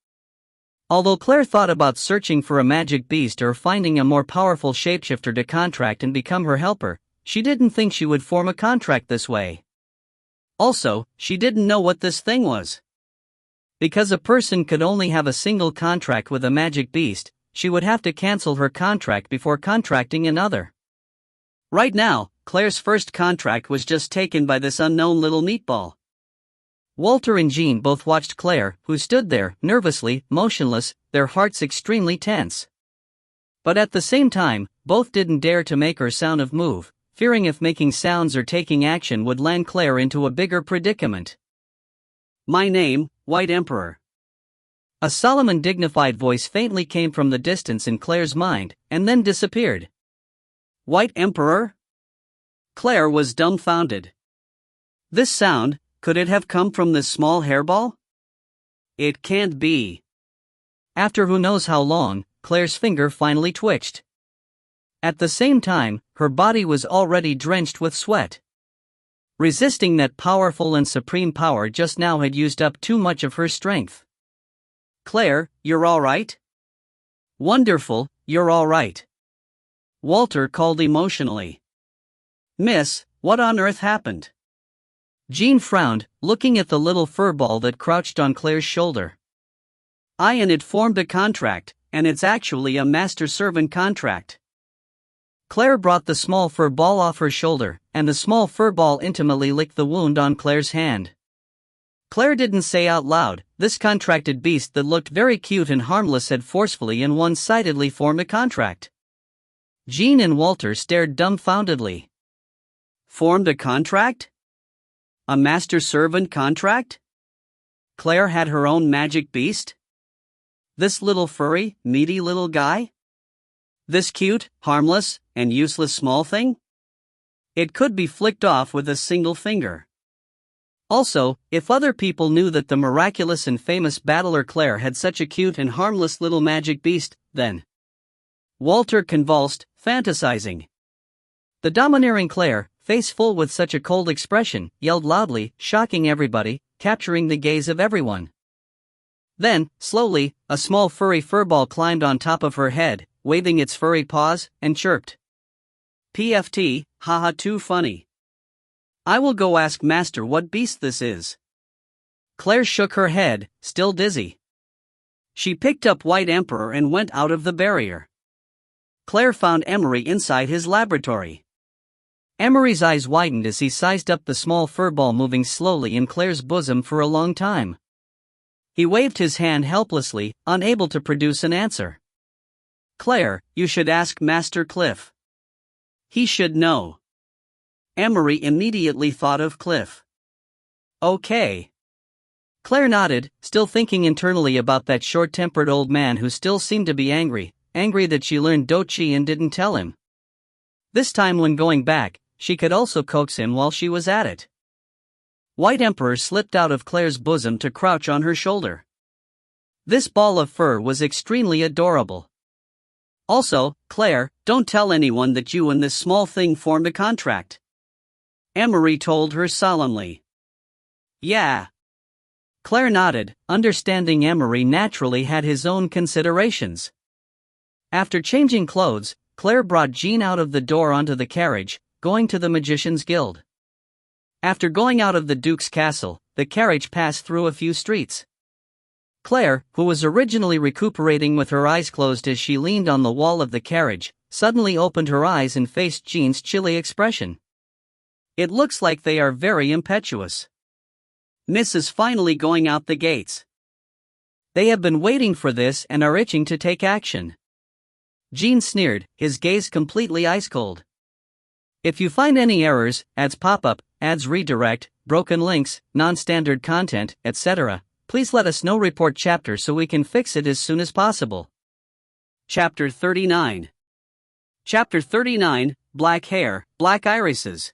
Although Claire thought about searching for a magic beast or finding a more powerful shapeshifter to contract and become her helper, she didn't think she would form a contract this way. Also, she didn't know what this thing was. Because a person could only have a single contract with a magic beast, she would have to cancel her contract before contracting another. Right now, Claire's first contract was just taken by this unknown little meatball. Walter and Jean both watched Claire, who stood there, nervously, motionless, their hearts extremely tense. But at the same time, both didn't dare to make her sound of move, fearing if making sounds or taking action would land Claire into a bigger predicament. My name, White Emperor. A solemn and dignified voice faintly came from the distance in Claire's mind, and then disappeared. White Emperor? Claire was dumbfounded. This sound, could it have come from this small hairball? It can't be. After who knows how long, Claire's finger finally twitched. At the same time, her body was already drenched with sweat. Resisting that powerful and supreme power just now had used up too much of her strength. Claire, you're all right? Wonderful, you're all right. Walter called emotionally. Miss, what on earth happened? Jean frowned, looking at the little furball that crouched on Claire's shoulder. I and it formed a contract, and it's actually a master-servant contract. Claire brought the small fur ball off her shoulder, and the small fur ball intimately licked the wound on Claire's hand. Claire didn't say out loud, this contracted beast that looked very cute and harmless had forcefully and one-sidedly formed a contract. Jean and Walter stared dumbfoundedly. Formed a contract? A master-servant contract? Claire had her own magic beast? This little furry, meaty little guy? This cute, harmless, and useless small thing? It could be flicked off with a single finger. Also, if other people knew that the miraculous and famous battler Claire had such a cute and harmless little magic beast, then. Walter convulsed, fantasizing. The domineering Claire, face full with such a cold expression, yelled loudly, shocking everybody, capturing the gaze of everyone. Then, slowly, a small furry furball climbed on top of her head, waving its furry paws, and chirped. PFT, haha, too funny. I will go ask Master what beast this is. Claire shook her head, still dizzy. She picked up White Emperor and went out of the barrier. Claire found Emery inside his laboratory. Emery's eyes widened as he sized up the small furball moving slowly in Claire's bosom for a long time. He waved his hand helplessly, unable to produce an answer. Claire, you should ask Master Cliff. He should know. Emery immediately thought of Cliff. Okay. Claire nodded, still thinking internally about that short-tempered old man who still seemed to be angry that she learned Dochi and didn't tell him. This time when going back, she could also coax him while she was at it. White Emperor slipped out of Claire's bosom to crouch on her shoulder. This ball of fur was extremely adorable. Also, Claire, don't tell anyone that you and this small thing formed a contract. Emery told her solemnly. Yeah. Claire nodded, understanding Emery naturally had his own considerations. After changing clothes, Claire brought Jean out of the door onto the carriage, going to the Magician's Guild. After going out of the Duke's castle, the carriage passed through a few streets. Claire, who was originally recuperating with her eyes closed as she leaned on the wall of the carriage, suddenly opened her eyes and faced Jean's chilly expression. It looks like they are very impetuous. Miss is finally going out the gates. They have been waiting for this and are itching to take action. Jean sneered, his gaze completely ice-cold. If you find any errors, ads pop-up, ads redirect, broken links, non-standard content, etc., please let us know. Report chapter so we can fix it as soon as possible. Chapter 39. Chapter 39, Black Hair, Black Irises.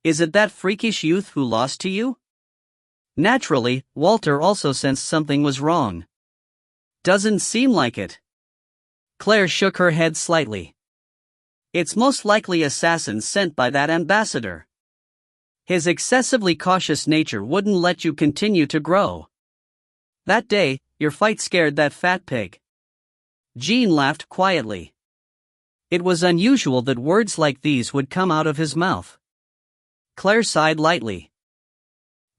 Is it that freakish youth who lost to you? Naturally, Walter also sensed something was wrong. Doesn't seem like it. Claire shook her head slightly. It's most likely assassins sent by that ambassador. His excessively cautious nature wouldn't let you continue to grow. That day, your fight scared that fat pig. Jean laughed quietly. It was unusual that words like these would come out of his mouth. Claire sighed lightly.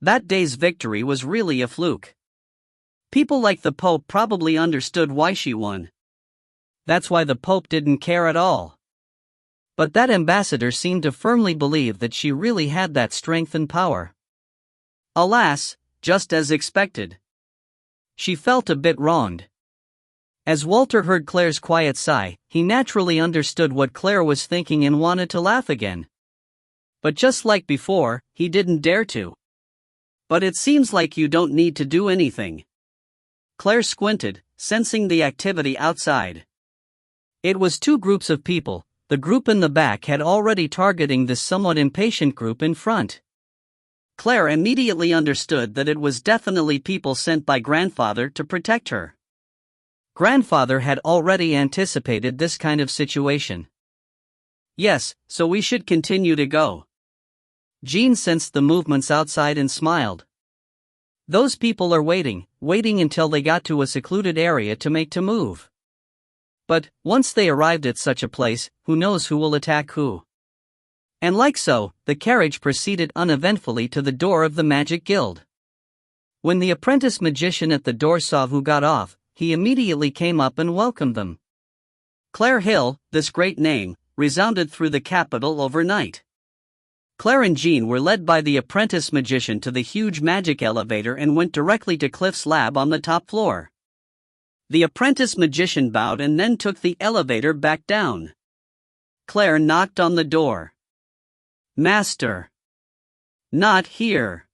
That day's victory was really a fluke. People like the Pope probably understood why she won. That's why the Pope didn't care at all. But that ambassador seemed to firmly believe that she really had that strength and power. Alas, just as expected. She felt a bit wronged. As Walter heard Claire's quiet sigh, he naturally understood what Claire was thinking and wanted to laugh again. But just like before, he didn't dare to. But it seems like you don't need to do anything. Claire squinted, sensing the activity outside. It was two groups of people. The group in the back had already targeting this somewhat impatient group in front. Claire immediately understood that it was definitely people sent by grandfather to protect her. Grandfather had already anticipated this kind of situation. Yes, so we should continue to go. Jean sensed the movements outside and smiled. Those people are waiting until they got to a secluded area to make to move. But, once they arrived at such a place, who knows who will attack who? And like so, the carriage proceeded uneventfully to the door of the Magic Guild. When the apprentice magician at the door saw who got off, he immediately came up and welcomed them. Claire Hill, this great name, resounded through the capital overnight. Claire and Jean were led by the apprentice magician to the huge magic elevator and went directly to Cliff's lab on the top floor. The apprentice magician bowed and then took the elevator back down. Claire knocked on the door. Master. Not here.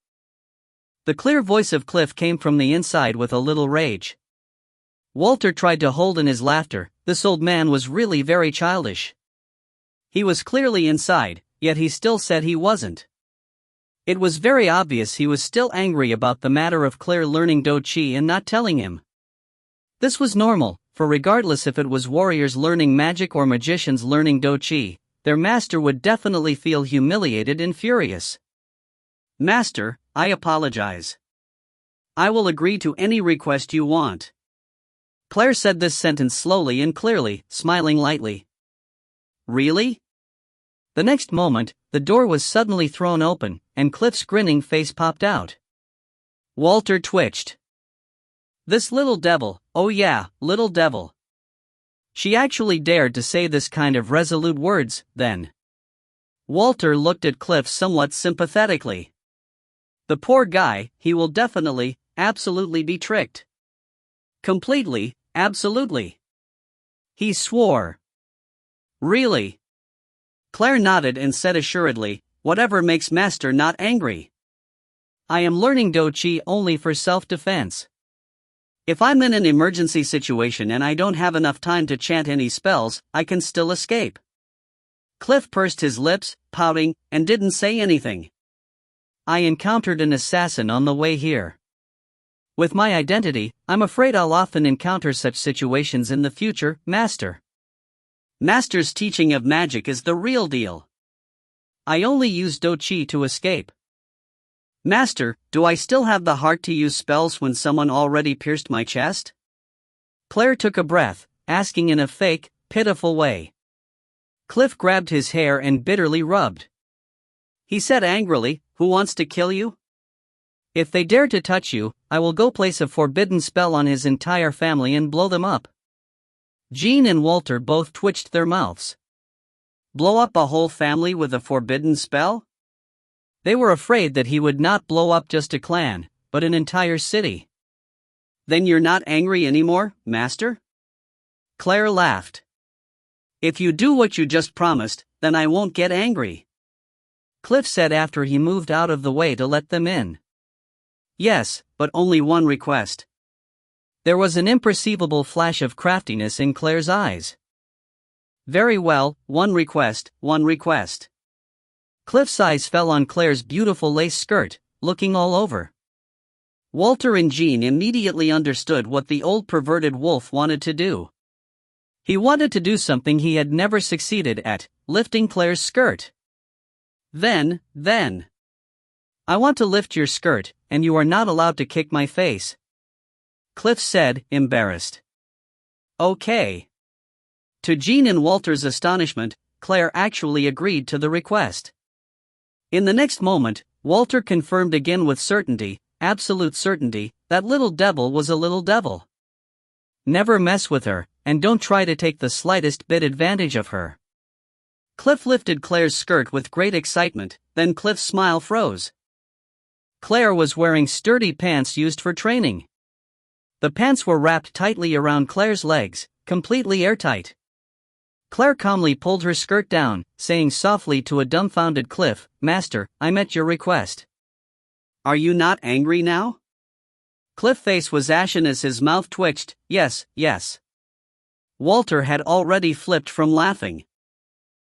The clear voice of Cliff came from the inside with a little rage. Walter tried to hold in his laughter. This old man was really very childish. He was clearly inside, yet he still said he wasn't. It was very obvious he was still angry about the matter of Claire learning Do Chi and not telling him. This was normal, for regardless if it was warriors learning magic or magicians learning Do Chi, their master would definitely feel humiliated and furious. "Master, I apologize. I will agree to any request you want." Claire said this sentence slowly and clearly, smiling lightly. "Really?" The next moment, the door was suddenly thrown open, and Cliff's grinning face popped out. Walter twitched. This little devil, oh yeah, little devil. She actually dared to say this kind of resolute words, then. Walter looked at Cliff somewhat sympathetically. The poor guy, he will definitely, absolutely be tricked. Completely, absolutely. He swore. Really? Claire nodded and said assuredly, "Whatever makes master not angry. I am learning Do Chi only for self-defense. If I'm in an emergency situation and I don't have enough time to chant any spells, I can still escape." Cliff pursed his lips, pouting, and didn't say anything. "I encountered an assassin on the way here. With my identity, I'm afraid I'll often encounter such situations in the future, master. Master's teaching of magic is the real deal. I only use Do Chi to escape. Master, do I still have the heart to use spells when someone already pierced my chest?" Claire took a breath, asking in a fake, pitiful way. Cliff grabbed his hair and bitterly rubbed. He said angrily, "Who wants to kill you? If they dare to touch you, I will go place a forbidden spell on his entire family and blow them up." Jean and Walter both twitched their mouths. Blow up a whole family with a forbidden spell? They were afraid that he would not blow up just a clan, but an entire city. "Then you're not angry anymore, master?" Claire laughed. "If you do what you just promised, then I won't get angry," Cliff said after he moved out of the way to let them in. "Yes, but only one request." There was an imperceivable flash of craftiness in Claire's eyes. "Very well, one request, one request." Cliff's eyes fell on Claire's beautiful lace skirt, looking all over. Walter and Jean immediately understood what the old perverted wolf wanted to do. He wanted to do something he had never succeeded at, lifting Claire's skirt. Then, "I want to lift your skirt, and you are not allowed to kick my face," Cliff said, embarrassed. "Okay." To Jean and Walter's astonishment, Claire actually agreed to the request. In the next moment, Walter confirmed again with certainty, absolute certainty, that little devil was a little devil. Never mess with her, and don't try to take the slightest bit advantage of her. Cliff lifted Claire's skirt with great excitement, then Cliff's smile froze. Claire was wearing sturdy pants used for training. The pants were wrapped tightly around Claire's legs, completely airtight. Claire calmly pulled her skirt down, saying softly to a dumbfounded Cliff, "Master, I met your request. Are you not angry now?" Cliff's face was ashen as his mouth twitched. Yes. Walter had already flipped from laughing.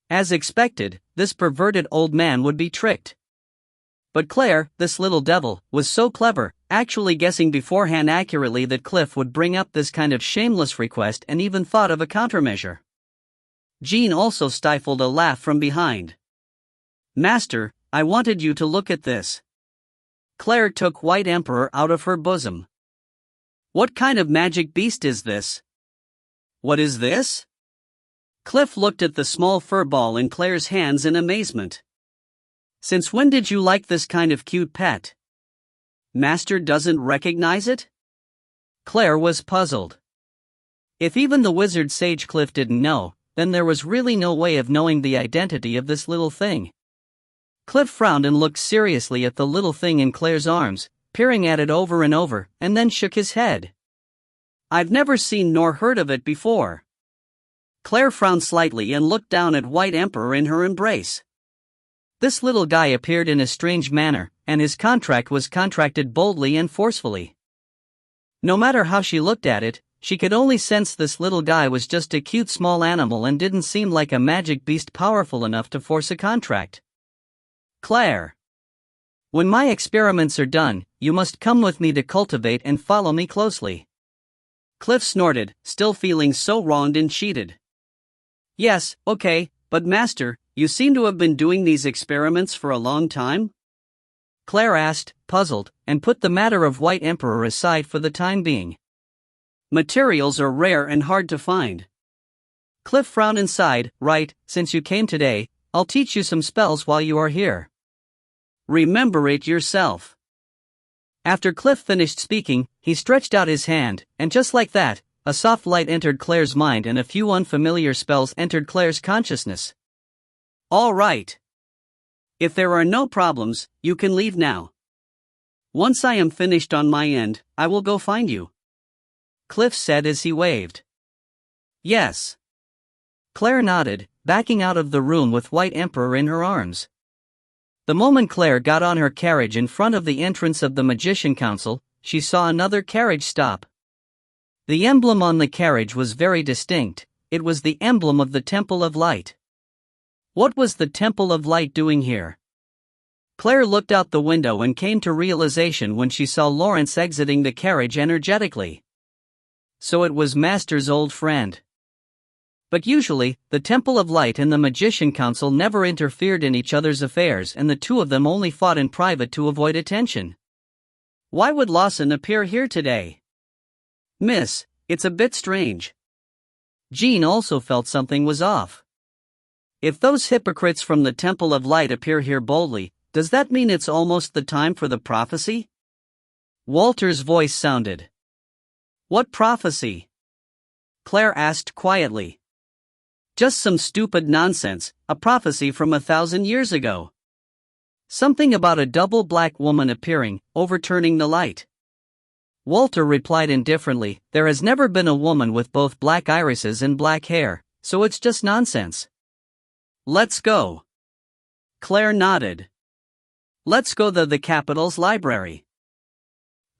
As expected, this perverted old man would be tricked. But Claire, this little devil, was so clever, actually guessing beforehand accurately that Cliff would bring up this kind of shameless request and even thought of a countermeasure. Jean also stifled a laugh from behind. "Master, I wanted you to look at this." Claire took White Emperor out of her bosom. "What kind of magic beast is this?" "What is this?" Cliff looked at the small fur ball in Claire's hands in amazement. "Since when did you like this kind of cute pet? Master doesn't recognize it?" Claire was puzzled. If even the wizard sage Cliff didn't know, then there was really no way of knowing the identity of this little thing. Cliff frowned and looked seriously at the little thing in Claire's arms, peering at it over and over, and then shook his head. "I've never seen nor heard of it before." Claire frowned slightly and looked down at White Emperor in her embrace. This little guy appeared in a strange manner, and his contract was contracted boldly and forcefully. No matter how she looked at it, she could only sense this little guy was just a cute small animal and didn't seem like a magic beast powerful enough to force a contract. Claire. When my experiments are done, you must come with me to cultivate and follow me closely. Cliff snorted, still feeling so wronged and cheated. Yes, okay, but master, you seem to have been doing these experiments for a long time? Claire asked, puzzled, and put the matter of White Emperor aside for the time being. Materials are rare and hard to find. Cliff frowned and sighed. Right, since you came today, I'll teach you some spells while you are here. Remember it yourself. After Cliff finished speaking, he stretched out his hand, and just like that, a soft light entered Claire's mind and a few unfamiliar spells entered Claire's consciousness. All right. If there are no problems, you can leave now. Once I am finished on my end, I will go find you. Cliff said as he waved. Yes. Claire nodded, backing out of the room with White Emperor in her arms. The moment Claire got on her carriage in front of the entrance of the Magician Council, she saw another carriage stop. The emblem on the carriage was very distinct. It was the emblem of the Temple of Light. What was the Temple of Light doing here? Claire looked out the window and came to realization when she saw Lawrence exiting the carriage energetically. So it was Master's old friend. But usually, the Temple of Light and the Magician Council never interfered in each other's affairs, and the two of them only fought in private to avoid attention. Why would Lawson appear here today? Miss, it's a bit strange. Jean also felt something was off. If those hypocrites from the Temple of Light appear here boldly, does that mean it's almost the time for the prophecy? Walter's voice sounded. What prophecy? Claire asked quietly. Just some stupid nonsense, a prophecy from 1,000 years ago. Something about a double black woman appearing, overturning the light. Walter replied indifferently, there has never been a woman with both black irises and black hair, so it's just nonsense. Let's go. Claire nodded. Let's go to the Capitol's library.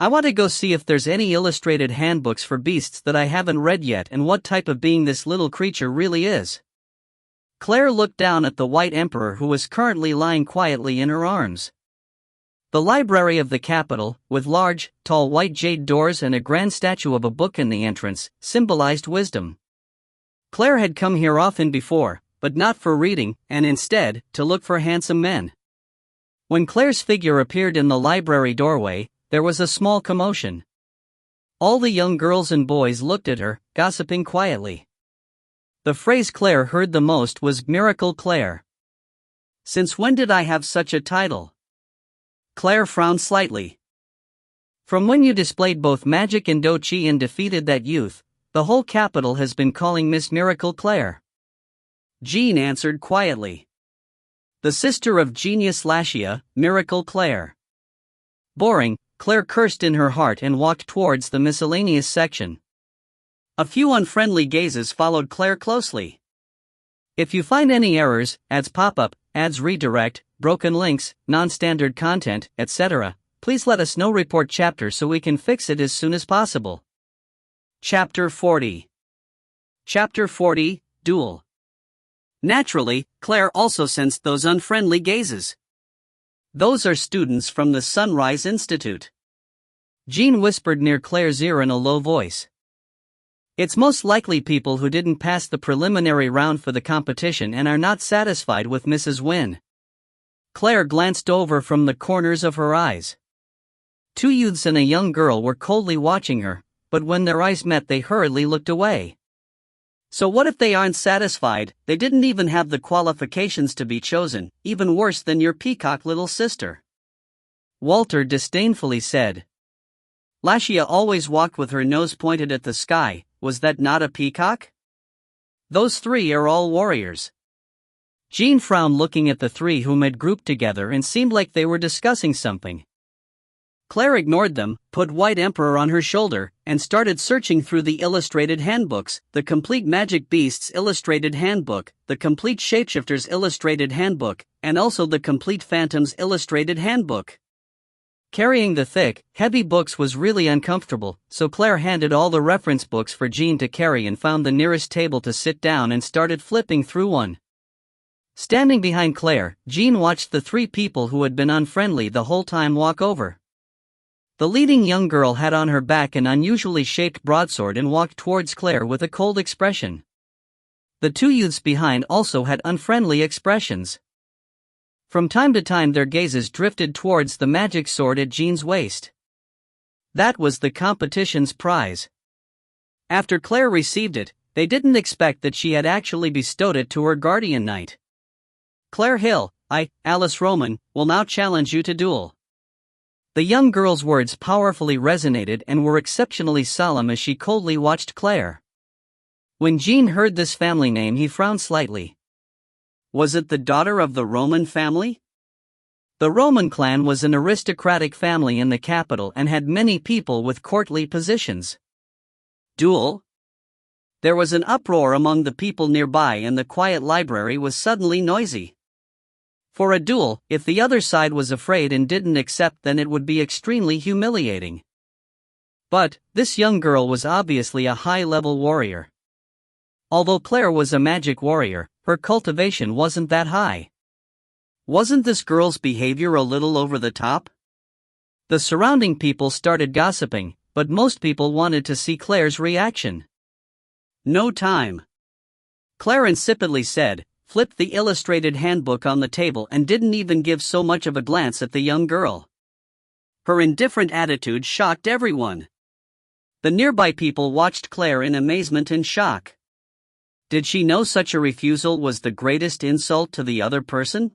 I want to go see if there's any illustrated handbooks for beasts that I haven't read yet and what type of being this little creature really is. Claire looked down at the White Emperor who was currently lying quietly in her arms. The library of the Capitol, with large, tall white jade doors and a grand statue of a book in the entrance, symbolized wisdom. Claire had come here often before, but not for reading, and instead, to look for handsome men. When Claire's figure appeared in the library doorway, there was a small commotion. All the young girls and boys looked at her, gossiping quietly. The phrase Claire heard the most was Miracle Claire. Since when did I have such a title? Claire frowned slightly. From when you displayed both magic and dochi and defeated that youth, the whole capital has been calling Miss Miracle Claire. Jean answered quietly. The sister of Genius Lashia, Miracle Claire. Boring, Claire cursed in her heart and walked towards the miscellaneous section. A few unfriendly gazes followed Claire closely. If you find any errors, ads pop up, ads redirect, broken links, non-standard content, etc., please let us know. Report chapter so we can fix it as soon as possible. Chapter 40. Chapter 40, Duel. Naturally, Claire also sensed those unfriendly gazes. Those are students from the Sunrise Institute. Jean whispered near Claire's ear in a low voice. It's most likely people who didn't pass the preliminary round for the competition and are not satisfied with Mrs. Wynne. Claire glanced over from the corners of her eyes. Two youths and a young girl were coldly watching her, but when their eyes met they hurriedly looked away. So what if they aren't satisfied? They didn't even have the qualifications to be chosen, even worse than your peacock little sister. Walter disdainfully said. Lashia always walked with her nose pointed at the sky, was that not a peacock? Those three are all warriors. Jean frowned looking at the three whom had grouped together and seemed like they were discussing something. Claire ignored them, put White Emperor on her shoulder, and started searching through the illustrated handbooks, the Complete Magic Beasts Illustrated Handbook, the Complete Shapeshifters Illustrated Handbook, and also the Complete Phantoms Illustrated Handbook. Carrying the thick, heavy books was really uncomfortable, so Claire handed all the reference books for Jean to carry and found the nearest table to sit down and started flipping through one. Standing behind Claire, Jean watched the three people who had been unfriendly the whole time walk over. The leading young girl had on her back an unusually shaped broadsword and walked towards Claire with a cold expression. The two youths behind also had unfriendly expressions. From time to time their gazes drifted towards the magic sword at Jean's waist. That was the competition's prize. After Claire received it, they didn't expect that she had actually bestowed it to her guardian knight. Claire Hill, I, Alice Roman, will now challenge you to duel. The young girl's words powerfully resonated and were exceptionally solemn as she coldly watched Claire. When Jean heard this family name, he frowned slightly. Was it the daughter of the Roman family? The Roman clan was an aristocratic family in the capital and had many people with courtly positions. Duel? There was an uproar among the people nearby and the quiet library was suddenly noisy. For a duel, if the other side was afraid and didn't accept, then it would be extremely humiliating. But, this young girl was obviously a high-level warrior. Although Claire was a magic warrior, her cultivation wasn't that high. Wasn't this girl's behavior a little over the top? The surrounding people started gossiping, but most people wanted to see Claire's reaction. No time. Claire insipidly said, flipped the illustrated handbook on the table and didn't even give so much of a glance at the young girl. Her indifferent attitude shocked everyone. The nearby people watched Claire in amazement and shock. Did she know such a refusal was the greatest insult to the other person?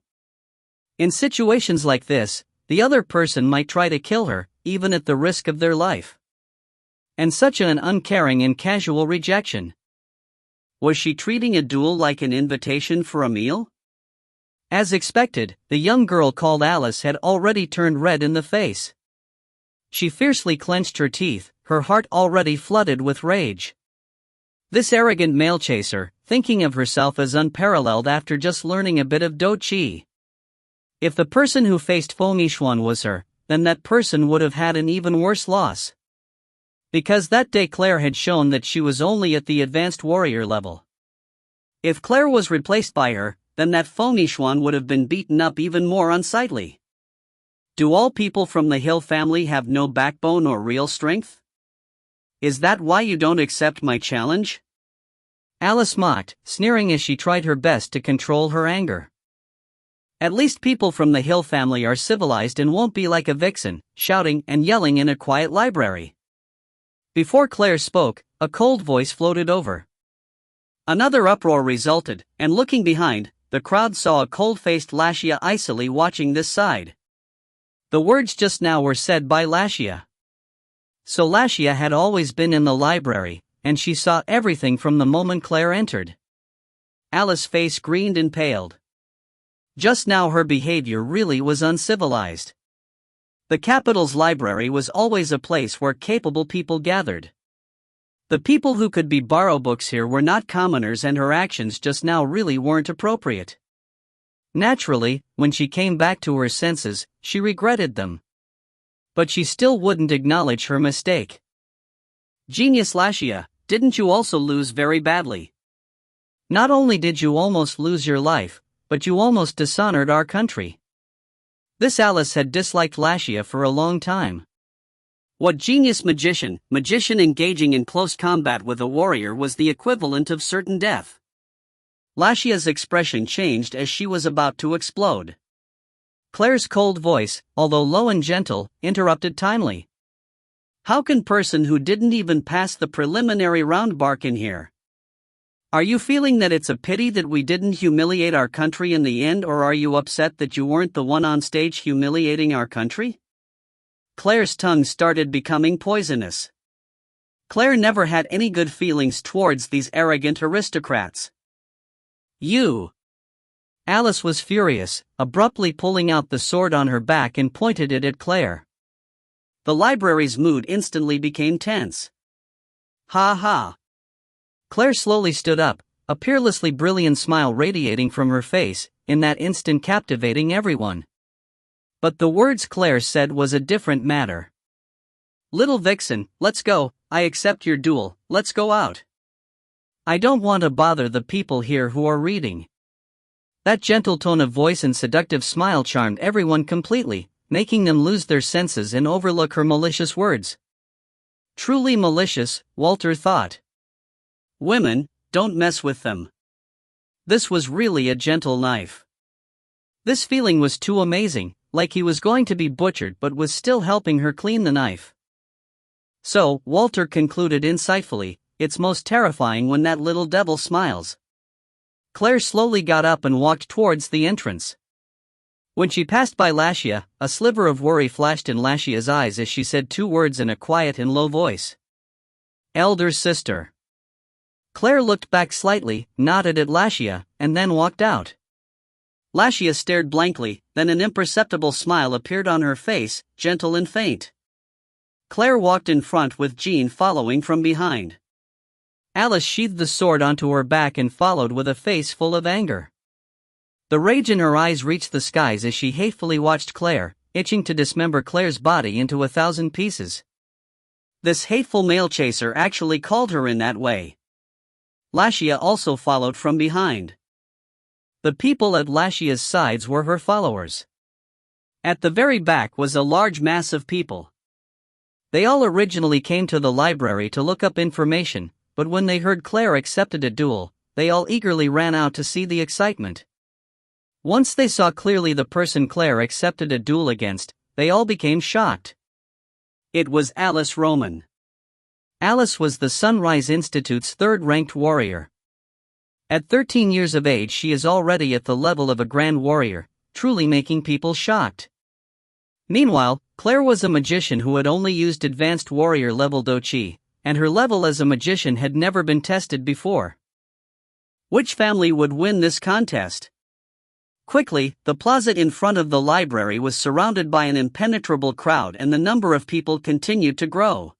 In situations like this, the other person might try to kill her, even at the risk of their life. And such an uncaring and casual rejection. Was she treating a duel like an invitation for a meal? As expected, the young girl called Alice had already turned red in the face. She fiercely clenched her teeth, her heart already flooded with rage. This arrogant male chaser, thinking of herself as unparalleled after just learning a bit of Do Chi. If the person who faced Feng Yixuan was her, then that person would have had an even worse loss. Because that day Claire had shown that she was only at the advanced warrior level. If Claire was replaced by her, then that Feng Yixuan would have been beaten up even more unsightly. Do all people from the Hill family have no backbone or real strength? Is that why you don't accept my challenge? Alice mocked, sneering as she tried her best to control her anger. At least people from the Hill family are civilized and won't be like a vixen, shouting and yelling in a quiet library. Before Claire spoke, a cold voice floated over. Another uproar resulted, and looking behind, the crowd saw a cold-faced Lashia icily watching this side. The words just now were said by Lashia. So Lashia had always been in the library, and she saw everything from the moment Claire entered. Alice's face greened and paled. Just now her behavior really was uncivilized. The capital's library was always a place where capable people gathered. The people who could borrow books here were not commoners, and her actions just now really weren't appropriate. Naturally, when she came back to her senses, she regretted them. But she still wouldn't acknowledge her mistake. Genius Lashia, didn't you also lose very badly? Not only did you almost lose your life, but you almost dishonored our country. This Alice had disliked Lashia for a long time. What genius magician engaging in close combat with a warrior was the equivalent of certain death. Lashia's expression changed as she was about to explode. Claire's cold voice, although low and gentle, interrupted timely. How can person who didn't even pass the preliminary round bark in here? Are you feeling that it's a pity that we didn't humiliate our country in the end, or are you upset that you weren't the one on stage humiliating our country? Claire's tongue started becoming poisonous. Claire never had any good feelings towards these arrogant aristocrats. You! Alice was furious, abruptly pulling out the sword on her back and pointed it at Claire. The library's mood instantly became tense. Ha ha! Claire slowly stood up, a peerlessly brilliant smile radiating from her face, in that instant captivating everyone. But the words Claire said was a different matter. "Little vixen, let's go, I accept your duel, let's go out. I don't want to bother the people here who are reading." That gentle tone of voice and seductive smile charmed everyone completely, making them lose their senses and overlook her malicious words. Truly malicious, Walter thought. Women, don't mess with them. This was really a gentle knife. This feeling was too amazing, like he was going to be butchered but was still helping her clean the knife. So, Walter concluded insightfully, it's most terrifying when that little devil smiles. Claire slowly got up and walked towards the entrance. When she passed by Lashia, a sliver of worry flashed in Lashia's eyes as she said two words in a quiet and low voice. "Elder sister." Claire looked back slightly, nodded at Lashia, and then walked out. Lashia stared blankly, then an imperceptible smile appeared on her face, gentle and faint. Claire walked in front with Jean following from behind. Alice sheathed the sword onto her back and followed with a face full of anger. The rage in her eyes reached the skies as she hatefully watched Claire, itching to dismember Claire's body into 1,000 pieces. This hateful male chaser actually called her in that way. Lashia also followed from behind. The people at Lashia's sides were her followers. At the very back was a large mass of people. They all originally came to the library to look up information, but when they heard Claire accepted a duel, they all eagerly ran out to see the excitement. Once they saw clearly the person Claire accepted a duel against, they all became shocked. It was Alice Roman. Alice was the Sunrise Institute's third-ranked warrior. At 13 years of age she is already at the level of a grand warrior, truly making people shocked. Meanwhile, Claire was a magician who had only used advanced warrior level doqi, and her level as a magician had never been tested before. Which family would win this contest? Quickly, the plaza in front of the library was surrounded by an impenetrable crowd and the number of people continued to grow.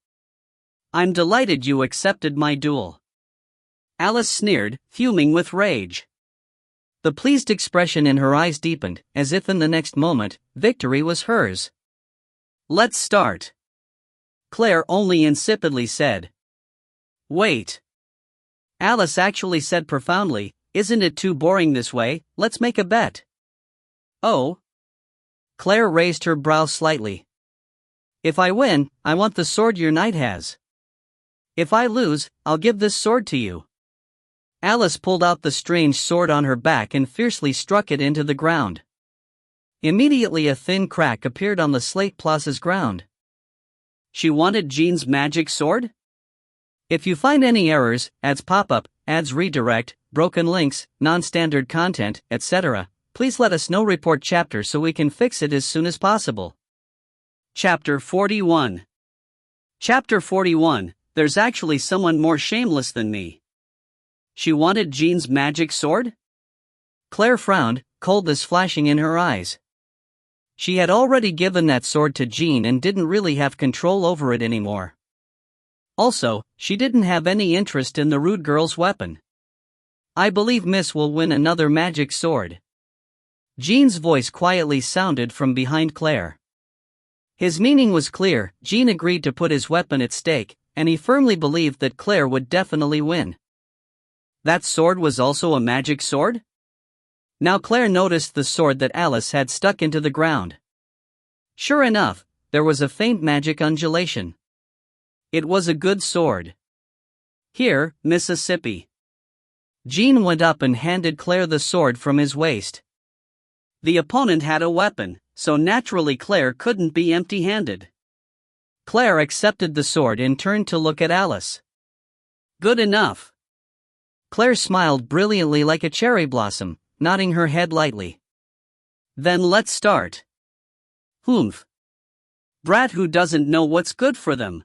"I'm delighted you accepted my duel." Alice sneered, fuming with rage. The pleased expression in her eyes deepened, as if in the next moment, victory was hers. "Let's start." Claire only insipidly said. "Wait." Alice actually said profoundly, "Isn't it too boring this way, let's make a bet." "Oh?" Claire raised her brow slightly. "If I win, I want the sword your knight has. If I lose, I'll give this sword to you." Alice pulled out the strange sword on her back and fiercely struck it into the ground. Immediately a thin crack appeared on the slate plaza's ground. She wanted Jean's magic sword? If you find any errors, ads pop up, ads redirect, broken links, non-standard content, etc., please let us know. Report chapter so we can fix it as soon as possible. Chapter 41. Chapter 41, there's actually someone more shameless than me. She wanted Jean's magic sword? Claire frowned, coldness flashing in her eyes. She had already given that sword to Jean and didn't really have control over it anymore. Also, she didn't have any interest in the rude girl's weapon. "I believe Miss will win another magic sword." Jean's voice quietly sounded from behind Claire. His meaning was clear. Jean agreed to put his weapon at stake, and he firmly believed that Claire would definitely win. That sword was also a magic sword? Now Claire noticed the sword that Alice had stuck into the ground. Sure enough, there was a faint magic undulation. It was a good sword. "Here, Mississippi." Jean went up and handed Claire the sword from his waist. The opponent had a weapon, so naturally Claire couldn't be empty-handed. Claire accepted the sword and turned to look at Alice. "Good enough." Claire smiled brilliantly like a cherry blossom, nodding her head lightly. "Then let's start." "Humph. Brat who doesn't know what's good for them."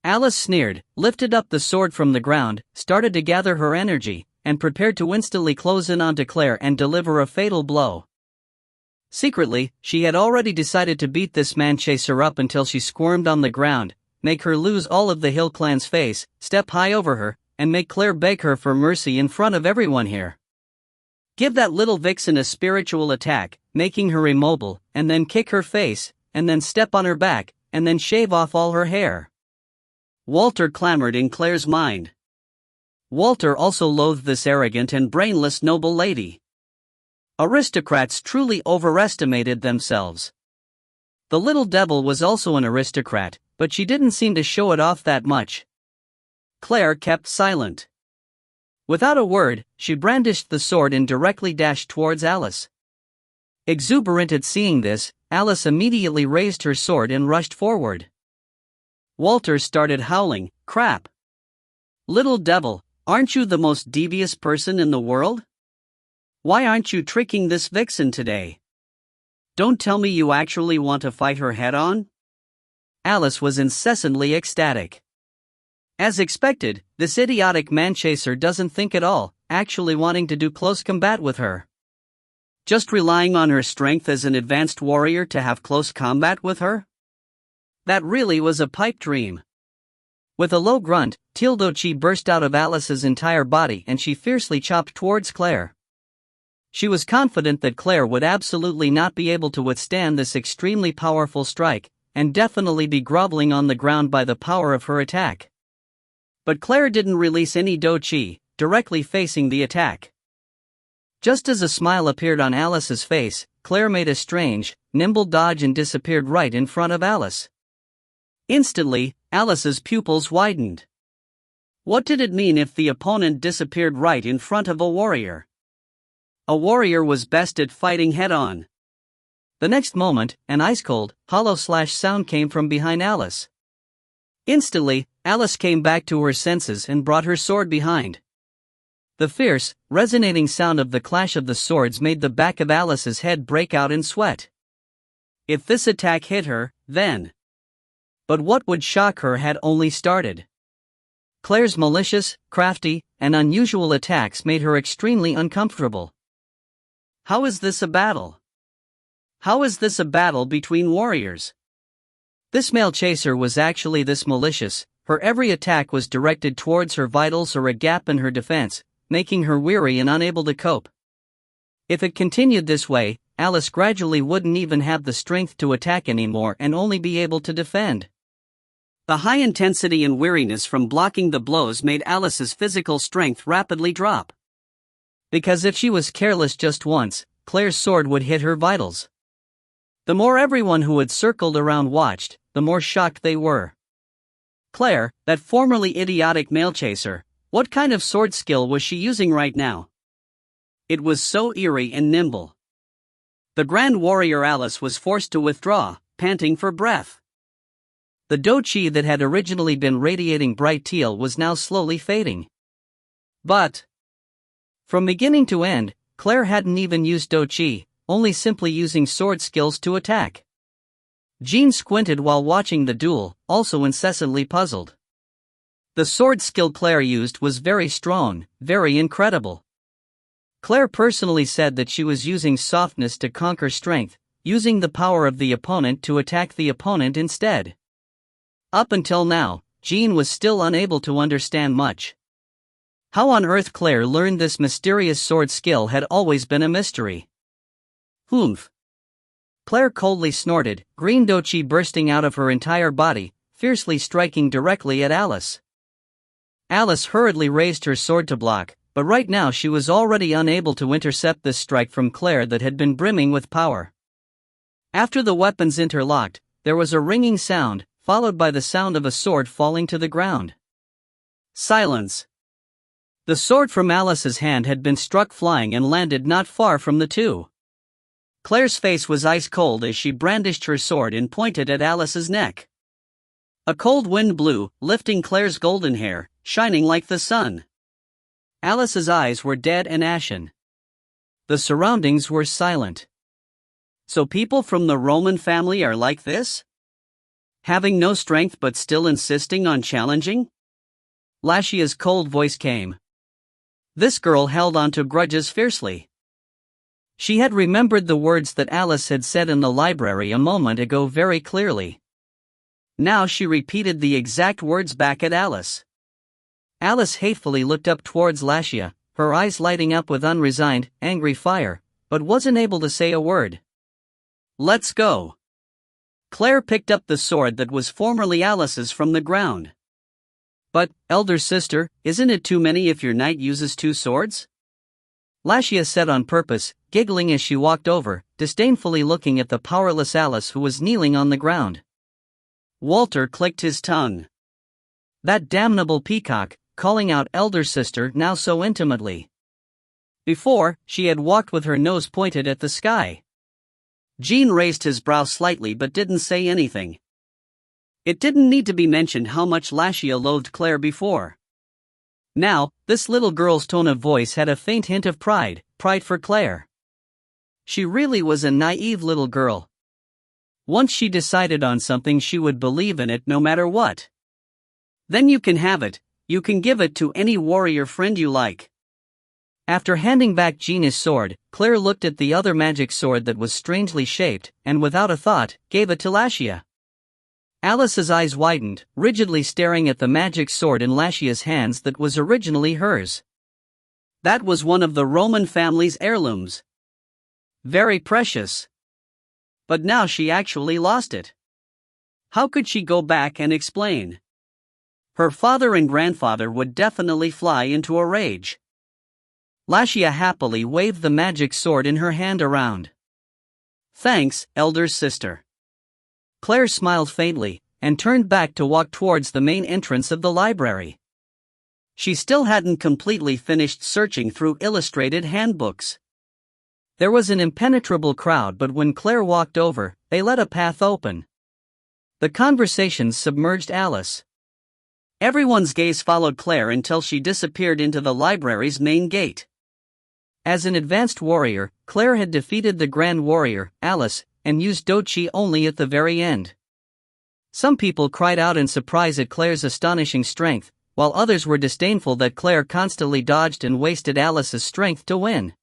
Alice sneered, lifted up the sword from the ground, started to gather her energy, and prepared to instantly close in onto Claire and deliver a fatal blow. Secretly, she had already decided to beat this man chaser up until she squirmed on the ground, make her lose all of the Hill clan's face, step high over her, and make Claire beg her for mercy in front of everyone here. Give that little vixen a spiritual attack, making her immobile, and then kick her face, and then step on her back, and then shave off all her hair. Walter clamored in Claire's mind. Walter also loathed this arrogant and brainless noble lady. Aristocrats truly overestimated themselves. The little devil was also an aristocrat, but she didn't seem to show it off that much. Claire kept silent. Without a word, she brandished the sword and directly dashed towards Alice. Exuberant at seeing this, Alice immediately raised her sword and rushed forward. Walter started howling, "Crap! Little devil, aren't you the most devious person in the world? Why aren't you tricking this vixen today? Don't tell me you actually want to fight her head on?" Alice was incessantly ecstatic. As expected, this idiotic man-chaser doesn't think at all, actually wanting to do close combat with her. Just relying on her strength as an advanced warrior to have close combat with her? That really was a pipe dream. With a low grunt, Tildo Chi burst out of Alice's entire body and she fiercely chopped towards Claire. She was confident that Claire would absolutely not be able to withstand this extremely powerful strike, and definitely be groveling on the ground by the power of her attack. But Claire didn't release any do chi, directly facing the attack. Just as a smile appeared on Alice's face, Claire made a strange, nimble dodge and disappeared right in front of Alice. Instantly, Alice's pupils widened. What did it mean if the opponent disappeared right in front of a warrior? A warrior was best at fighting head-on. The next moment, an ice-cold, hollow slash sound came from behind Alice. Instantly, Alice came back to her senses and brought her sword behind. The fierce, resonating sound of the clash of the swords made the back of Alice's head break out in sweat. If this attack hit her, then. But what would shock her had only started. Claire's malicious, crafty, and unusual attacks made her extremely uncomfortable. How is this a battle? How is this a battle between warriors? This male chaser was actually this malicious, her every attack was directed towards her vitals or a gap in her defense, making her weary and unable to cope. If it continued this way, Alice gradually wouldn't even have the strength to attack anymore and only be able to defend. The high intensity and weariness from blocking the blows made Alice's physical strength rapidly drop. Because if she was careless just once, Claire's sword would hit her vitals. The more everyone who had circled around watched, the more shocked they were. Claire, that formerly idiotic male chaser, what kind of sword skill was she using right now? It was so eerie and nimble. The grand warrior Alice was forced to withdraw, panting for breath. The do chi that had originally been radiating bright teal was now slowly fading. But from beginning to end, Claire hadn't even used do chi, only simply using sword skills to attack. Jean squinted while watching the duel, also incessantly puzzled. The sword skill Claire used was very strong, very incredible. Claire personally said that she was using softness to conquer strength, using the power of the opponent to attack the opponent instead. Up until now, Jean was still unable to understand much. How on earth Claire learned this mysterious sword skill had always been a mystery. Humph. Claire coldly snorted, green do chi bursting out of her entire body, fiercely striking directly at Alice. Alice hurriedly raised her sword to block, but right now she was already unable to intercept this strike from Claire that had been brimming with power. After the weapons interlocked, there was a ringing sound, followed by the sound of a sword falling to the ground. Silence. The sword from Alice's hand had been struck flying and landed not far from the two. Claire's face was ice cold as she brandished her sword and pointed at Alice's neck. A cold wind blew, lifting Claire's golden hair, shining like the sun. Alice's eyes were dead and ashen. The surroundings were silent. So people from the Roman family are like this? Having no strength but still insisting on challenging? Lashia's cold voice came. This girl held on to grudges fiercely. She had remembered the words that Alice had said in the library a moment ago very clearly. Now she repeated the exact words back at Alice. Alice hatefully looked up towards Lashia, her eyes lighting up with unresigned, angry fire, but wasn't able to say a word. Let's go. Claire picked up the sword that was formerly Alice's from the ground. But, elder sister, isn't it too many if your knight uses 2 swords? Lashia said on purpose, giggling as she walked over, disdainfully looking at the powerless Alice who was kneeling on the ground. Walter clicked his tongue. That damnable peacock, calling out elder sister now so intimately. Before, she had walked with her nose pointed at the sky. Jean raised his brow slightly but didn't say anything. It didn't need to be mentioned how much Lashia loathed Claire before. Now, this little girl's tone of voice had a faint hint of pride for Claire. She really was a naive little girl. Once she decided on something, she would believe in it no matter what. Then you can have it, you can give it to any warrior friend you like. After handing back Jean's sword, Claire looked at the other magic sword that was strangely shaped, and without a thought, gave it to Lashia. Alice's eyes widened, rigidly staring at the magic sword in Lashia's hands that was originally hers. That was one of the Roman family's heirlooms. Very precious. But now she actually lost it. How could she go back and explain? Her father and grandfather would definitely fly into a rage. Lashia happily waved the magic sword in her hand around. Thanks, elder sister. Claire smiled faintly, and turned back to walk towards the main entrance of the library. She still hadn't completely finished searching through illustrated handbooks. There was an impenetrable crowd, but when Claire walked over, they let a path open. The conversations submerged Alice. Everyone's gaze followed Claire until she disappeared into the library's main gate. As an advanced warrior, Claire had defeated the Grand Warrior, Alice, and used Dochi only at the very end. Some people cried out in surprise at Claire's astonishing strength, while others were disdainful that Claire constantly dodged and wasted Alice's strength to win.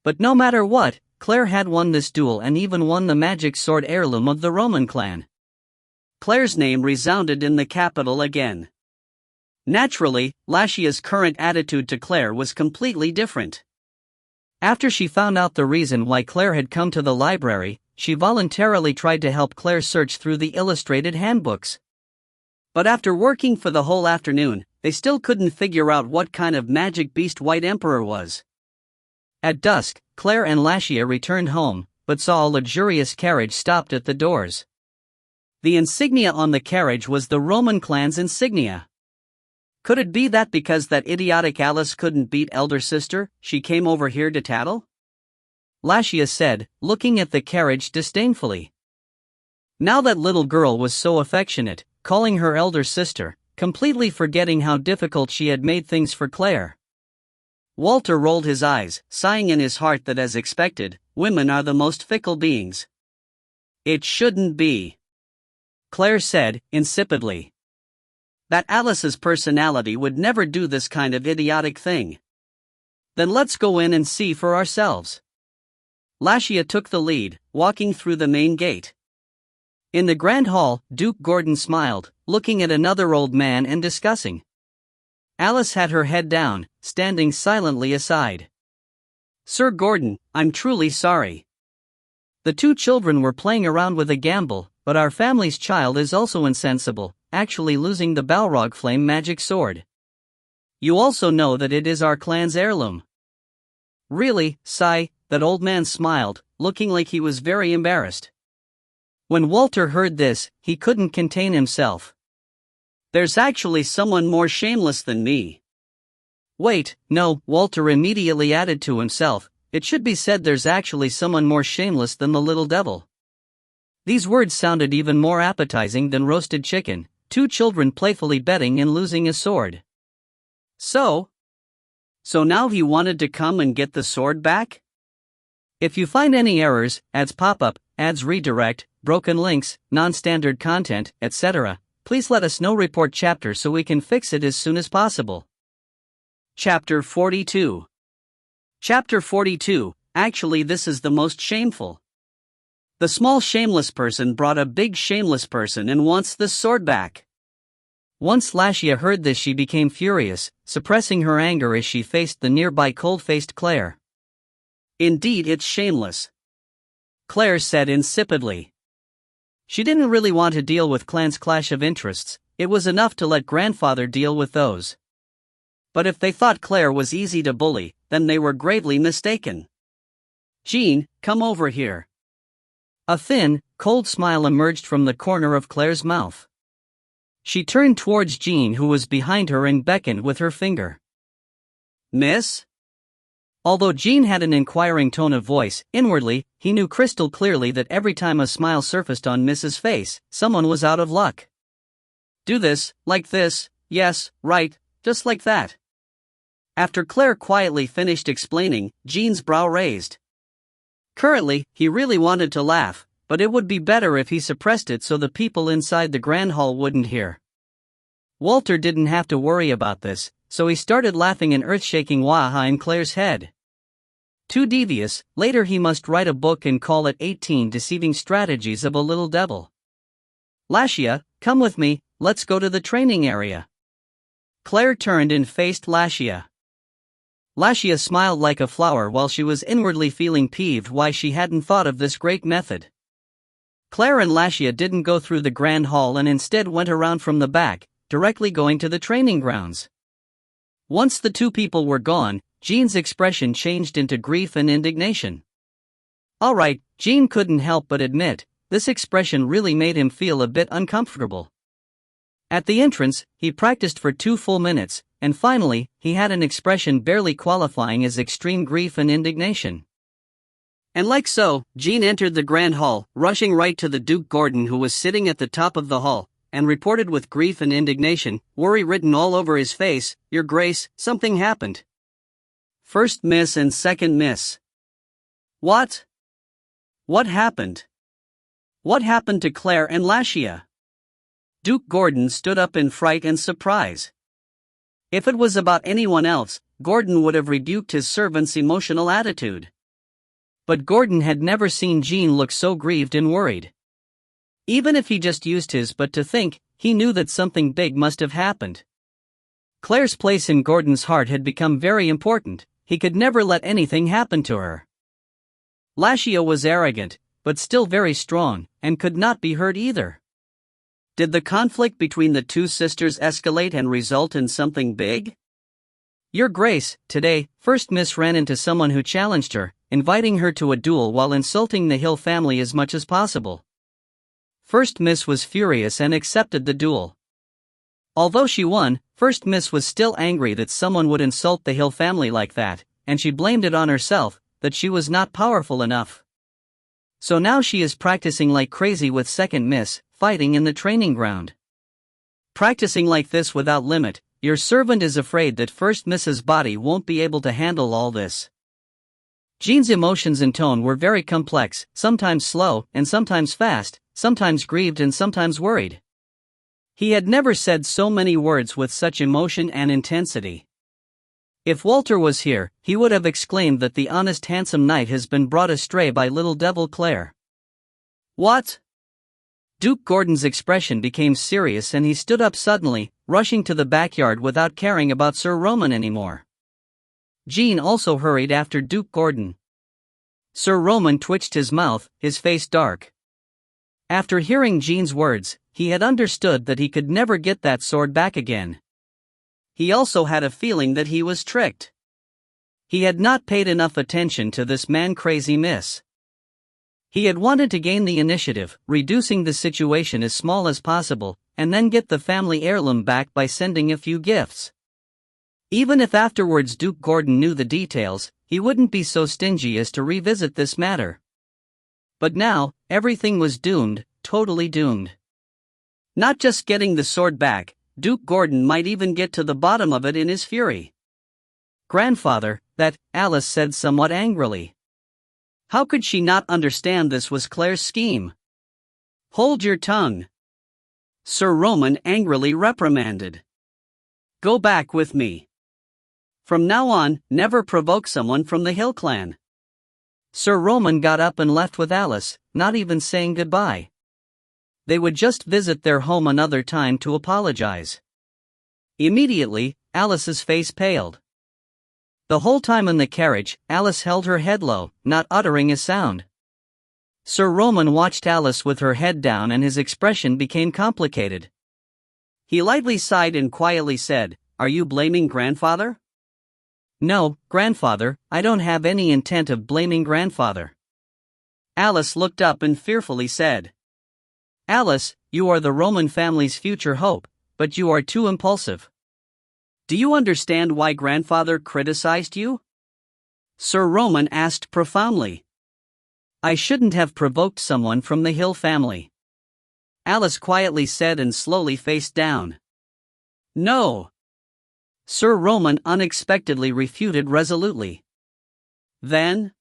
But no matter what, Claire had won this duel and even won the magic sword heirloom of the Roman clan. Claire's name resounded in the capital again. Naturally, Lashia's current attitude to Claire was completely different. After she found out the reason why Claire had come to the library, she voluntarily tried to help Claire search through the illustrated handbooks. But after working for the whole afternoon, they still couldn't figure out what kind of magic beast White Emperor was. At dusk, Claire and Lashia returned home, but saw a luxurious carriage stopped at the doors. The insignia on the carriage was the Roman clan's insignia. Could it be that because that idiotic Alice couldn't beat elder sister, she came over here to tattle? Lashia said, looking at the carriage disdainfully. Now that little girl was so affectionate, calling her elder sister, completely forgetting how difficult she had made things for Claire. Walter rolled his eyes, sighing in his heart that as expected, women are the most fickle beings. It shouldn't be. Claire said, insipidly. That Alice's personality would never do this kind of idiotic thing. Then let's go in and see for ourselves. Lashia took the lead, walking through the main gate. In the grand hall, Duke Gordon smiled, looking at another old man and discussing. Alice had her head down, standing silently aside. Sir Gordon, I'm truly sorry. The 2 children were playing around with a gamble, but our family's child is also insensible, actually losing the Balrog Flame magic sword. You also know that it is our clan's heirloom. Really, sigh, that old man smiled, looking like he was very embarrassed. When Walter heard this, he couldn't contain himself. There's actually someone more shameless than me. Wait, no, Walter immediately added to himself, it should be said there's actually someone more shameless than the little devil. These words sounded even more appetizing than roasted chicken, 2 children playfully betting and losing a sword. So now he wanted to come and get the sword back? If you find any errors, ads pop up, ads redirect, broken links, non-standard content, etc., please let us know. Report chapter so we can fix it as soon as possible. Chapter 42. Chapter 42, actually this is the most shameful. The small shameless person brought a big shameless person and wants the sword back. Once Lashia heard this, she became furious, suppressing her anger as she faced the nearby cold-faced Claire. Indeed, it's shameless. Claire said insipidly. She didn't really want to deal with Clan's clash of interests, it was enough to let grandfather deal with those. But if they thought Claire was easy to bully, then they were gravely mistaken. Jean, come over here. A thin, cold smile emerged from the corner of Claire's mouth. She turned towards Jean, who was behind her, and beckoned with her finger. Miss? Although Jean had an inquiring tone of voice, inwardly, he knew crystal clearly that every time a smile surfaced on Miss's face, someone was out of luck. Do this, like this, yes, right, just like that. After Claire quietly finished explaining, Jean's brow raised. Currently, he really wanted to laugh, but it would be better if he suppressed it so the people inside the grand hall wouldn't hear. Walter didn't have to worry about this, so he started laughing an earth-shaking wah-ha in Claire's head. Too devious, later he must write a book and call it 18 Deceiving Strategies of a Little Devil. Lashia, come with me, let's go to the training area. Claire turned and faced Lashia. Lashia smiled like a flower while she was inwardly feeling peeved why she hadn't thought of this great method. Claire and Lashia didn't go through the grand hall and instead went around from the back, directly going to the training grounds. Once the two people were gone, Jean's expression changed into grief and indignation. Alright, Jean couldn't help but admit, this expression really made him feel a bit uncomfortable. At the entrance, he practiced for 2 full minutes, and finally, he had an expression barely qualifying as extreme grief and indignation. And like so, Jean entered the grand hall, rushing right to the Duke Gordon, who was sitting at the top of the hall, and reported with grief and indignation, worry written all over his face, "Your Grace, something happened. First miss and second miss." What? What happened? What happened to Claire and Lashia? Duke Gordon stood up in fright and surprise. If it was about anyone else, Gordon would have rebuked his servant's emotional attitude. But Gordon had never seen Jean look so grieved and worried. Even if he just used his but to think, he knew that something big must have happened. Claire's place in Gordon's heart had become very important, he could never let anything happen to her. Lashia was arrogant, but still very strong, and could not be hurt either. Did the conflict between the two sisters escalate and result in something big? Your Grace, today, First Miss ran into someone who challenged her, inviting her to a duel while insulting the Hill family as much as possible. First Miss was furious and accepted the duel. Although she won, First Miss was still angry that someone would insult the Hill family like that, and she blamed it on herself, that she was not powerful enough. So now she is practicing like crazy with Second Miss, fighting in the training ground. Practicing like this without limit, your servant is afraid that First Miss's body won't be able to handle all this. Jean's emotions and tone were very complex, sometimes slow and sometimes fast, sometimes grieved and sometimes worried. He had never said so many words with such emotion and intensity. If Walter was here, he would have exclaimed that the honest handsome knight has been brought astray by little devil Claire. What? Duke Gordon's expression became serious and he stood up suddenly, rushing to the backyard without caring about Sir Roman anymore. Jean also hurried after Duke Gordon. Sir Roman twitched his mouth, his face dark. After hearing Jean's words, he had understood that he could never get that sword back again. He also had a feeling that he was tricked. He had not paid enough attention to this man-crazy Miss. He had wanted to gain the initiative, reducing the situation as small as possible, and then get the family heirloom back by sending a few gifts. Even if afterwards Duke Gordon knew the details, he wouldn't be so stingy as to revisit this matter. But now, everything was doomed, totally doomed. Not just getting the sword back, Duke Gordon might even get to the bottom of it in his fury. Grandfather, that, Alice said somewhat angrily. How could she not understand this was Claire's scheme? Hold your tongue. Sir Roman angrily reprimanded. Go back with me. From now on, never provoke someone from the Hill clan. Sir Roman got up and left with Alice, not even saying goodbye. They would just visit their home another time to apologize. Immediately, Alice's face paled. The whole time in the carriage, Alice held her head low, not uttering a sound. Sir Roman watched Alice with her head down and his expression became complicated. He lightly sighed and quietly said, "Are you blaming grandfather?" "No, grandfather, I don't have any intent of blaming grandfather." Alice looked up and fearfully said, "Alice, you are the Roman family's future hope, but you are too impulsive. Do you understand why grandfather criticized you?" Sir Roman asked profoundly. "I shouldn't have provoked someone from the Hill family," Alice quietly said and slowly faced down. "No," Sir Roman unexpectedly refuted resolutely. "Then?"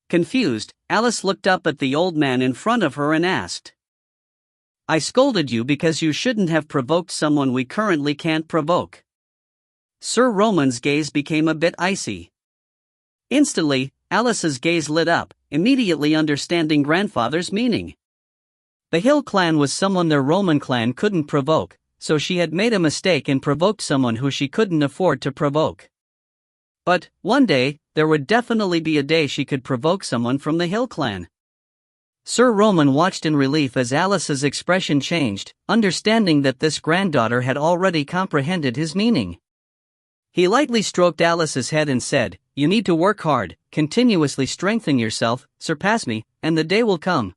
Confused, Alice looked up at the old man in front of her and asked, "I scolded you because you shouldn't have provoked someone we currently can't provoke." Sir Roman's gaze became a bit icy. Instantly, Alice's gaze lit up, immediately understanding grandfather's meaning. The Hill clan was someone their Roman clan couldn't provoke, so she had made a mistake and provoked someone who she couldn't afford to provoke. But, one day, there would definitely be a day she could provoke someone from the Hill clan. Sir Roman watched in relief as Alice's expression changed, understanding that this granddaughter had already comprehended his meaning. He lightly stroked Alice's head and said, "You need to work hard, continuously strengthen yourself, surpass me, and the day will come."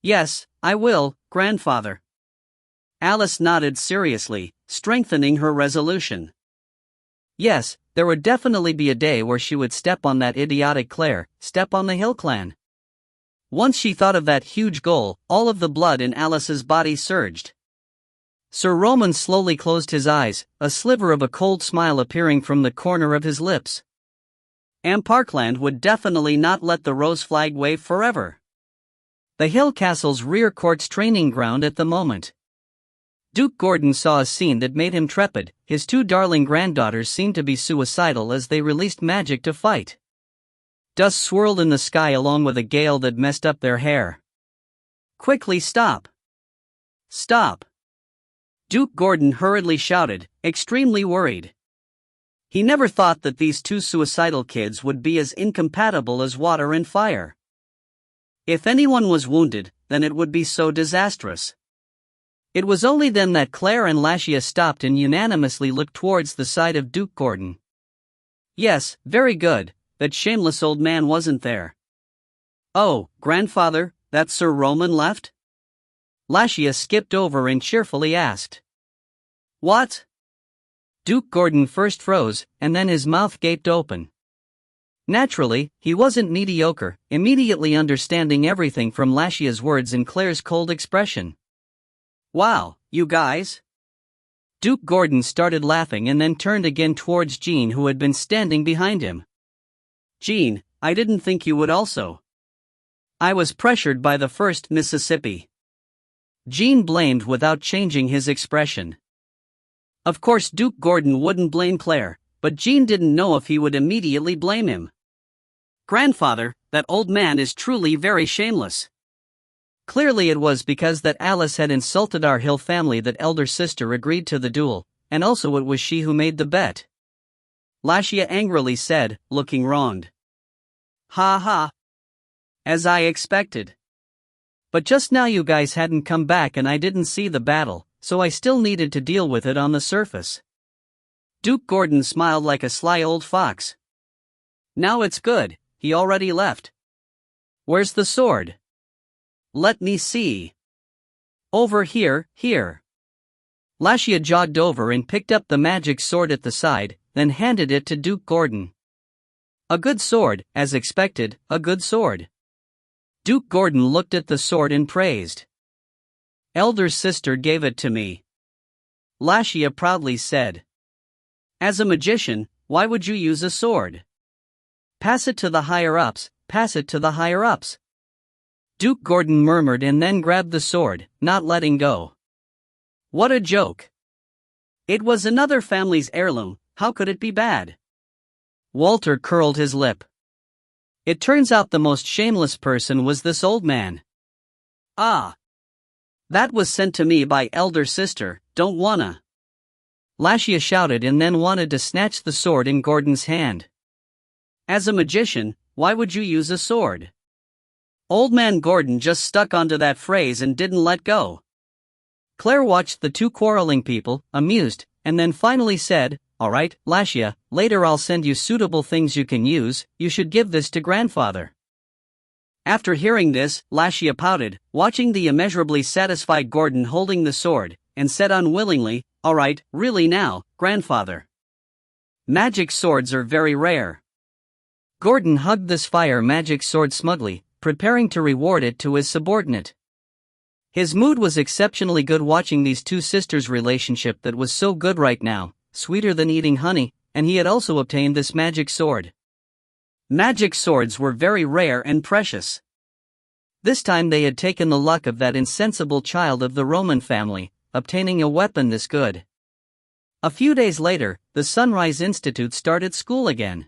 "Yes, I will, grandfather." Alice nodded seriously, strengthening her resolution. Yes, there would definitely be a day where she would step on that idiotic Claire, step on the Hill clan. Once she thought of that huge goal, all of the blood in Alice's body surged. Sir Roman slowly closed his eyes, a sliver of a cold smile appearing from the corner of his lips. Parkland would definitely not let the rose flag wave forever. The Hill Castle's rear court's training ground at the moment. Duke Gordon saw a scene that made him trepid. His two darling granddaughters seemed to be suicidal as they released magic to fight. Dust swirled in the sky along with a gale that messed up their hair. "Quickly stop! Stop!" Duke Gordon hurriedly shouted, extremely worried. He never thought that these two suicidal kids would be as incompatible as water and fire. If anyone was wounded, then it would be so disastrous. It was only then that Claire and Lashia stopped and unanimously looked towards the side of Duke Gordon. Yes, very good, that shameless old man wasn't there. "Oh, grandfather, that Sir Roman left?" Lashia skipped over and cheerfully asked. "What?" Duke Gordon first froze, and then his mouth gaped open. Naturally, he wasn't mediocre, immediately understanding everything from Lashia's words and Claire's cold expression. "Wow, you guys?" Duke Gordon started laughing and then turned again towards Jean, who had been standing behind him. "Jean, I didn't think you would also." "I was pressured by the 1st Mississippi." Jean blamed without changing his expression. Of course Duke Gordon wouldn't blame Claire, but Jean didn't know if he would immediately blame him. "Grandfather, that old man is truly very shameless." Clearly it was because that Alice had insulted our Hill family that elder sister agreed to the duel, and also it was she who made the bet. Lashia angrily said, looking wronged. "Ha ha. As I expected. But just now you guys hadn't come back and I didn't see the battle, so I still needed to deal with it on the surface." Duke Gordon smiled like a sly old fox. "Now it's good, he already left. Where's the sword?" "Let me see. Over here, here." Lashia jogged over and picked up the magic sword at the side, then handed it to Duke Gordon. "A good sword, as expected, a good sword." Duke Gordon looked at the sword and praised. "Elder sister gave it to me," Lashia proudly said. "As a magician, why would you use a sword? Pass it to the higher-ups, pass it to the higher-ups." Duke Gordon murmured and then grabbed the sword, not letting go. What a joke. It was another family's heirloom, how could it be bad? Walter curled his lip. It turns out the most shameless person was this old man. "Ah. That was sent to me by elder sister, don't wanna." Lashia shouted and then wanted to snatch the sword in Gordon's hand. "As a magician, why would you use a sword? Old man Gordon just stuck onto that phrase and didn't let go. Claire watched the two quarreling people, amused, and then finally said, "Alright, Lashia, later I'll send you suitable things you can use, you should give this to grandfather." After hearing this, Lashia pouted, watching the immeasurably satisfied Gordon holding the sword, and said unwillingly, "Alright, really now, grandfather. Magic swords are very rare." Gordon hugged this fire magic sword smugly, preparing to reward it to his subordinate. His mood was exceptionally good watching these two sisters' relationship that was so good right now, sweeter than eating honey, and he had also obtained this magic sword. Magic swords were very rare and precious. This time they had taken the luck of that insensible child of the Roman family, obtaining a weapon this good. A few days later, the Sunrise Institute started school again.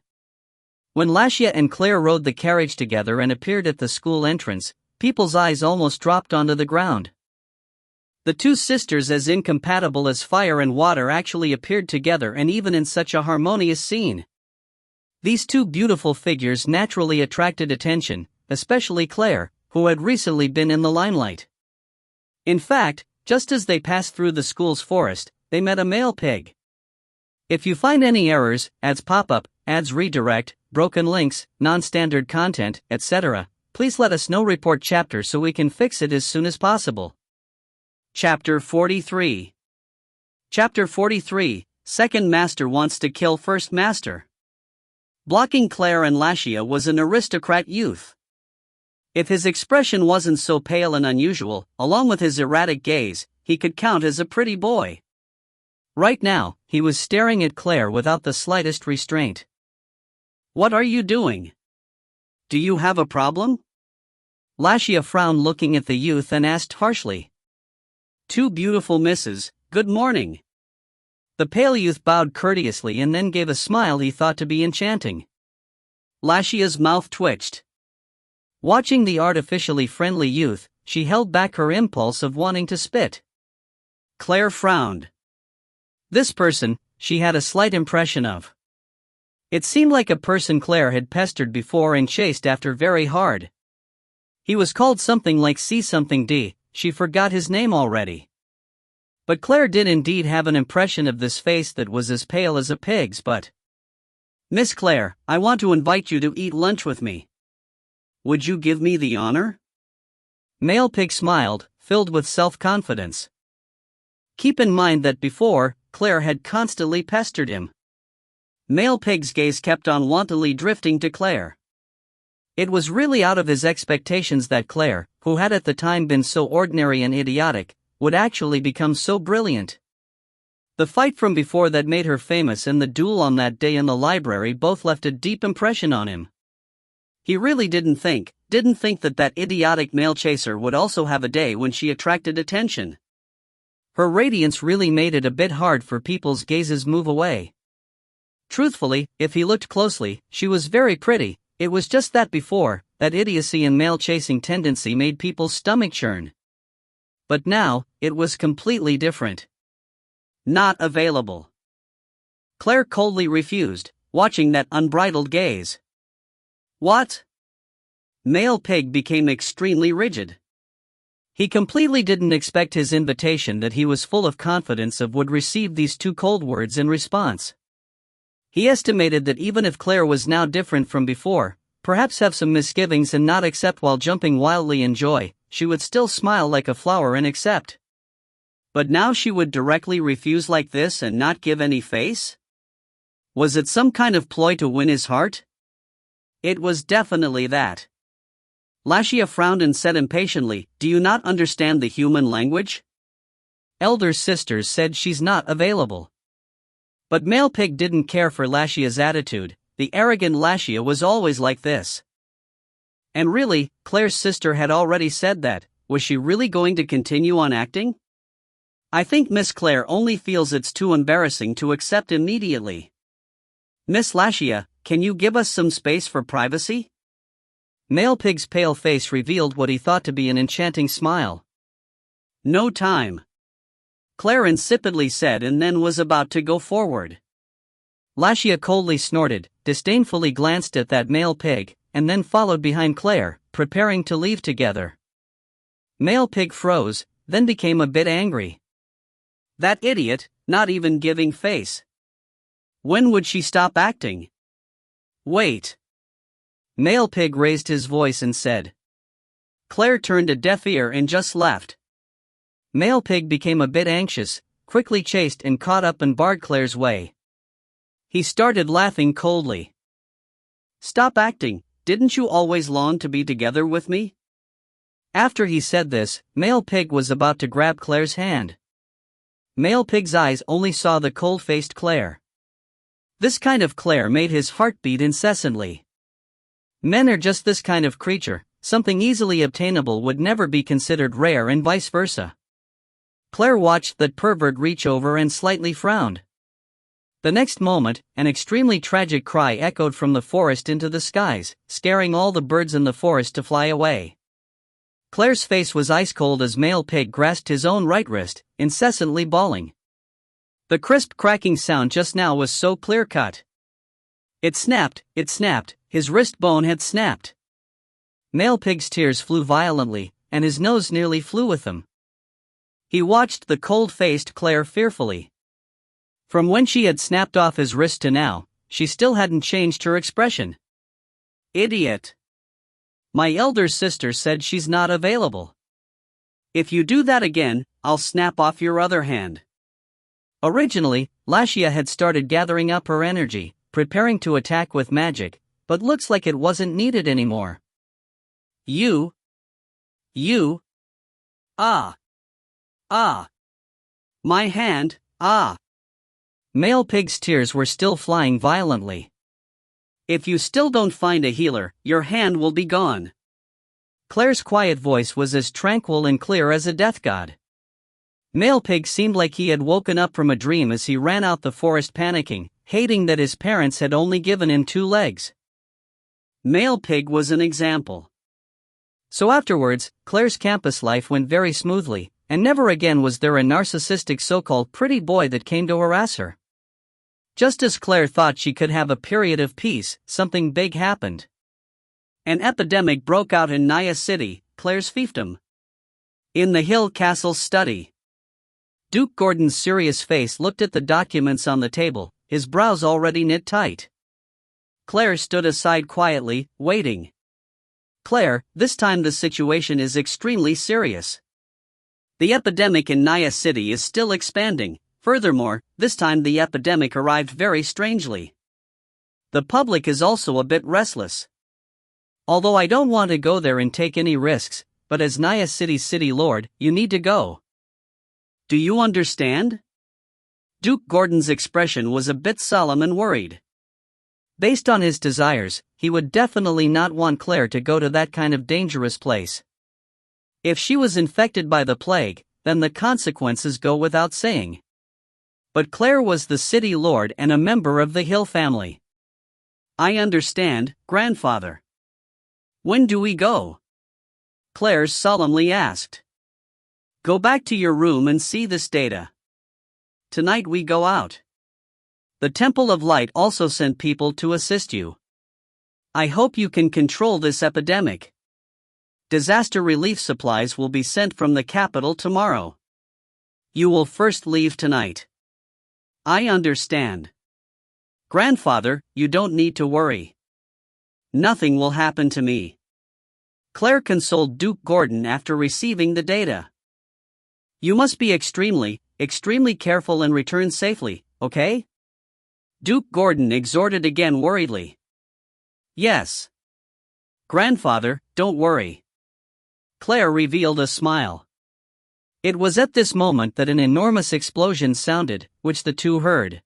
When Lashia and Claire rode the carriage together and appeared at the school entrance, people's eyes almost dropped onto the ground. The two sisters, as incompatible as fire and water, actually appeared together, and even in such a harmonious scene. These two beautiful figures naturally attracted attention, especially Claire, who had recently been in the limelight. In fact, just as they passed through the school's forest, they met a male pig. If you find any errors, ads pop up, ads redirect, broken links, non-standard content, etc., please let us know. Report chapter so we can fix it as soon as possible. Chapter 43. Chapter 43, Second Master wants to kill First Master. Blocking Claire and Lashia was an aristocrat youth. If his expression wasn't so pale and unusual, along with his erratic gaze, he could count as a pretty boy. Right now, he was staring at Claire without the slightest restraint. "What are you doing? Do you have a problem?" Lashia frowned, looking at the youth, and asked harshly. "Two beautiful misses, good morning." The pale youth bowed courteously and then gave a smile he thought to be enchanting. Lashia's mouth twitched. Watching the artificially friendly youth, she held back her impulse of wanting to spit. Claire frowned. This person, she had a slight impression of. It seemed like a person Claire had pestered before and chased after very hard. He was called something like C-something-D, she forgot his name already. But Claire did indeed have an impression of this face that was as pale as a pig's. "But Miss Claire, I want to invite you to eat lunch with me. Would you give me the honor?" Male pig smiled, filled with self-confidence. Keep in mind that before, Claire had constantly pestered him. Male pig's gaze kept on wantonly drifting to Claire. It was really out of his expectations that Claire, who had at the time been so ordinary and idiotic, would actually become so brilliant. The fight from before that made her famous and the duel on that day in the library both left a deep impression on him. He really didn't think that idiotic male chaser would also have a day when she attracted attention. Her radiance really made it a bit hard for people's gazes move away. Truthfully, if he looked closely, she was very pretty. It was just that before, that idiocy and male-chasing tendency made people's stomach churn. But now, it was completely different. Not available. Claire coldly refused, watching that unbridled gaze. What? Male pig became extremely rigid. He completely didn't expect his invitation that he was full of confidence of would receive these two cold words in response. He estimated that even if Claire was now different from before, perhaps have some misgivings and not accept while jumping wildly in joy, she would still smile like a flower and accept. But now she would directly refuse like this and not give any face? Was it some kind of ploy to win his heart? It was definitely that. Lashia frowned and said impatiently, "Do you not understand the human language? Elder sisters said she's not available." But male pig didn't care for Lashia's attitude. The arrogant Lashia was always like this. And really, Claire's sister had already said that. Was she really going to continue on acting? "I think Miss Claire only feels it's too embarrassing to accept immediately. Miss Lashia, can you give us some space for privacy?" Male pig's pale face revealed what he thought to be an enchanting smile. "No time," Claire insipidly said, and then was about to go forward. Lashia coldly snorted, disdainfully glanced at that male pig, and then followed behind Claire, preparing to leave together. Male pig froze, then became a bit angry. That idiot, not even giving face. When would she stop acting? Wait. Male pig raised his voice and said. Claire turned a deaf ear and just left. Male pig became a bit anxious, quickly chased and caught up and barred Claire's way. He started laughing coldly. Stop acting, didn't you always long to be together with me? After he said this, Male pig was about to grab Claire's hand. Male pig's eyes only saw the cold-faced Claire. This kind of Claire made his heart beat incessantly. Men are just this kind of creature, something easily obtainable would never be considered rare and vice versa. Claire watched that pervert reach over and slightly frowned. The next moment, an extremely tragic cry echoed from the forest into the skies, scaring all the birds in the forest to fly away. Claire's face was ice cold as Male pig grasped his own right wrist, incessantly bawling. The crisp cracking sound just now was so clear-cut. It snapped, his wrist bone had snapped. Male pig's tears flew violently, and his nose nearly flew with them. He watched the cold-faced Claire fearfully. From when she had snapped off his wrist to now, she still hadn't changed her expression. Idiot. My elder sister said she's not available. If you do that again, I'll snap off your other hand. Originally, Lashia had started gathering up her energy, preparing to attack with magic, but looks like it wasn't needed anymore. You. Ah. My hand, ah. Male pig's tears were still flying violently. If you still don't find a healer, your hand will be gone. Claire's quiet voice was as tranquil and clear as a death god. Male pig seemed like he had woken up from a dream as he ran out the forest panicking, hating that his parents had only given him 2 legs. Male pig was an example. So afterwards, Claire's campus life went very smoothly, and never again was there a narcissistic so-called pretty boy that came to harass her. Just as Claire thought she could have a period of peace, something big happened. An epidemic broke out in Naya City, Claire's fiefdom. In the Hill Castle study. Duke Gordon's serious face looked at the documents on the table, his brows already knit tight. Claire stood aside quietly, waiting. Claire, this time the situation is extremely serious. The epidemic in Naya City is still expanding. Furthermore, this time the epidemic arrived very strangely. The public is also a bit restless. Although I don't want to go there and take any risks, but as Naya City's city lord, you need to go. Do you understand? Duke Gordon's expression was a bit solemn and worried. Based on his desires, he would definitely not want Claire to go to that kind of dangerous place. If she was infected by the plague, then the consequences go without saying. But Claire was the city lord and a member of the Hill family. I understand, grandfather. When do we go? Claire solemnly asked. Go back to your room and see this data. Tonight we go out. The Temple of Light also sent people to assist you. I hope you can control this epidemic. Disaster relief supplies will be sent from the capital tomorrow. You will first leave tonight. I understand. Grandfather, you don't need to worry. Nothing will happen to me. Claire consoled Duke Gordon after receiving the data. You must be extremely careful and return safely, okay? Duke Gordon exhorted again worriedly. Yes. Grandfather, don't worry. Claire revealed a smile. It was at this moment that an enormous explosion sounded, which the two heard.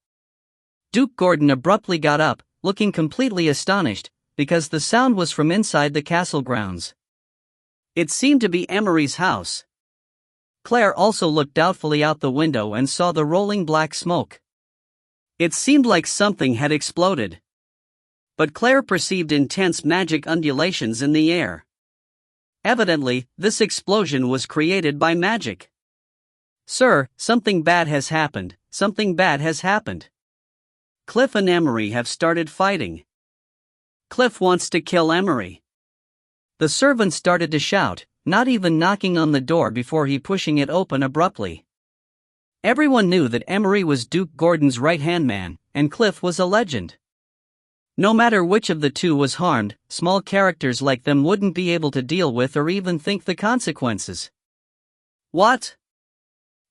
Duke Gordon abruptly got up, looking completely astonished, because the sound was from inside the castle grounds. It seemed to be Emery's house. Claire also looked doubtfully out the window and saw the rolling black smoke. It seemed like something had exploded. But Claire perceived intense magic undulations in the air. Evidently, this explosion was created by magic. Sir, something bad has happened, something bad has happened. Cliff and Emery have started fighting. Cliff wants to kill Emery. The servant started to shout, not even knocking on the door before he pushing it open abruptly. Everyone knew that Emery was Duke Gordon's right-hand man, and Cliff was a legend. No matter which of the two was harmed, small characters like them wouldn't be able to deal with or even think the consequences. What?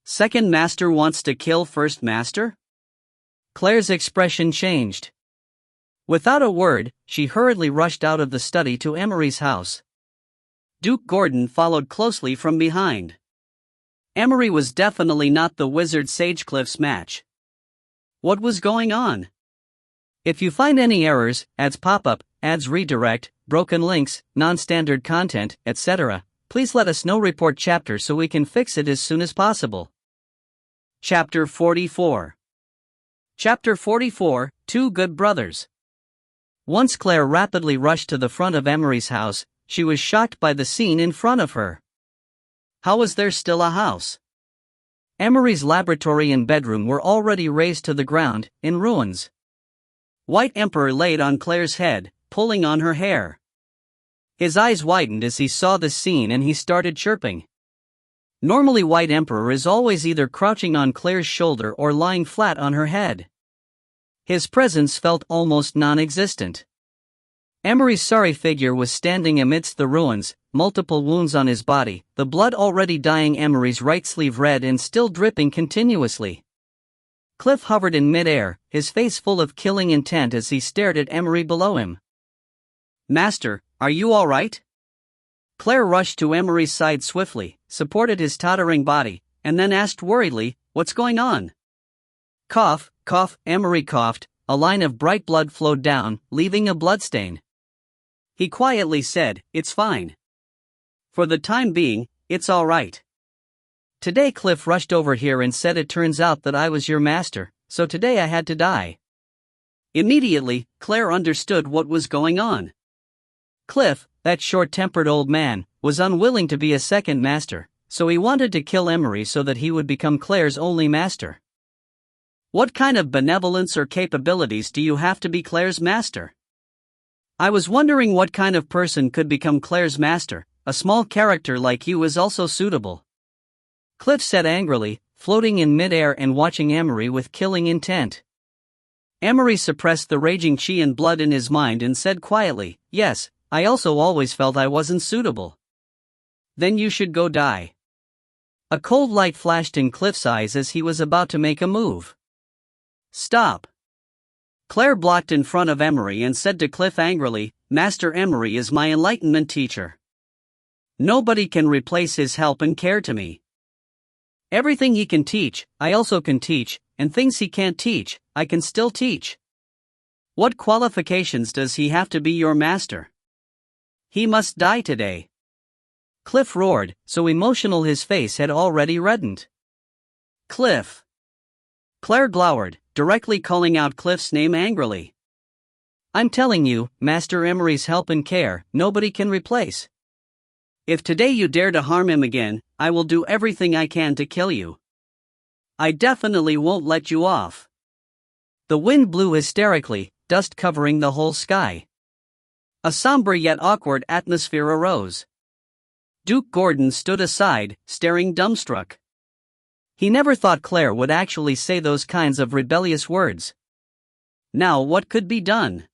Second master wants to kill first master? Claire's expression changed. Without a word, she hurriedly rushed out of the study to Emery's house. Duke Gordon followed closely from behind. Emery was definitely not the wizard Sage Cliff's match. What was going on? If you find any errors, ads pop up, ads redirect, broken links, non-standard content, etc., please let us know. Report chapter so we can fix it as soon as possible. Chapter 44. Chapter 44, Two Good Brothers. Once Claire rapidly rushed to the front of Emery's house, she was shocked by the scene in front of her. How was there still a house? Emery's laboratory and bedroom were already razed to the ground, in ruins. White Emperor laid on Claire's head, pulling on her hair. His eyes widened as he saw the scene and he started chirping. Normally White Emperor is always either crouching on Claire's shoulder or lying flat on her head. His presence felt almost non-existent. Emery's sorry figure was standing amidst the ruins, multiple wounds on his body, the blood already dyeing Emery's right sleeve red and still dripping continuously. Cliff hovered in mid-air, his face full of killing intent as he stared at Emery below him. Master, are you all right? Claire rushed to Emery's side swiftly, supported his tottering body, and then asked worriedly, what's going on? Cough, cough, Emery coughed, a line of bright blood flowed down, leaving a bloodstain. He quietly said, it's fine. For the time being, it's all right. Today Cliff rushed over here and said it turns out that I was your master, so today I had to die. Immediately, Claire understood what was going on. Cliff, that short-tempered old man, was unwilling to be a second master, so he wanted to kill Emery so that he would become Claire's only master. What kind of benevolence or capabilities do you have to be Claire's master? I was wondering what kind of person could become Claire's master. A small character like you is also suitable. Cliff said angrily, floating in mid-air and watching Emery with killing intent. Emery suppressed the raging chi and blood in his mind and said quietly, yes, I also always felt I wasn't suitable. Then you should go die. A cold light flashed in Cliff's eyes as he was about to make a move. Stop. Claire blocked in front of Emery and said to Cliff angrily, Master Emery is my enlightenment teacher. Nobody can replace his help and care to me. Everything he can teach, I also can teach, and things he can't teach, I can still teach. What qualifications does he have to be your master? He must die today. Cliff roared, so emotional his face had already reddened. Cliff. Claire glowered, directly calling out Cliff's name angrily. I'm telling you, Master Emery's help and care, nobody can replace. If today you dare to harm him again, I will do everything I can to kill you. I definitely won't let you off. The wind blew hysterically, dust covering the whole sky. A somber yet awkward atmosphere arose. Duke Gordon stood aside, staring dumbstruck. He never thought Claire would actually say those kinds of rebellious words. Now what could be done?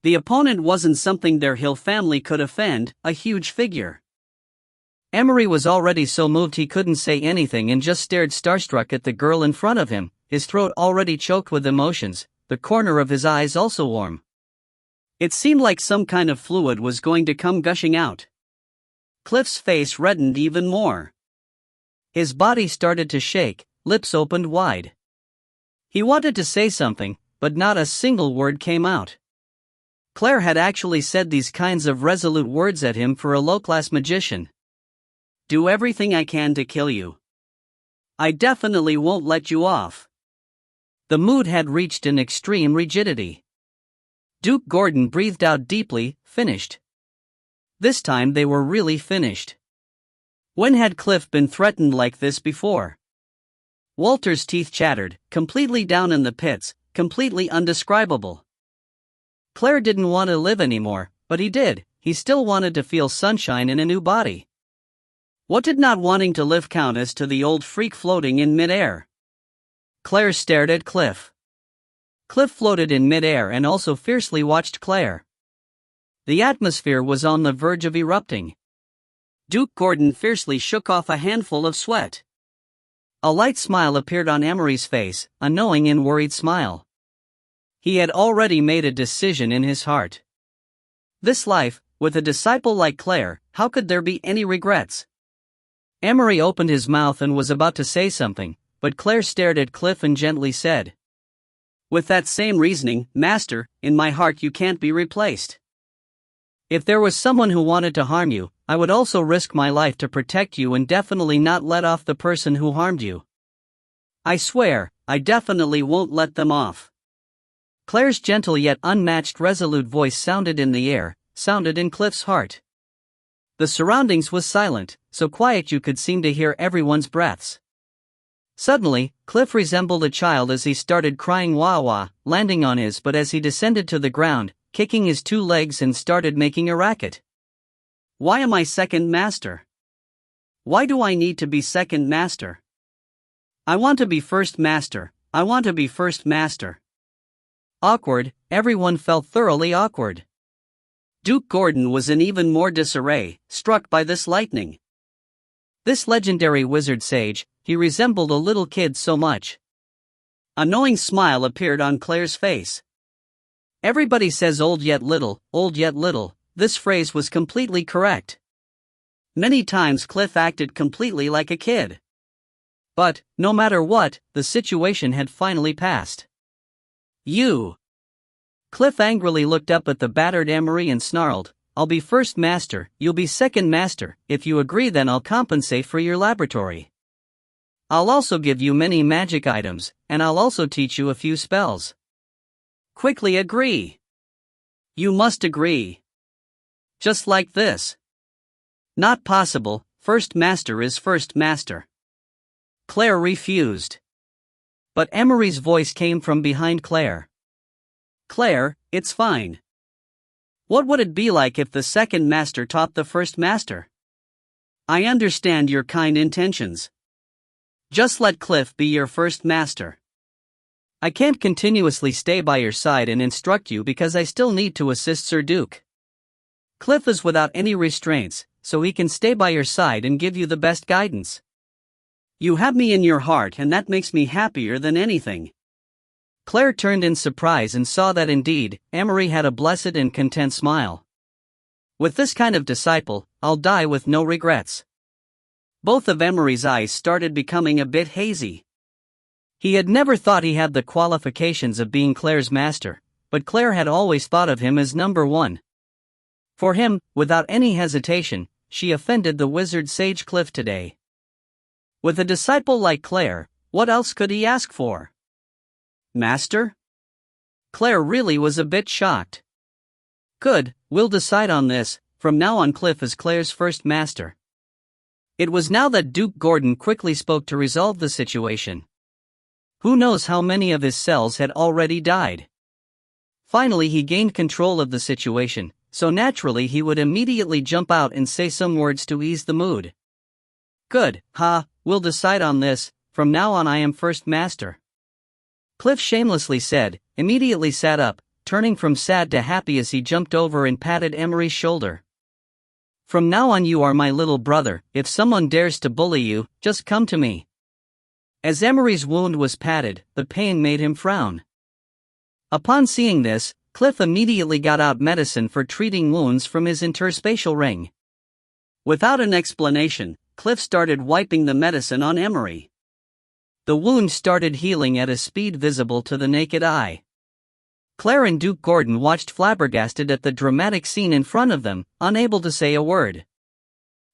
The opponent wasn't something their Hill family could offend, a huge figure. Emery was already so moved he couldn't say anything and just stared starstruck at the girl in front of him, his throat already choked with emotions, the corner of his eyes also warm. It seemed like some kind of fluid was going to come gushing out. Cliff's face reddened even more. His body started to shake, lips opened wide. He wanted to say something, but not a single word came out. Claire had actually said these kinds of resolute words at him for a low-class magician. Do everything I can to kill you. I definitely won't let you off. The mood had reached an extreme rigidity. Duke Gordon breathed out deeply, finished. This time they were really finished. When had Cliff been threatened like this before? Walter's teeth chattered, completely down in the pits, completely undescribable. Claire didn't want to live anymore, but he did. he still wanted to feel sunshine in a new body. What did not wanting to live count as to the old freak floating in midair? Claire stared at Cliff. Cliff floated in midair and also fiercely watched Claire. The atmosphere was on the verge of erupting. Duke Gordon fiercely shook off a handful of sweat. A light smile appeared on Emery's face, a knowing and worried smile. He had already made a decision in his heart. This life, with a disciple like Claire, how could there be any regrets? Emery opened his mouth and was about to say something, but Claire stared at Cliff and gently said, "With that same reasoning, Master, in my heart you can't be replaced. If there was someone who wanted to harm you, I would also risk my life to protect you and definitely not let off the person who harmed you. I swear, I definitely won't let them off." Claire's gentle yet unmatched resolute voice sounded in the air, sounded in Cliff's heart. The surroundings was silent, so quiet you could seem to hear everyone's breaths. Suddenly, Cliff resembled a child as he started crying wah wah, landing on his but as he descended to the ground, kicking his two legs and started making a racket. Why am I second master? Why do I need to be second master? I want to be first master, I want to be first master. Awkward, everyone felt thoroughly awkward. Duke Gordon was in even more disarray, struck by this lightning. This legendary wizard sage, he resembled a little kid so much. A knowing smile appeared on Claire's face. Everybody says old yet little, this phrase was completely correct. Many times Cliff acted completely like a kid. But, no matter what, the situation had finally passed. You! Cliff angrily looked up at the battered Emery and snarled, "I'll be first master, you'll be second master, if you agree then I'll compensate for your laboratory. I'll also give you many magic items, and I'll also teach you a few spells. Quickly agree. You must agree. Just like this." Not possible, first master is first master. Claire refused. But Emery's voice came from behind Claire. "Claire, it's fine. What would it be like if the second master taught the first master? I understand your kind intentions. Just let Cliff be your first master. I can't continuously stay by your side and instruct you because I still need to assist Sir Duke. Cliff is without any restraints, so he can stay by your side and give you the best guidance. You have me in your heart and that makes me happier than anything." Claire turned in surprise and saw that indeed, Emery had a blessed and content smile. With this kind of disciple, I'll die with no regrets. Both of Emery's eyes started becoming a bit hazy. He had never thought he had the qualifications of being Claire's master, but Claire had always thought of him as number one. For him, without any hesitation, she offended the wizard sage Cliff today. With a disciple like Claire, what else could he ask for? Master? Claire really was a bit shocked. Good, we'll decide on this, from now on Cliff is Claire's first master. It was now that Duke Gordon quickly spoke to resolve the situation. Who knows how many of his cells had already died? Finally he gained control of the situation, so naturally he would immediately jump out and say some words to ease the mood. Good, we'll decide on this, from now on I am first master. Cliff shamelessly said, immediately sat up, turning from sad to happy as he jumped over and patted Emery's shoulder. From now on you are my little brother, if someone dares to bully you, just come to me. As Emery's wound was patted, the pain made him frown. Upon seeing this, Cliff immediately got out medicine for treating wounds from his interspatial ring. Without an explanation, Cliff started wiping the medicine on Emery. The wound started healing at a speed visible to the naked eye. Claire and Duke Gordon watched flabbergasted at the dramatic scene in front of them, unable to say a word.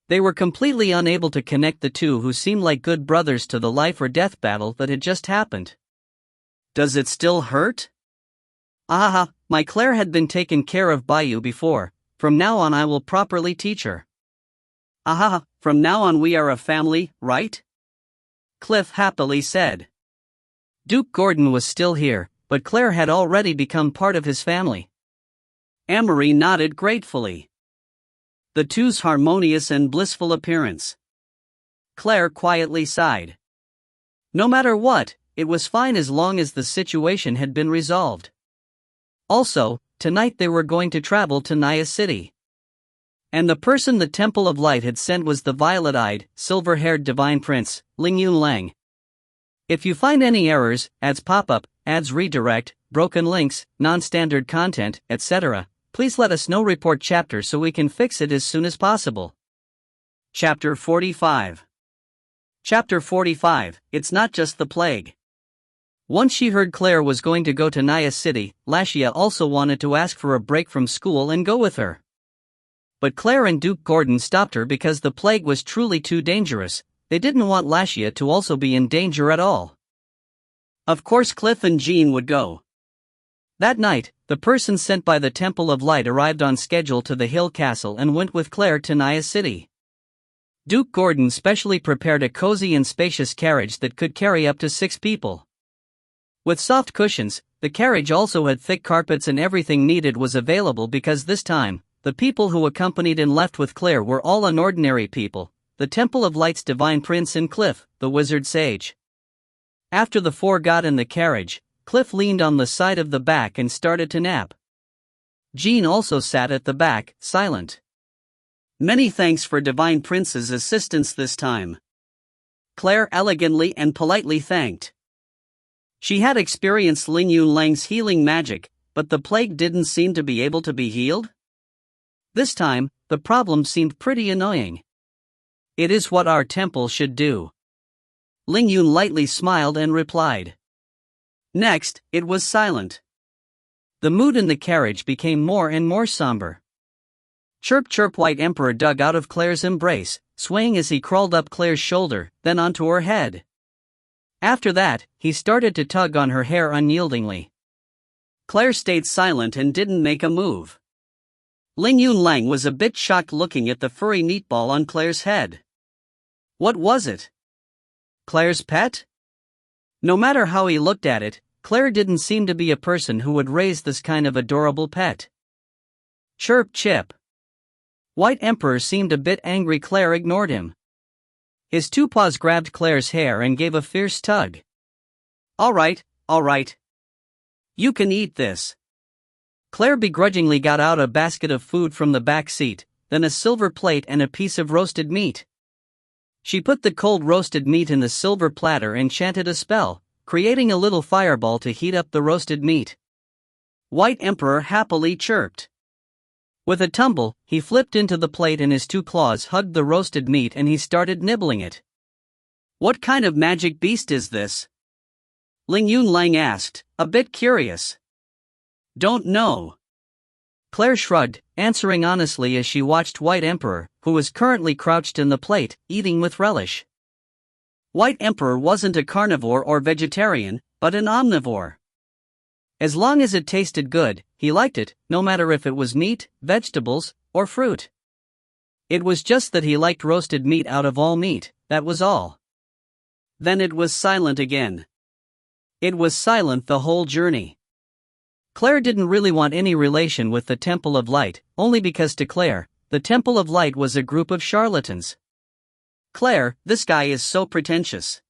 They were completely unable to connect the two who seemed like good brothers to the life or death battle that had just happened. Does it still hurt? My Claire had been taken care of by you before, from now on I will properly teach her. From now on we are a family, right? Cliff happily said. Duke Gordon was still here, but Claire had already become part of his family. Emery nodded gratefully. the two's harmonious and blissful appearance. Claire quietly sighed. No matter what, it was fine as long as the situation had been resolved. Also, tonight they were going to travel to Naya City. And the person the Temple of Light had sent was the violet-eyed, silver-haired divine prince, Yixuan. If you find any errors, ads pop-up, ads redirect, broken links, non-standard content, etc., please let us know. Report chapter so we can fix it as soon as possible. Chapter 45. Chapter 45, It's Not Just the Plague. Once she heard Claire was going to go to Naya City, Lashia also wanted to ask for a break from school and go with her. But Claire and Duke Gordon stopped her because the plague was truly too dangerous. They didn't want Lashia to also be in danger at all. Of course Cliff and Jean would go. That night, the person sent by the Temple of Light arrived on schedule to the Hill Castle and went with Claire to Naya City. Duke Gordon specially prepared a cozy and spacious carriage that could carry up to 6 people. With soft cushions, the carriage also had thick carpets and everything needed was available because this time, the people who accompanied and left with Claire were all unordinary people, the Temple of Light's divine prince and Cliff, the wizard sage. After the 4 got in the carriage, Cliff leaned on the side of the back and started to nap. Jean also sat at the back, silent. Many thanks for divine prince's assistance this time. Claire elegantly and politely thanked. She had experienced Yixuan's healing magic, but the plague didn't seem to be able to be healed. This time, the problem seemed pretty annoying. It is what our temple should do. Yixuan lightly smiled and replied. Next, it was silent. The mood in the carriage became more and more somber. Chirp chirp. White Emperor dug out of Claire's embrace, swaying as he crawled up Claire's shoulder, then onto her head. After that, he started to tug on her hair unyieldingly. Claire stayed silent and didn't make a move. Yixuan was a bit shocked looking at the furry meatball on Claire's head. What was it? Claire's pet? No matter how he looked at it, Claire didn't seem to be a person who would raise this kind of adorable pet. Chirp chip. White Emperor seemed a bit angry. Claire ignored him. His 2 paws grabbed Claire's hair and gave a fierce tug. All right. You can eat this. Claire begrudgingly got out a basket of food from the back seat, then a silver plate and a piece of roasted meat. She put the cold roasted meat in the silver platter and chanted a spell, creating a little fireball to heat up the roasted meat. White Emperor happily chirped. With a tumble, he flipped into the plate and his 2 claws hugged the roasted meat and he started nibbling it. What kind of magic beast is this? Yixuan asked, a bit curious. Don't know. Claire shrugged, answering honestly as she watched White Emperor, who was currently crouched in the plate, eating with relish. White Emperor wasn't a carnivore or vegetarian, but an omnivore. As long as it tasted good, he liked it, no matter if it was meat, vegetables, or fruit. It was just that he liked roasted meat out of all meat, that was all. Then it was silent again. It was silent the whole journey. Claire didn't really want any relation with the Temple of Light, only because to Claire, the Temple of Light was a group of charlatans. Claire, this guy is so pretentious.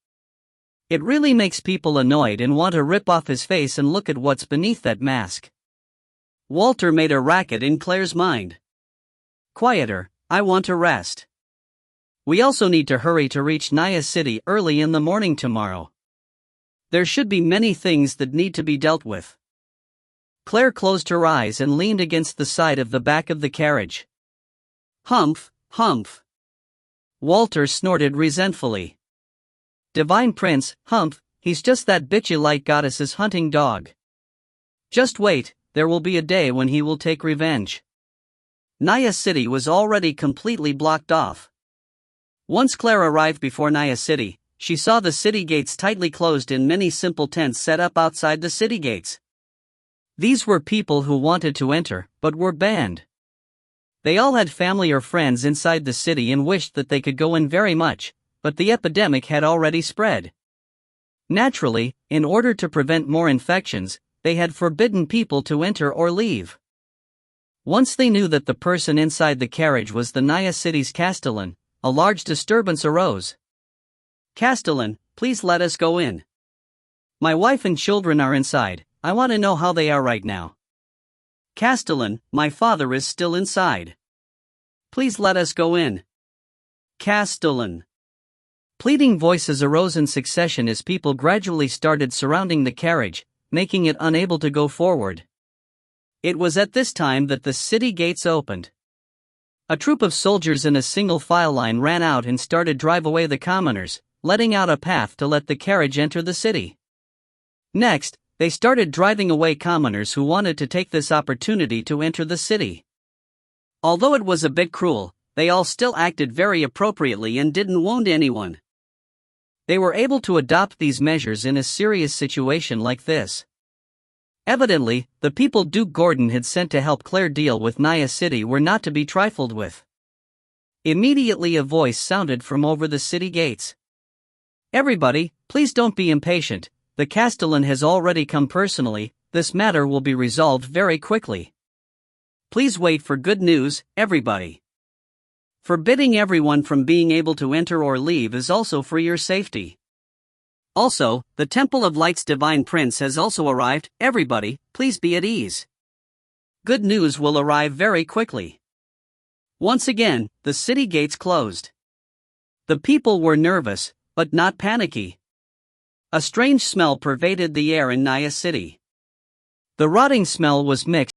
It really makes people annoyed and want to rip off his face and look at what's beneath that mask. Walter made a racket in Claire's mind. Quieter, I want to rest. We also need to hurry to reach Naya City early in the morning tomorrow. There should be many things that need to be dealt with. Claire closed her eyes and leaned against the side of the back of the carriage. Humph, humph. Walter snorted resentfully. Divine Prince, humph, he's just that bitchy light goddess's hunting dog. Just wait, there will be a day when he will take revenge. Naya City was already completely blocked off. Once Claire arrived before Naya City, she saw the city gates tightly closed and many simple tents set up outside the city gates. These were people who wanted to enter, but were banned. They all had family or friends inside the city and wished that they could go in very much, but the epidemic had already spread. Naturally, in order to prevent more infections, they had forbidden people to enter or leave. Once they knew that the person inside the carriage was the Naya city's castellan, a large disturbance arose. "Castellan, please let us go in. My wife and children are inside, I want to know how they are right now." "Castellan, my father is still inside. Please let us go in." "Castellan." Pleading voices arose in succession as people gradually started surrounding the carriage, making it unable to go forward. It was at this time that the city gates opened. A troop of soldiers in a single file line ran out and started drive away the commoners, letting out a path to let the carriage enter the city. Next, they started driving away commoners who wanted to take this opportunity to enter the city. Although it was a bit cruel, they all still acted very appropriately and didn't wound anyone. They were able to adopt these measures in a serious situation like this. Evidently, the people Duke Gordon had sent to help Claire deal with Naya City were not to be trifled with. Immediately a voice sounded from over the city gates. "Everybody, please don't be impatient. The castellan has already come personally, this matter will be resolved very quickly. Please wait for good news, everybody. Forbidding everyone from being able to enter or leave is also for your safety. Also, the Temple of Light's Divine Prince has also arrived, everybody, please be at ease. Good news will arrive very quickly." Once again, the city gates closed. The people were nervous, but not panicky. A strange smell pervaded the air in Naya City. The rotting smell was mixed